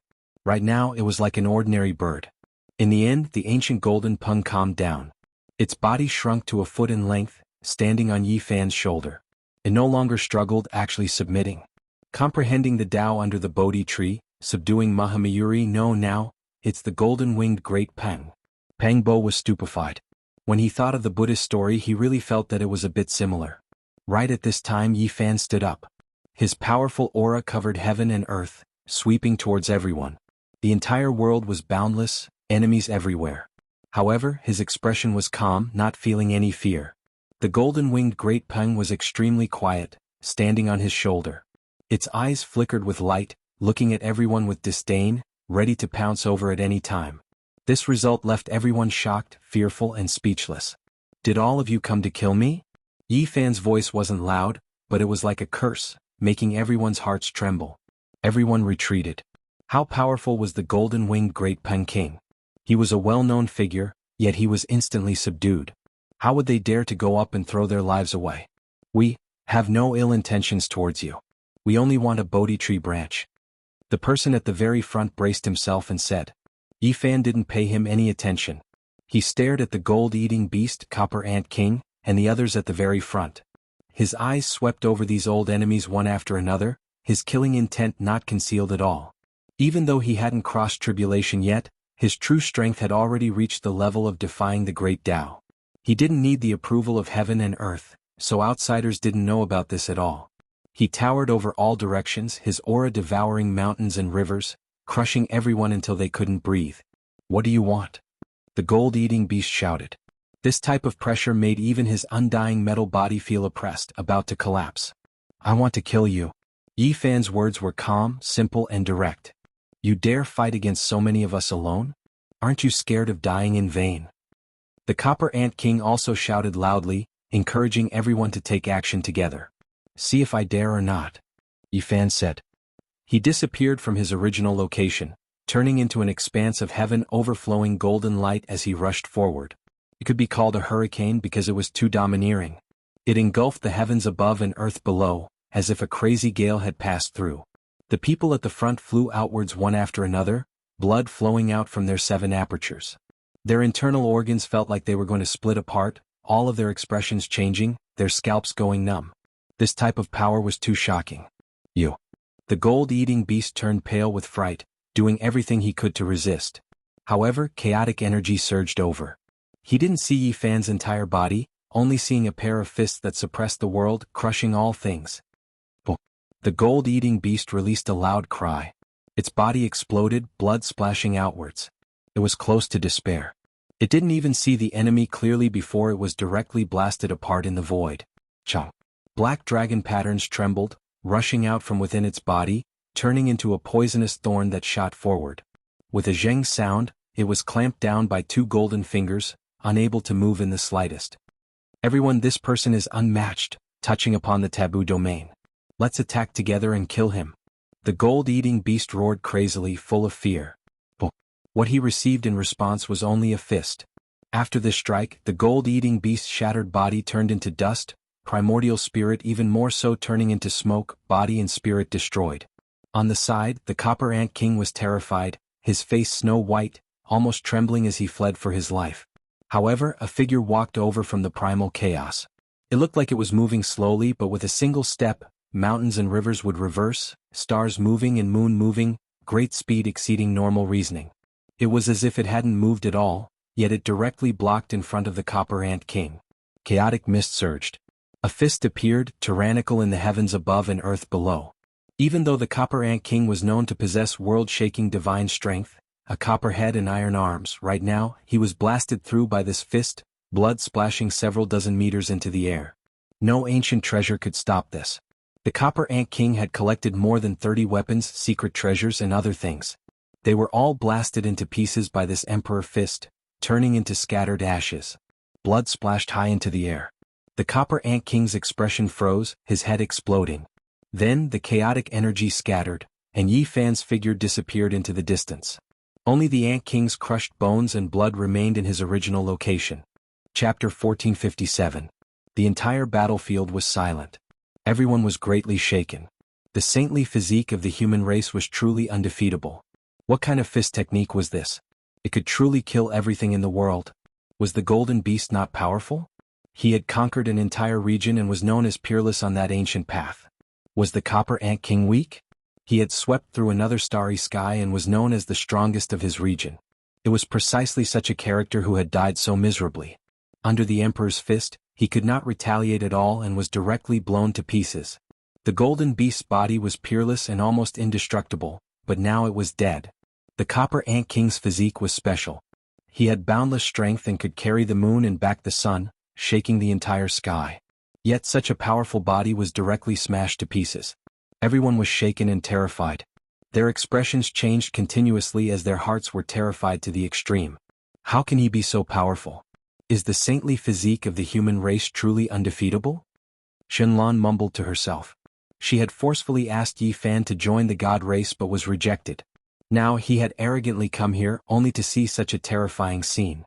Right now it was like an ordinary bird. In the end, the ancient golden Peng calmed down. Its body shrunk to a foot in length, standing on Yi Fan's shoulder. It no longer struggled, actually submitting. Comprehending the Tao under the Bodhi tree, subduing Mahamayuri. No, now, it's the golden-winged great Peng. Peng Bo was stupefied. When he thought of the Buddhist story, he really felt that it was a bit similar. Right at this time, Yi Fan stood up. His powerful aura covered heaven and earth, sweeping towards everyone. The entire world was boundless, enemies everywhere. However, his expression was calm, not feeling any fear. The golden-winged great Peng was extremely quiet, standing on his shoulder. Its eyes flickered with light, looking at everyone with disdain, ready to pounce over at any time. This result left everyone shocked, fearful, and speechless. Did all of you come to kill me? Yi Fan's voice wasn't loud, but it was like a curse, making everyone's hearts tremble. Everyone retreated. How powerful was the golden-winged great Peng King? He was a well-known figure, yet he was instantly subdued. How would they dare to go up and throw their lives away? We have no ill intentions towards you. We only want a Bodhi tree branch. The person at the very front braced himself and said. Yi Fan didn't pay him any attention. He stared at the gold-eating beast, Copper Ant King, and the others at the very front. His eyes swept over these old enemies one after another, his killing intent not concealed at all. Even though he hadn't crossed tribulation yet, his true strength had already reached the level of defying the great Tao. He didn't need the approval of heaven and earth, so outsiders didn't know about this at all. He towered over all directions, his aura devouring mountains and rivers, crushing everyone until they couldn't breathe. What do you want? The gold-eating beast shouted. This type of pressure made even his undying metal body feel oppressed, about to collapse. I want to kill you. Yi Fan's words were calm, simple, and direct. You dare fight against so many of us alone? Aren't you scared of dying in vain? The Copper Ant King also shouted loudly, encouraging everyone to take action together. See if I dare or not. Yi Fan said. He disappeared from his original location, turning into an expanse of heaven overflowing golden light as he rushed forward. It could be called a hurricane because it was too domineering. It engulfed the heavens above and earth below, as if a crazy gale had passed through. The people at the front flew outwards one after another, blood flowing out from their 7 apertures. Their internal organs felt like they were going to split apart, all of their expressions changing, their scalps going numb. This type of power was too shocking. You. The gold-eating beast turned pale with fright, doing everything he could to resist. However, chaotic energy surged over. He didn't see Yi Fan's entire body, only seeing a pair of fists that suppressed the world, crushing all things. The gold-eating beast released a loud cry. Its body exploded, blood splashing outwards. It was close to despair. It didn't even see the enemy clearly before it was directly blasted apart in the void. Chong. Black dragon patterns trembled, rushing out from within its body, turning into a poisonous thorn that shot forward. With a zheng sound, it was clamped down by 2 golden fingers, unable to move in the slightest. Everyone, this person is unmatched, touching upon the taboo domain. Let's attack together and kill him. The gold-eating beast roared crazily, full of fear. But what he received in response was only a fist. After this strike, the gold-eating beast's shattered body turned into dust, primordial spirit even more so turning into smoke, body and spirit destroyed. On the side, the Copper Ant King was terrified, his face snow-white, almost trembling as he fled for his life. However, a figure walked over from the primal chaos. It looked like it was moving slowly, but with a single step, mountains and rivers would reverse, stars moving and moon moving, great speed exceeding normal reasoning. It was as if it hadn't moved at all, yet it directly blocked in front of the Copper Ant King. Chaotic mist surged. A fist appeared, tyrannical in the heavens above and earth below. Even though the Copper Ant King was known to possess world-shaking divine strength, a copper head and iron arms, right now, he was blasted through by this fist, blood splashing several dozen meters into the air. No ancient treasure could stop this. The Copper Ant King had collected more than 30 weapons, secret treasures and other things. They were all blasted into pieces by this Emperor Fist, turning into scattered ashes. Blood splashed high into the air. The Copper Ant King's expression froze, his head exploding. Then the chaotic energy scattered, and Yi Fan's figure disappeared into the distance. Only the Ant King's crushed bones and blood remained in his original location. Chapter 1457. The entire battlefield was silent. Everyone was greatly shaken. The saintly physique of the human race was truly undefeatable. What kind of fist technique was this? It could truly kill everything in the world. Was the golden beast not powerful? He had conquered an entire region and was known as peerless on that ancient path. Was the Copper Ant King weak? He had swept through another starry sky and was known as the strongest of his region. It was precisely such a character who had died so miserably. Under the Emperor's fist, he could not retaliate at all and was directly blown to pieces. The golden beast's body was peerless and almost indestructible, but now it was dead. The Copper Ant King's physique was special. He had boundless strength and could carry the moon and back the sun, shaking the entire sky. Yet such a powerful body was directly smashed to pieces. Everyone was shaken and terrified. Their expressions changed continuously as their hearts were terrified to the extreme. How can he be so powerful? Is the saintly physique of the human race truly undefeatable? Shenlan mumbled to herself. She had forcefully asked Yi Fan to join the god race but was rejected. Now he had arrogantly come here only to see such a terrifying scene.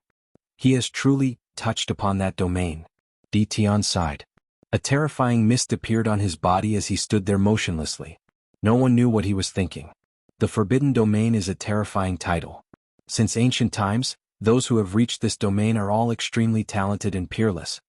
He has truly touched upon that domain. Di Tian sighed. A terrifying mist appeared on his body as he stood there motionlessly. No one knew what he was thinking. The Forbidden Domain is a terrifying title. Since ancient times, those who have reached this domain are all extremely talented and peerless.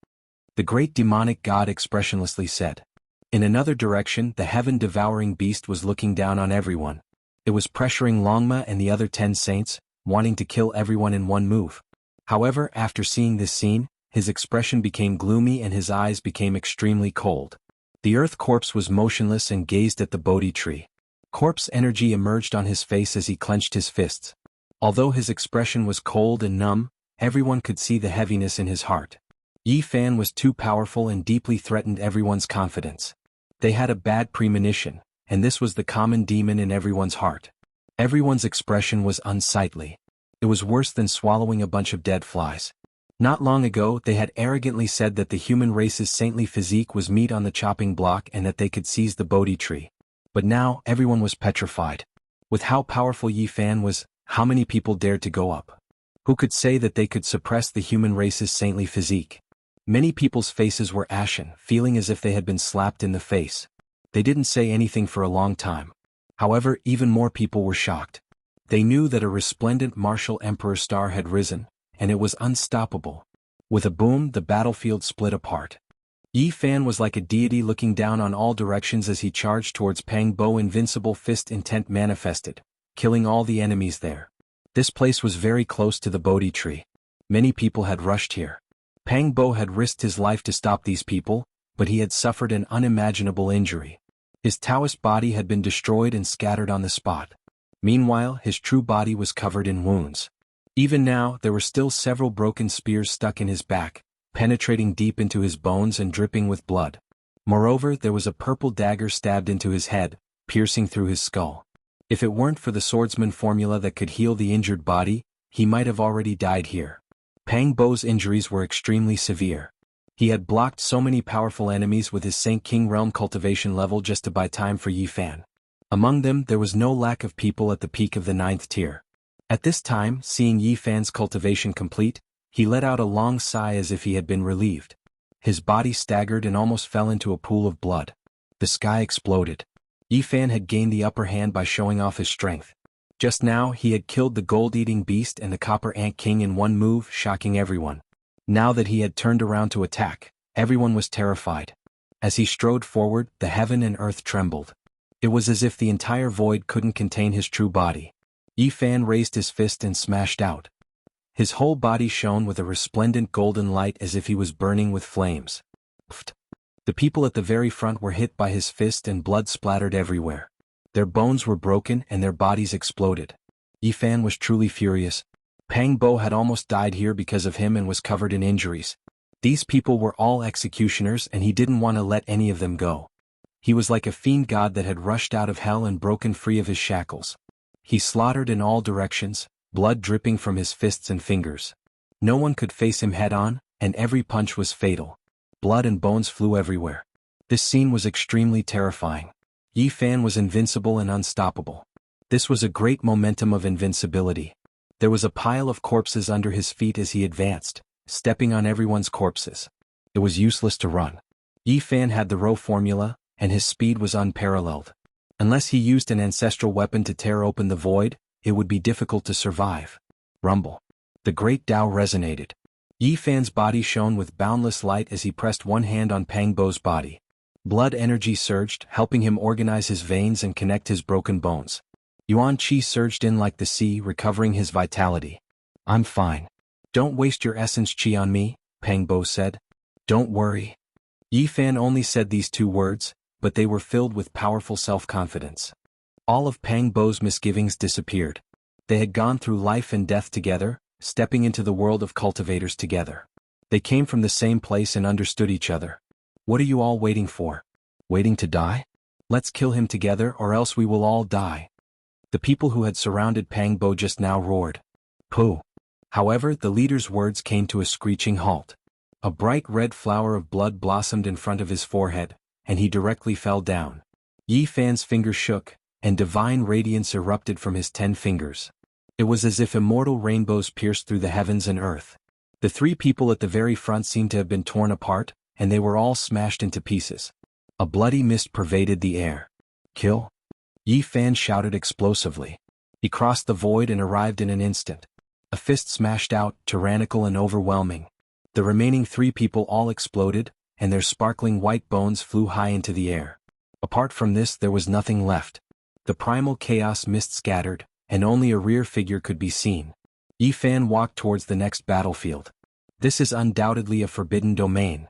The great demonic god expressionlessly said. In another direction, the heaven-devouring beast was looking down on everyone. It was pressuring Longma and the other 10 saints, wanting to kill everyone in one move. However, after seeing this scene, his expression became gloomy and his eyes became extremely cold. The earth corpse was motionless and gazed at the Bodhi tree. Corpse energy emerged on his face as he clenched his fists. Although his expression was cold and numb, everyone could see the heaviness in his heart. Yi Fan was too powerful and deeply threatened everyone's confidence. They had a bad premonition, and this was the common demon in everyone's heart. Everyone's expression was unsightly. It was worse than swallowing a bunch of dead flies. Not long ago they had arrogantly said that the human race's saintly physique was meat on the chopping block and that they could seize the Bodhi tree. But now everyone was petrified. With how powerful Yi Fan was, how many people dared to go up? Who could say that they could suppress the human race's saintly physique? Many people's faces were ashen, feeling as if they had been slapped in the face. They didn't say anything for a long time. However, even more people were shocked. They knew that a resplendent martial emperor star had risen, and it was unstoppable. With a boom, the battlefield split apart. Yi Fan was like a deity looking down on all directions as he charged towards Pang Bo. Invincible fist intent manifested, killing all the enemies there. This place was very close to the Bodhi tree. Many people had rushed here. Pang Bo had risked his life to stop these people, but he had suffered an unimaginable injury. His Taoist body had been destroyed and scattered on the spot. Meanwhile, his true body was covered in wounds. Even now, there were still several broken spears stuck in his back, penetrating deep into his bones and dripping with blood. Moreover, there was a purple dagger stabbed into his head, piercing through his skull. If it weren't for the swordsman formula that could heal the injured body, he might have already died here. Pang Bo's injuries were extremely severe. He had blocked so many powerful enemies with his Saint King Realm cultivation level just to buy time for Yi Fan. Among them, there was no lack of people at the peak of the 9th tier. At this time, seeing Yi Fan's cultivation complete, he let out a long sigh as if he had been relieved. His body staggered and almost fell into a pool of blood. The sky exploded. Yi Fan had gained the upper hand by showing off his strength. Just now, he had killed the gold-eating beast and the Copper Ant King in one move, shocking everyone. Now that he had turned around to attack, everyone was terrified. As he strode forward, the heaven and earth trembled. It was as if the entire void couldn't contain his true body. Yi Fan raised his fist and smashed out. His whole body shone with a resplendent golden light as if he was burning with flames. Pfft. The people at the very front were hit by his fist and blood splattered everywhere. Their bones were broken and their bodies exploded. Yi Fan was truly furious. Pang Bo had almost died here because of him and was covered in injuries. These people were all executioners and he didn't want to let any of them go. He was like a fiend god that had rushed out of hell and broken free of his shackles. He slaughtered in all directions, blood dripping from his fists and fingers. No one could face him head-on, and every punch was fatal. Blood and bones flew everywhere. This scene was extremely terrifying. Yi Fan was invincible and unstoppable. This was a great momentum of invincibility. There was a pile of corpses under his feet as he advanced, stepping on everyone's corpses. It was useless to run. Yi Fan had the Rho formula, and his speed was unparalleled. Unless he used an ancestral weapon to tear open the void, it would be difficult to survive. Rumble. The great Tao resonated. Yi Fan's body shone with boundless light as he pressed one hand on Pang Bo's body. Blood energy surged, helping him organize his veins and connect his broken bones. Yuan Qi surged in like the sea, recovering his vitality. "I'm fine. Don't waste your essence Qi on me," Pang Bo said. "Don't worry." Yi Fan only said these two words, but they were filled with powerful self-confidence. All of Pang Bo's misgivings disappeared. They had gone through life and death together, stepping into the world of cultivators together. They came from the same place and understood each other. "What are you all waiting for? Waiting to die? Let's kill him together or else we will all die." The people who had surrounded Pang Bo just now roared. "Pooh." However, the leader's words came to a screeching halt. A bright red flower of blood blossomed in front of his forehead, and he directly fell down. Yi Fan's fingers shook, and divine radiance erupted from his 10 fingers. It was as if immortal rainbows pierced through the heavens and earth. The 3 people at the very front seemed to have been torn apart, and they were all smashed into pieces. A bloody mist pervaded the air. "Kill!" Yi Fan shouted explosively. He crossed the void and arrived in an instant. A fist smashed out, tyrannical and overwhelming. The remaining 3 people all exploded, and their sparkling white bones flew high into the air. Apart from this there was nothing left. The primal chaos mist scattered, and only a rear figure could be seen. Yi Fan walked towards the next battlefield. This is undoubtedly a forbidden domain.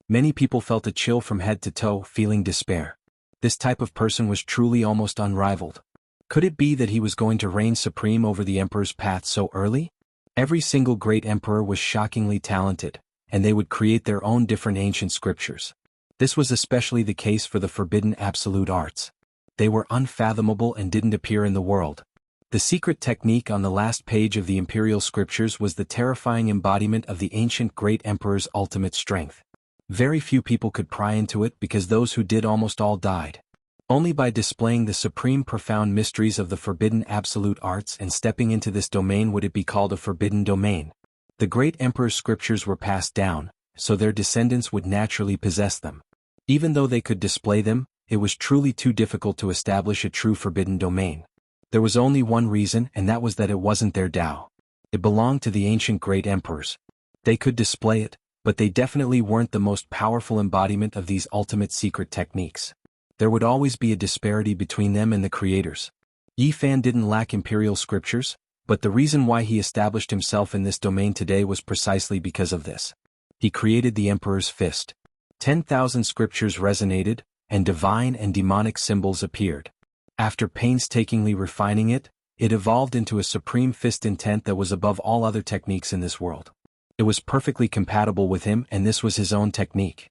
Many people felt a chill from head to toe, feeling despair. This type of person was truly almost unrivaled. Could it be that he was going to reign supreme over the Emperor's path so early? Every single great emperor was shockingly talented, and they would create their own different ancient scriptures. This was especially the case for the forbidden absolute arts. They were unfathomable and didn't appear in the world. The secret technique on the last page of the imperial scriptures was the terrifying embodiment of the ancient great emperor's ultimate strength. Very few people could pry into it because those who did almost all died. Only by displaying the supreme profound mysteries of the forbidden absolute arts and stepping into this domain would it be called a forbidden domain. The great emperor's scriptures were passed down, so their descendants would naturally possess them. Even though they could display them, it was truly too difficult to establish a true forbidden domain. There was only one reason, and that was that it wasn't their Tao. It belonged to the ancient great emperors. They could display it, but they definitely weren't the most powerful embodiment of these ultimate secret techniques. There would always be a disparity between them and the creators. Yi Fan didn't lack imperial scriptures, but the reason why he established himself in this domain today was precisely because of this. He created the Emperor's Fist. 10,000 scriptures resonated, and divine and demonic symbols appeared. After painstakingly refining it, it evolved into a supreme fist intent that was above all other techniques in this world. It was perfectly compatible with him, and this was his own technique.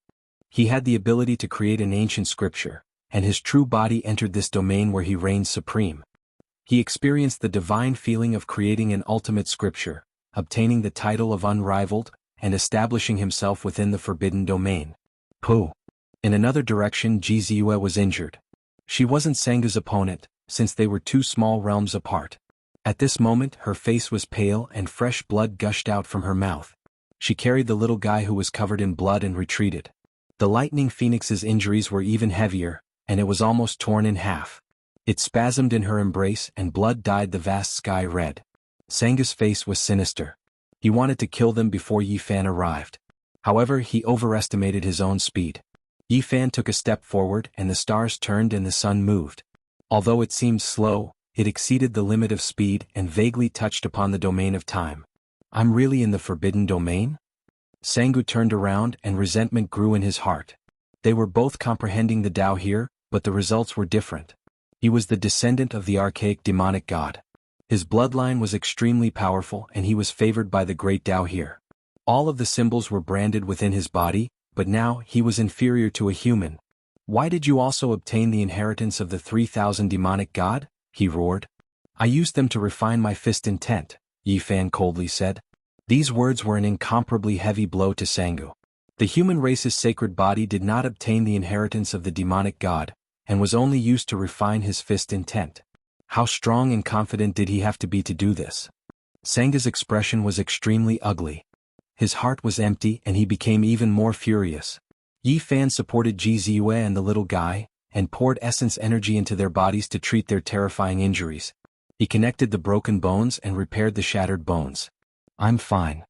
He had the ability to create an ancient scripture, and his true body entered this domain where he reigned supreme. He experienced the divine feeling of creating an ultimate scripture, obtaining the title of unrivaled, and establishing himself within the forbidden domain. Pooh. In another direction, Ji Ziyue was injured. She wasn't Sangu's opponent, since they were 2 small realms apart. At this moment her face was pale and fresh blood gushed out from her mouth. She carried the little guy who was covered in blood and retreated. The lightning phoenix's injuries were even heavier, and it was almost torn in half. It spasmed in her embrace and blood dyed the vast sky red. Sangu's face was sinister. He wanted to kill them before Yi Fan arrived. However, he overestimated his own speed. Yi Fan took a step forward and the stars turned and the sun moved. Although it seemed slow, it exceeded the limit of speed and vaguely touched upon the domain of time. I'm really in the forbidden domain? Sangu turned around and resentment grew in his heart. They were both comprehending the Tao here, but the results were different. He was the descendant of the archaic demonic god. His bloodline was extremely powerful and he was favored by the great Tao here. All of the symbols were branded within his body, but now he was inferior to a human. Why did you also obtain the inheritance of the 3,000 demonic god? He roared. I used them to refine my fist intent, Yi Fan coldly said. These words were an incomparably heavy blow to Sanghu. The human race's sacred body did not obtain the inheritance of the demonic god, and was only used to refine his fist intent. How strong and confident did he have to be to do this? Sanghu's expression was extremely ugly. His heart was empty and he became even more furious. Yi Fan supported Ji Ziyue and the little guy, and poured essence energy into their bodies to treat their terrifying injuries. He connected the broken bones and repaired the shattered bones. I'm fine.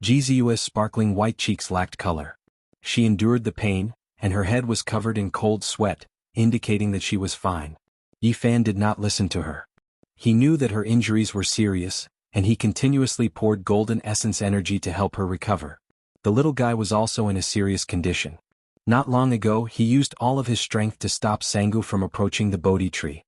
Ji Ziyue's sparkling white cheeks lacked color. She endured the pain, and her head was covered in cold sweat, indicating that she was fine. Yi Fan did not listen to her. He knew that her injuries were serious, and he continuously poured golden essence energy to help her recover. The little guy was also in a serious condition. Not long ago he used all of his strength to stop Sanghu from approaching the Bodhi tree.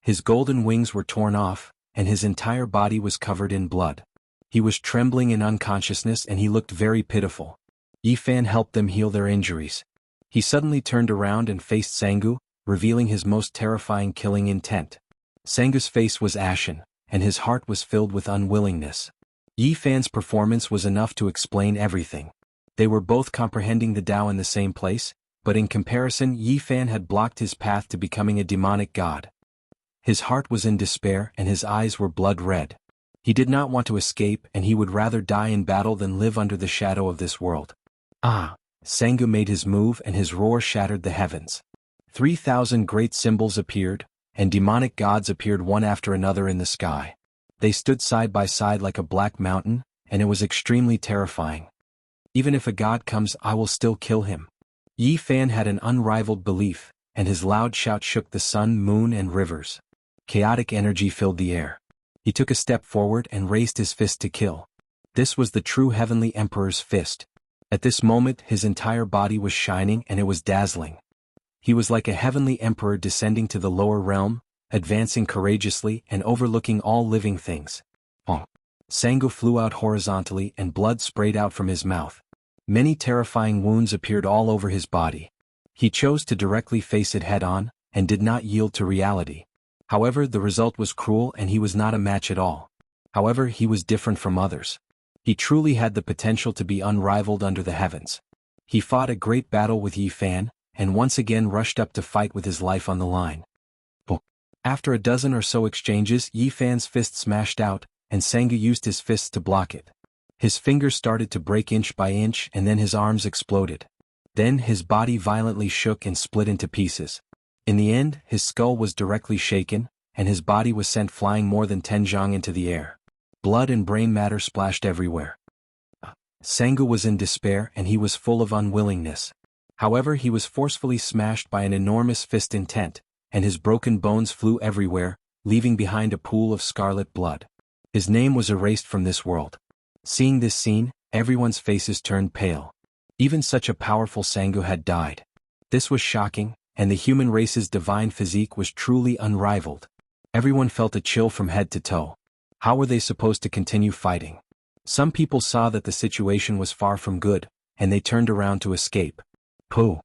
His golden wings were torn off, and his entire body was covered in blood. He was trembling in unconsciousness and he looked very pitiful. Yi Fan helped them heal their injuries. He suddenly turned around and faced Sanghu, revealing his most terrifying killing intent. Sanghu's face was ashen, and his heart was filled with unwillingness. Yi Fan's performance was enough to explain everything. They were both comprehending the Tao in the same place, but in comparison Yi Fan had blocked his path to becoming a demonic god. His heart was in despair and his eyes were blood red. He did not want to escape and he would rather die in battle than live under the shadow of this world. Ah! Sanghu made his move and his roar shattered the heavens. 3,000 great symbols appeared, and demonic gods appeared one after another in the sky. They stood side by side like a black mountain, and it was extremely terrifying. Even if a god comes, I will still kill him. Yi Fan had an unrivaled belief, and his loud shout shook the sun, moon and rivers. Chaotic energy filled the air. He took a step forward and raised his fist to kill. This was the true heavenly emperor's fist. At this moment his entire body was shining and it was dazzling. He was like a heavenly emperor descending to the lower realm, advancing courageously and overlooking all living things. Sanghu flew out horizontally and blood sprayed out from his mouth. Many terrifying wounds appeared all over his body. He chose to directly face it head-on, and did not yield to reality. However, the result was cruel and he was not a match at all. However, he was different from others. He truly had the potential to be unrivaled under the heavens. He fought a great battle with Yi Fan, and once again rushed up to fight with his life on the line. After a dozen or so exchanges, Yi Fan's fist smashed out, and Sanghu used his fists to block it. His fingers started to break inch by inch and then his arms exploded. Then his body violently shook and split into pieces. In the end, his skull was directly shaken, and his body was sent flying more than 10 zhang into the air. Blood and brain matter splashed everywhere. Sanghu was in despair and he was full of unwillingness. However, he was forcefully smashed by an enormous fist intent, and his broken bones flew everywhere, leaving behind a pool of scarlet blood. His name was erased from this world. Seeing this scene, everyone's faces turned pale. Even such a powerful Sanghu had died. This was shocking, and the human race's divine physique was truly unrivaled. Everyone felt a chill from head to toe. How were they supposed to continue fighting? Some people saw that the situation was far from good, and they turned around to escape. Pooh!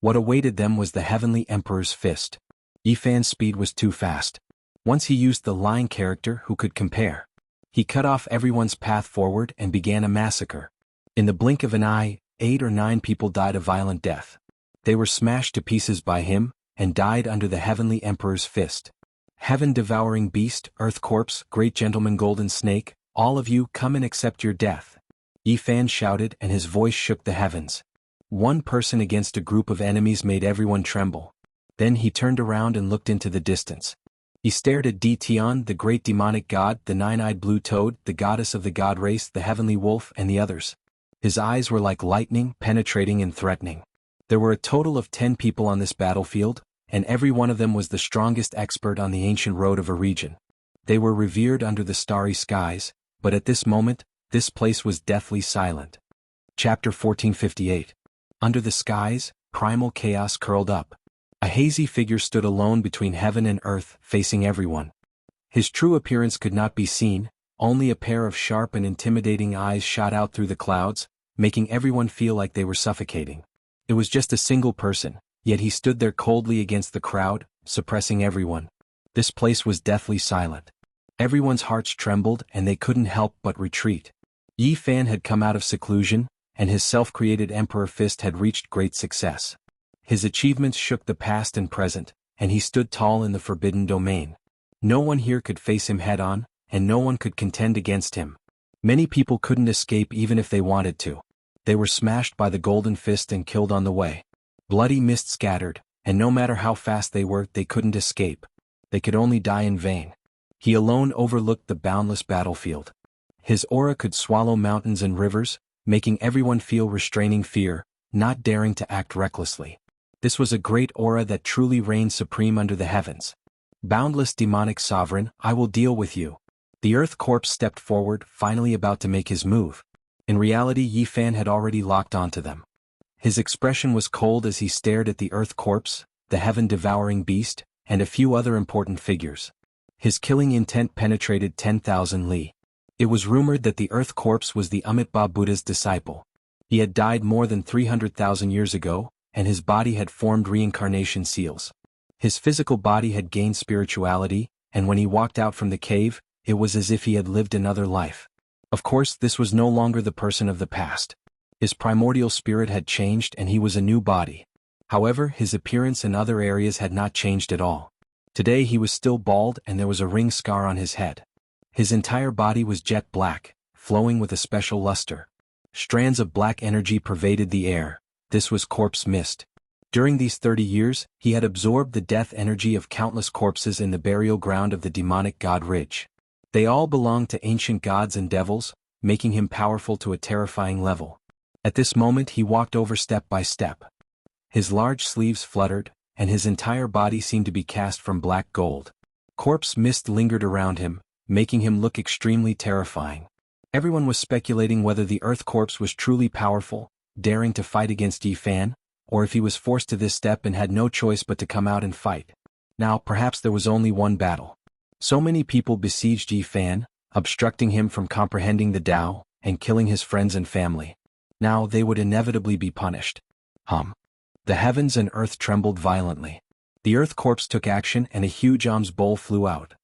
What awaited them was the heavenly emperor's fist. Yi Fan's speed was too fast. Once he used the line character who could compare. He cut off everyone's path forward and began a massacre. In the blink of an eye, 8 or 9 people died a violent death. They were smashed to pieces by him, and died under the heavenly emperor's fist. Heaven-devouring beast, earth corpse, great gentleman golden snake, all of you come and accept your death. Yi Fan shouted and his voice shook the heavens. One person against a group of enemies made everyone tremble. Then he turned around and looked into the distance. He stared at Di Tian, the great demonic god, the nine-eyed blue toad, the goddess of the god race, the heavenly wolf, and the others. His eyes were like lightning, penetrating and threatening. There were a total of 10 people on this battlefield, and every one of them was the strongest expert on the ancient road of a region. They were revered under the starry skies, but at this moment, this place was deathly silent. Chapter 1458. Under the skies, primal chaos curled up. A hazy figure stood alone between heaven and earth, facing everyone. His true appearance could not be seen, only a pair of sharp and intimidating eyes shot out through the clouds, making everyone feel like they were suffocating. It was just a single person, yet he stood there coldly against the crowd, suppressing everyone. This place was deathly silent. Everyone's hearts trembled and they couldn't help but retreat. Yi Fan had come out of seclusion, and his self-created Emperor Fist had reached great success. His achievements shook the past and present, and he stood tall in the forbidden domain. No one here could face him head-on, and no one could contend against him. Many people couldn't escape even if they wanted to. They were smashed by the Golden Fist and killed on the way. Bloody mist scattered, and no matter how fast they were, they couldn't escape. They could only die in vain. He alone overlooked the boundless battlefield. His aura could swallow mountains and rivers, making everyone feel restraining fear, not daring to act recklessly. This was a great aura that truly reigned supreme under the heavens. Boundless demonic sovereign, I will deal with you. The Earth Corpse stepped forward, finally about to make his move. In reality, Yi Fan had already locked onto them. His expression was cold as he stared at the Earth Corpse, the heaven-devouring beast, and a few other important figures. His killing intent penetrated 10,000 li. It was rumored that the Earth Corpse was the Amitabha Buddha's disciple. He had died more than 300,000 years ago, and his body had formed reincarnation seals. His physical body had gained spirituality, and when he walked out from the cave, it was as if he had lived another life. Of course, this was no longer the person of the past. His primordial spirit had changed and he was a new body. However, his appearance in other areas had not changed at all. Today he was still bald and there was a ring scar on his head. His entire body was jet black, flowing with a special luster. Strands of black energy pervaded the air. This was corpse mist. During these 30 years, he had absorbed the death energy of countless corpses in the burial ground of the demonic god Ridge. They all belonged to ancient gods and devils, making him powerful to a terrifying level. At this moment he walked over step by step. His large sleeves fluttered, and his entire body seemed to be cast from black gold. Corpse mist lingered around him, making him look extremely terrifying. Everyone was speculating whether the Earth Corpse was truly powerful, daring to fight against Yi Fan, or if he was forced to this step and had no choice but to come out and fight. Now, perhaps there was only one battle. So many people besieged Yi Fan, obstructing him from comprehending the Tao, and killing his friends and family. Now they would inevitably be punished. The heavens and earth trembled violently. The Earth Corpse took action and a huge alms bowl flew out.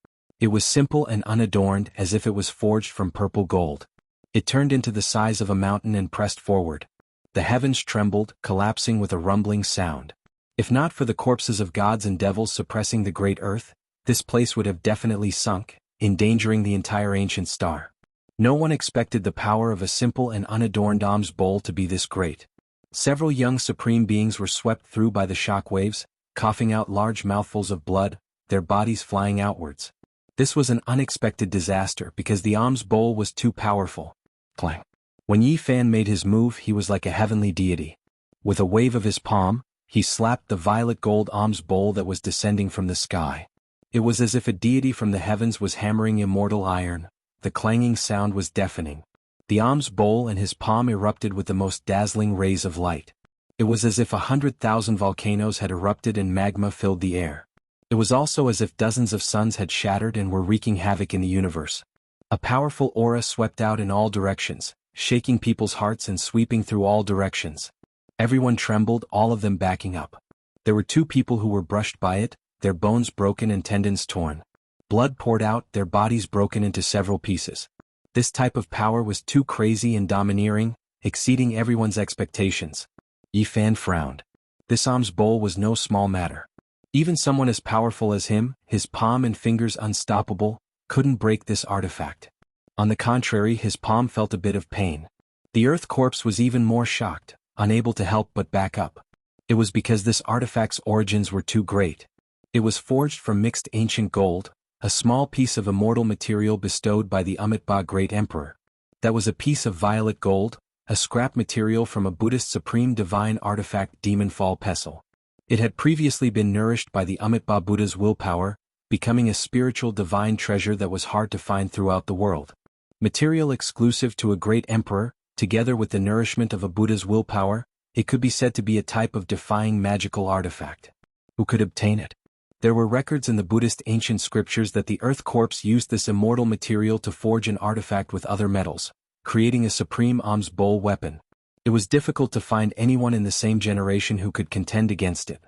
It was simple and unadorned as if it was forged from purple gold. It turned into the size of a mountain and pressed forward. The heavens trembled, collapsing with a rumbling sound. If not for the corpses of gods and devils suppressing the great earth, this place would have definitely sunk, endangering the entire ancient star. No one expected the power of a simple and unadorned alms bowl to be this great. Several young supreme beings were swept through by the shock waves, coughing out large mouthfuls of blood, their bodies flying outwards. This was an unexpected disaster because the alms bowl was too powerful. Clang. When Yi Fan made his move, he was like a heavenly deity. With a wave of his palm, he slapped the violet gold alms bowl that was descending from the sky. It was as if a deity from the heavens was hammering immortal iron. The clanging sound was deafening. The alms bowl and his palm erupted with the most dazzling rays of light. It was as if 100,000 volcanoes had erupted and magma filled the air. It was also as if dozens of suns had shattered and were wreaking havoc in the universe. A powerful aura swept out in all directions, shaking people's hearts and sweeping through all directions. Everyone trembled, all of them backing up. There were 2 people who were brushed by it, their bones broken and tendons torn. Blood poured out, their bodies broken into several pieces. This type of power was too crazy and domineering, exceeding everyone's expectations. Yi Fan frowned. This alms bowl was no small matter. Even someone as powerful as him, his palm and fingers unstoppable, couldn't break this artifact. On the contrary, his palm felt a bit of pain. The Earth Corpse was even more shocked, unable to help but back up. It was because this artifact's origins were too great. It was forged from mixed ancient gold, a small piece of immortal material bestowed by the Amitabha Great Emperor. That was a piece of violet gold, a scrap material from a Buddhist supreme divine artifact Demon Fall Pestle. It had previously been nourished by the Amitabha Buddha's willpower, becoming a spiritual divine treasure that was hard to find throughout the world. Material exclusive to a great emperor, together with the nourishment of a Buddha's willpower, it could be said to be a type of defying magical artifact. Who could obtain it? There were records in the Buddhist ancient scriptures that the Earth Corpse used this immortal material to forge an artifact with other metals, creating a supreme alms bowl weapon. It was difficult to find anyone in the same generation who could contend against it.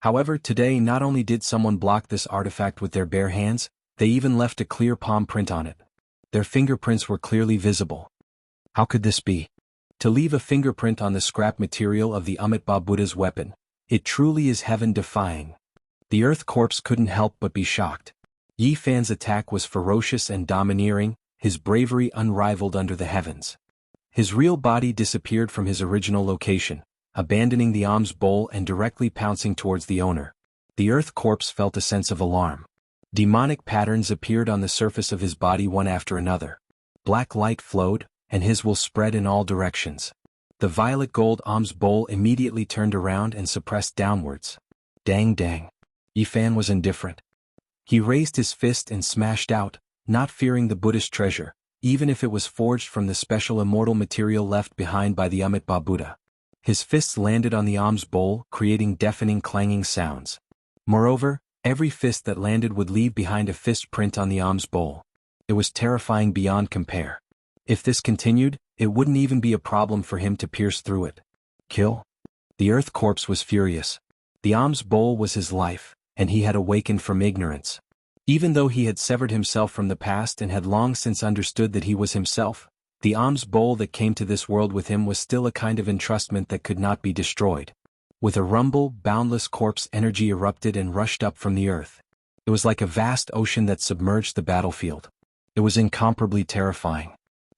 However, today not only did someone block this artifact with their bare hands, They even left a clear palm print on it. Their fingerprints were clearly visible. How could this be? To leave a fingerprint on the scrap material of the Amitabha Buddha's weapon, it truly is heaven-defying. The Earth Corpse couldn't help but be shocked. Yi Fan's attack was ferocious and domineering, his bravery unrivaled under the heavens. His real body disappeared from his original location, abandoning the alms bowl and directly pouncing towards the owner. The Earth Corpse felt a sense of alarm. Demonic patterns appeared on the surface of his body one after another. Black light flowed, and his will spread in all directions. The violet gold alms bowl immediately turned around and suppressed downwards. Dang dang. Yi Fan was indifferent. He raised his fist and smashed out, not fearing the Buddhist treasure, even if it was forged from the special immortal material left behind by the Amitabha Buddha. His fists landed on the alms bowl, creating deafening clanging sounds. Moreover, every fist that landed would leave behind a fist print on the alms bowl. It was terrifying beyond compare. If this continued, it wouldn't even be a problem for him to pierce through it. Kill? The Earth Corpse was furious. The alms bowl was his life, and he had awakened from ignorance. Even though he had severed himself from the past and had long since understood that he was himself, the alms bowl that came to this world with him was still a kind of entrustment that could not be destroyed. With a rumble, boundless corpse energy erupted and rushed up from the earth. It was like a vast ocean that submerged the battlefield. It was incomparably terrifying.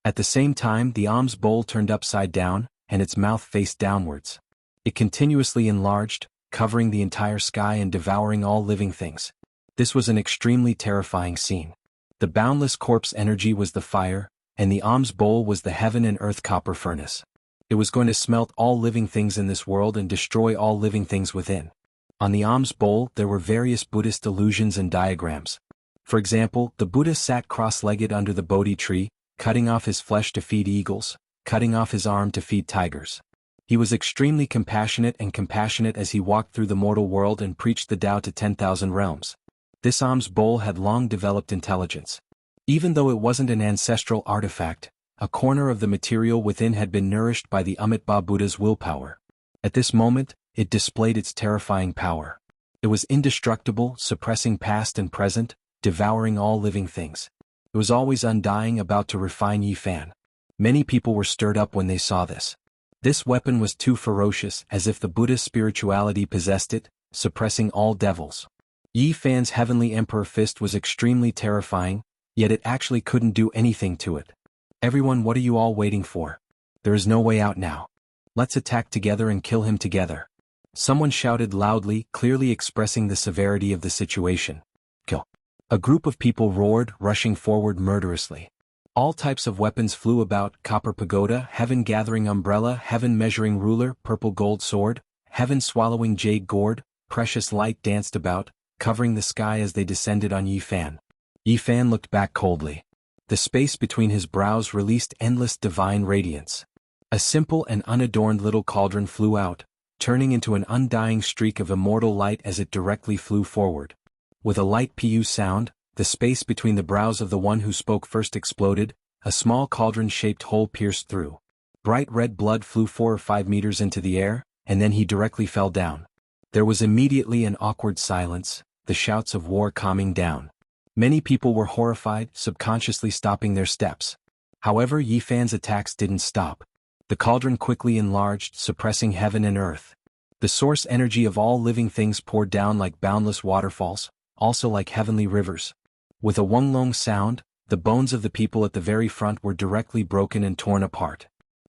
At the same time, the alms bowl turned upside down, and its mouth faced downwards. It continuously enlarged, covering the entire sky and devouring all living things. This was an extremely terrifying scene. The boundless corpse energy was the fire, and the alms bowl was the heaven and earth copper furnace. It was going to smelt all living things in this world and destroy all living things within. On the alms bowl there were various Buddhist illusions and diagrams. For example, the Buddha sat cross-legged under the Bodhi tree, cutting off his flesh to feed eagles, cutting off his arm to feed tigers. He was extremely compassionate as he walked through the mortal world and preached the Tao to 10,000 realms. This alms bowl had long developed intelligence. Even though it wasn't an ancestral artifact, a corner of the material within had been nourished by the Amitabha Buddha's willpower. At this moment, it displayed its terrifying power. It was indestructible, suppressing past and present, devouring all living things. It was always undying, about to refine Yi Fan. Many people were stirred up when they saw this. This weapon was too ferocious, as if the Buddha's spirituality possessed it, suppressing all devils. Yi Fan's heavenly emperor fist was extremely terrifying, yet it actually couldn't do anything to it. Everyone, what are you all waiting for? There is no way out now. Let's attack together and kill him together. Someone shouted loudly, clearly expressing the severity of the situation. Kill. A group of people roared, rushing forward murderously. All types of weapons flew about: copper pagoda, heaven-gathering umbrella, heaven-measuring ruler, purple gold sword, heaven-swallowing jade gourd. Precious light danced about, covering the sky as they descended on Yi Fan. Yi Fan looked back coldly. The space between his brows released endless divine radiance. A simple and unadorned little cauldron flew out, turning into an undying streak of immortal light as it directly flew forward. With a light pu sound, the space between the brows of the one who spoke first exploded, a small cauldron-shaped hole pierced through. Bright red blood flew 4 or 5 meters into the air, and then he directly fell down. There was immediately an awkward silence, the shouts of war calming down. Many people were horrified, subconsciously stopping their steps. However, Yi Fan's attacks didn't stop. The cauldron quickly enlarged, suppressing heaven and earth. The source energy of all living things poured down like boundless waterfalls, also like heavenly rivers. With a wonglong sound, the bones of the people at the very front were directly broken and torn apart.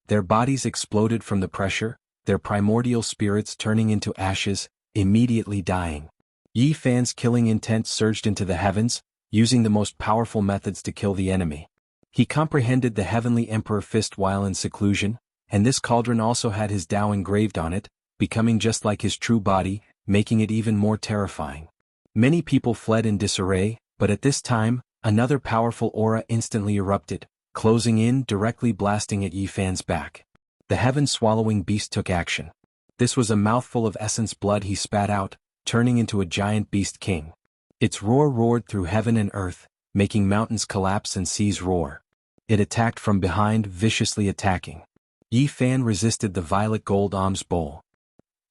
Their bodies exploded from the pressure, their primordial spirits turning into ashes, immediately dying. Yi Fan's killing intent surged into the heavens, using the most powerful methods to kill the enemy. He comprehended the heavenly emperor fist while in seclusion, and this cauldron also had his Tao engraved on it, becoming just like his true body, making it even more terrifying. Many people fled in disarray, but at this time, another powerful aura instantly erupted, closing in, directly blasting at Yi Fan's back. The heaven-swallowing beast took action. This was a mouthful of essence blood he spat out, turning into a giant beast king. Its roar roared through heaven and earth, making mountains collapse and seas roar. It attacked from behind, viciously attacking. Yi Fan resisted the violet gold alms bowl.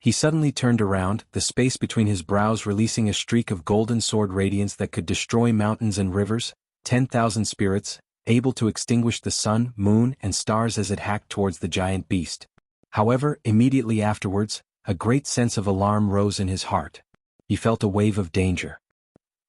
He suddenly turned around, the space between his brows releasing a streak of golden sword radiance that could destroy mountains and rivers, 10,000 spirits, able to extinguish the sun, moon, and stars as it hacked towards the giant beast. However, immediately afterwards, a great sense of alarm rose in his heart. He felt a wave of danger.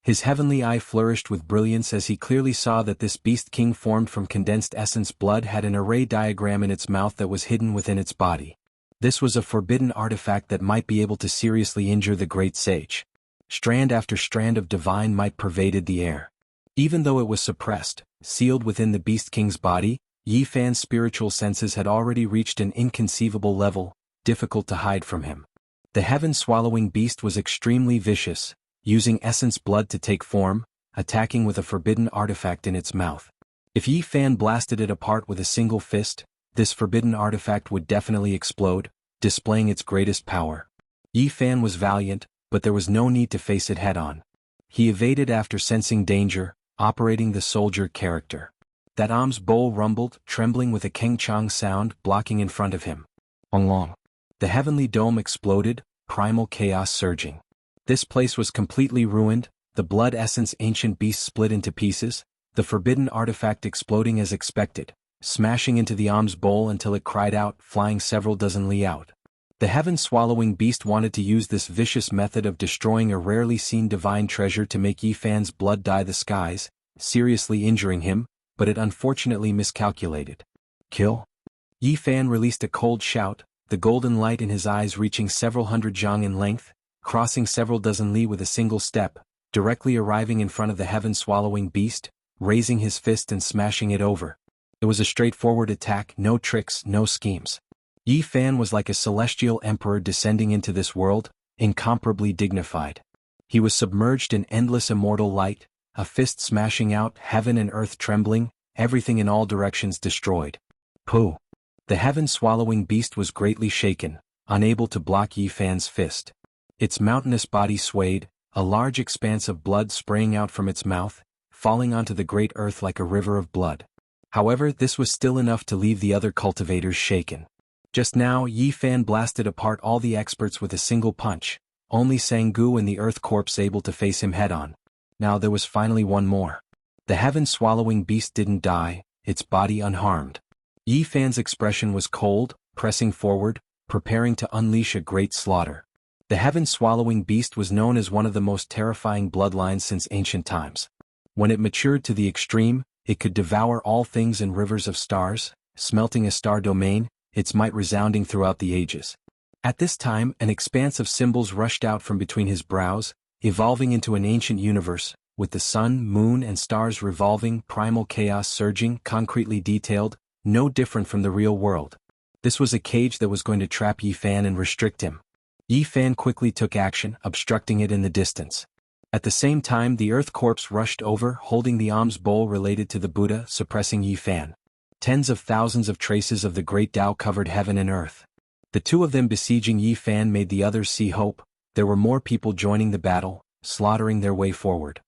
His heavenly eye flourished with brilliance as he clearly saw that this beast king formed from condensed essence blood had an array diagram in its mouth that was hidden within its body. This was a forbidden artifact that might be able to seriously injure the great sage. Strand after strand of divine might pervaded the air. Even though it was suppressed, sealed within the Beast King's body, Yi Fan's spiritual senses had already reached an inconceivable level, difficult to hide from him. The heaven-swallowing beast was extremely vicious, using essence blood to take form, attacking with a forbidden artifact in its mouth. If Yi Fan blasted it apart with a single fist, this forbidden artifact would definitely explode, displaying its greatest power. Yi Fan was valiant, but there was no need to face it head-on. He evaded after sensing danger, operating the soldier character. That alms bowl rumbled, trembling with a keng-chang sound, blocking in front of him. Long. The heavenly dome exploded, primal chaos surging. This place was completely ruined, the blood essence ancient beast split into pieces, the forbidden artifact exploding as expected, smashing into the alms bowl until it cried out, flying several dozen li out. The heaven-swallowing beast wanted to use this vicious method of destroying a rarely seen divine treasure to make Yi Fan's blood dye the skies, seriously injuring him, but it unfortunately miscalculated. Kill? Yi Fan released a cold shout, the golden light in his eyes reaching several hundred zhang in length, crossing several dozen li with a single step, directly arriving in front of the heaven-swallowing beast, raising his fist and smashing it over. It was a straightforward attack, no tricks, no schemes. Yi Fan was like a celestial emperor descending into this world, incomparably dignified. He was submerged in endless immortal light, a fist smashing out, heaven and earth trembling, everything in all directions destroyed. Pooh! The heaven-swallowing beast was greatly shaken, unable to block Yi Fan's fist. Its mountainous body swayed, a large expanse of blood spraying out from its mouth, falling onto the great earth like a river of blood. However, this was still enough to leave the other cultivators shaken. Just now, Yi Fan blasted apart all the experts with a single punch, only Jianghu and the Earth Corpse able to face him head-on. Now there was finally one more. The heaven-swallowing beast didn't die, its body unharmed. Yi Fan's expression was cold, pressing forward, preparing to unleash a great slaughter. The heaven-swallowing beast was known as one of the most terrifying bloodlines since ancient times. When it matured to the extreme, it could devour all things in rivers of stars, smelting a star domain, its might resounding throughout the ages. At this time, an expanse of symbols rushed out from between his brows, evolving into an ancient universe, with the sun, moon, and stars revolving, primal chaos surging, concretely detailed, no different from the real world. This was a cage that was going to trap Yi Fan and restrict him. Yi Fan quickly took action, obstructing it in the distance. At the same time, the Earth Corpse rushed over, holding the alms bowl related to the Buddha, suppressing Yi Fan. Tens of thousands of traces of the great Tao covered heaven and earth. The two of them besieging Yi Fan made the others see hope. There were more people joining the battle, slaughtering their way forward.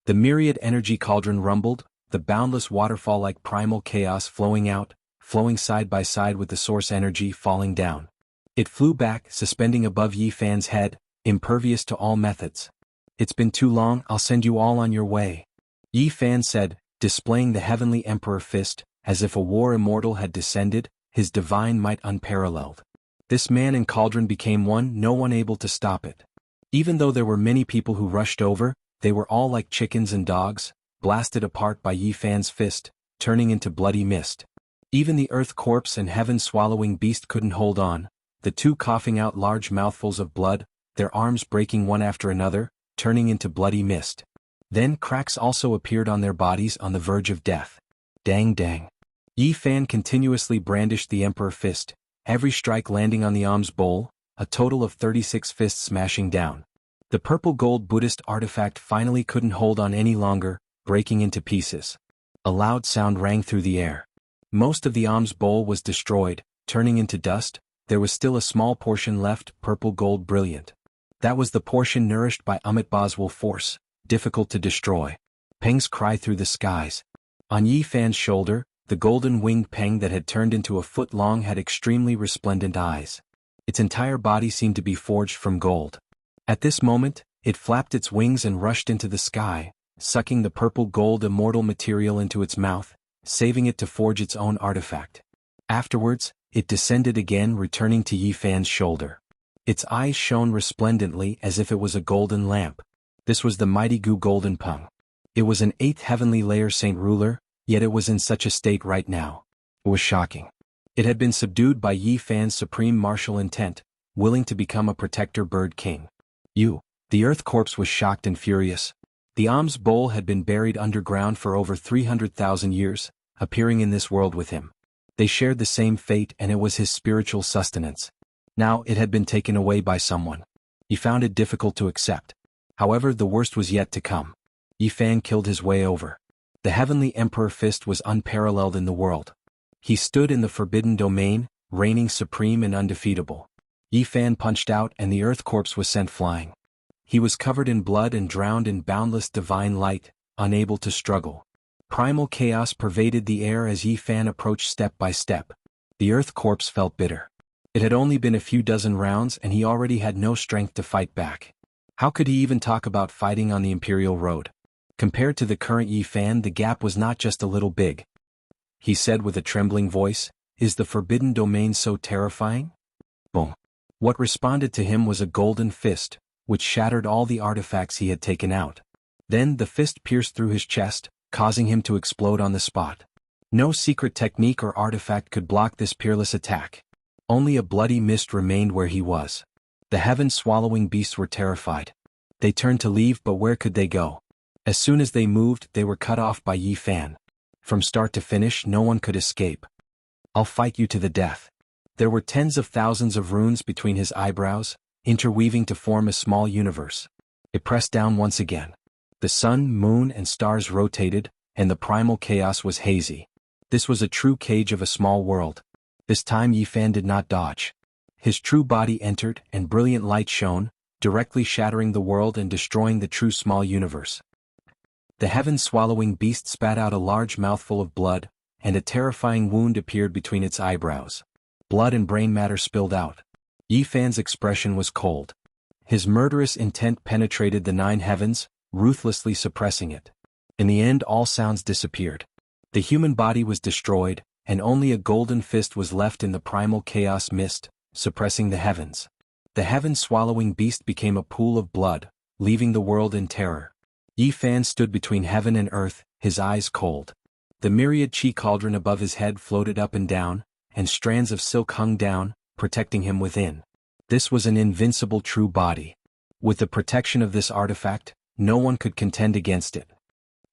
The myriad energy cauldron rumbled, the boundless waterfall like primal chaos flowing out, flowing side by side with the source energy falling down. It flew back, suspending above Yi Fan's head, impervious to all methods. It's been too long, I'll send you all on your way. Yi Fan said, displaying the heavenly emperor fist, as if a war immortal had descended, his divine might unparalleled. This man and cauldron became one, no one able to stop it. Even though there were many people who rushed over, they were all like chickens and dogs, blasted apart by Yi Fan's fist, turning into bloody mist. Even the Earth Corpse and heaven-swallowing beast couldn't hold on, the two coughing out large mouthfuls of blood, their arms breaking one after another, turning into bloody mist. Then cracks also appeared on their bodies on the verge of death. Dang dang. Yi Fan continuously brandished the Emperor Fist, every strike landing on the alms bowl, a total of 36 fists smashing down. The purple gold Buddhist artifact finally couldn't hold on any longer, breaking into pieces. A loud sound rang through the air. Most of the alms bowl was destroyed, turning into dust. There was still a small portion left, purple gold brilliant. That was the portion nourished by Amitabha's force, difficult to destroy. Peng's cry through the skies. On Yi Fan's shoulder, the golden-winged Peng that had turned into a foot long had extremely resplendent eyes. Its entire body seemed to be forged from gold. At this moment, it flapped its wings and rushed into the sky, sucking the purple gold immortal material into its mouth, saving it to forge its own artifact. Afterwards, it descended again, returning to Yi Fan's shoulder. Its eyes shone resplendently as if it was a golden lamp. This was the mighty Gu Golden Peng. It was an 8th heavenly layer saint ruler, yet it was in such a state right now. It was shocking. It had been subdued by Yi Fan's supreme martial intent, willing to become a protector bird king. The earth corpse was shocked and furious. The alms bowl had been buried underground for over 300,000 years, appearing in this world with him. They shared the same fate, and it was his spiritual sustenance. Now it had been taken away by someone. He found it difficult to accept. However, the worst was yet to come. Yi Fan killed his way over. The heavenly emperor fist was unparalleled in the world. He stood in the forbidden domain, reigning supreme and undefeatable. Yi Fan punched out and the earth corpse was sent flying. He was covered in blood and drowned in boundless divine light, unable to struggle. Primal chaos pervaded the air as Yi Fan approached step by step. The earth corpse felt bitter. It had only been a few dozen rounds and he already had no strength to fight back. How could he even talk about fighting on the Imperial Road? Compared to the current Yi Fan, the gap was not just a little big. He said with a trembling voice, "Is the forbidden domain so terrifying?" Boom. What responded to him was a golden fist, which shattered all the artifacts he had taken out. Then the fist pierced through his chest, causing him to explode on the spot. No secret technique or artifact could block this peerless attack. Only a bloody mist remained where he was. The heaven-swallowing beasts were terrified. They turned to leave, but where could they go? As soon as they moved, they were cut off by Yi Fan. From start to finish, no one could escape. "I'll fight you to the death." There were tens of thousands of runes between his eyebrows, interweaving to form a small universe. It pressed down once again. The sun, moon, and stars rotated, and the primal chaos was hazy. This was a true cage of a small world. This time Yi Fan did not dodge. His true body entered, and brilliant light shone, directly shattering the world and destroying the true small universe. The heaven-swallowing beast spat out a large mouthful of blood, and a terrifying wound appeared between its eyebrows. Blood and brain matter spilled out. Yi Fan's expression was cold. His murderous intent penetrated the 9 heavens, ruthlessly suppressing it. In the end, all sounds disappeared. The human body was destroyed, and only a golden fist was left in the primal chaos mist, suppressing the heavens. The heaven-swallowing beast became a pool of blood, leaving the world in terror. Yi Fan stood between heaven and earth, his eyes cold. The myriad chi cauldron above his head floated up and down, and strands of silk hung down, protecting him within. This was an invincible true body. With the protection of this artifact, no one could contend against it.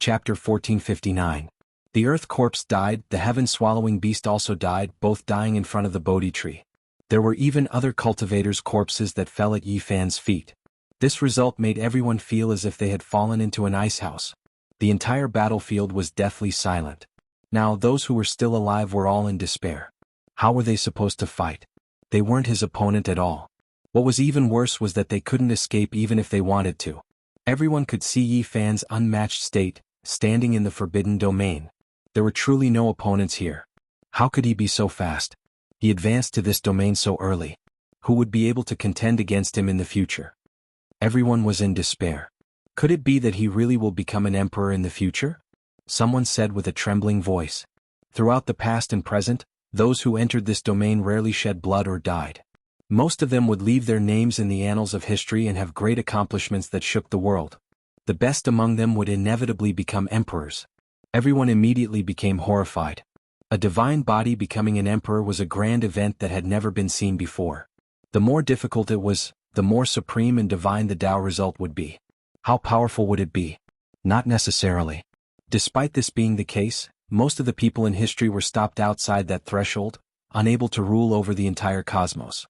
Chapter 1459. The earth corpse died, the heaven-swallowing beast also died, both dying in front of the Bodhi tree. There were even other cultivators' corpses that fell at Yi Fan's feet. This result made everyone feel as if they had fallen into an icehouse. The entire battlefield was deathly silent. Now those who were still alive were all in despair. How were they supposed to fight? They weren't his opponent at all. What was even worse was that they couldn't escape even if they wanted to. Everyone could see Yi Fan's unmatched state, standing in the forbidden domain. There were truly no opponents here. How could he be so fast? He advanced to this domain so early. Who would be able to contend against him in the future? Everyone was in despair. Could it be that he really will become an emperor in the future? Someone said with a trembling voice. Throughout the past and present, those who entered this domain rarely shed blood or died. Most of them would leave their names in the annals of history and have great accomplishments that shook the world. The best among them would inevitably become emperors. Everyone immediately became horrified. A divine body becoming an emperor was a grand event that had never been seen before. The more difficult it was, the more supreme and divine the Tao result would be. How powerful would it be? Not necessarily. Despite this being the case, most of the people in history were stopped outside that threshold, unable to rule over the entire cosmos.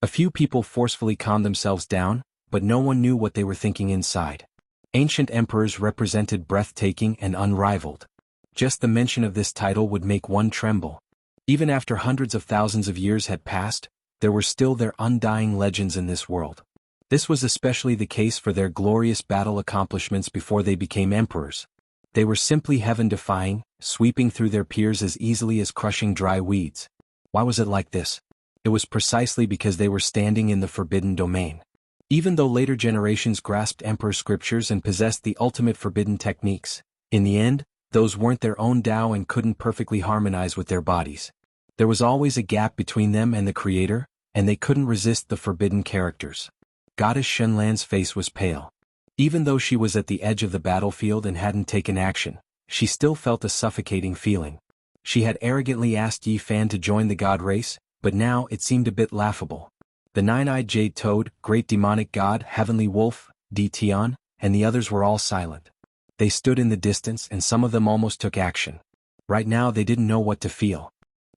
A few people forcefully calmed themselves down, but no one knew what they were thinking inside. Ancient emperors represented breathtaking and unrivaled. Just the mention of this title would make one tremble. Even after hundreds of thousands of years had passed, there were still their undying legends in this world. This was especially the case for their glorious battle accomplishments before they became emperors. They were simply heaven-defying, sweeping through their peers as easily as crushing dry weeds. Why was it like this? It was precisely because they were standing in the forbidden domain. Even though later generations grasped Emperor scriptures and possessed the ultimate forbidden techniques, in the end, those weren't their own Tao and couldn't perfectly harmonize with their bodies. There was always a gap between them and the Creator, and they couldn't resist the forbidden characters. Goddess Shenlan's face was pale. Even though she was at the edge of the battlefield and hadn't taken action, she still felt a suffocating feeling. She had arrogantly asked Yi Fan to join the god race, but now it seemed a bit laughable. The nine-eyed jade toad, great demonic god, heavenly wolf, Di Tian, and the others were all silent. They stood in the distance and some of them almost took action. Right now they didn't know what to feel.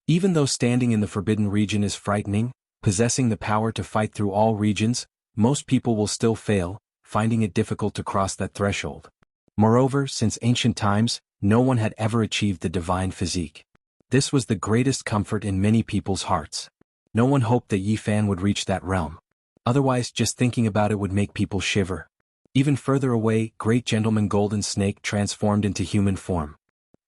Even though standing in the forbidden region is frightening, possessing the power to fight through all regions, most people will still fail, finding it difficult to cross that threshold. Moreover, since ancient times, no one had ever achieved the divine physique. This was the greatest comfort in many people's hearts. No one hoped that Yi Fan would reach that realm. Otherwise, just thinking about it would make people shiver. Even further away, Great Gentleman Golden Snake transformed into human form.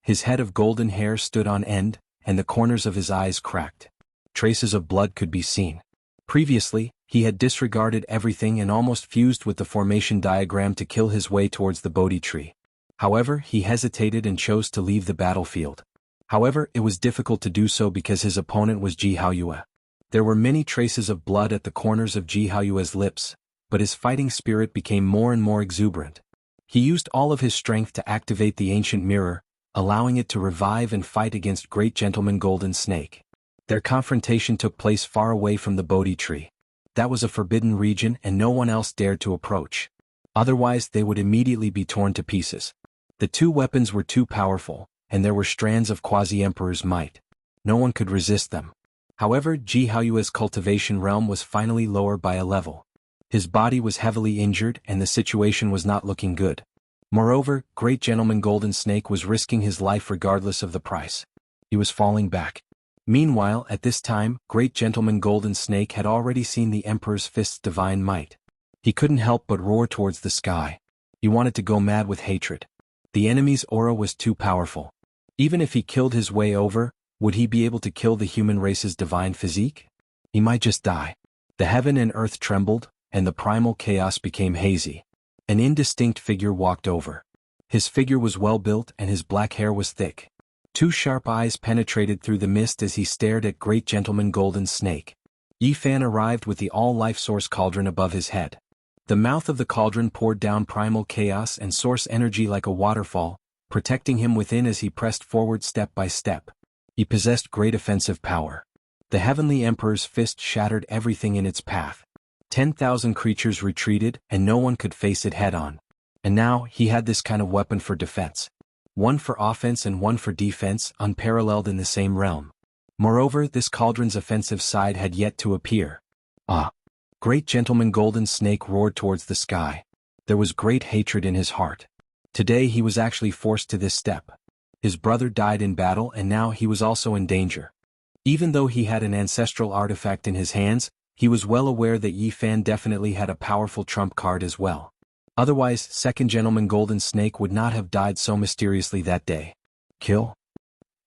His head of golden hair stood on end, and the corners of his eyes cracked. Traces of blood could be seen. Previously, he had disregarded everything and almost fused with the formation diagram to kill his way towards the Bodhi tree. However, he hesitated and chose to leave the battlefield. However, it was difficult to do so because his opponent was Ji Haoyue. There were many traces of blood at the corners of Ji Haoyue's lips, but his fighting spirit became more and more exuberant. He used all of his strength to activate the ancient mirror, allowing it to revive and fight against Great Gentleman Golden Snake. Their confrontation took place far away from the Bodhi tree. That was a forbidden region and no one else dared to approach. Otherwise they would immediately be torn to pieces. The two weapons were too powerful, and there were strands of Quasi-Emperor's might. No one could resist them. However, Ji Haoyue's cultivation realm was finally lower by a level. His body was heavily injured and the situation was not looking good. Moreover, Great Gentleman Golden Snake was risking his life regardless of the price. He was falling back. Meanwhile, at this time, Great Gentleman Golden Snake had already seen the Emperor's fist's divine might. He couldn't help but roar towards the sky. He wanted to go mad with hatred. The enemy's aura was too powerful. Even if he killed his way over, would he be able to kill the human race's divine physique? He might just die. The heaven and earth trembled, and the primal chaos became hazy. An indistinct figure walked over. His figure was well built and his black hair was thick. Two sharp eyes penetrated through the mist as he stared at Great Gentleman Golden Snake. Yi Fan arrived with the all-life source cauldron above his head. The mouth of the cauldron poured down primal chaos and source energy like a waterfall, protecting him within as he pressed forward step by step. He possessed great offensive power. The Heavenly Emperor's fist shattered everything in its path. 10,000 creatures retreated and no one could face it head-on. And now, he had this kind of weapon for defense. One for offense and one for defense, unparalleled in the same realm. Moreover, this cauldron's offensive side had yet to appear. Ah! Great Gentleman Golden Snake roared towards the sky. There was great hatred in his heart. Today he was actually forced to this step. His brother died in battle and now he was also in danger. Even though he had an ancestral artifact in his hands, he was well aware that Yi Fan definitely had a powerful trump card as well. Otherwise, Second Gentleman Golden Snake would not have died so mysteriously that day. Kill?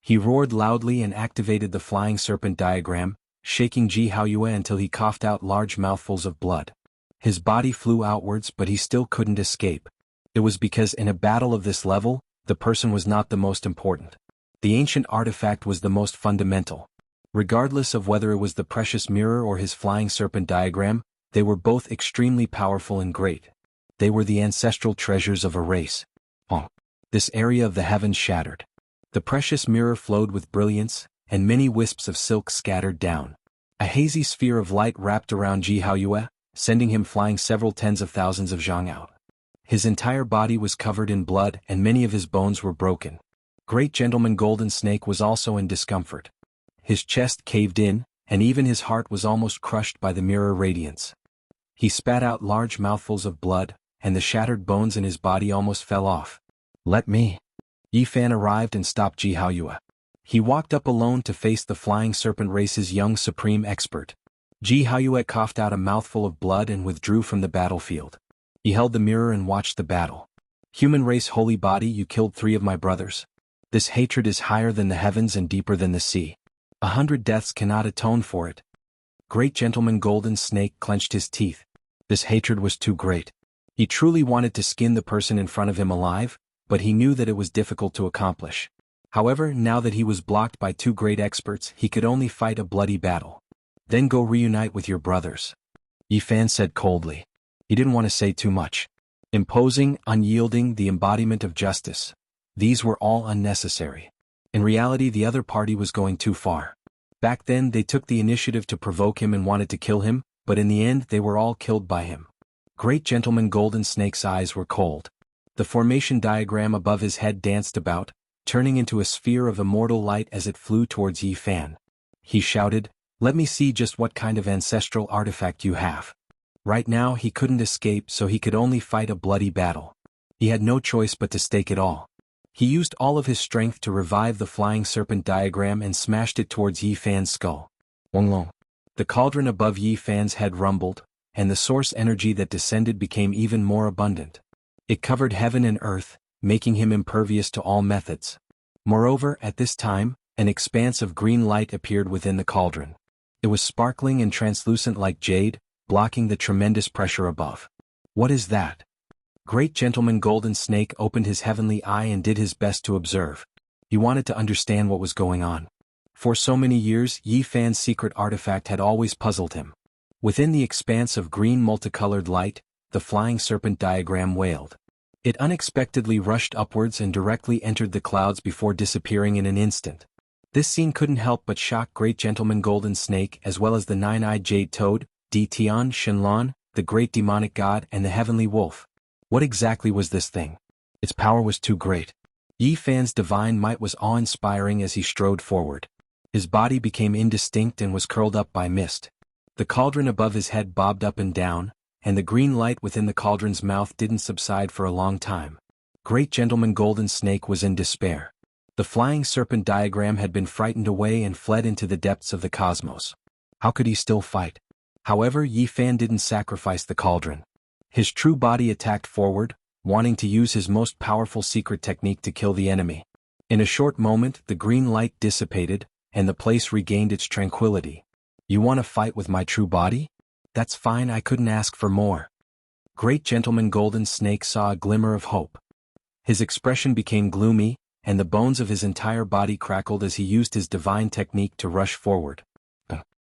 He roared loudly and activated the flying serpent diagram, shaking Ji Haoyue until he coughed out large mouthfuls of blood. His body flew outwards but he still couldn't escape. It was because in a battle of this level, the person was not the most important. The ancient artifact was the most fundamental. Regardless of whether it was the precious mirror or his flying serpent diagram, they were both extremely powerful and great. They were the ancestral treasures of a race. Oh! This area of the heavens shattered. The precious mirror flowed with brilliance, and many wisps of silk scattered down. A hazy sphere of light wrapped around Ji Haoyue, sending him flying several tens of thousands of zhang out. His entire body was covered in blood and many of his bones were broken. Great Gentleman Golden Snake was also in discomfort. His chest caved in, and even his heart was almost crushed by the mirror radiance. He spat out large mouthfuls of blood, and the shattered bones in his body almost fell off. Let me. Yi Fan arrived and stopped Ji Haoyue. He walked up alone to face the flying serpent race's young supreme expert. Ji Haoyue coughed out a mouthful of blood and withdrew from the battlefield. He held the mirror and watched the battle. Human race holy body, you killed 3 of my brothers. This hatred is higher than the heavens and deeper than the sea. 100 deaths cannot atone for it. Great Gentleman Golden Snake clenched his teeth. This hatred was too great. He truly wanted to skin the person in front of him alive, but he knew that it was difficult to accomplish. However, now that he was blocked by two great experts, he could only fight a bloody battle. Then go reunite with your brothers, Yi Fan said coldly. He didn't want to say too much. Imposing, unyielding, the embodiment of justice. These were all unnecessary. In reality, the other party was going too far. Back then, they took the initiative to provoke him and wanted to kill him, but in the end, they were all killed by him. Great Gentleman Golden Snake's eyes were cold. The formation diagram above his head danced about, turning into a sphere of immortal light as it flew towards Yi Fan. He shouted, "Let me see just what kind of ancestral artifact you have." Right now he couldn't escape, so he could only fight a bloody battle. He had no choice but to stake it all. He used all of his strength to revive the flying serpent diagram and smashed it towards Yi Fan's skull. Wonglong. The cauldron above Yi Fan's head rumbled, and the source energy that descended became even more abundant. It covered heaven and earth, making him impervious to all methods. Moreover, at this time, an expanse of green light appeared within the cauldron. It was sparkling and translucent like jade, blocking the tremendous pressure above. What is that? Great Gentleman Golden Snake opened his heavenly eye and did his best to observe. He wanted to understand what was going on. For so many years, Yi Fan's secret artifact had always puzzled him. Within the expanse of green multicolored light, the flying serpent diagram wailed. It unexpectedly rushed upwards and directly entered the clouds before disappearing in an instant. This scene couldn't help but shock Great Gentleman Golden Snake as well as the nine-eyed jade toad, Di Tian Shenlong, the great demonic god, and the heavenly wolf. What exactly was this thing? Its power was too great. Yi Fan's divine might was awe-inspiring as he strode forward. His body became indistinct and was curled up by mist. The cauldron above his head bobbed up and down, and the green light within the cauldron's mouth didn't subside for a long time. Great Gentleman Golden Snake was in despair. The flying serpent diagram had been frightened away and fled into the depths of the cosmos. How could he still fight? However, Yi Fan didn't sacrifice the cauldron. His true body attacked forward, wanting to use his most powerful secret technique to kill the enemy. In a short moment, the green light dissipated, and the place regained its tranquility. You want to fight with my true body? That's fine, I couldn't ask for more. Great Gentleman Golden Snake saw a glimmer of hope. His expression became gloomy, and the bones of his entire body crackled as he used his divine technique to rush forward.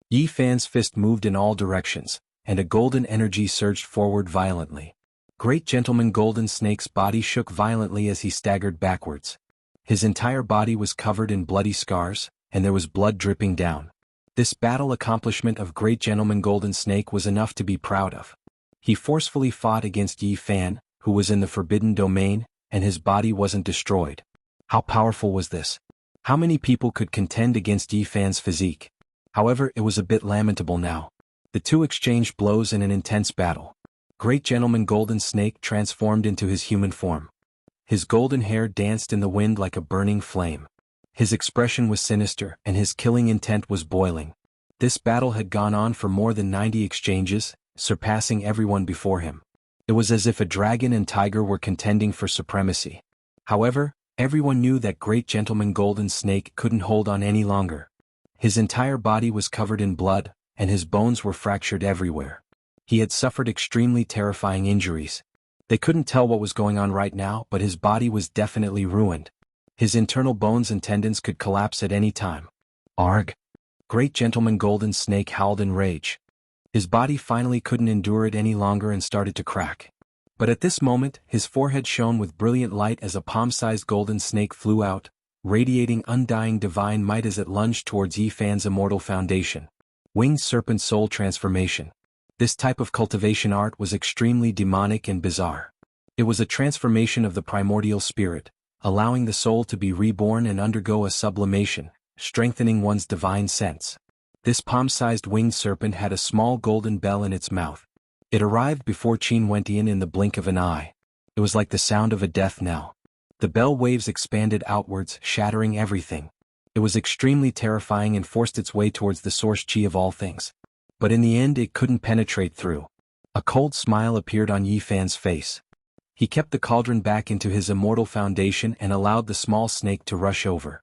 Yi Fan's fist moved in all directions, and a golden energy surged forward violently. Great Gentleman Golden Snake's body shook violently as he staggered backwards. His entire body was covered in bloody scars, and there was blood dripping down. This battle accomplishment of Great Gentleman Golden Snake was enough to be proud of. He forcefully fought against Yi Fan, who was in the forbidden domain, and his body wasn't destroyed. How powerful was this? How many people could contend against Yi Fan's physique? However, it was a bit lamentable now. The two exchanged blows in an intense battle. Great Gentleman Golden Snake transformed into his human form. His golden hair danced in the wind like a burning flame. His expression was sinister, and his killing intent was boiling. This battle had gone on for more than 90 exchanges, surpassing everyone before him. It was as if a dragon and tiger were contending for supremacy. However, everyone knew that Great Gentleman Golden Snake couldn't hold on any longer. His entire body was covered in blood, and his bones were fractured everywhere. He had suffered extremely terrifying injuries. They couldn't tell what was going on right now, but his body was definitely ruined. His internal bones and tendons could collapse at any time. Arg! Great Gentleman Golden Snake howled in rage. His body finally couldn't endure it any longer and started to crack. But at this moment, his forehead shone with brilliant light as a palm-sized golden snake flew out, radiating undying divine might as it lunged towards Yi Fan's immortal foundation. Winged Serpent Soul Transformation. This type of cultivation art was extremely demonic and bizarre. It was a transformation of the primordial spirit, allowing the soul to be reborn and undergo a sublimation, strengthening one's divine sense. This palm-sized winged serpent had a small golden bell in its mouth. It arrived before Qin Wentian in the blink of an eye. It was like the sound of a death knell. The bell waves expanded outwards, shattering everything. It was extremely terrifying and forced its way towards the source chi of all things. But in the end it couldn't penetrate through. A cold smile appeared on Yi Fan's face. He kept the cauldron back into his immortal foundation and allowed the small snake to rush over.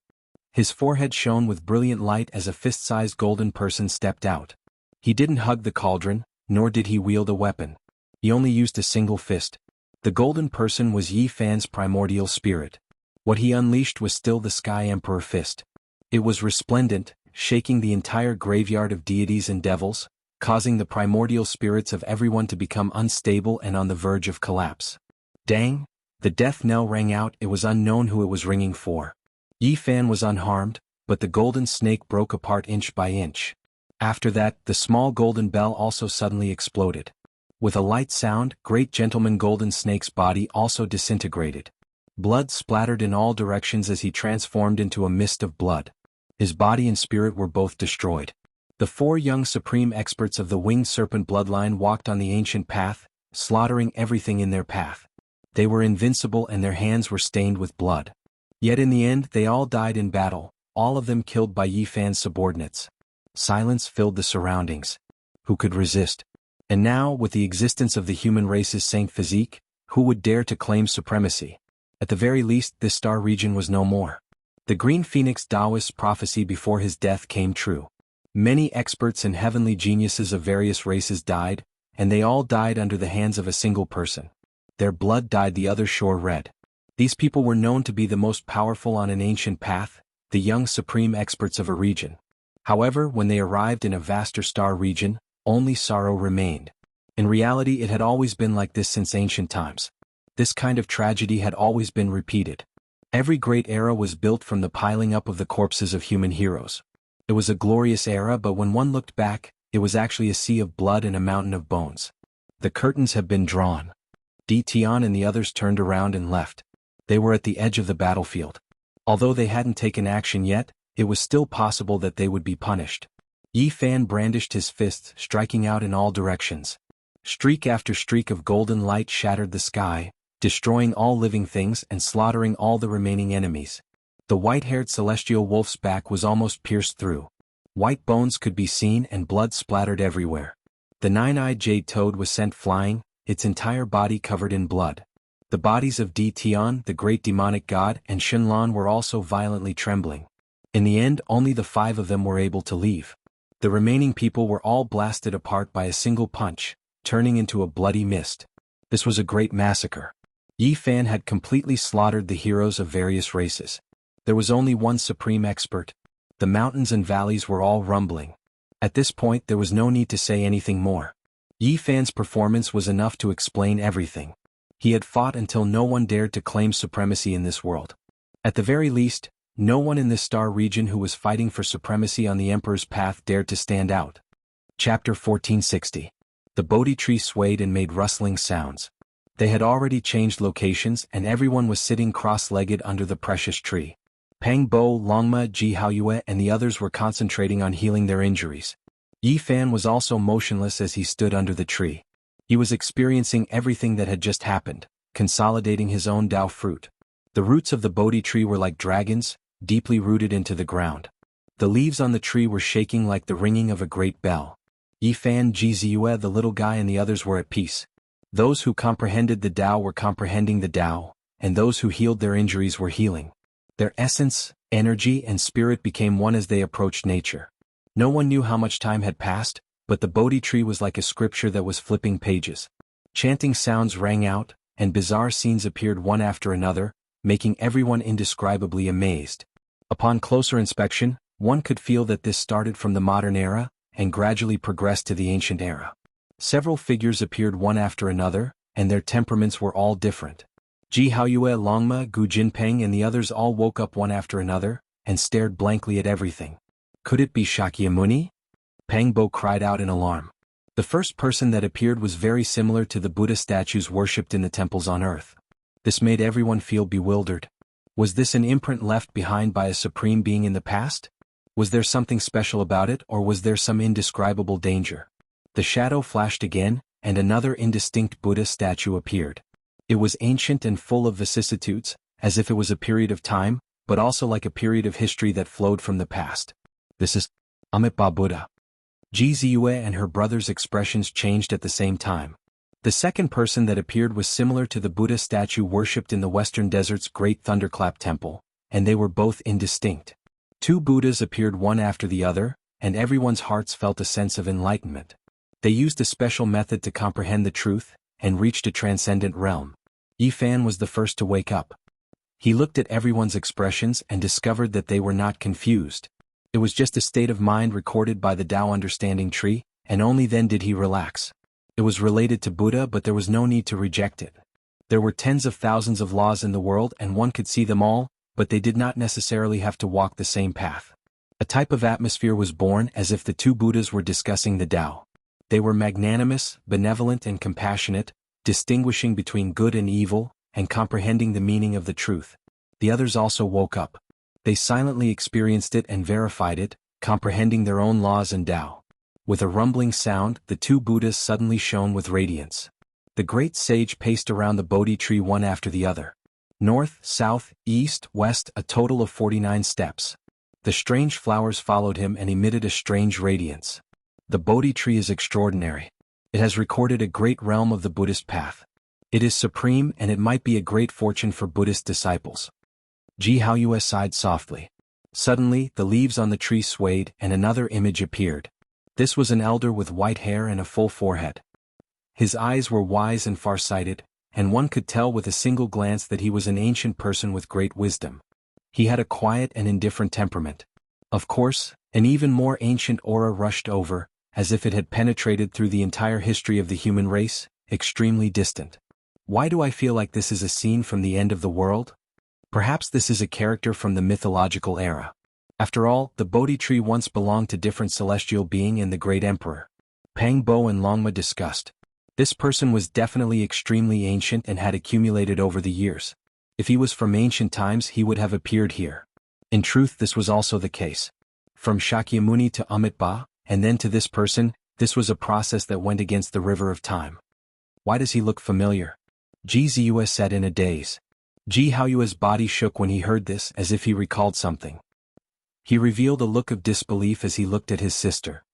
His forehead shone with brilliant light as a fist-sized golden person stepped out. He didn't hug the cauldron, nor did he wield a weapon. He only used a single fist. The golden person was Yi Fan's primordial spirit. What he unleashed was still the Sky Emperor fist. It was resplendent, shaking the entire graveyard of deities and devils, causing the primordial spirits of everyone to become unstable and on the verge of collapse. Dang! The death knell rang out. It was unknown who it was ringing for. Yi Fan was unharmed, but the golden snake broke apart inch by inch. After that, the small golden bell also suddenly exploded. With a light sound, Great Gentleman Golden Snake's body also disintegrated. Blood splattered in all directions as he transformed into a mist of blood. His body and spirit were both destroyed. The 4 young supreme experts of the winged serpent bloodline walked on the ancient path, slaughtering everything in their path. They were invincible and their hands were stained with blood. Yet in the end they all died in battle, all of them killed by Yi Fan's subordinates. Silence filled the surroundings. Who could resist? And now, with the existence of the human race's saint physique, who would dare to claim supremacy? At the very least, this star region was no more. The Green Phoenix Taoist's prophecy before his death came true. Many experts and heavenly geniuses of various races died, and they all died under the hands of a single person. Their blood dyed the other shore red. These people were known to be the most powerful on an ancient path, the young supreme experts of a region. However, when they arrived in a vaster star region, only sorrow remained. In reality, it had always been like this since ancient times. This kind of tragedy had always been repeated. Every great era was built from the piling up of the corpses of human heroes. It was a glorious era, but when one looked back, it was actually a sea of blood and a mountain of bones. The curtains have been drawn. Tian and the others turned around and left. They were at the edge of the battlefield. Although they hadn't taken action yet, it was still possible that they would be punished. Yi Fan brandished his fists, striking out in all directions. Streak after streak of golden light shattered the sky, destroying all living things and slaughtering all the remaining enemies. The white-haired celestial wolf's back was almost pierced through. White bones could be seen and blood splattered everywhere. The nine-eyed jade toad was sent flying, its entire body covered in blood. The bodies of Tian, the great demonic god, and Shenlan were also violently trembling. In the end, only the 5 of them were able to leave. The remaining people were all blasted apart by a single punch, turning into a bloody mist. This was a great massacre. Yi Fan had completely slaughtered the heroes of various races. There was only one supreme expert. The mountains and valleys were all rumbling. At this point there was no need to say anything more. Yi Fan's performance was enough to explain everything. He had fought until no one dared to claim supremacy in this world. At the very least, no one in this star region who was fighting for supremacy on the Emperor's path dared to stand out. Chapter 1460. The Bodhi tree swayed and made rustling sounds. They had already changed locations and everyone was sitting cross-legged under the precious tree. Pang Bo, Longma, Ji Haoyue and the others were concentrating on healing their injuries. Yi Fan was also motionless as he stood under the tree. He was experiencing everything that had just happened, consolidating his own Dao fruit. The roots of the Bodhi tree were like dragons, deeply rooted into the ground. The leaves on the tree were shaking like the ringing of a great bell. Yi Fan, Ji Ziyue, the little guy and the others were at peace. Those who comprehended the Dao were comprehending the Dao, and those who healed their injuries were healing. Their essence, energy and spirit became one as they approached nature. No one knew how much time had passed, but the Bodhi tree was like a scripture that was flipping pages. Chanting sounds rang out, and bizarre scenes appeared one after another, making everyone indescribably amazed. Upon closer inspection, one could feel that this started from the modern era, and gradually progressed to the ancient era. Several figures appeared one after another, and their temperaments were all different. Ji Haoyue, Longma, Gu Jinpeng and the others all woke up one after another, and stared blankly at everything. Could it be Shakyamuni? Pang Bo cried out in alarm. The first person that appeared was very similar to the Buddha statues worshipped in the temples on earth. This made everyone feel bewildered. Was this an imprint left behind by a supreme being in the past? Was there something special about it, or was there some indescribable danger? The shadow flashed again, and another indistinct Buddha statue appeared. It was ancient and full of vicissitudes, as if it was a period of time, but also like a period of history that flowed from the past. This is Amitabha Buddha. Ji Ziyue and her brother's expressions changed at the same time. The second person that appeared was similar to the Buddha statue worshipped in the Western Desert's Great Thunderclap Temple, and they were both indistinct. 2 Buddhas appeared one after the other, and everyone's hearts felt a sense of enlightenment. They used a special method to comprehend the truth, and reached a transcendent realm. Yi Fan was the first to wake up. He looked at everyone's expressions and discovered that they were not confused. It was just a state of mind recorded by the Tao Understanding Tree, and only then did he relax. It was related to Buddha, but there was no need to reject it. There were tens of thousands of laws in the world and one could see them all, but they did not necessarily have to walk the same path. A type of atmosphere was born as if the two Buddhas were discussing the Tao. They were magnanimous, benevolent and compassionate, distinguishing between good and evil, and comprehending the meaning of the truth. The others also woke up. They silently experienced it and verified it, comprehending their own laws and Tao. With a rumbling sound, the two Buddhas suddenly shone with radiance. The great sage paced around the Bodhi tree one after the other. North, south, east, west, a total of 49 steps. The strange flowers followed him and emitted a strange radiance. The Bodhi tree is extraordinary. It has recorded a great realm of the Buddhist path. It is supreme and it might be a great fortune for Buddhist disciples. Jianghu sighed softly. Suddenly, the leaves on the tree swayed and another image appeared. This was an elder with white hair and a full forehead. His eyes were wise and far-sighted, and one could tell with a single glance that he was an ancient person with great wisdom. He had a quiet and indifferent temperament. Of course, an even more ancient aura rushed over, as if it had penetrated through the entire history of the human race, extremely distant. Why do I feel like this is a scene from the end of the world? Perhaps this is a character from the mythological era. After all, the Bodhi tree once belonged to different celestial being and the great emperor. Pang Bo and Longma discussed. This person was definitely extremely ancient and had accumulated over the years. If he was from ancient times he would have appeared here. In truth this was also the case. From Shakyamuni to Amitabha, and then to this person, this was a process that went against the river of time. Why does he look familiar? Ji Ziyue said in a daze. Ji Haoyue's body shook when he heard this as if he recalled something. He revealed a look of disbelief as he looked at his sister.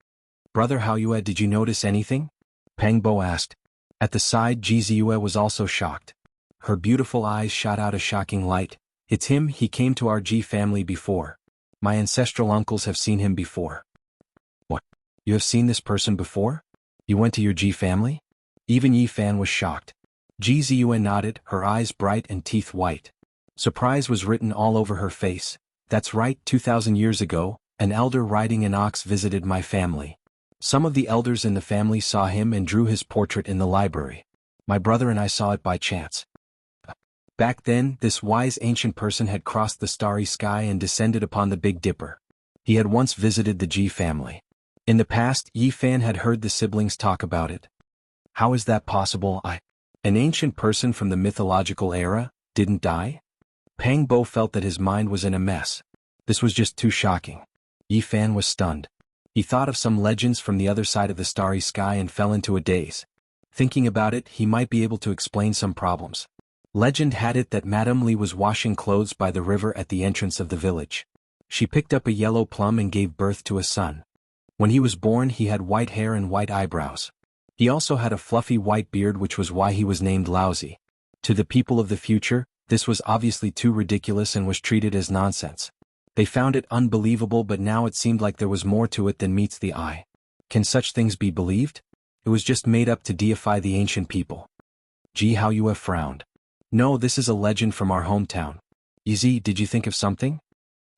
Brother Haoyue, did you notice anything? Pang Bo asked. At the side Ji Ziyue was also shocked. Her beautiful eyes shot out a shocking light. It's him, he came to our Ji family before. My ancestral uncles have seen him before. What? You have seen this person before? You went to your Ji family? Even Yi Fan was shocked. Ji Ziyue nodded, her eyes bright and teeth white. Surprise was written all over her face. That's right, 2,000 years ago, an elder riding an ox visited my family. Some of the elders in the family saw him and drew his portrait in the library. My brother and I saw it by chance. Back then, this wise ancient person had crossed the starry sky and descended upon the Big Dipper. He had once visited the Ji family. In the past, Yi Fan had heard the siblings talk about it. How is that possible? An ancient person from the mythological era, didn't die? Pang Bo felt that his mind was in a mess. This was just too shocking. Yi Fan was stunned. He thought of some legends from the other side of the starry sky and fell into a daze. Thinking about it, he might be able to explain some problems. Legend had it that Madame Li was washing clothes by the river at the entrance of the village. She picked up a yellow plum and gave birth to a son. When he was born he had white hair and white eyebrows. He also had a fluffy white beard, which was why he was named Lousy. To the people of the future, this was obviously too ridiculous and was treated as nonsense. They found it unbelievable, but now it seemed like there was more to it than meets the eye. Can such things be believed? It was just made up to deify the ancient people. Ji Haoyue frowned. No, this is a legend from our hometown. Yi, did you think of something?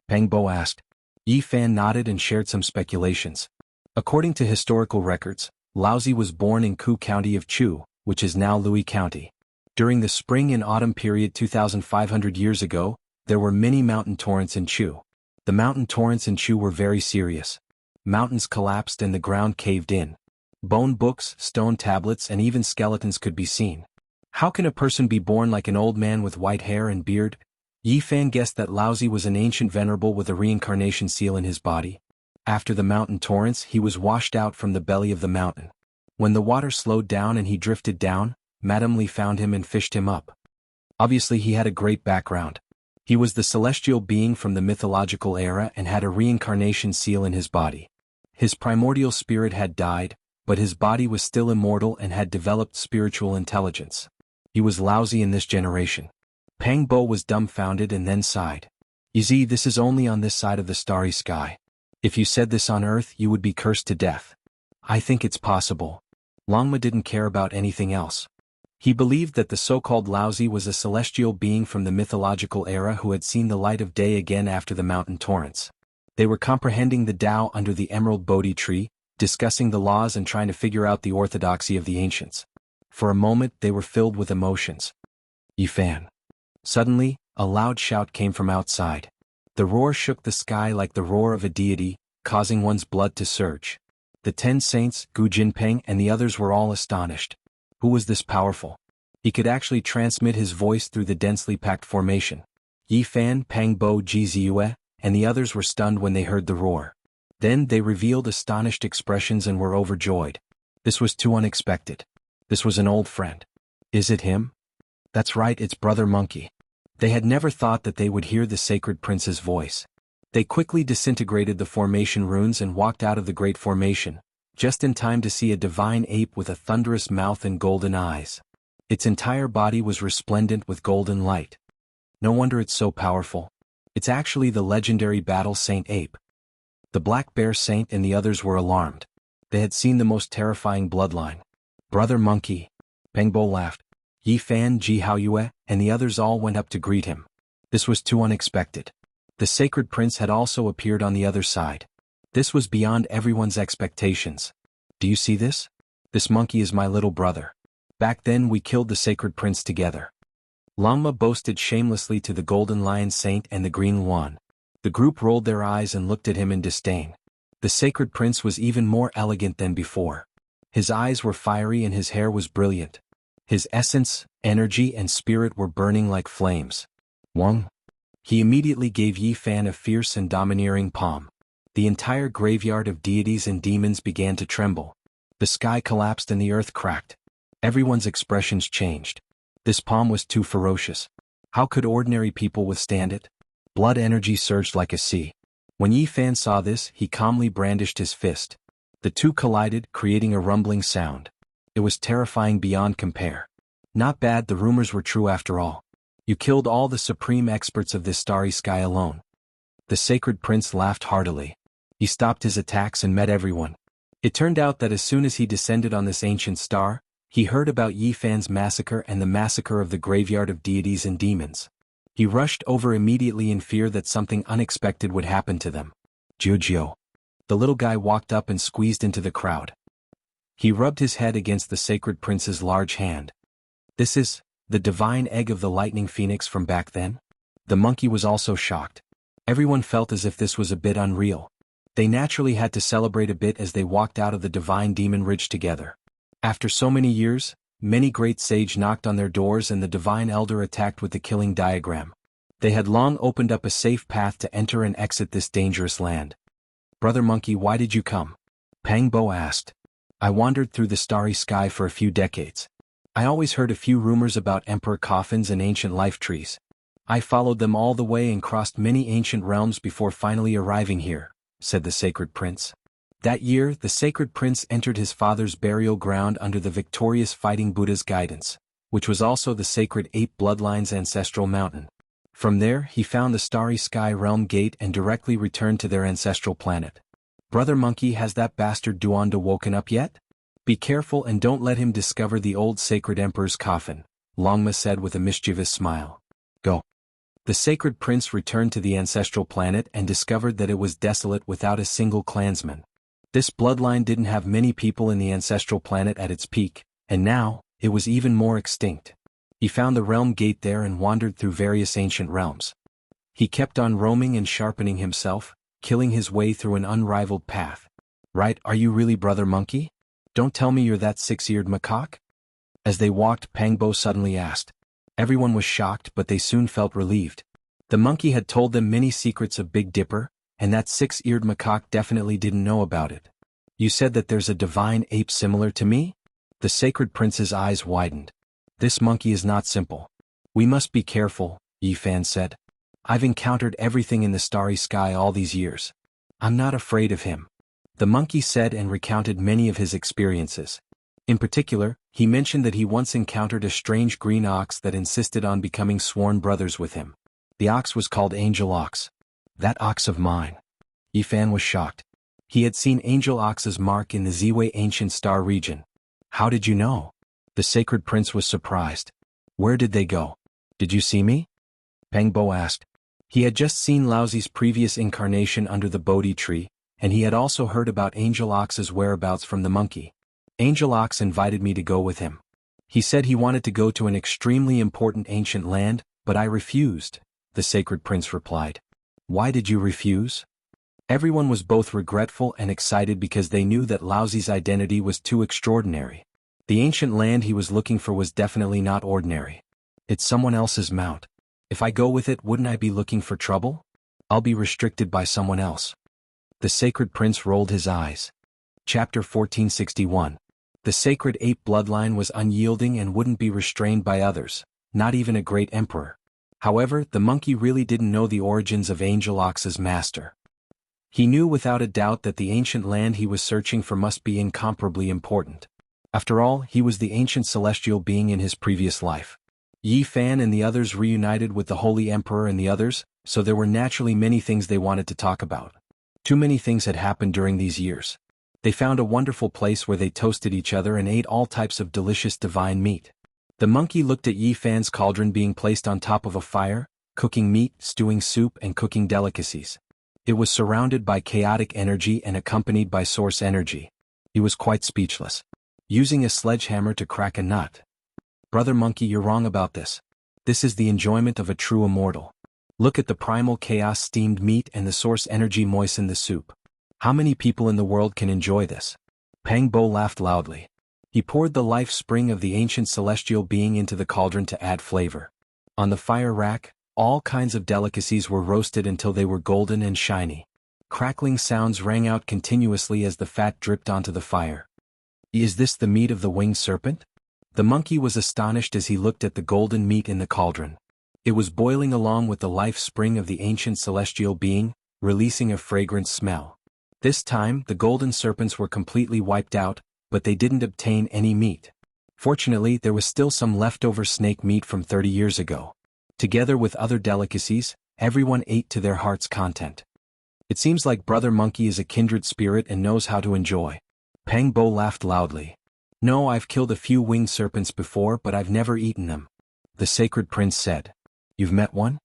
Pang Bo asked. Yi Fan nodded and shared some speculations. According to historical records, Laozi was born in Ku County of Chu, which is now Louis County. During the spring and autumn period 2,500 years ago, there were many mountain torrents in Chu. The mountain torrents in Chu were very serious. Mountains collapsed and the ground caved in. Bone books, stone tablets and even skeletons could be seen. How can a person be born like an old man with white hair and beard? Yi Fan guessed that Laozi was an ancient venerable with a reincarnation seal in his body. After the mountain torrents, he was washed out from the belly of the mountain. When the water slowed down and he drifted down, Madame Li found him and fished him up. Obviously he had a great background. He was the celestial being from the mythological era and had a reincarnation seal in his body. His primordial spirit had died, but his body was still immortal and had developed spiritual intelligence. He was Lousy in this generation. Pang Bo was dumbfounded and then sighed. Yi, this is only on this side of the starry sky. If you said this on Earth, you would be cursed to death. I think it's possible. Longma didn't care about anything else. He believed that the so-called Laozi was a celestial being from the mythological era who had seen the light of day again after the mountain torrents. They were comprehending the Tao under the emerald Bodhi tree, discussing the laws and trying to figure out the orthodoxy of the ancients. For a moment they were filled with emotions. Yifan. Suddenly, a loud shout came from outside. The roar shook the sky like the roar of a deity, causing one's blood to surge. The 10 saints, Gu Jinpeng and the others were all astonished. Who was this powerful? He could actually transmit his voice through the densely packed formation. Yifan, Pang Bo Ji Ziyue, and the others were stunned when they heard the roar. Then they revealed astonished expressions and were overjoyed. This was too unexpected. This was an old friend. Is it him? That's right, it's Brother Monkey. They had never thought that they would hear the sacred prince's voice. They quickly disintegrated the formation runes and walked out of the great formation, just in time to see a divine ape with a thunderous mouth and golden eyes. Its entire body was resplendent with golden light. No wonder it's so powerful. It's actually the legendary battle Saint Ape. The Black Bear Saint and the others were alarmed. They had seen the most terrifying bloodline. Brother Monkey. Pengbo laughed. Yifan, Ji Haoyue, and the others all went up to greet him. This was too unexpected. The sacred prince had also appeared on the other side. This was beyond everyone's expectations. Do you see this? This monkey is my little brother. Back then we killed the sacred prince together. Longma boasted shamelessly to the Golden Lion Saint and the Green Luan. The group rolled their eyes and looked at him in disdain. The sacred prince was even more elegant than before. His eyes were fiery and his hair was brilliant. His essence, energy and spirit were burning like flames. Wang. He immediately gave Yifan a fierce and domineering palm. The entire graveyard of deities and demons began to tremble. The sky collapsed and the earth cracked. Everyone's expressions changed. This palm was too ferocious. How could ordinary people withstand it? Blood energy surged like a sea. When Yifan saw this, he calmly brandished his fist. The two collided, creating a rumbling sound. It was terrifying beyond compare. Not bad, the rumors were true after all. You killed all the supreme experts of this starry sky alone. The sacred prince laughed heartily. He stopped his attacks and met everyone. It turned out that as soon as he descended on this ancient star, he heard about Yifan's massacre and the massacre of the graveyard of deities and demons. He rushed over immediately in fear that something unexpected would happen to them. Jiu. The little guy walked up and squeezed into the crowd. He rubbed his head against the sacred prince's large hand. This is the divine egg of the lightning phoenix from back then? The monkey was also shocked. Everyone felt as if this was a bit unreal. They naturally had to celebrate a bit as they walked out of the divine demon ridge together. After so many years, many great sage knocked on their doors and the divine elder attacked with the killing diagram. They had long opened up a safe path to enter and exit this dangerous land. Brother Monkey, why did you come? Pang Bo asked. I wandered through the starry sky for a few decades. I always heard a few rumors about emperor coffins and ancient life trees. I followed them all the way and crossed many ancient realms before finally arriving here, said the sacred prince. That year, the sacred prince entered his father's burial ground under the victorious fighting Buddha's guidance, which was also the sacred ape bloodline's ancestral mountain. From there, he found the starry sky realm gate and directly returned to their ancestral planet. Brother Monkey, has that bastard Duanda woken up yet? Be careful and don't let him discover the old sacred emperor's coffin, Longma said with a mischievous smile. Go. The sacred prince returned to the ancestral planet and discovered that it was desolate without a single clansman. This bloodline didn't have many people in the ancestral planet at its peak, and now, it was even more extinct. He found the realm gate there and wandered through various ancient realms. He kept on roaming and sharpening himself, killing his way through an unrivaled path. Right, are you really Brother Monkey? Don't tell me you're that six-eared macaque? As they walked, Pangbo suddenly asked. Everyone was shocked, but they soon felt relieved. The monkey had told them many secrets of Big Dipper, and that six-eared macaque definitely didn't know about it. You said that there's a divine ape similar to me? The sacred prince's eyes widened. This monkey is not simple. We must be careful, Yifan said. I've encountered everything in the starry sky all these years. I'm not afraid of him. The monkey said and recounted many of his experiences. In particular, he mentioned that he once encountered a strange green ox that insisted on becoming sworn brothers with him. The ox was called Angel Ox. That ox of mine. Yi Fan was shocked. He had seen Angel Ox's mark in the Ziwei ancient star region. How did you know? The sacred prince was surprised. Where did they go? Did you see me? Peng Bo asked. He had just seen Laozi's previous incarnation under the Bodhi tree, and he had also heard about Angel Ox's whereabouts from the monkey. Angel Ox invited me to go with him. He said he wanted to go to an extremely important ancient land, but I refused, the sacred prince replied. Why did you refuse? Everyone was both regretful and excited because they knew that Laozi's identity was too extraordinary. The ancient land he was looking for was definitely not ordinary. It's someone else's mount. If I go with it, wouldn't I be looking for trouble? I'll be restricted by someone else. The sacred prince rolled his eyes. Chapter 1461. The sacred ape bloodline was unyielding and wouldn't be restrained by others, not even a great emperor. However, the monkey really didn't know the origins of Angel Ox's master. He knew without a doubt that the ancient land he was searching for must be incomparably important. After all, he was the ancient celestial being in his previous life. Yi Fan and the others reunited with the Holy Emperor and the others, so there were naturally many things they wanted to talk about. Too many things had happened during these years. They found a wonderful place where they toasted each other and ate all types of delicious divine meat. The monkey looked at Yi Fan's cauldron being placed on top of a fire, cooking meat, stewing soup and cooking delicacies. It was surrounded by chaotic energy and accompanied by source energy. He was quite speechless. Using a sledgehammer to crack a nut. Brother Monkey, you're wrong about this. This is the enjoyment of a true immortal. Look at the primal chaos steamed meat and the source energy moistened the soup. How many people in the world can enjoy this? Peng Bo laughed loudly. He poured the life spring of the ancient celestial being into the cauldron to add flavor. On the fire rack, all kinds of delicacies were roasted until they were golden and shiny. Crackling sounds rang out continuously as the fat dripped onto the fire. Is this the meat of the winged serpent? The monkey was astonished as he looked at the golden meat in the cauldron. It was boiling along with the life spring of the ancient celestial being, releasing a fragrant smell. This time, the golden serpents were completely wiped out, but they didn't obtain any meat. Fortunately, there was still some leftover snake meat from 30 years ago. Together with other delicacies, everyone ate to their heart's content. It seems like Brother Monkey is a kindred spirit and knows how to enjoy. Peng Bo laughed loudly. No, I've killed a few winged serpents before, but I've never eaten them. The sacred prince said. You've met one?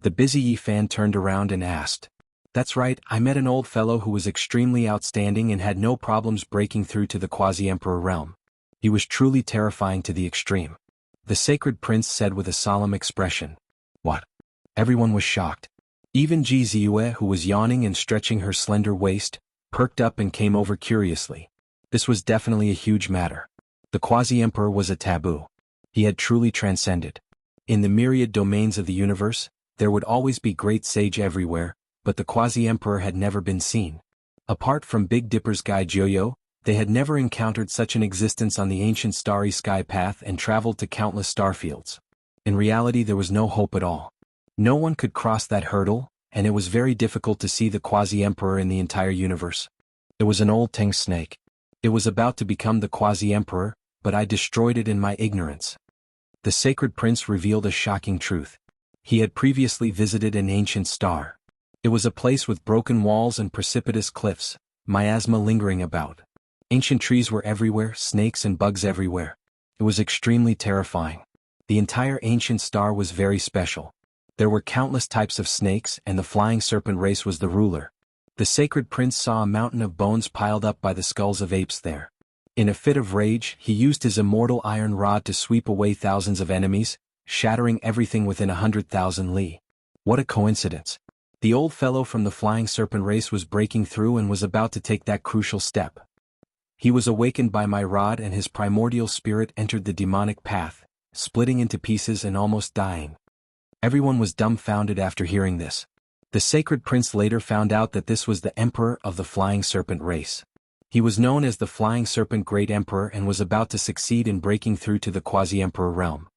The busy Yi Fan turned around and asked. That's right, I met an old fellow who was extremely outstanding and had no problems breaking through to the quasi-emperor realm. He was truly terrifying to the extreme. The sacred prince said with a solemn expression. What? Everyone was shocked. Even Ji Ziyue, who was yawning and stretching her slender waist, perked up and came over curiously. This was definitely a huge matter. The quasi-emperor was a taboo. He had truly transcended. In the myriad domains of the universe, there would always be great sage everywhere, but the quasi-emperor had never been seen. Apart from Big Dipper's guide Joyo, they had never encountered such an existence on the ancient starry sky path and traveled to countless starfields. In reality, there was no hope at all. No one could cross that hurdle, and it was very difficult to see the quasi-emperor in the entire universe. It was an old Teng snake. It was about to become the quasi-emperor, but I destroyed it in my ignorance. The sacred prince revealed a shocking truth. He had previously visited an ancient star. It was a place with broken walls and precipitous cliffs, miasma lingering about. Ancient trees were everywhere, snakes and bugs everywhere. It was extremely terrifying. The entire ancient star was very special. There were countless types of snakes, and the flying serpent race was the ruler. The sacred prince saw a mountain of bones piled up by the skulls of apes there. In a fit of rage, he used his immortal iron rod to sweep away thousands of enemies, shattering everything within 100,000 li. What a coincidence. The old fellow from the flying serpent race was breaking through and was about to take that crucial step. He was awakened by my rod and his primordial spirit entered the demonic path, splitting into pieces and almost dying. Everyone was dumbfounded after hearing this. The sacred prince later found out that this was the emperor of the flying serpent race. He was known as the flying serpent great emperor and was about to succeed in breaking through to the quasi-emperor realm.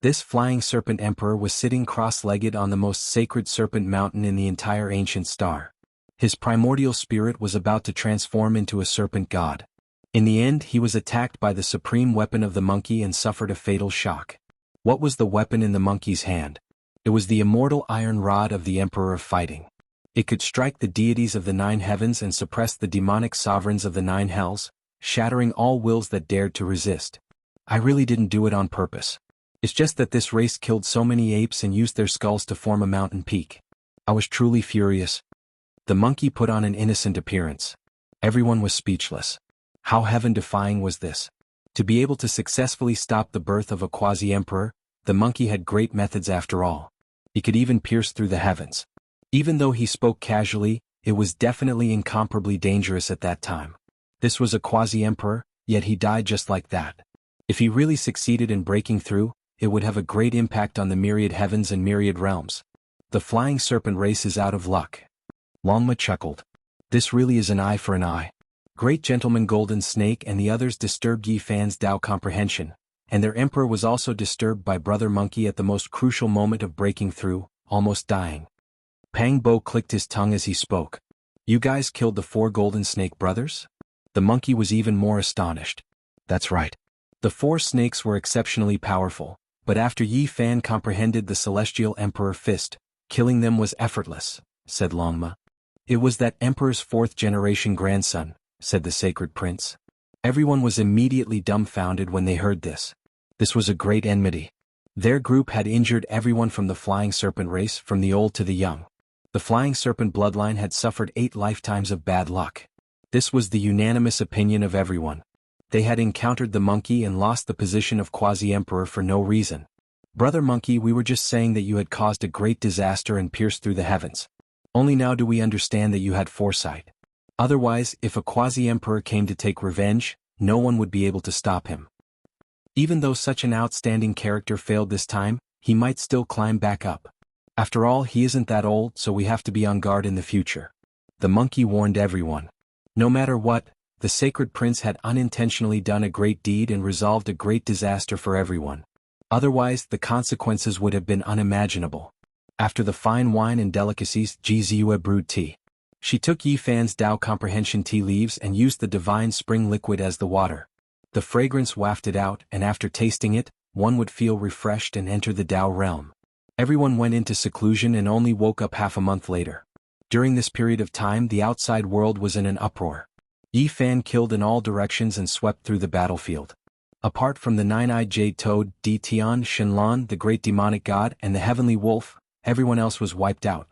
This flying serpent emperor was sitting cross-legged on the most sacred serpent mountain in the entire ancient star. His primordial spirit was about to transform into a serpent god. In the end, he was attacked by the supreme weapon of the monkey and suffered a fatal shock. What was the weapon in the monkey's hand? It was the immortal iron rod of the Emperor of Fighting. It could strike the deities of the 9 heavens and suppress the demonic sovereigns of the 9 hells, shattering all wills that dared to resist. I really didn't do it on purpose. It's just that this race killed so many apes and used their skulls to form a mountain peak. I was truly furious. The monkey put on an innocent appearance. Everyone was speechless. How heaven-defying was this? To be able to successfully stop the birth of a quasi-emperor, the monkey had great methods after all. He could even pierce through the heavens. Even though he spoke casually, it was definitely incomparably dangerous at that time. This was a quasi-emperor, yet he died just like that. If he really succeeded in breaking through, it would have a great impact on the myriad heavens and myriad realms. The flying serpent race is out of luck. Longma chuckled. This really is an eye for an eye. Great Gentleman Golden Snake and the others disturbed Yi Fan's Tao comprehension, and their emperor was also disturbed by Brother Monkey at the most crucial moment of breaking through, almost dying. Pang Bo clicked his tongue as he spoke. You guys killed the 4 Golden Snake brothers? The monkey was even more astonished. That's right. The 4 snakes were exceptionally powerful, but after Yi Fan comprehended the Celestial Emperor Fist, killing them was effortless, said Longma. It was that emperor's 4th-generation grandson, said the Sacred Prince. Everyone was immediately dumbfounded when they heard this. This was a great enmity. Their group had injured everyone from the Flying Serpent race, from the old to the young. The Flying Serpent bloodline had suffered 8 lifetimes of bad luck. This was the unanimous opinion of everyone. They had encountered the monkey and lost the position of quasi-emperor for no reason. Brother Monkey, we were just saying that you had caused a great disaster and pierced through the heavens. Only now do we understand that you had foresight. Otherwise, if a quasi-emperor came to take revenge, no one would be able to stop him. Even though such an outstanding character failed this time, he might still climb back up. After all, he isn't that old, so we have to be on guard in the future. The monkey warned everyone. No matter what, the Sacred Prince had unintentionally done a great deed and resolved a great disaster for everyone. Otherwise, the consequences would have been unimaginable. After the fine wine and delicacies, Ji Ziyue brewed tea. She took Yi Fan's Tao comprehension tea leaves and used the divine spring liquid as the water. The fragrance wafted out, and after tasting it, one would feel refreshed and enter the Tao realm. Everyone went into seclusion and only woke up half a month later. During this period of time, the outside world was in an uproar. Yi Fan killed in all directions and swept through the battlefield. Apart from the 9-eyed jade toad, Di Tian, Shenlong, the great demonic god, and the heavenly wolf, everyone else was wiped out.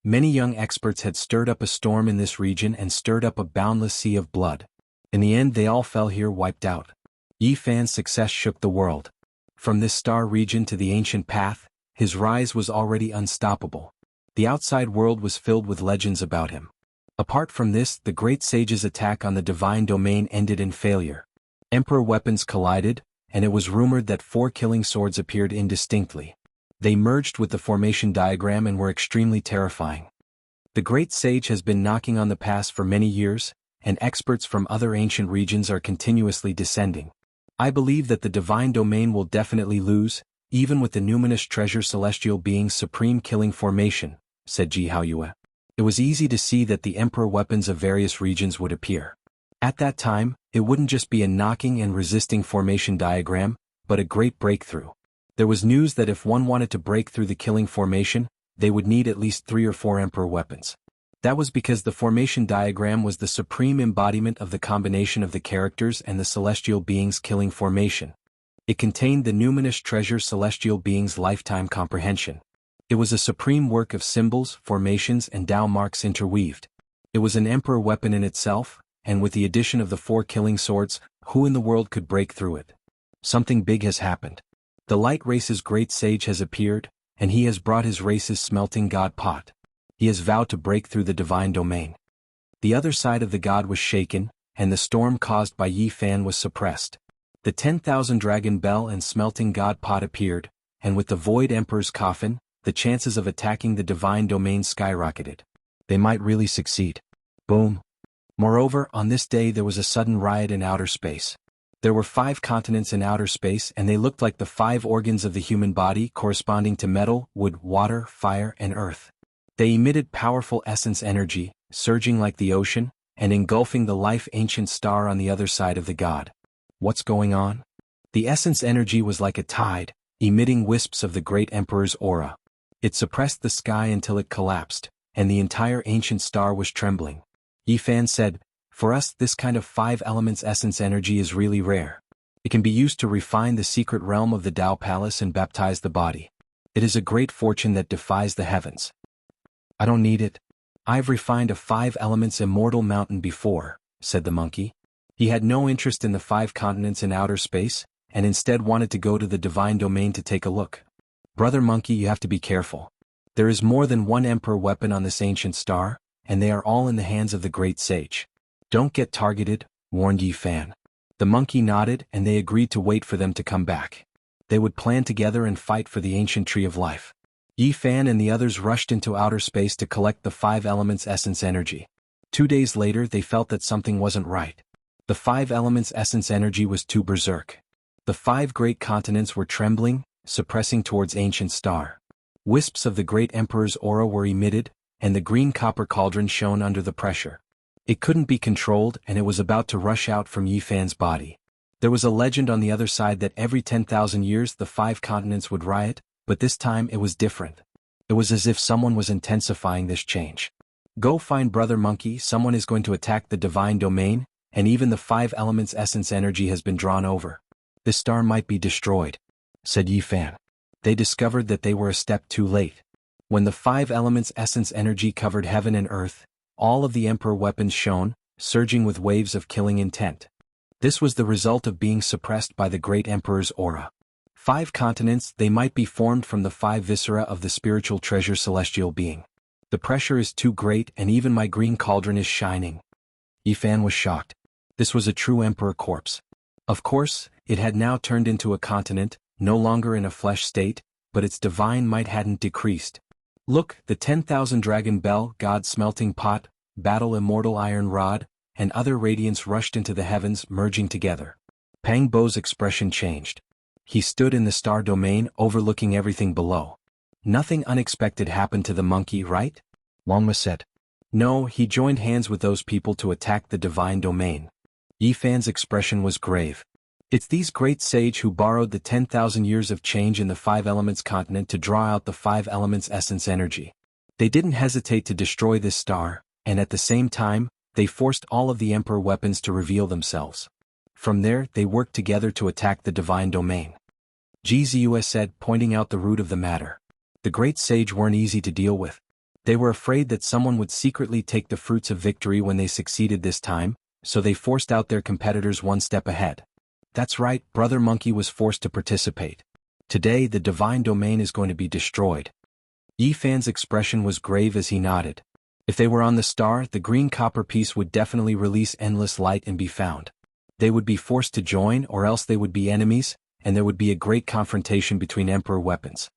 Many young experts had stirred up a storm in this region and stirred up a boundless sea of blood. In the end, they all fell here wiped out. Yi Fan's success shook the world. From this star region to the ancient path, his rise was already unstoppable. The outside world was filled with legends about him. Apart from this, the great sage's attack on the divine domain ended in failure. Emperor weapons collided, and it was rumored that 4 killing swords appeared indistinctly. They merged with the formation diagram and were extremely terrifying. The great sage has been knocking on the pass for many years, and experts from other ancient regions are continuously descending. I believe that the divine domain will definitely lose, even with the numinous treasure celestial being's supreme killing formation, said Ji Haoyue. It was easy to see that the emperor weapons of various regions would appear. At that time, it wouldn't just be a knocking and resisting formation diagram, but a great breakthrough. There was news that if one wanted to break through the killing formation, they would need at least 3 or 4 emperor weapons. That was because the formation diagram was the supreme embodiment of the combination of the characters and the celestial being's killing formation. It contained the numinous treasure celestial being's lifetime comprehension. It was a supreme work of symbols, formations, and Tao marks interweaved. It was an emperor weapon in itself, and with the addition of the 4 killing swords, who in the world could break through it? Something big has happened. The light race's great sage has appeared, and he has brought his race's smelting god pot. He has vowed to break through the divine domain. The other side of the god was shaken, and the storm caused by Yi Fan was suppressed. The 10,000 dragon bell and smelting god pot appeared, and with the void emperor's coffin, the chances of attacking the divine domain skyrocketed. They might really succeed. Boom. Moreover, on this day there was a sudden riot in outer space. There were 5 continents in outer space, and they looked like the 5 organs of the human body corresponding to metal, wood, water, fire, and earth. They emitted powerful essence energy, surging like the ocean, and engulfing the life-ancient star on the other side of the god. What's going on? The essence energy was like a tide, emitting wisps of the great emperor's aura. It suppressed the sky until it collapsed, and the entire ancient star was trembling. Yi Fan said, "For us, this kind of 5 elements essence energy is really rare. It can be used to refine the secret realm of the Tao Palace and baptize the body. It is a great fortune that defies the heavens." "I don't need it. I've refined a 5 elements immortal mountain before," said the monkey. He had no interest in the 5 continents in outer space, and instead wanted to go to the divine domain to take a look. "Brother monkey, you have to be careful. There is more than one emperor weapon on this ancient star, and they are all in the hands of the great sage. Don't get targeted," warned Yi Fan. The monkey nodded, and they agreed to wait for them to come back. They would plan together and fight for the ancient tree of life. Yi Fan and the others rushed into outer space to collect the 5 elements essence energy. 2 days later they felt that something wasn't right. The 5 elements essence energy was too berserk. The 5 great continents were trembling, suppressing towards ancient star. Wisps of the great emperor's aura were emitted, and the green copper cauldron shone under the pressure. It couldn't be controlled, and it was about to rush out from Yi Fan's body. There was a legend on the other side that every 10,000 years the 5 continents would riot, but this time it was different. It was as if someone was intensifying this change. "Go find Brother Monkey, someone is going to attack the divine domain, and even the 5 elements essence energy has been drawn over. This star might be destroyed," said Yi Fan. They discovered that they were a step too late. When the 5 elements essence energy covered heaven and earth, all of the emperor weapons shone, surging with waves of killing intent. This was the result of being suppressed by the great emperor's aura. 5 continents, they might be formed from the 5 viscera of the spiritual treasure celestial being. The pressure is too great, and even my green cauldron is shining. Yi Fan was shocked. This was a true emperor corpse. Of course, it had now turned into a continent, no longer in a flesh state, but its divine might hadn't decreased. "Look, the 10,000 dragon bell, God smelting pot, battle immortal iron rod, and other radiance rushed into the heavens, merging together." Pang Bo's expression changed. He stood in the star domain, overlooking everything below. "Nothing unexpected happened to the monkey, right?" Longma said. "No, he joined hands with those people to attack the divine domain." Yi Fan's expression was grave. "It's these great sage who borrowed the 10,000 years of change in the 5 elements continent to draw out the 5 elements essence energy. They didn't hesitate to destroy this star, and at the same time, they forced all of the emperor weapons to reveal themselves. From there, they worked together to attack the divine domain." Jianghu said, pointing out the root of the matter. "The great sage weren't easy to deal with. They were afraid that someone would secretly take the fruits of victory when they succeeded this time, so they forced out their competitors one step ahead." "That's right, Brother Monkey was forced to participate. Today the divine domain is going to be destroyed." Yi Fan's expression was grave as he nodded. If they were on the star, the green copper piece would definitely release endless light and be found. They would be forced to join, or else they would be enemies, and there would be a great confrontation between emperor weapons.